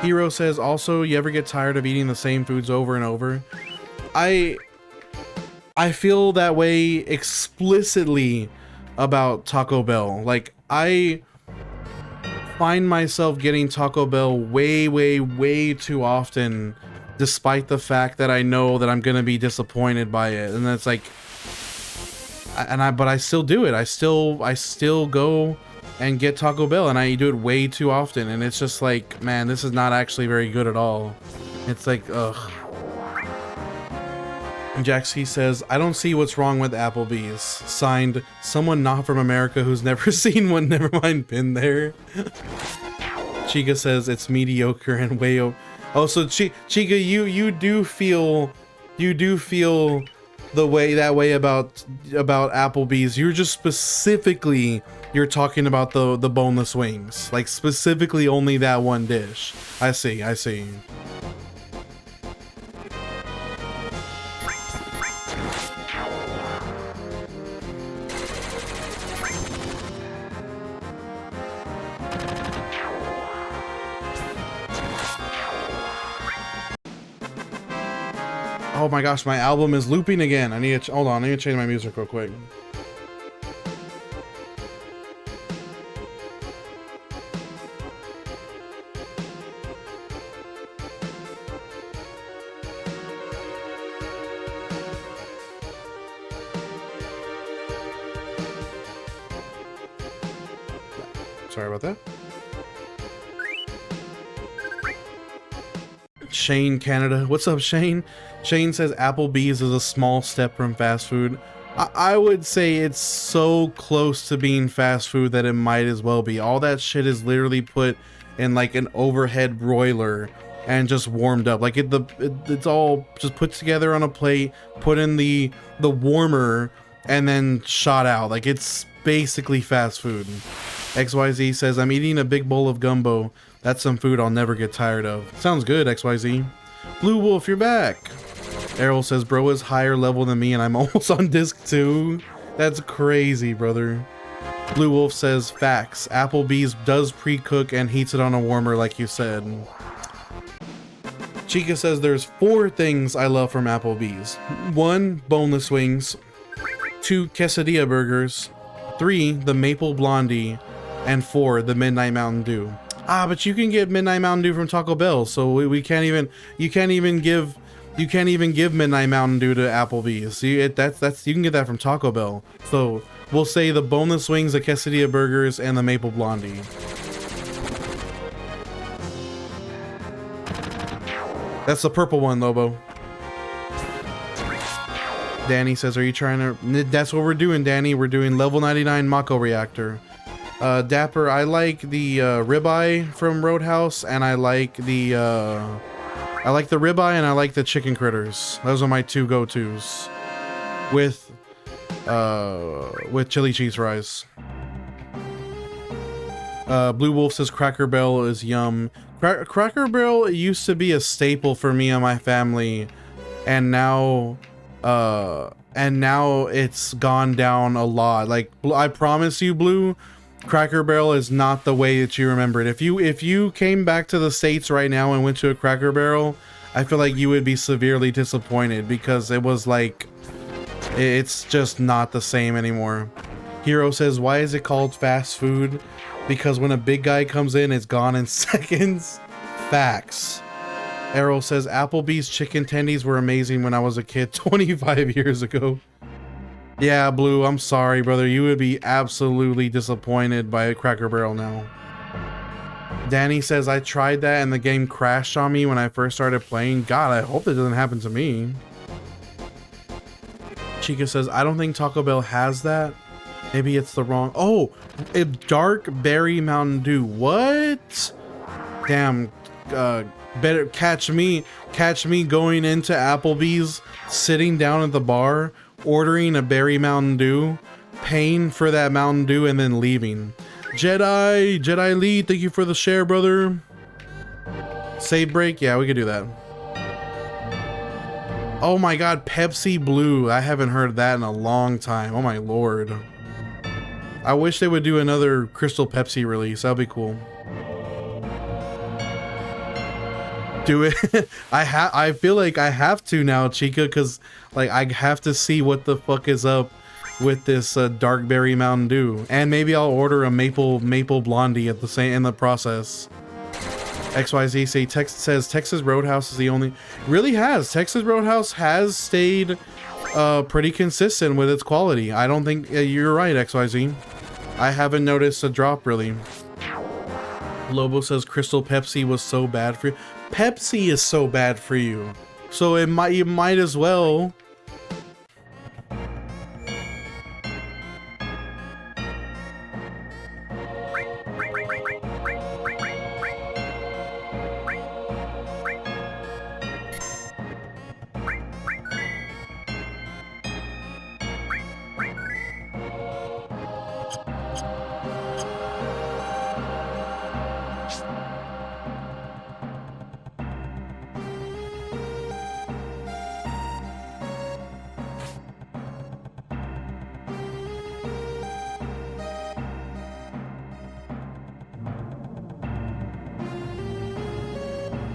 Hero says, also, you ever get tired of eating the same foods over and over? I feel that way explicitly about Taco Bell. Like, I find myself getting Taco Bell way too often, despite the fact that I know that I'm gonna be disappointed by it. And it's like, but I still do it. I still go and get Taco Bell, and I do it way too often. And it's just like, man, this is not actually very good at all. It's like, ugh. Jaxie says, I don't see what's wrong with Applebee's. Signed, someone not from America who's never seen one, never mind been there. Chica says, it's mediocre and way over. Oh, so Chica, you do feel that way about Applebee's. You're just specifically, you're talking about the boneless wings, like specifically only that one dish. I see. Oh my gosh, my album is looping again. I need to hold on. I need to change my music real quick. Sorry about that. Shane Canada. What's up, Shane? Shane says Applebee's is a small step from fast food. I would say it's so close to being fast food that it might as well be. All that shit is literally put in like an overhead broiler and just warmed up. Like it's all just put together on a plate, put in the warmer, and then shot out. Like it's basically fast food. XYZ says, I'm eating a big bowl of gumbo. That's some food I'll never get tired of. Sounds good, XYZ. Blue Wolf, you're back. Errol says, bro is higher level than me and I'm almost on disc 2. That's crazy, brother. Blue Wolf says, facts. Applebee's does pre-cook and heats it on a warmer like you said. Chica says, there's 4 things I love from Applebee's. 1, boneless wings. 2, quesadilla burgers. 3, the maple blondie. And 4, the midnight Mountain Dew. Ah, but you can get midnight Mountain Dew from Taco Bell, so we can't even. You can't even give midnight Mountain Dew to Applebee's. That's you can get that from Taco Bell. So we'll say the boneless wings, the quesadilla burgers, and the maple blondie. That's the purple one, Lobo. Danny says, "Are you trying to?" That's what we're doing, Danny. We're doing level 99 Mako Reactor. Dapper, I like the ribeye from Roadhouse, and I like the ribeye, and I like the chicken critters. Those are my 2 go-tos, with chili cheese fries. Blue Wolf says Cracker Barrel is yum. Cracker Barrel used to be a staple for me and my family, and now it's gone down a lot. Like, I promise you, Blue, Cracker Barrel is not the way that you remember it. If you came back to the States right now and went to a Cracker Barrel, I feel like you would be severely disappointed, because it was like, it's just not the same anymore. Hero says, why is it called fast food? Because when a big guy comes in, it's gone in seconds. Facts. Errol says, Applebee's chicken tendies were amazing when I was a kid 25 years ago. Yeah, Blue, I'm sorry, brother. You would be absolutely disappointed by a Cracker Barrel now. Danny says, I tried that and the game crashed on me when I first started playing. God, I hope that doesn't happen to me. Chica says, I don't think Taco Bell has that. Maybe it's the wrong... Oh, a dark berry Mountain Dew. What? Damn, better catch me going into Applebee's, sitting down at the bar, ordering a berry Mountain Dew, paying for that Mountain Dew, and then leaving. Jedi Lee, thank you for the share, brother. Save break, yeah, we could do that. Oh my god, Pepsi Blue. I haven't heard that in a long time. Oh my lord. I wish they would do another Crystal Pepsi release. That'd be cool. Do it. I feel like I have to now, Chica, because like I have to see what the fuck is up with this dark berry Mountain Dew, and maybe I'll order a maple blondie at the same in the process. XYZ says Texas Roadhouse is the only. Really has. Texas Roadhouse has stayed pretty consistent with its quality. I don't think you're right, XYZ. I haven't noticed a drop really. Lobo says Crystal Pepsi was so bad for you. Pepsi is so bad for you, so you might as well.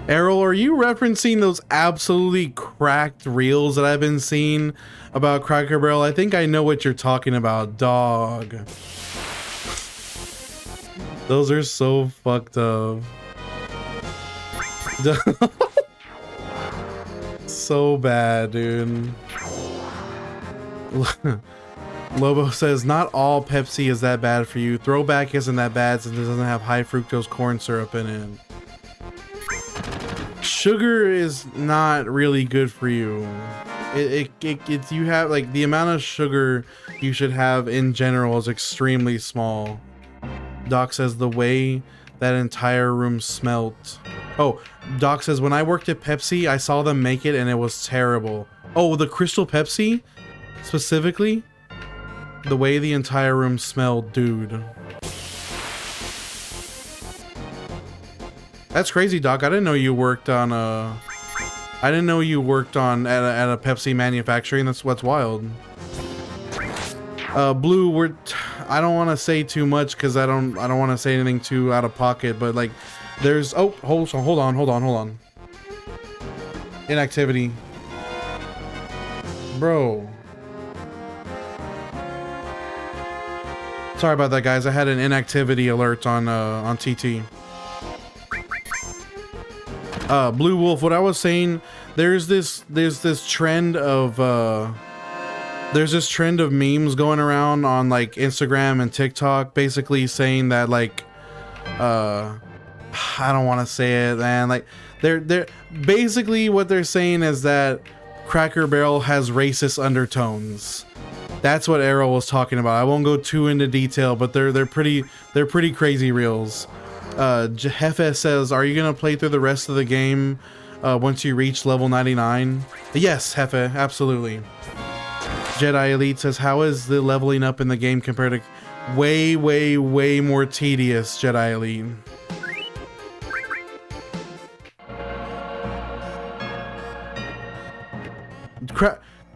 Errol, are you referencing those absolutely cracked reels that I've been seeing about Cracker Barrel? I think I know what you're talking about, dog. Those are so fucked up. So bad, dude. Lobo says, not all Pepsi is that bad for you. Throwback isn't that bad since it doesn't have high fructose corn syrup in it. Sugar is not really good for you. You have, like, the amount of sugar you should have in general is extremely small. Doc says the way that entire room smelt. Oh, Doc says, when I worked at Pepsi, I saw them make it and it was terrible. Oh, the Crystal Pepsi? Specifically? The way the entire room smelled, dude. That's crazy, Doc. I didn't know you worked on at a Pepsi manufacturing. That's what's wild. Blue, I don't want to say too much because I don't want to say anything too out of pocket, but like there's hold on. Inactivity. Bro. Sorry about that, guys. I had an inactivity alert on TT. Blue Wolf, what I was saying, there's this trend of memes going around on like Instagram and TikTok, basically saying that like I don't want to say it, man. Like they're basically what they're saying is that Cracker Barrel has racist undertones. That's what Arrow was talking about. I won't go too into detail, but they're pretty crazy reels. Jefe says, are you gonna play through the rest of the game once you reach level 99? Yes, Jefe, absolutely. Jedi Elite says, how is the leveling up in the game compared to way more tedious, Jedi Elite?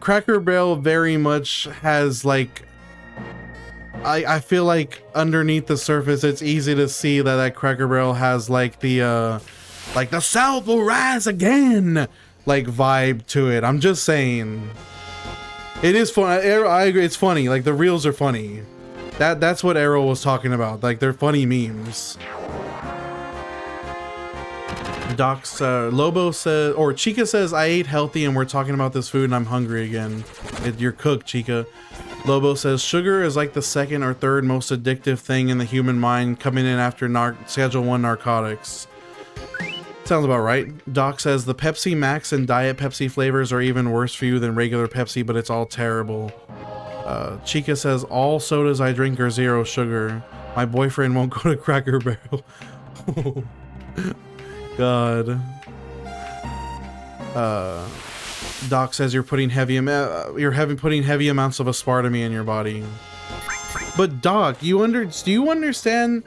Cracker Barrel very much has like, I feel like underneath the surface it's easy to see that Cracker Barrel has like the South will rise again like vibe to it. I'm just saying, it is fun. I agree, it's funny. Like the reels are funny. That's what Arrow was talking about. Like they're funny memes. Doc's Lobo says, or Chica says, I ate healthy and we're talking about this food and I'm hungry again. You're cooked, Chica. Lobo says, sugar is like the second or third most addictive thing in the human mind, coming in after Schedule 1 narcotics. Sounds about right. Doc says, the Pepsi Max and Diet Pepsi flavors are even worse for you than regular Pepsi, but it's all terrible. Chica says, all sodas I drink are zero sugar. My boyfriend won't go to Cracker Barrel. God. Doc says you're putting heavy amounts of aspartame in your body. But Doc, do you understand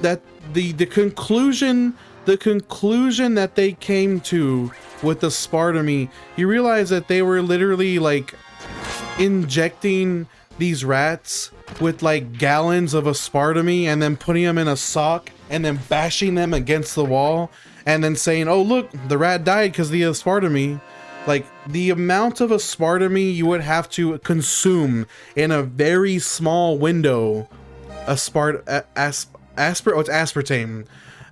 that the conclusion that they came to with the aspartame? You realize that they were literally like injecting these rats with like gallons of aspartame and then putting them in a sock and then bashing them against the wall and then saying, oh look, the rat died because of the aspartame. Like the amount of aspartame you would have to consume in a very small window, aspartame.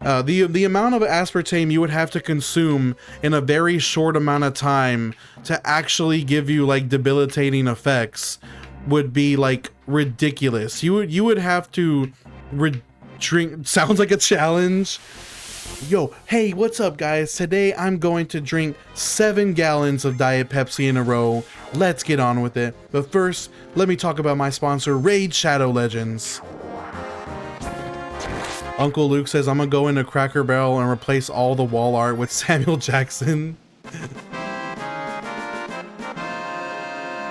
The amount of aspartame you would have to consume in a very short amount of time to actually give you like debilitating effects would be like ridiculous. You would have to drink. Sounds like a challenge. Yo, hey, what's up guys? Today I'm going to drink 7 gallons of Diet Pepsi in a row. Let's get on with it. But first, let me talk about my sponsor, Raid Shadow Legends. Uncle Luke says I'm gonna go into Cracker Barrel and replace all the wall art with Samuel Jackson.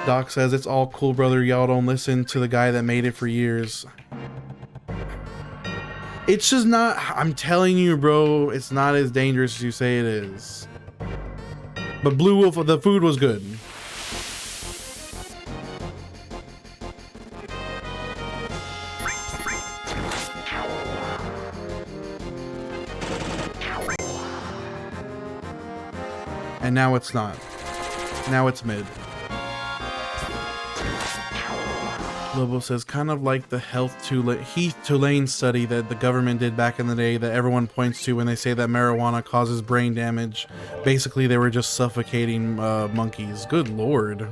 Doc says it's all cool, brother. Y'all don't listen to the guy that made it for years. It's just not, I'm telling you, bro, it's not as dangerous as you say it is. But Blue Wolf, the food was good. And now it's not. Now it's mid. Lobo says, kind of like the Heath Tulane study that the government did back in the day that everyone points to when they say that marijuana causes brain damage. Basically, they were just suffocating monkeys. Good lord.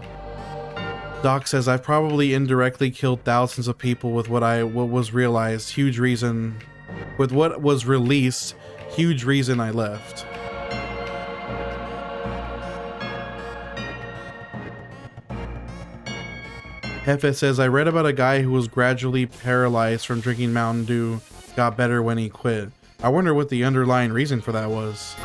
Doc says, I've probably indirectly killed thousands of people with what was realized. Huge reason. With what was released. Huge reason I left. Hefe says, I read about a guy who was gradually paralyzed from drinking Mountain Dew, got better when he quit. I wonder what the underlying reason for that was.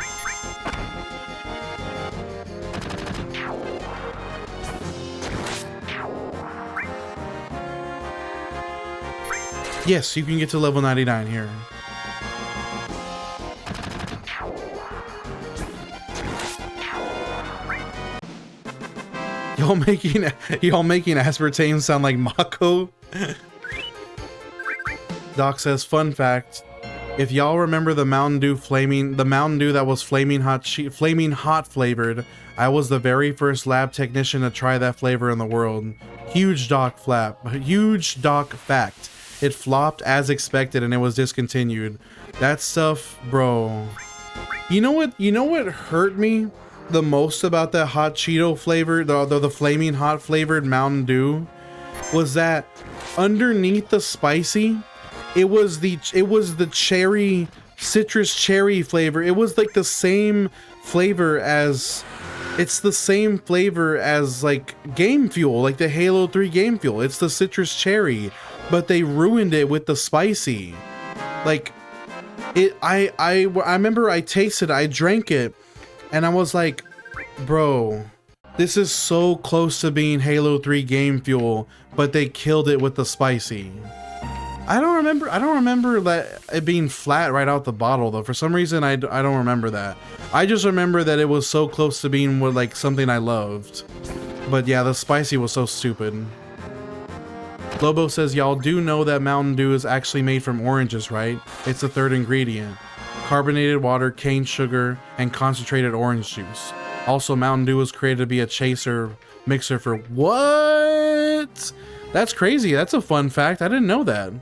Yes, you can get to level 99 here. Y'all making aspartame sound like Mako? Doc says, fun fact, if y'all remember the Mountain Dew that was flaming hot flavored, I was the very first lab technician to try that flavor in the world. Huge Doc fact. It flopped as expected and it was discontinued. That stuff, bro. You know what hurt me the most about that hot Cheeto flavor, the flaming hot flavored Mountain Dew, was that underneath the spicy, it was the cherry, citrus cherry flavor. It was like the same flavor as, like Game Fuel, like the Halo 3 Game Fuel. It's the citrus cherry, but they ruined it with the spicy. Like I remember I tasted, I drank it, and I was like, bro, this is so close to being Halo 3 Game Fuel, but they killed it with the spicy. I don't remember that it being flat right out the bottle though. For some reason, I don't remember that. I just remember that it was so close to being like something I loved. But yeah, the spicy was so stupid. Lobo says, y'all do know that Mountain Dew is actually made from oranges, right? It's the third ingredient. Carbonated water, cane sugar, and concentrated orange juice. Also, Mountain Dew was created to be a chaser mixer for what? That's crazy. That's a fun fact. I didn't know that.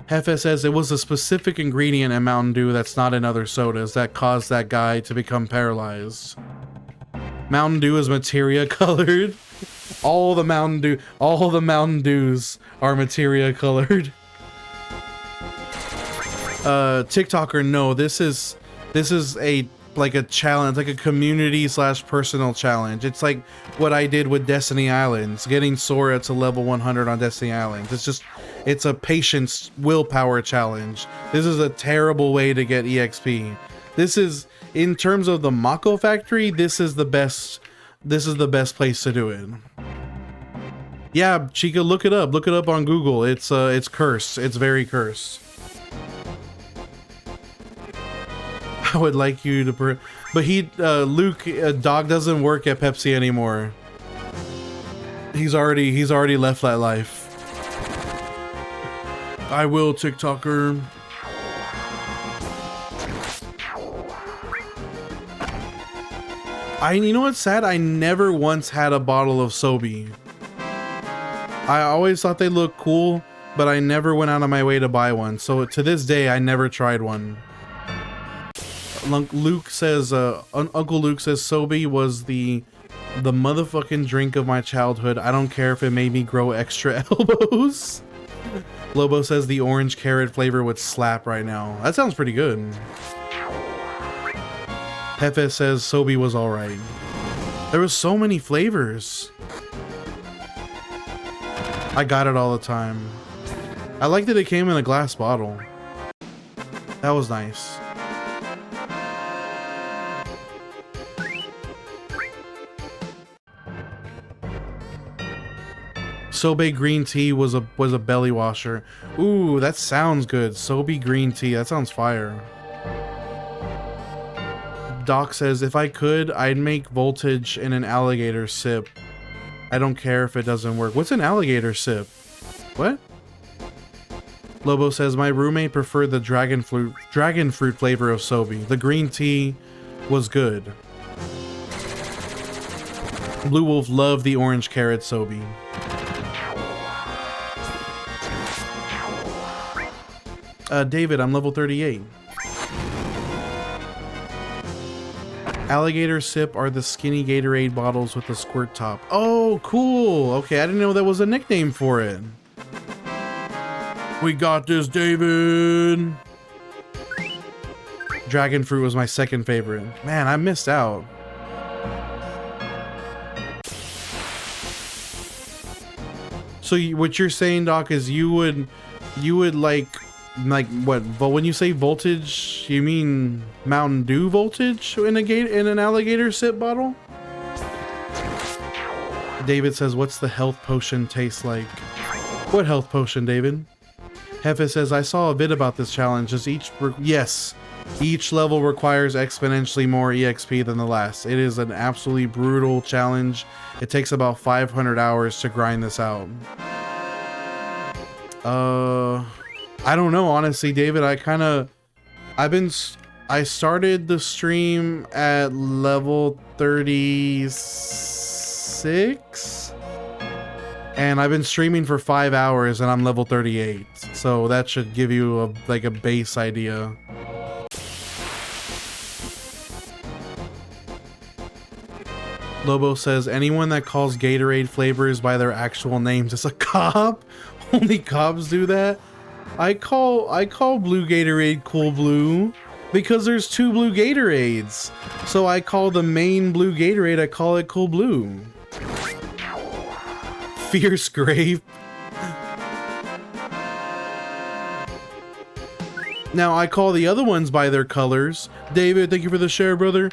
Hefe says it was a specific ingredient in Mountain Dew that's not in other sodas that caused that guy to become paralyzed. Mountain Dew is materia colored. All the Mountain Dews are materia colored. TikToker, no, this is a challenge, like a community / personal challenge. It's like what I did with Destiny Islands, getting Sora to level 100 on Destiny Islands. It's a patience willpower challenge. This is a terrible way to get EXP. This is, in terms of the Mako factory, this is the best place to do it. Yeah, Chica, look it up on Google. It's cursed. It's very cursed. I would like you to, but Luke, Dog doesn't work at Pepsi anymore. He's already left that life. I will, TikToker. You know what's sad? I never once had a bottle of Sobe. I always thought they looked cool, but I never went out of my way to buy one. So to this day, I never tried one. Luke says, Uncle Luke says Sobe was the motherfucking drink of my childhood. I don't care if it made me grow extra elbows. Lobo says the orange carrot flavor would slap right now. That sounds pretty good. Hefe says Sobe was alright. There was so many flavors. I got it all the time. I liked that it came in a glass bottle. That was nice. Sobe green tea was a belly washer. Ooh, that sounds good. Sobe green tea. That sounds fire. Doc says, if I could, I'd make voltage in an alligator sip. I don't care if it doesn't work. What's an alligator sip? What? Lobo says, my roommate preferred the dragon fruit flavor of Sobe. The green tea was good. Blue Wolf loved the orange carrot Sobe. David, I'm level 38. Alligator sip are the skinny Gatorade bottles with the squirt top. Oh, cool. Okay, I didn't know that was a nickname for it. We got this, David. Dragon fruit was my second favorite. Man, I missed out. So what you're saying, Doc, is you would like what? But when you say voltage, you mean Mountain Dew voltage in an alligator sip bottle? David says, what's the health potion taste like? What health potion, David? Hefe says, I saw a bit about this challenge. Yes, each level requires exponentially more EXP than the last. It is an absolutely brutal challenge. It takes about 500 hours to grind this out. I don't know, honestly, David. I started the stream at level 36 and I've been streaming for 5 hours and I'm level 38. So that should give you a base idea. Lobo says, anyone that calls Gatorade flavors by their actual names is a cop. Only cops do that. I call blue Gatorade Cool Blue because there's 2 blue Gatorades. So I call the main blue Gatorade, I call it Cool Blue. Fierce Grape. Now I call the other ones by their colors. David, thank you for the share, brother.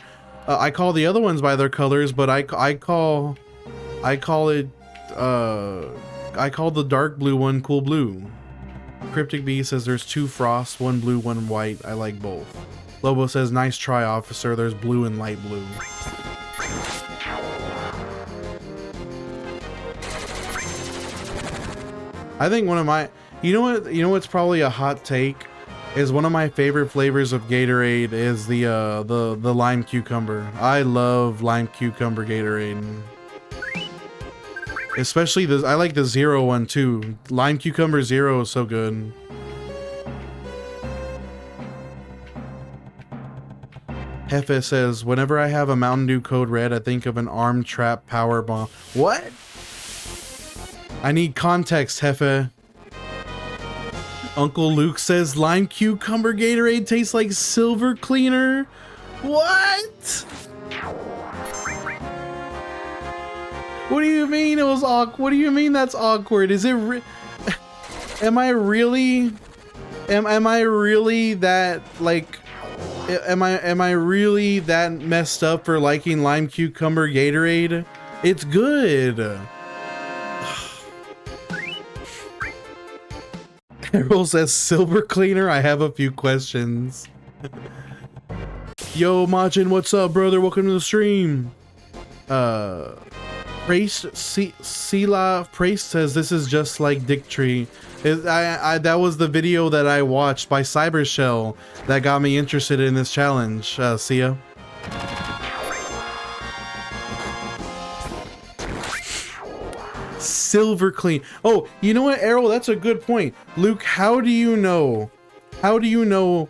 I call the other ones by their colors, but I call the dark blue one Cool Blue. Cryptic Bee says there's 2 frosts, 1 blue, 1 white. I like both. Lobo says, nice try, officer. There's blue and light blue. I think one of my, you know what's probably a hot take is one of my favorite flavors of Gatorade is the lime cucumber. I love lime cucumber Gatorade. Especially I like the zero one too. Lime cucumber zero is so good. Hefe says, whenever I have a Mountain Dew Code Red, I think of an arm trap power bomb. What? I need context, Hefe. Uncle Luke says lime cucumber Gatorade tastes like silver cleaner. What? What do you mean it was awkward? What do you mean that's awkward? Is it am I really that like am I really that messed up for liking lime cucumber Gatorade? It's good. Errol says silver cleaner. I have a few questions. Yo, Majin, what's up, brother? Welcome to the stream. Priest says this is just like Dick Tree. That was the video that I watched by Cybershell that got me interested in this challenge. See ya. Silver clean. Oh, you know what, Errol? That's a good point. Luke, how do you know? Errol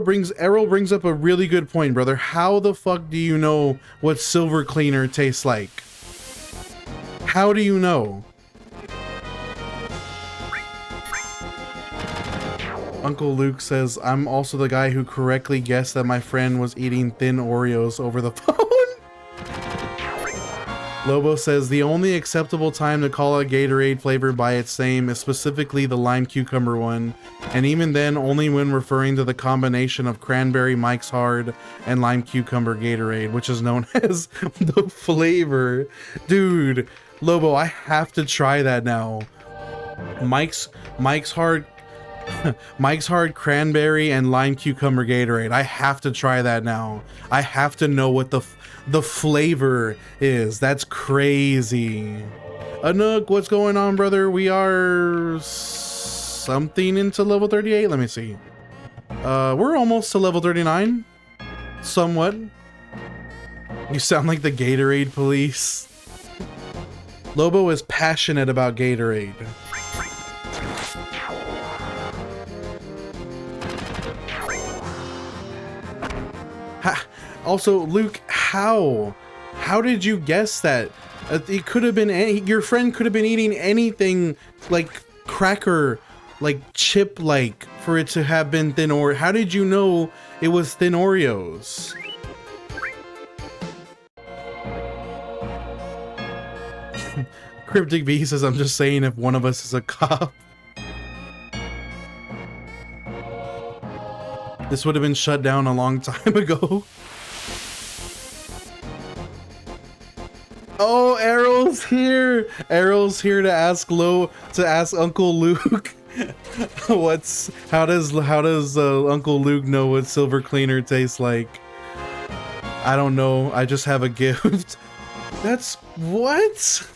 brings up a really good point, brother. How the fuck do you know what silver cleaner tastes like? How do you know? Uncle Luke says, I'm also the guy who correctly guessed that my friend was eating thin Oreos over the phone. Lobo says, the only acceptable time to call a Gatorade flavor by its name is specifically the lime cucumber one, and even then only when referring to the combination of cranberry Mike's Hard and lime cucumber Gatorade, which is known as the flavor. Dude, Lobo, I have to try that now. Mike's hard Mike's hard cranberry and lime cucumber Gatorade. I have to try that now. I have to know what the flavor is. That's crazy. Anook, what's going on, brother? We are something into level 38. Let me see. We're almost to level 39. Somewhat. You sound like the Gatorade police. Lobo is passionate about Gatorade. Also, Luke, how did you guess that? It could have been your friend could have been eating anything like cracker, like chip, like for it to have been thin Oreo. How did you know it was thin Oreos? Cryptic B says, I'm just saying if one of us is a cop. This would have been shut down a long time ago. Oh, Errol's here. Errol's here to ask Uncle Luke. How does Uncle Luke know what silver cleaner tastes like? I don't know. I just have a gift. That's what?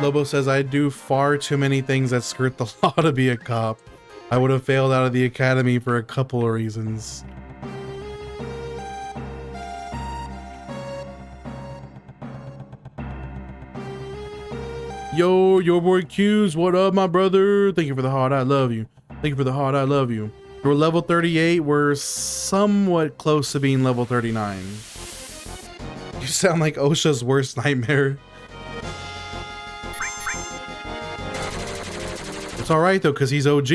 Lobo says, I do far too many things that skirt the law to be a cop. I would have failed out of the academy for a couple of reasons. Yo, your boy Q's, what up, my brother? Thank you for the heart, I love you. Thank you for the heart, I love you. We're level 38, we're somewhat close to being level 39. You sound like OSHA's worst nightmare. It's alright though, because he's OG.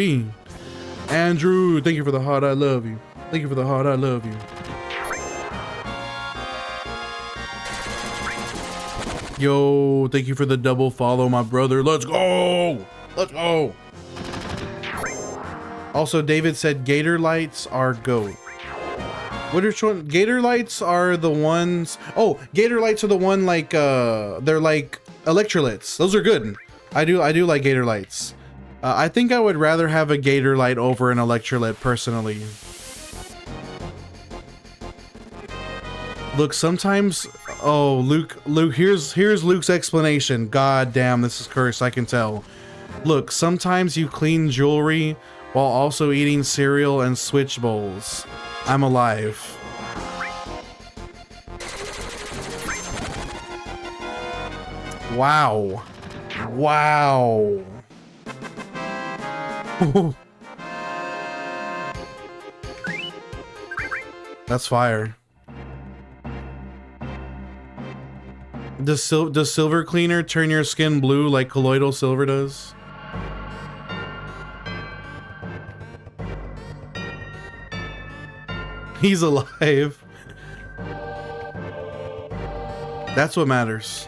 Andrew, thank you for the heart, I love you. Thank you for the heart, I love you. Yo, thank you for the double follow, my brother. Let's go! Let's go! Also, David said Gator Lights are GOAT. Which one? Gator Lights are the ones... Oh, Gator Lights are the one like, they're like electrolytes. Those are good. I do like Gator Lights. I think I would rather have a Gator Light over an electrolyte personally. Look, sometimes... Oh, Luke, here's Luke's explanation. God damn, this is cursed, I can tell. Look, sometimes you clean jewelry while also eating cereal and switch bowls. I'm alive. Wow. Wow. That's fire. Does silver cleaner turn your skin blue like colloidal silver does? He's alive. That's what matters.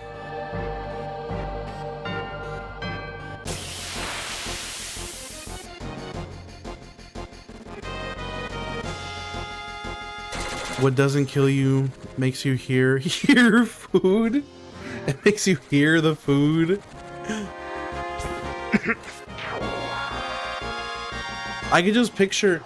What doesn't kill you makes you hear food. It makes you hear the food. I could just picture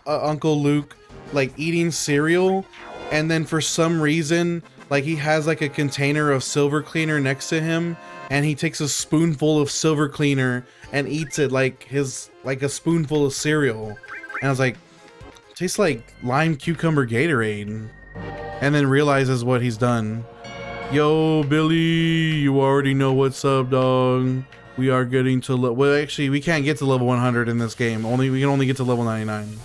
Uncle Luke like eating cereal, and then for some reason like he has like a container of silver cleaner next to him, and he takes a spoonful of silver cleaner and eats it like a spoonful of cereal. And I was like, tastes like lime cucumber Gatorade, and then realizes what he's done. Yo, Billy, you already know what's up, dog. We are getting to well, actually, we can't get to level 100 in this game. We can only get to level 99.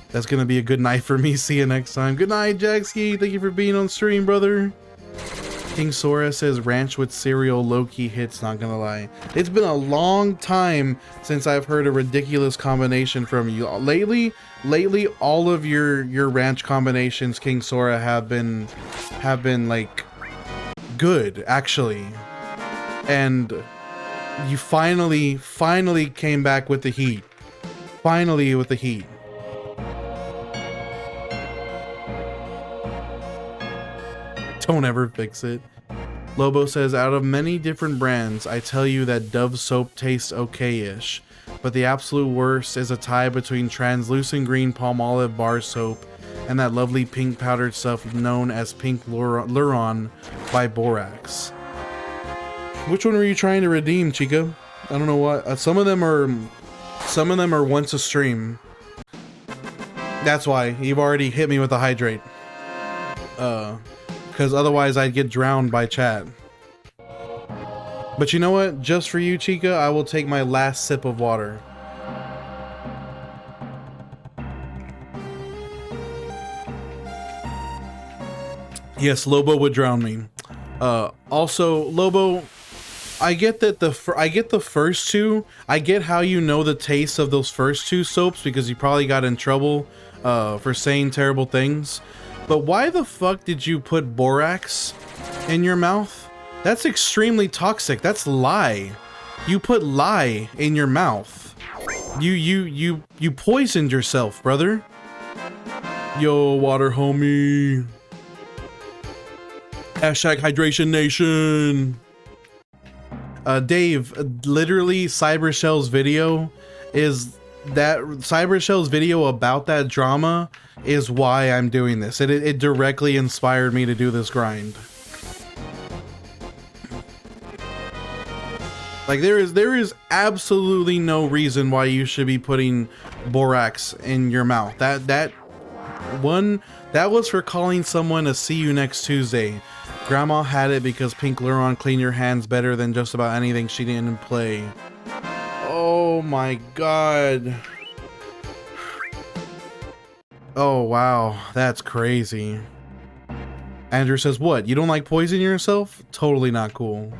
That's gonna be a good night for me. See you next time. Good night, Jackski. Thank you for being on stream, brother. King Sora says ranch with cereal low-key hits, not gonna lie. It's been a long time since I've heard a ridiculous combination from you. Lately, all of your ranch combinations, King Sora, have been like good, actually. And you finally came back with the heat. Finally with the heat. Don't ever fix it. Lobo says, out of many different brands, I tell you that Dove soap tastes okay-ish, but the absolute worst is a tie between translucent green palm olive bar soap and that lovely pink powdered stuff known as pink Luron by Borax. Which one were you trying to redeem, Chica? I don't know what. Some of them are once a stream. That's why you've already hit me with a hydrate. Because otherwise I'd get drowned by chat. But you know what? Just for you, Chica, I will take my last sip of water. Yes, Lobo would drown me. Also, Lobo, I get that the first two. I get how you know the taste of those first two soaps because you probably got in trouble for saying terrible things. But why the fuck did you put borax in your mouth? That's extremely toxic. That's lye. You put lye in your mouth. You poisoned yourself, brother. Yo, water homie. Hashtag hydration nation. Dave, literally Cybershell's video is that Cybershell's video about that drama is why I'm doing this. It directly inspired me to do this grind. Like there is absolutely no reason why you should be putting borax in your mouth. That was for calling someone a see you next Tuesday. Grandma had it because pink Luron clean your hands better than just about anything she didn't play. Oh my god. Oh wow, that's crazy. Andrew says, what? You don't like poisoning yourself? Totally not cool.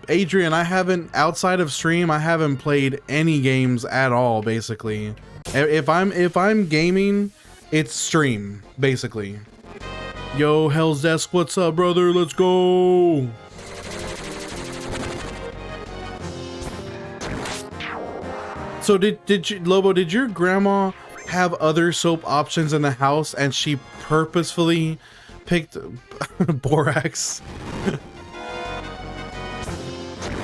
Adrian, I haven't, outside of stream, I haven't played any games at all, basically. If I'm gaming, it's stream, basically. Yo, Hell's Desk, what's up, brother? Let's go! So did you, Lobo, did your grandma have other soap options in the house and she purposefully picked borax?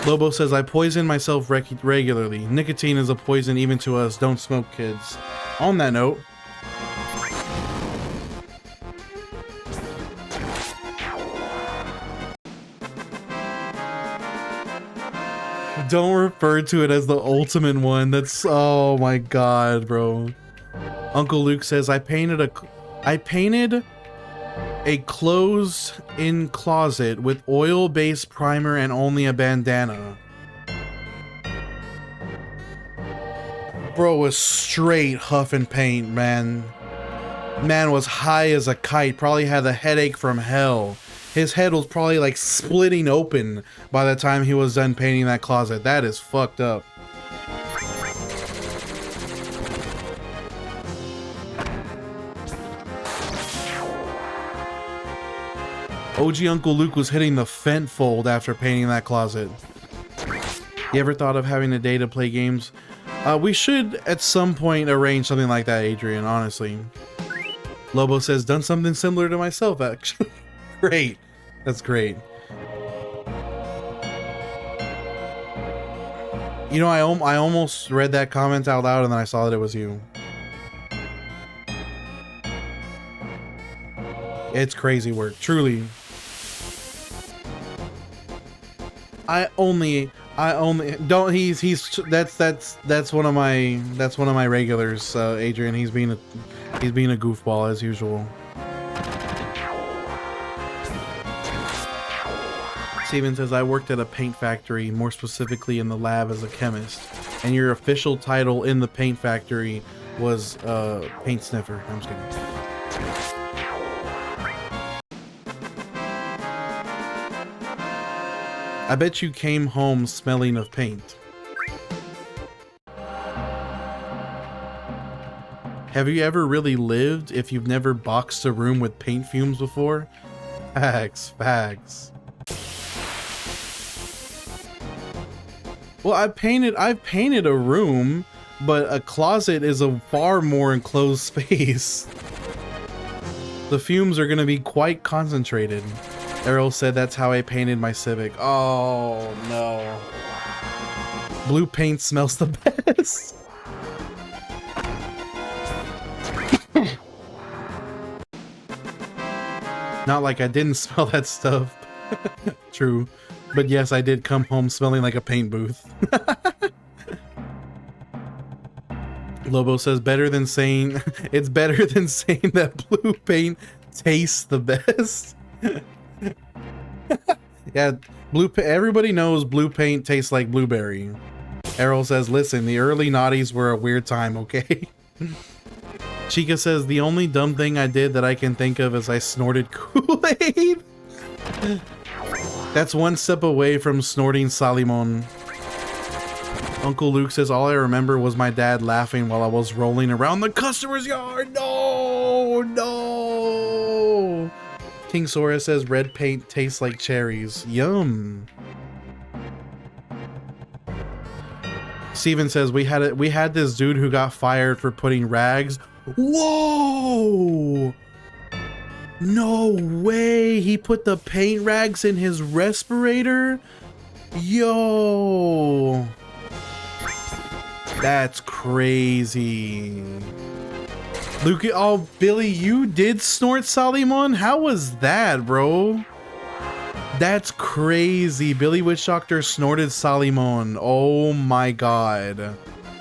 Lobo says, I poison myself regularly. Nicotine is a poison even to us. Don't smoke, kids. On that note, don't refer to it as the ultimate one. That's, oh my god, bro. Uncle Luke says, I painted a closed-in closet with oil-based primer and only a bandana. Bro was straight huffing paint, man. Man was high as a kite, probably had a headache from hell. His head was probably like splitting open by the time he was done painting that closet. That is fucked up. OG Uncle Luke was hitting the fent fold after painting that closet. You ever thought of having a day to play games? We should at some point arrange something like that, Adrian, honestly. Lobo says, done something similar to myself, actually. Great. That's great. You know, I almost read that comment out loud and then I saw that it was you. It's crazy work, truly. I only don't, that's one of my regulars, Adrian. He's being a goofball as usual. Steven says, I worked at a paint factory, more specifically in the lab as a chemist, and your official title in the paint factory was paint sniffer. I'm just kidding. I bet you came home smelling of paint. Have you ever really lived if you've never boxed a room with paint fumes before? Facts. Well, I've painted a room, but a closet is a far more enclosed space. The fumes are gonna be quite concentrated. Errol said that's how I painted my Civic. Oh no. Blue paint smells the best. Not like I didn't smell that stuff. True. But yes, I did come home smelling like a paint booth. Lobo says better than saying it's better than saying that blue paint tastes the best. Yeah, everybody knows blue paint tastes like blueberry. Errol says, listen, the early noughties were a weird time, okay? Chica says, the only dumb thing I did that I can think of is I snorted Kool-Aid. That's one step away from snorting Salimon. Uncle Luke says, all I remember was my dad laughing while I was rolling around the customer's yard. No, no. King Sora says, red paint tastes like cherries. Yum. Steven says, we had this dude who got fired for putting rags. Whoa. No way. He put the paint rags in his respirator. Yo. That's crazy. Luke, oh, Billy, you did snort Salimon? How was that, bro? That's crazy. Billy Witch Doctor snorted Salimon. Oh my god.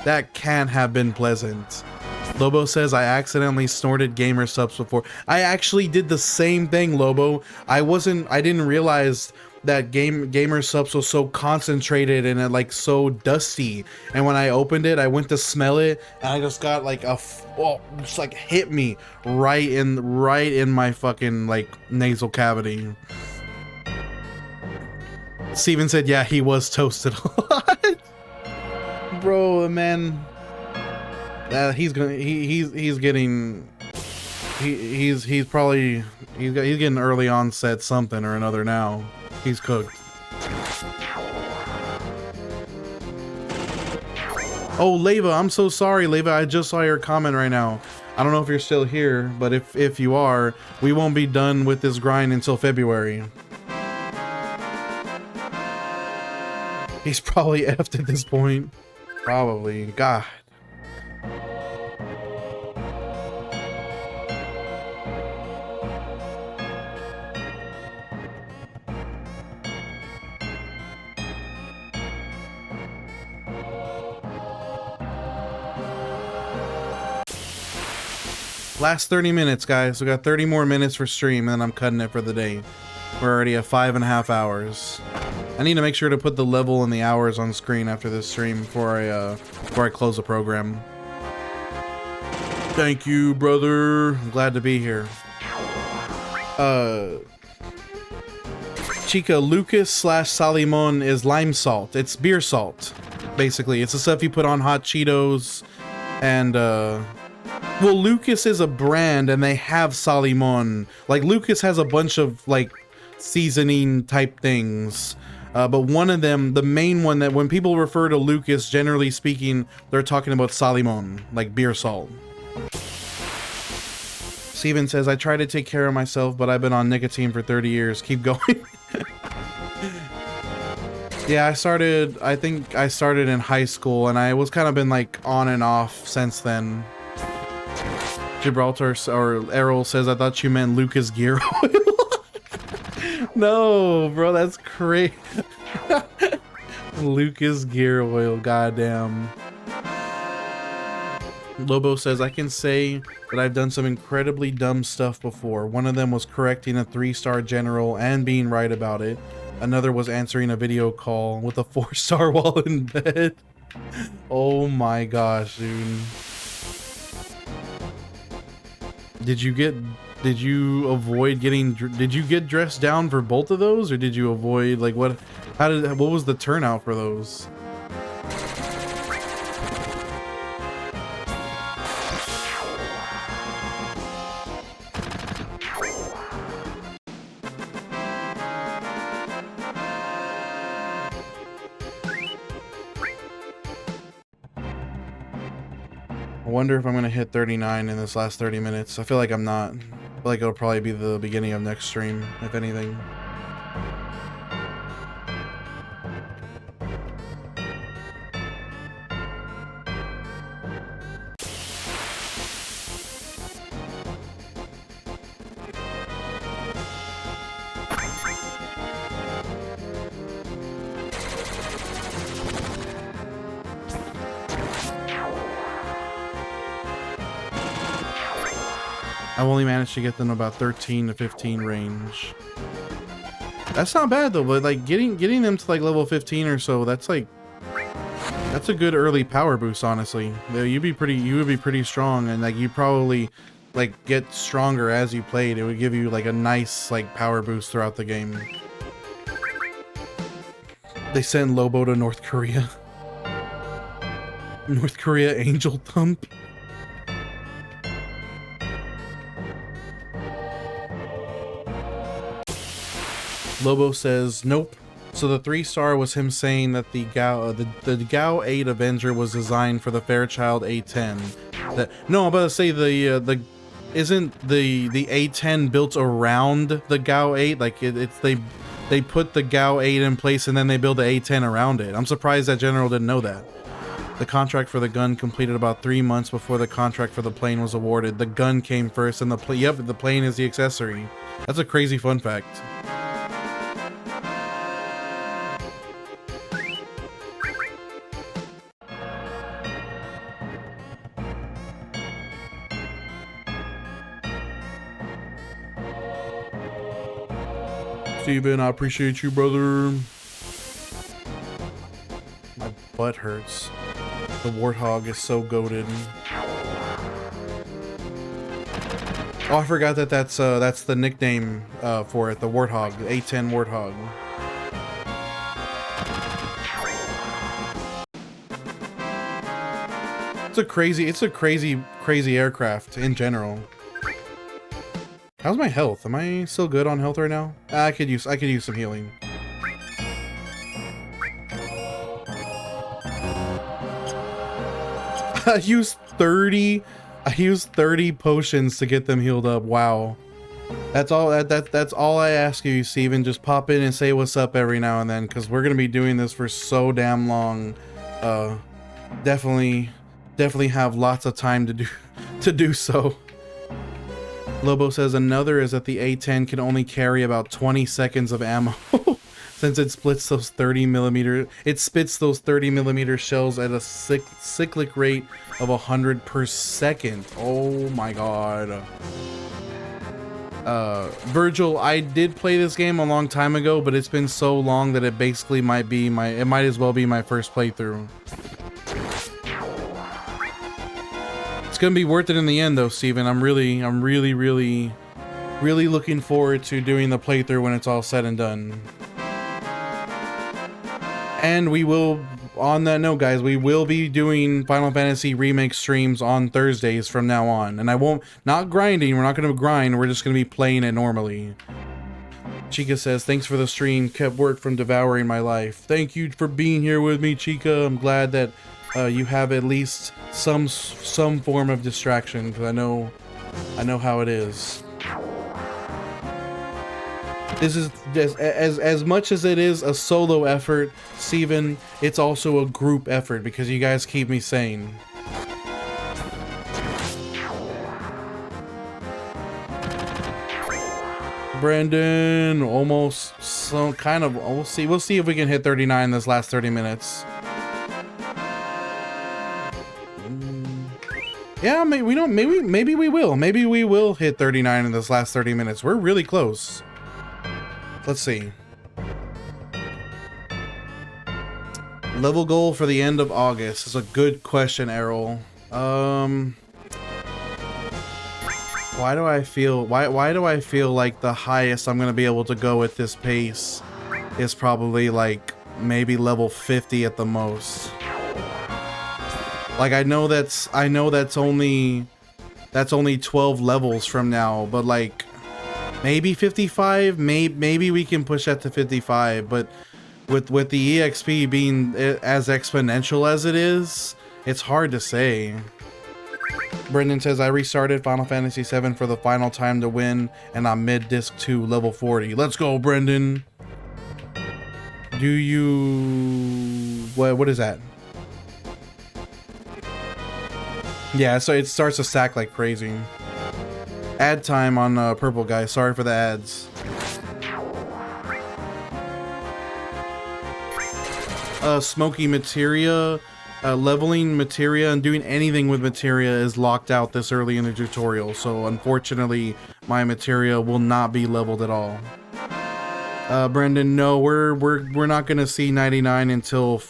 That can't have been pleasant. Lobo says, I accidentally snorted gamer subs before. I actually did the same thing, Lobo. I didn't realize that gamer subs was so concentrated and it like so dusty, and when I opened it I went to smell it and I just got like just like hit me right in my fucking like nasal cavity. Steven said, yeah, he was toasted a lot. Bro, man, he's getting early onset something or another now. He's cooked. Oh, Leva, I'm so sorry, Leva. I just saw your comment right now. I don't know if you're still here, but if you are, we won't be done with this grind until February. He's probably effed at this point. Probably. God. Last 30 minutes, guys. We got 30 more minutes for stream, and then I'm cutting it for the day. We're already at 5.5 hours. I need to make sure to put the level and the hours on screen after this stream before I close the program. Thank you, brother. I'm glad to be here. Chica, Lucas / Salimon is lime salt. It's beer salt, basically. It's the stuff you put on hot Cheetos and well, Lucas is a brand and they have Salimon. Like, Lucas has a bunch of like seasoning type things, but one of them, the main one that when people refer to Lucas, generally speaking, they're talking about Salimon, like beer salt. Steven says, I try to take care of myself, but I've been on nicotine for 30 years. Keep going. Yeah, I think I started in high school, and I was kind of been like on and off since then. Gibraltar or Errol says, I thought you meant Lucas Gear Oil. No, bro, that's crazy. Lucas Gear Oil, goddamn. Lobo says, I can say that I've done some incredibly dumb stuff before. One of them was correcting a 3-star general and being right about it. Another was answering a video call with a 4-star while in bed. Oh my gosh, dude. Did you get dressed down for both of those, or did you avoid, like, what was the turnout for those? I wonder if I'm gonna hit 39 in this last 30 minutes. I feel like I'm not. feel like it'll probably be the beginning of next stream, if anything. I've only managed to get them about 13 to 15 range. That's not bad though, but like getting them to like level 15 or so, that's a good early power boost, honestly. You would be pretty strong, and like you probably like get stronger as you played. It would give you like a nice like power boost throughout the game. They sent Lobo to North Korea. North Korea Angel Thump. Lobo says nope. So the 3-star was him saying that the Gao 8 Avenger was designed for the Fairchild A10. No, I'm about to say isn't the A10 built around the Gao 8? Like they put the Gao 8 in place and then they build the A10 around it. I'm surprised that General didn't know that. The contract for the gun completed about 3 months before the contract for the plane was awarded. The gun came first and the plane is the accessory. That's a crazy fun fact. Steven, I appreciate you, brother. My butt hurts. The Warthog is so goated. Oh, I forgot that's the nickname for it, the Warthog, the A10 Warthog. It's a crazy aircraft in general. How's my health? Am I still good on health right now? I could use some healing. I used 30 potions to get them healed up. Wow. That's all that's all I ask you, Steven. Just pop in and say what's up every now and then, because we're gonna be doing this for so damn long. Definitely have lots of time to do so. Lobo says another is that the A10 can only carry about 20 seconds of ammo since it splits those 30mm. Spits those 30mm shells at a cyclic rate of 100 per second. Oh my god. Virgil, I did play this game a long time ago, but it's been so long that it basically might as well be my first playthrough. It's gonna be worth it in the end though, Steven. I'm really looking forward to doing the playthrough when it's all said and done. And we will, on that note guys, we will be doing Final Fantasy Remake streams on Thursdays from now on. And not grinding, we're not gonna grind, we're just gonna be playing it normally. Chica says, thanks for the stream, kept work from devouring my life. Thank you for being here with me, Chica. I'm glad that you have at least some form of distraction, because I know how it is. This is as much as it is a solo effort, Steven, it's also a group effort because you guys keep me sane. Brandon, almost, so kind of, we'll see if we can hit 39 this last 30 minutes. Yeah, maybe we don't. Maybe we will. Maybe we will hit 39 in this last 30 minutes. We're really close. Let's see. Level goal for the end of August is a good question, Errol. Why do I feel like the highest I'm gonna be able to go at this pace is probably like maybe level 50 at the most. Like I know that's only 12 levels from now, but like maybe 55, maybe we can push that to 55, but with the EXP being as exponential as it is, it's hard to say. Brendan says, I restarted Final Fantasy VII for the final time to win, and I'm mid-disc 2, level 40. Let's go, Brendan. Do you... What is that? Yeah, so it starts to stack like crazy. Ad time on purple, guys. Sorry for the ads. Smoky materia. Leveling materia and doing anything with materia is locked out this early in the tutorial, so unfortunately my materia will not be leveled at all. Brendan, no, we're not gonna see 99 until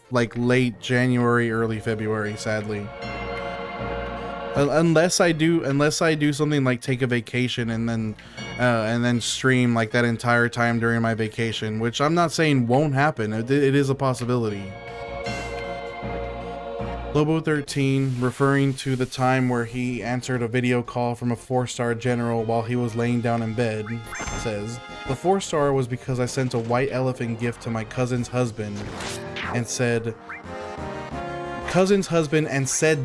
like late January, early February, sadly. Unless I do something like take a vacation and then stream like that entire time during my vacation, which I'm not saying won't happen. It is a possibility. Lobo 13, referring to the time where he answered a video call from a 4-star general while he was laying down in bed, says, the 4-star was because I sent a white elephant gift to my cousin's husband and said,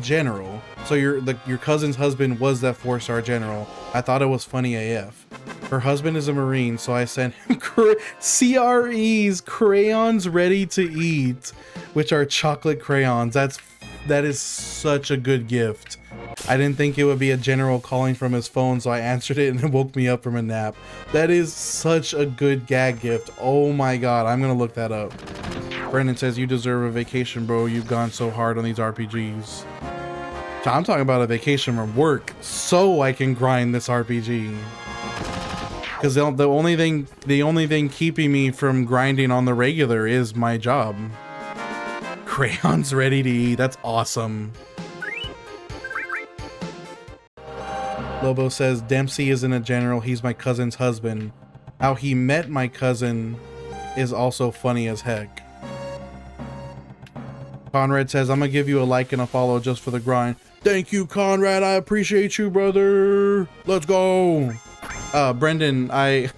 general. So your cousin's husband was that 4-star general. I thought it was funny AF. Her husband is a Marine, so I sent him CREs, crayons ready to eat, which are chocolate crayons. That is such a good gift. I didn't think it would be a general calling from his phone, so I answered it and it woke me up from a nap. That is such a good gag gift. Oh my god, I'm gonna look that up. Brendan says, you deserve a vacation, bro. You've gone so hard on these RPGs. So I'm talking about a vacation from work so I can grind this RPG. Because the only thing keeping me from grinding on the regular is my job. Crayons ready to eat. That's awesome. Lobo says, Dempsey isn't a general. He's my cousin's husband. How he met my cousin is also funny as heck. Conrad says, I'm gonna give you a like and a follow just for the grind. Thank you, Conrad. I appreciate you, brother. Let's go. Brendan, I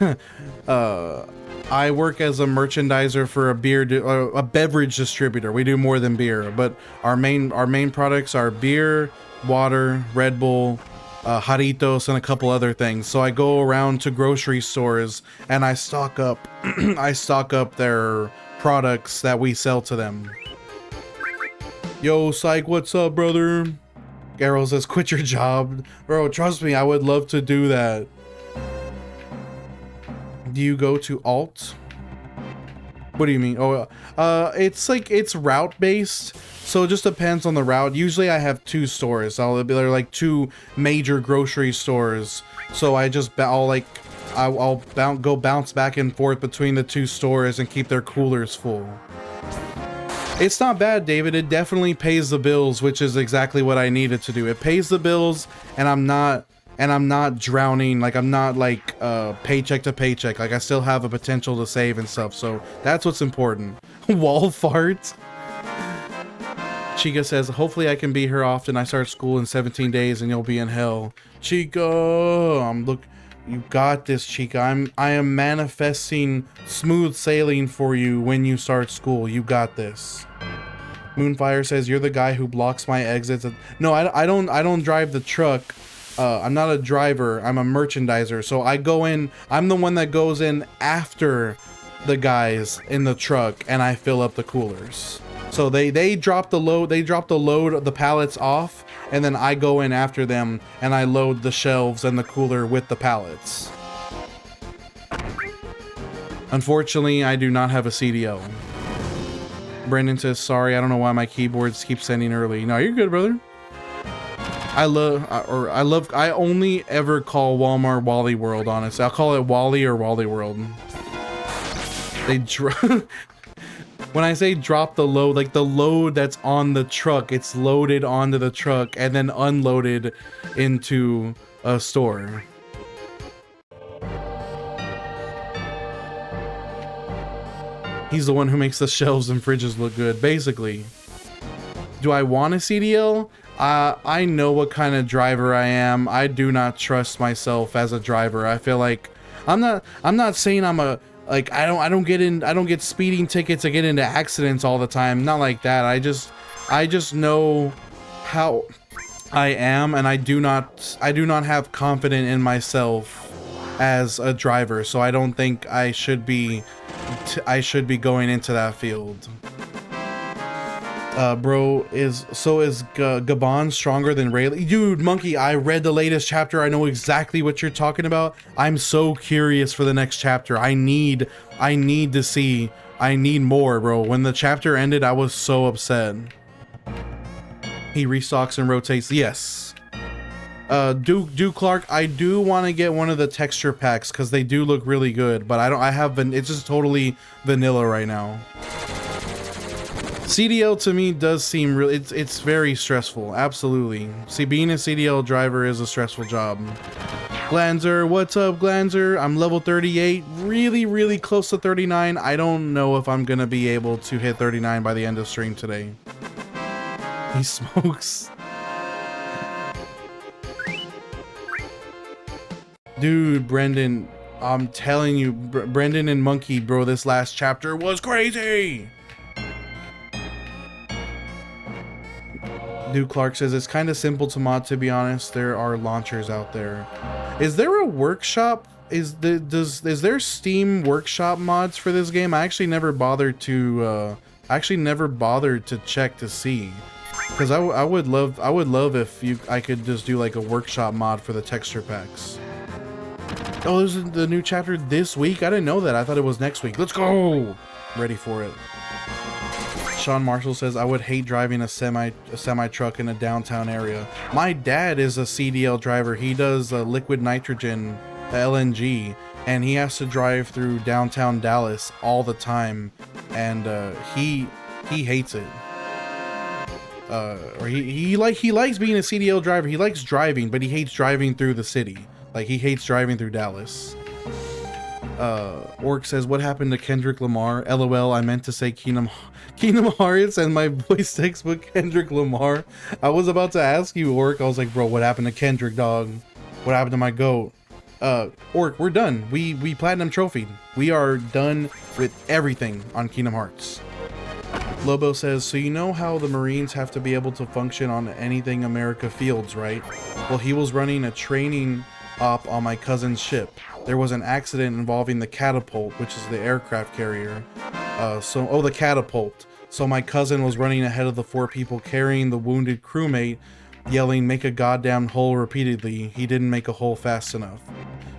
work as a merchandiser for a beverage distributor. We do more than beer, but our main products are beer, water, Red Bull, Jarritos, and a couple other things. So I go around to grocery stores and I stock up I stock up their products that we sell to them. Yo, Psych, what's up, brother? Garrow says, quit your job. Bro, trust me, I would love to do that. Do you go to alt? What do you mean? Oh, it's route based, so it just depends on the route. Usually I have 2 stores. They're like 2 major grocery stores, so I'll go bounce back and forth between the 2 stores and keep their coolers full. It's not bad, David. It definitely pays the bills, which is exactly what I needed to do. It pays the bills, and I'm not drowning. Like, I'm not like paycheck to paycheck. Like, I still have a potential to save and stuff. So that's what's important. Wall fart. Chica says, hopefully I can be here often. I start school in 17 days and you'll be in hell. Chica, look, you got this, Chica. I am manifesting smooth sailing for you when you start school. You got this. Moonfire says, you're the guy who blocks my exits. No, I don't drive the truck. I'm not a driver, I'm a merchandiser. So I go in, I'm the one that goes in after the guys in the truck and I fill up the coolers. So they drop the load, the pallets off, and then I go in after them and I load the shelves and the cooler with the pallets. Unfortunately, I do not have a CDL. Brendan says, sorry, I don't know why my keyboards keep sending early. No, you're good, brother. I only ever call Walmart Wally World, honestly. I'll call it Wally or Wally World. When I say drop the load, like the load that's on the truck, it's loaded onto the truck and then unloaded into a store. He's the one who makes the shelves and fridges look good, basically. Do I want a CDL? I know what kind of driver I am. I do not trust myself as a driver. I feel like I'm not saying I'm a, like, I don't get speeding tickets. I get into accidents all the time. Not like that. I just know how I am, and I do not have confidence in myself as a driver, so I don't think I should be going into that field. Bro, is Gabon stronger than Rayleigh? Dude, Monkey, I read the latest chapter. I know exactly what you're talking about. I'm so curious for the next chapter. I need to see. I need more, bro. When the chapter ended, I was so upset. He restocks and rotates. Yes. Duke Clark, I do want to get one of the texture packs because they do look really good, but it's just totally vanilla right now. CDL to me does seem really, it's very stressful. Absolutely. See, being a CDL driver is a stressful job. Glanzer, what's up, Glanzer? I'm level 38, really close to 39. I don't know if I'm gonna be able to hit 39 by the end of stream today. He smokes. Dude, Brendan, I'm telling you, Brendan and Monkey, bro, this last chapter was crazy. Dude Clark says it's kind of simple to mod, to be honest. There are launchers out there. Is there a workshop? Is there Steam workshop mods for this game? I actually never bothered to check to see, because I would love if I could just do like a workshop mod for the texture packs. Oh, there's the new chapter this week. I didn't know that. I thought it was next week. Let's go. Ready for it. Sean Marshall says, I would hate driving a semi truck in a downtown area. My dad is a CDL driver. He does liquid nitrogen, LNG, and he has to drive through downtown Dallas all the time, and he hates it. Or he likes being a CDL driver. He likes driving, but he hates driving through the city. Like, he hates driving through Dallas. Orc says, what happened to Kendrick Lamar? LOL, I meant to say Kingdom Hearts and my voice textbook Kendrick Lamar. I was about to ask you, Orc. I was like, bro, what happened to Kendrick, dog? What happened to my goat? Orc, we're done. We platinum trophied. We are done with everything on Kingdom Hearts. Lobo says, so you know how the Marines have to be able to function on anything America fields, right? Well, he was running a training op on my cousin's ship. There was an accident involving the catapult, which is the aircraft carrier. The catapult. So my cousin was running ahead of the 4 people carrying the wounded crewmate, yelling, make a goddamn hole repeatedly. He didn't make a hole fast enough.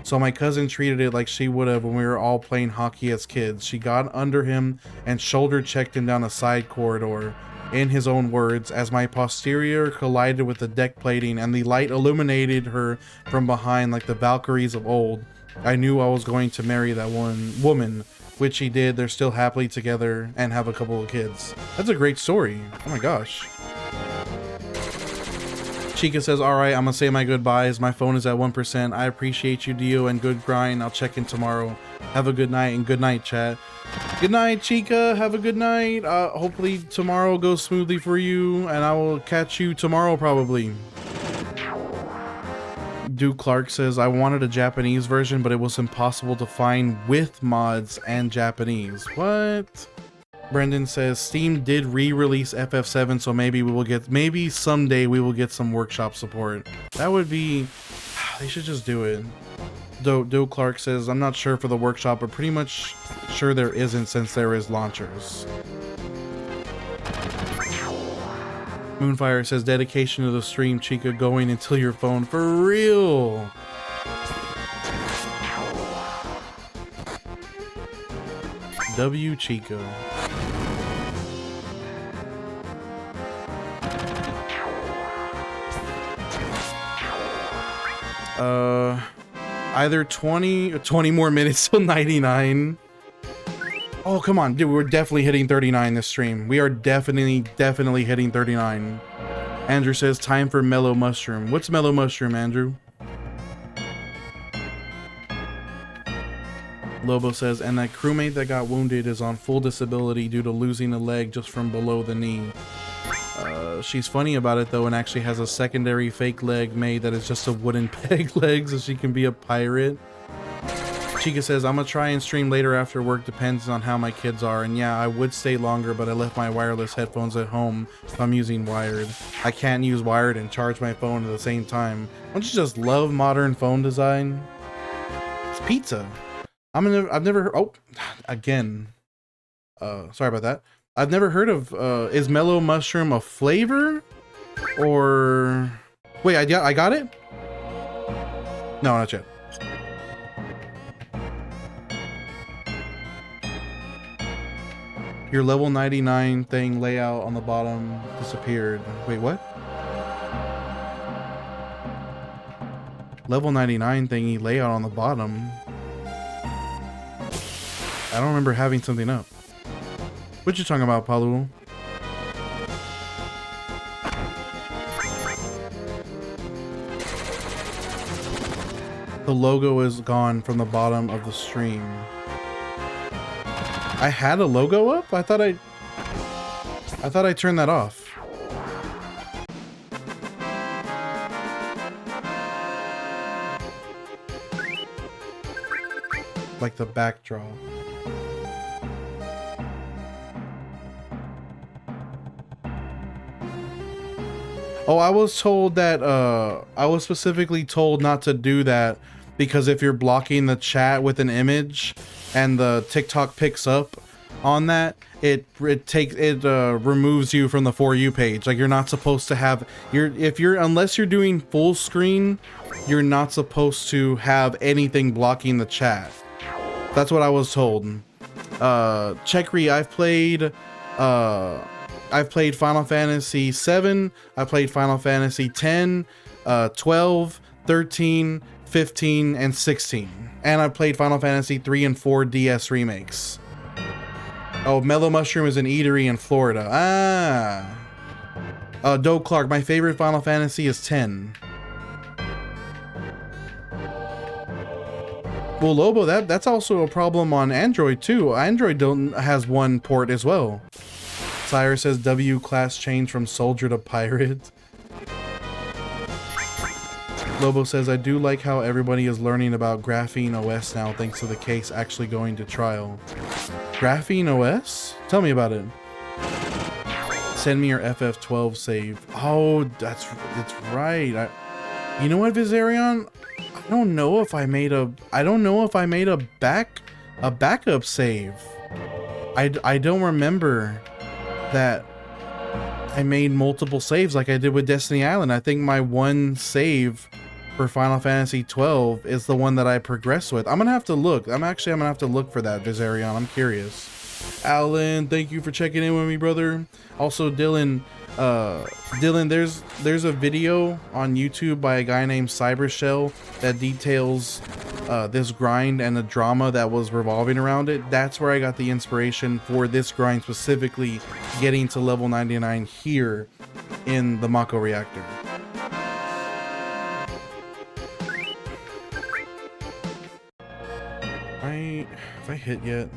So my cousin treated it like she would have when we were all playing hockey as kids. She got under him and shoulder checked him down a side corridor. In his own words, as my posterior collided with the deck plating and the light illuminated her from behind like the Valkyries of old, I knew I was going to marry that woman, which he did. They're still happily together and have a couple of kids. That's a great story. Oh my gosh. Chica says, alright, I'm gonna say my goodbyes. My phone is at 1%. I appreciate you, Dio, and good grind. I'll check in tomorrow. Have a good night, and good night, chat. Good night, Chica. Have a good night. Hopefully tomorrow goes smoothly for you, and I will catch you tomorrow probably. Duke Clark says, I wanted a Japanese version, but it was impossible to find with mods and Japanese. What? Brendan says, Steam did re-release FF7, so maybe someday we will get some workshop support. That would be, they should just do it. Duke Clark says, I'm not sure for the workshop, but pretty much sure there isn't since there is launchers. Moonfire says, dedication to the stream, Chica, going until your phone. For real. W Chica. Either 20 more minutes till 99. Oh, come on, dude, we're definitely hitting 39 this stream. We are definitely hitting 39. Andrew says, time for Mellow Mushroom. What's Mellow Mushroom, Andrew? Lobo says, and that crewmate that got wounded is on full disability due to losing a leg just from below the knee. She's funny about it though, and actually has a secondary fake leg made that is just a wooden peg leg so she can be a pirate. Chica says, I'm gonna try and stream later after work, depends on how my kids are. And yeah, I would stay longer, but I left my wireless headphones at home if I'm using wired. I can't use wired and charge my phone at the same time. Don't you just love modern phone design? It's pizza. I've never heard, oh, again. Sorry about that. I've never heard of, is mellow mushroom a flavor? Or, wait, I got it? No, not yet. Your level 99 thing layout on the bottom disappeared. Wait, what? Level 99 thingy layout on the bottom. I don't remember having something up. What you talking about, Palu? The logo is gone from the bottom of the stream. I had a logo up? I thought I turned that off. Like the backdrop. Oh, I was told that, I was specifically told not to do that because if you're blocking the chat with an image and the TikTok picks up on that, it removes you from the For You page. Like, you're not supposed to have, unless you're doing full screen, you're not supposed to have anything blocking the chat. That's what I was told. Checkry, I've played Final Fantasy 7, I played Final Fantasy 10, 12, 13, 15, and 16. And I played Final Fantasy 3 and 4 DS remakes. Oh, Mellow Mushroom is an eatery in Florida. Ah. Doe Clark, my favorite Final Fantasy is 10. Well, Lobo, that's also a problem on Android too. Android has one port as well. Cyrus says W class change from soldier to pirate. Lobo says, I do like how everybody is learning about Graphene OS now thanks to the case actually going to trial. Graphene OS? Tell me about it. Send me your FF12 save. Oh, that's right. You know what, Viserion? I don't know if I made a backup save. I don't remember that I made multiple saves like I did with Destiny Island. I think my one save for Final Fantasy 12 is the one that I progressed with. I'm gonna have to look. I'm gonna have to look for that, Viserion. I'm curious. Alan, thank you for checking in with me, brother. Also, Dylan, there's a video on YouTube by a guy named Cybershell that details this grind and the drama that was revolving around it. That's where I got the inspiration for this grind, specifically getting to level 99 here in the Mako Reactor. Have I hit yet?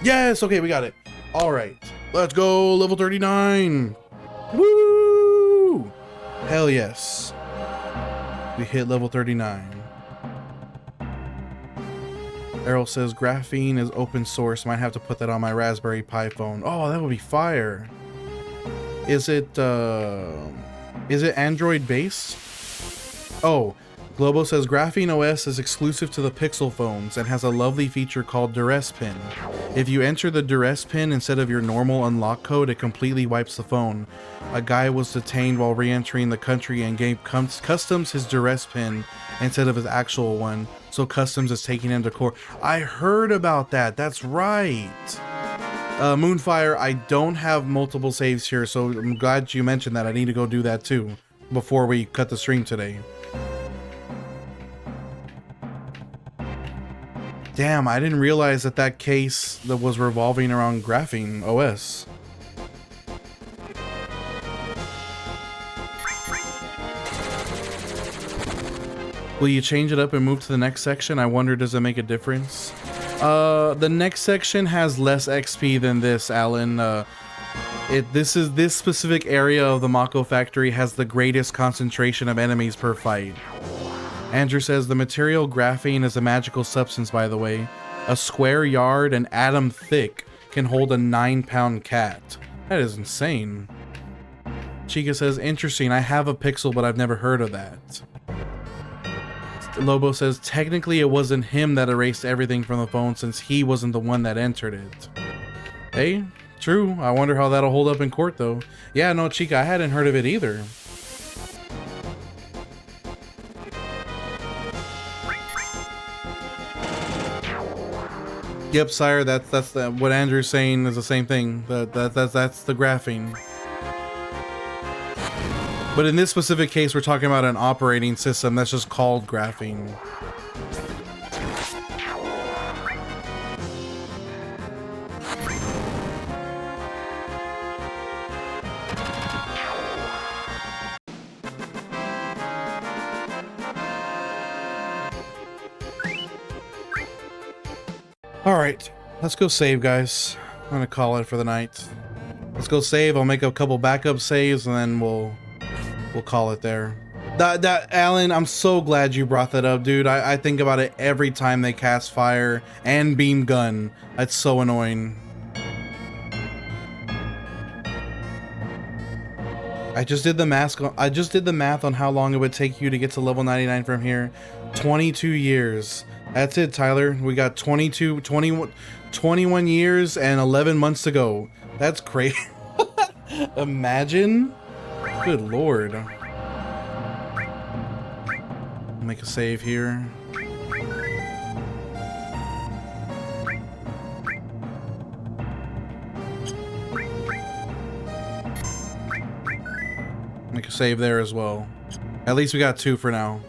Yes, okay, we got it. All right, let's go, level 39. Woo! Hell yes. We hit level 39. Errol says Graphene is open source. Might have to put that on my Raspberry Pi phone. Oh, that would be fire. Is it Android based? Oh, Globo says Graphene OS is exclusive to the Pixel phones and has a lovely feature called Duress Pin. If you enter the Duress Pin instead of your normal unlock code, it completely wipes the phone. A guy was detained while re-entering the country and gave Customs his Duress Pin instead of his actual one, so Customs is taking him to court. I heard about that. That's right. Moonfire, I don't have multiple saves here, so I'm glad you mentioned that. I need to go do that too before we cut the stream today. Damn, I didn't realize that case that was revolving around Graphene OS. Will you change it up and move to the next section? I wonder, does it make a difference? The next section has less XP than this, Alan. This specific area of the Mako factory has the greatest concentration of enemies per fight. Andrew says the material graphene is a magical substance, by the way. A square yard and atom thick can hold a 9-pound cat. That is insane. Chica says, interesting, I have a pixel, but I've never heard of that. Lobo says, technically it wasn't him that erased everything from the phone since he wasn't the one that entered it. Hey, true. I wonder how that'll hold up in court, though. Yeah, no, Chica, I hadn't heard of it either. Yep, sire. That's what Andrew's saying is the same thing. That's the graphene. But in this specific case, we're talking about an operating system that's just called graphene. Alright, let's go save, guys. I'm gonna call it for the night. Let's go save. I'll make a couple backup saves and then we'll call it there. Alan, I'm so glad you brought that up, dude. I think about it every time they cast fire and beam gun. That's so annoying. I just did the math on how long it would take you to get to level 99 from here. 22 years. That's it, Tyler. We got 21 years and 11 months to go. That's crazy. Imagine. Good lord. Make a save here. Make a save there as well. At least we got 2 for now.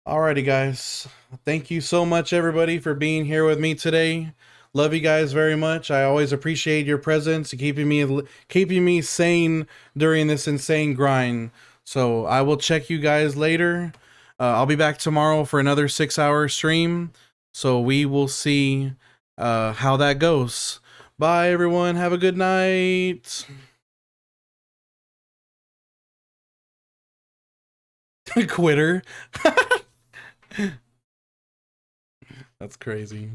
Alrighty, guys. Thank you so much, everybody, for being here with me today. Love you guys very much. I always appreciate your presence, keeping me sane during this insane grind. So I will check you guys later. I'll be back tomorrow for another 6-hour stream. So we will see how that goes. Bye, everyone. Have a good night. Quitter. That's crazy.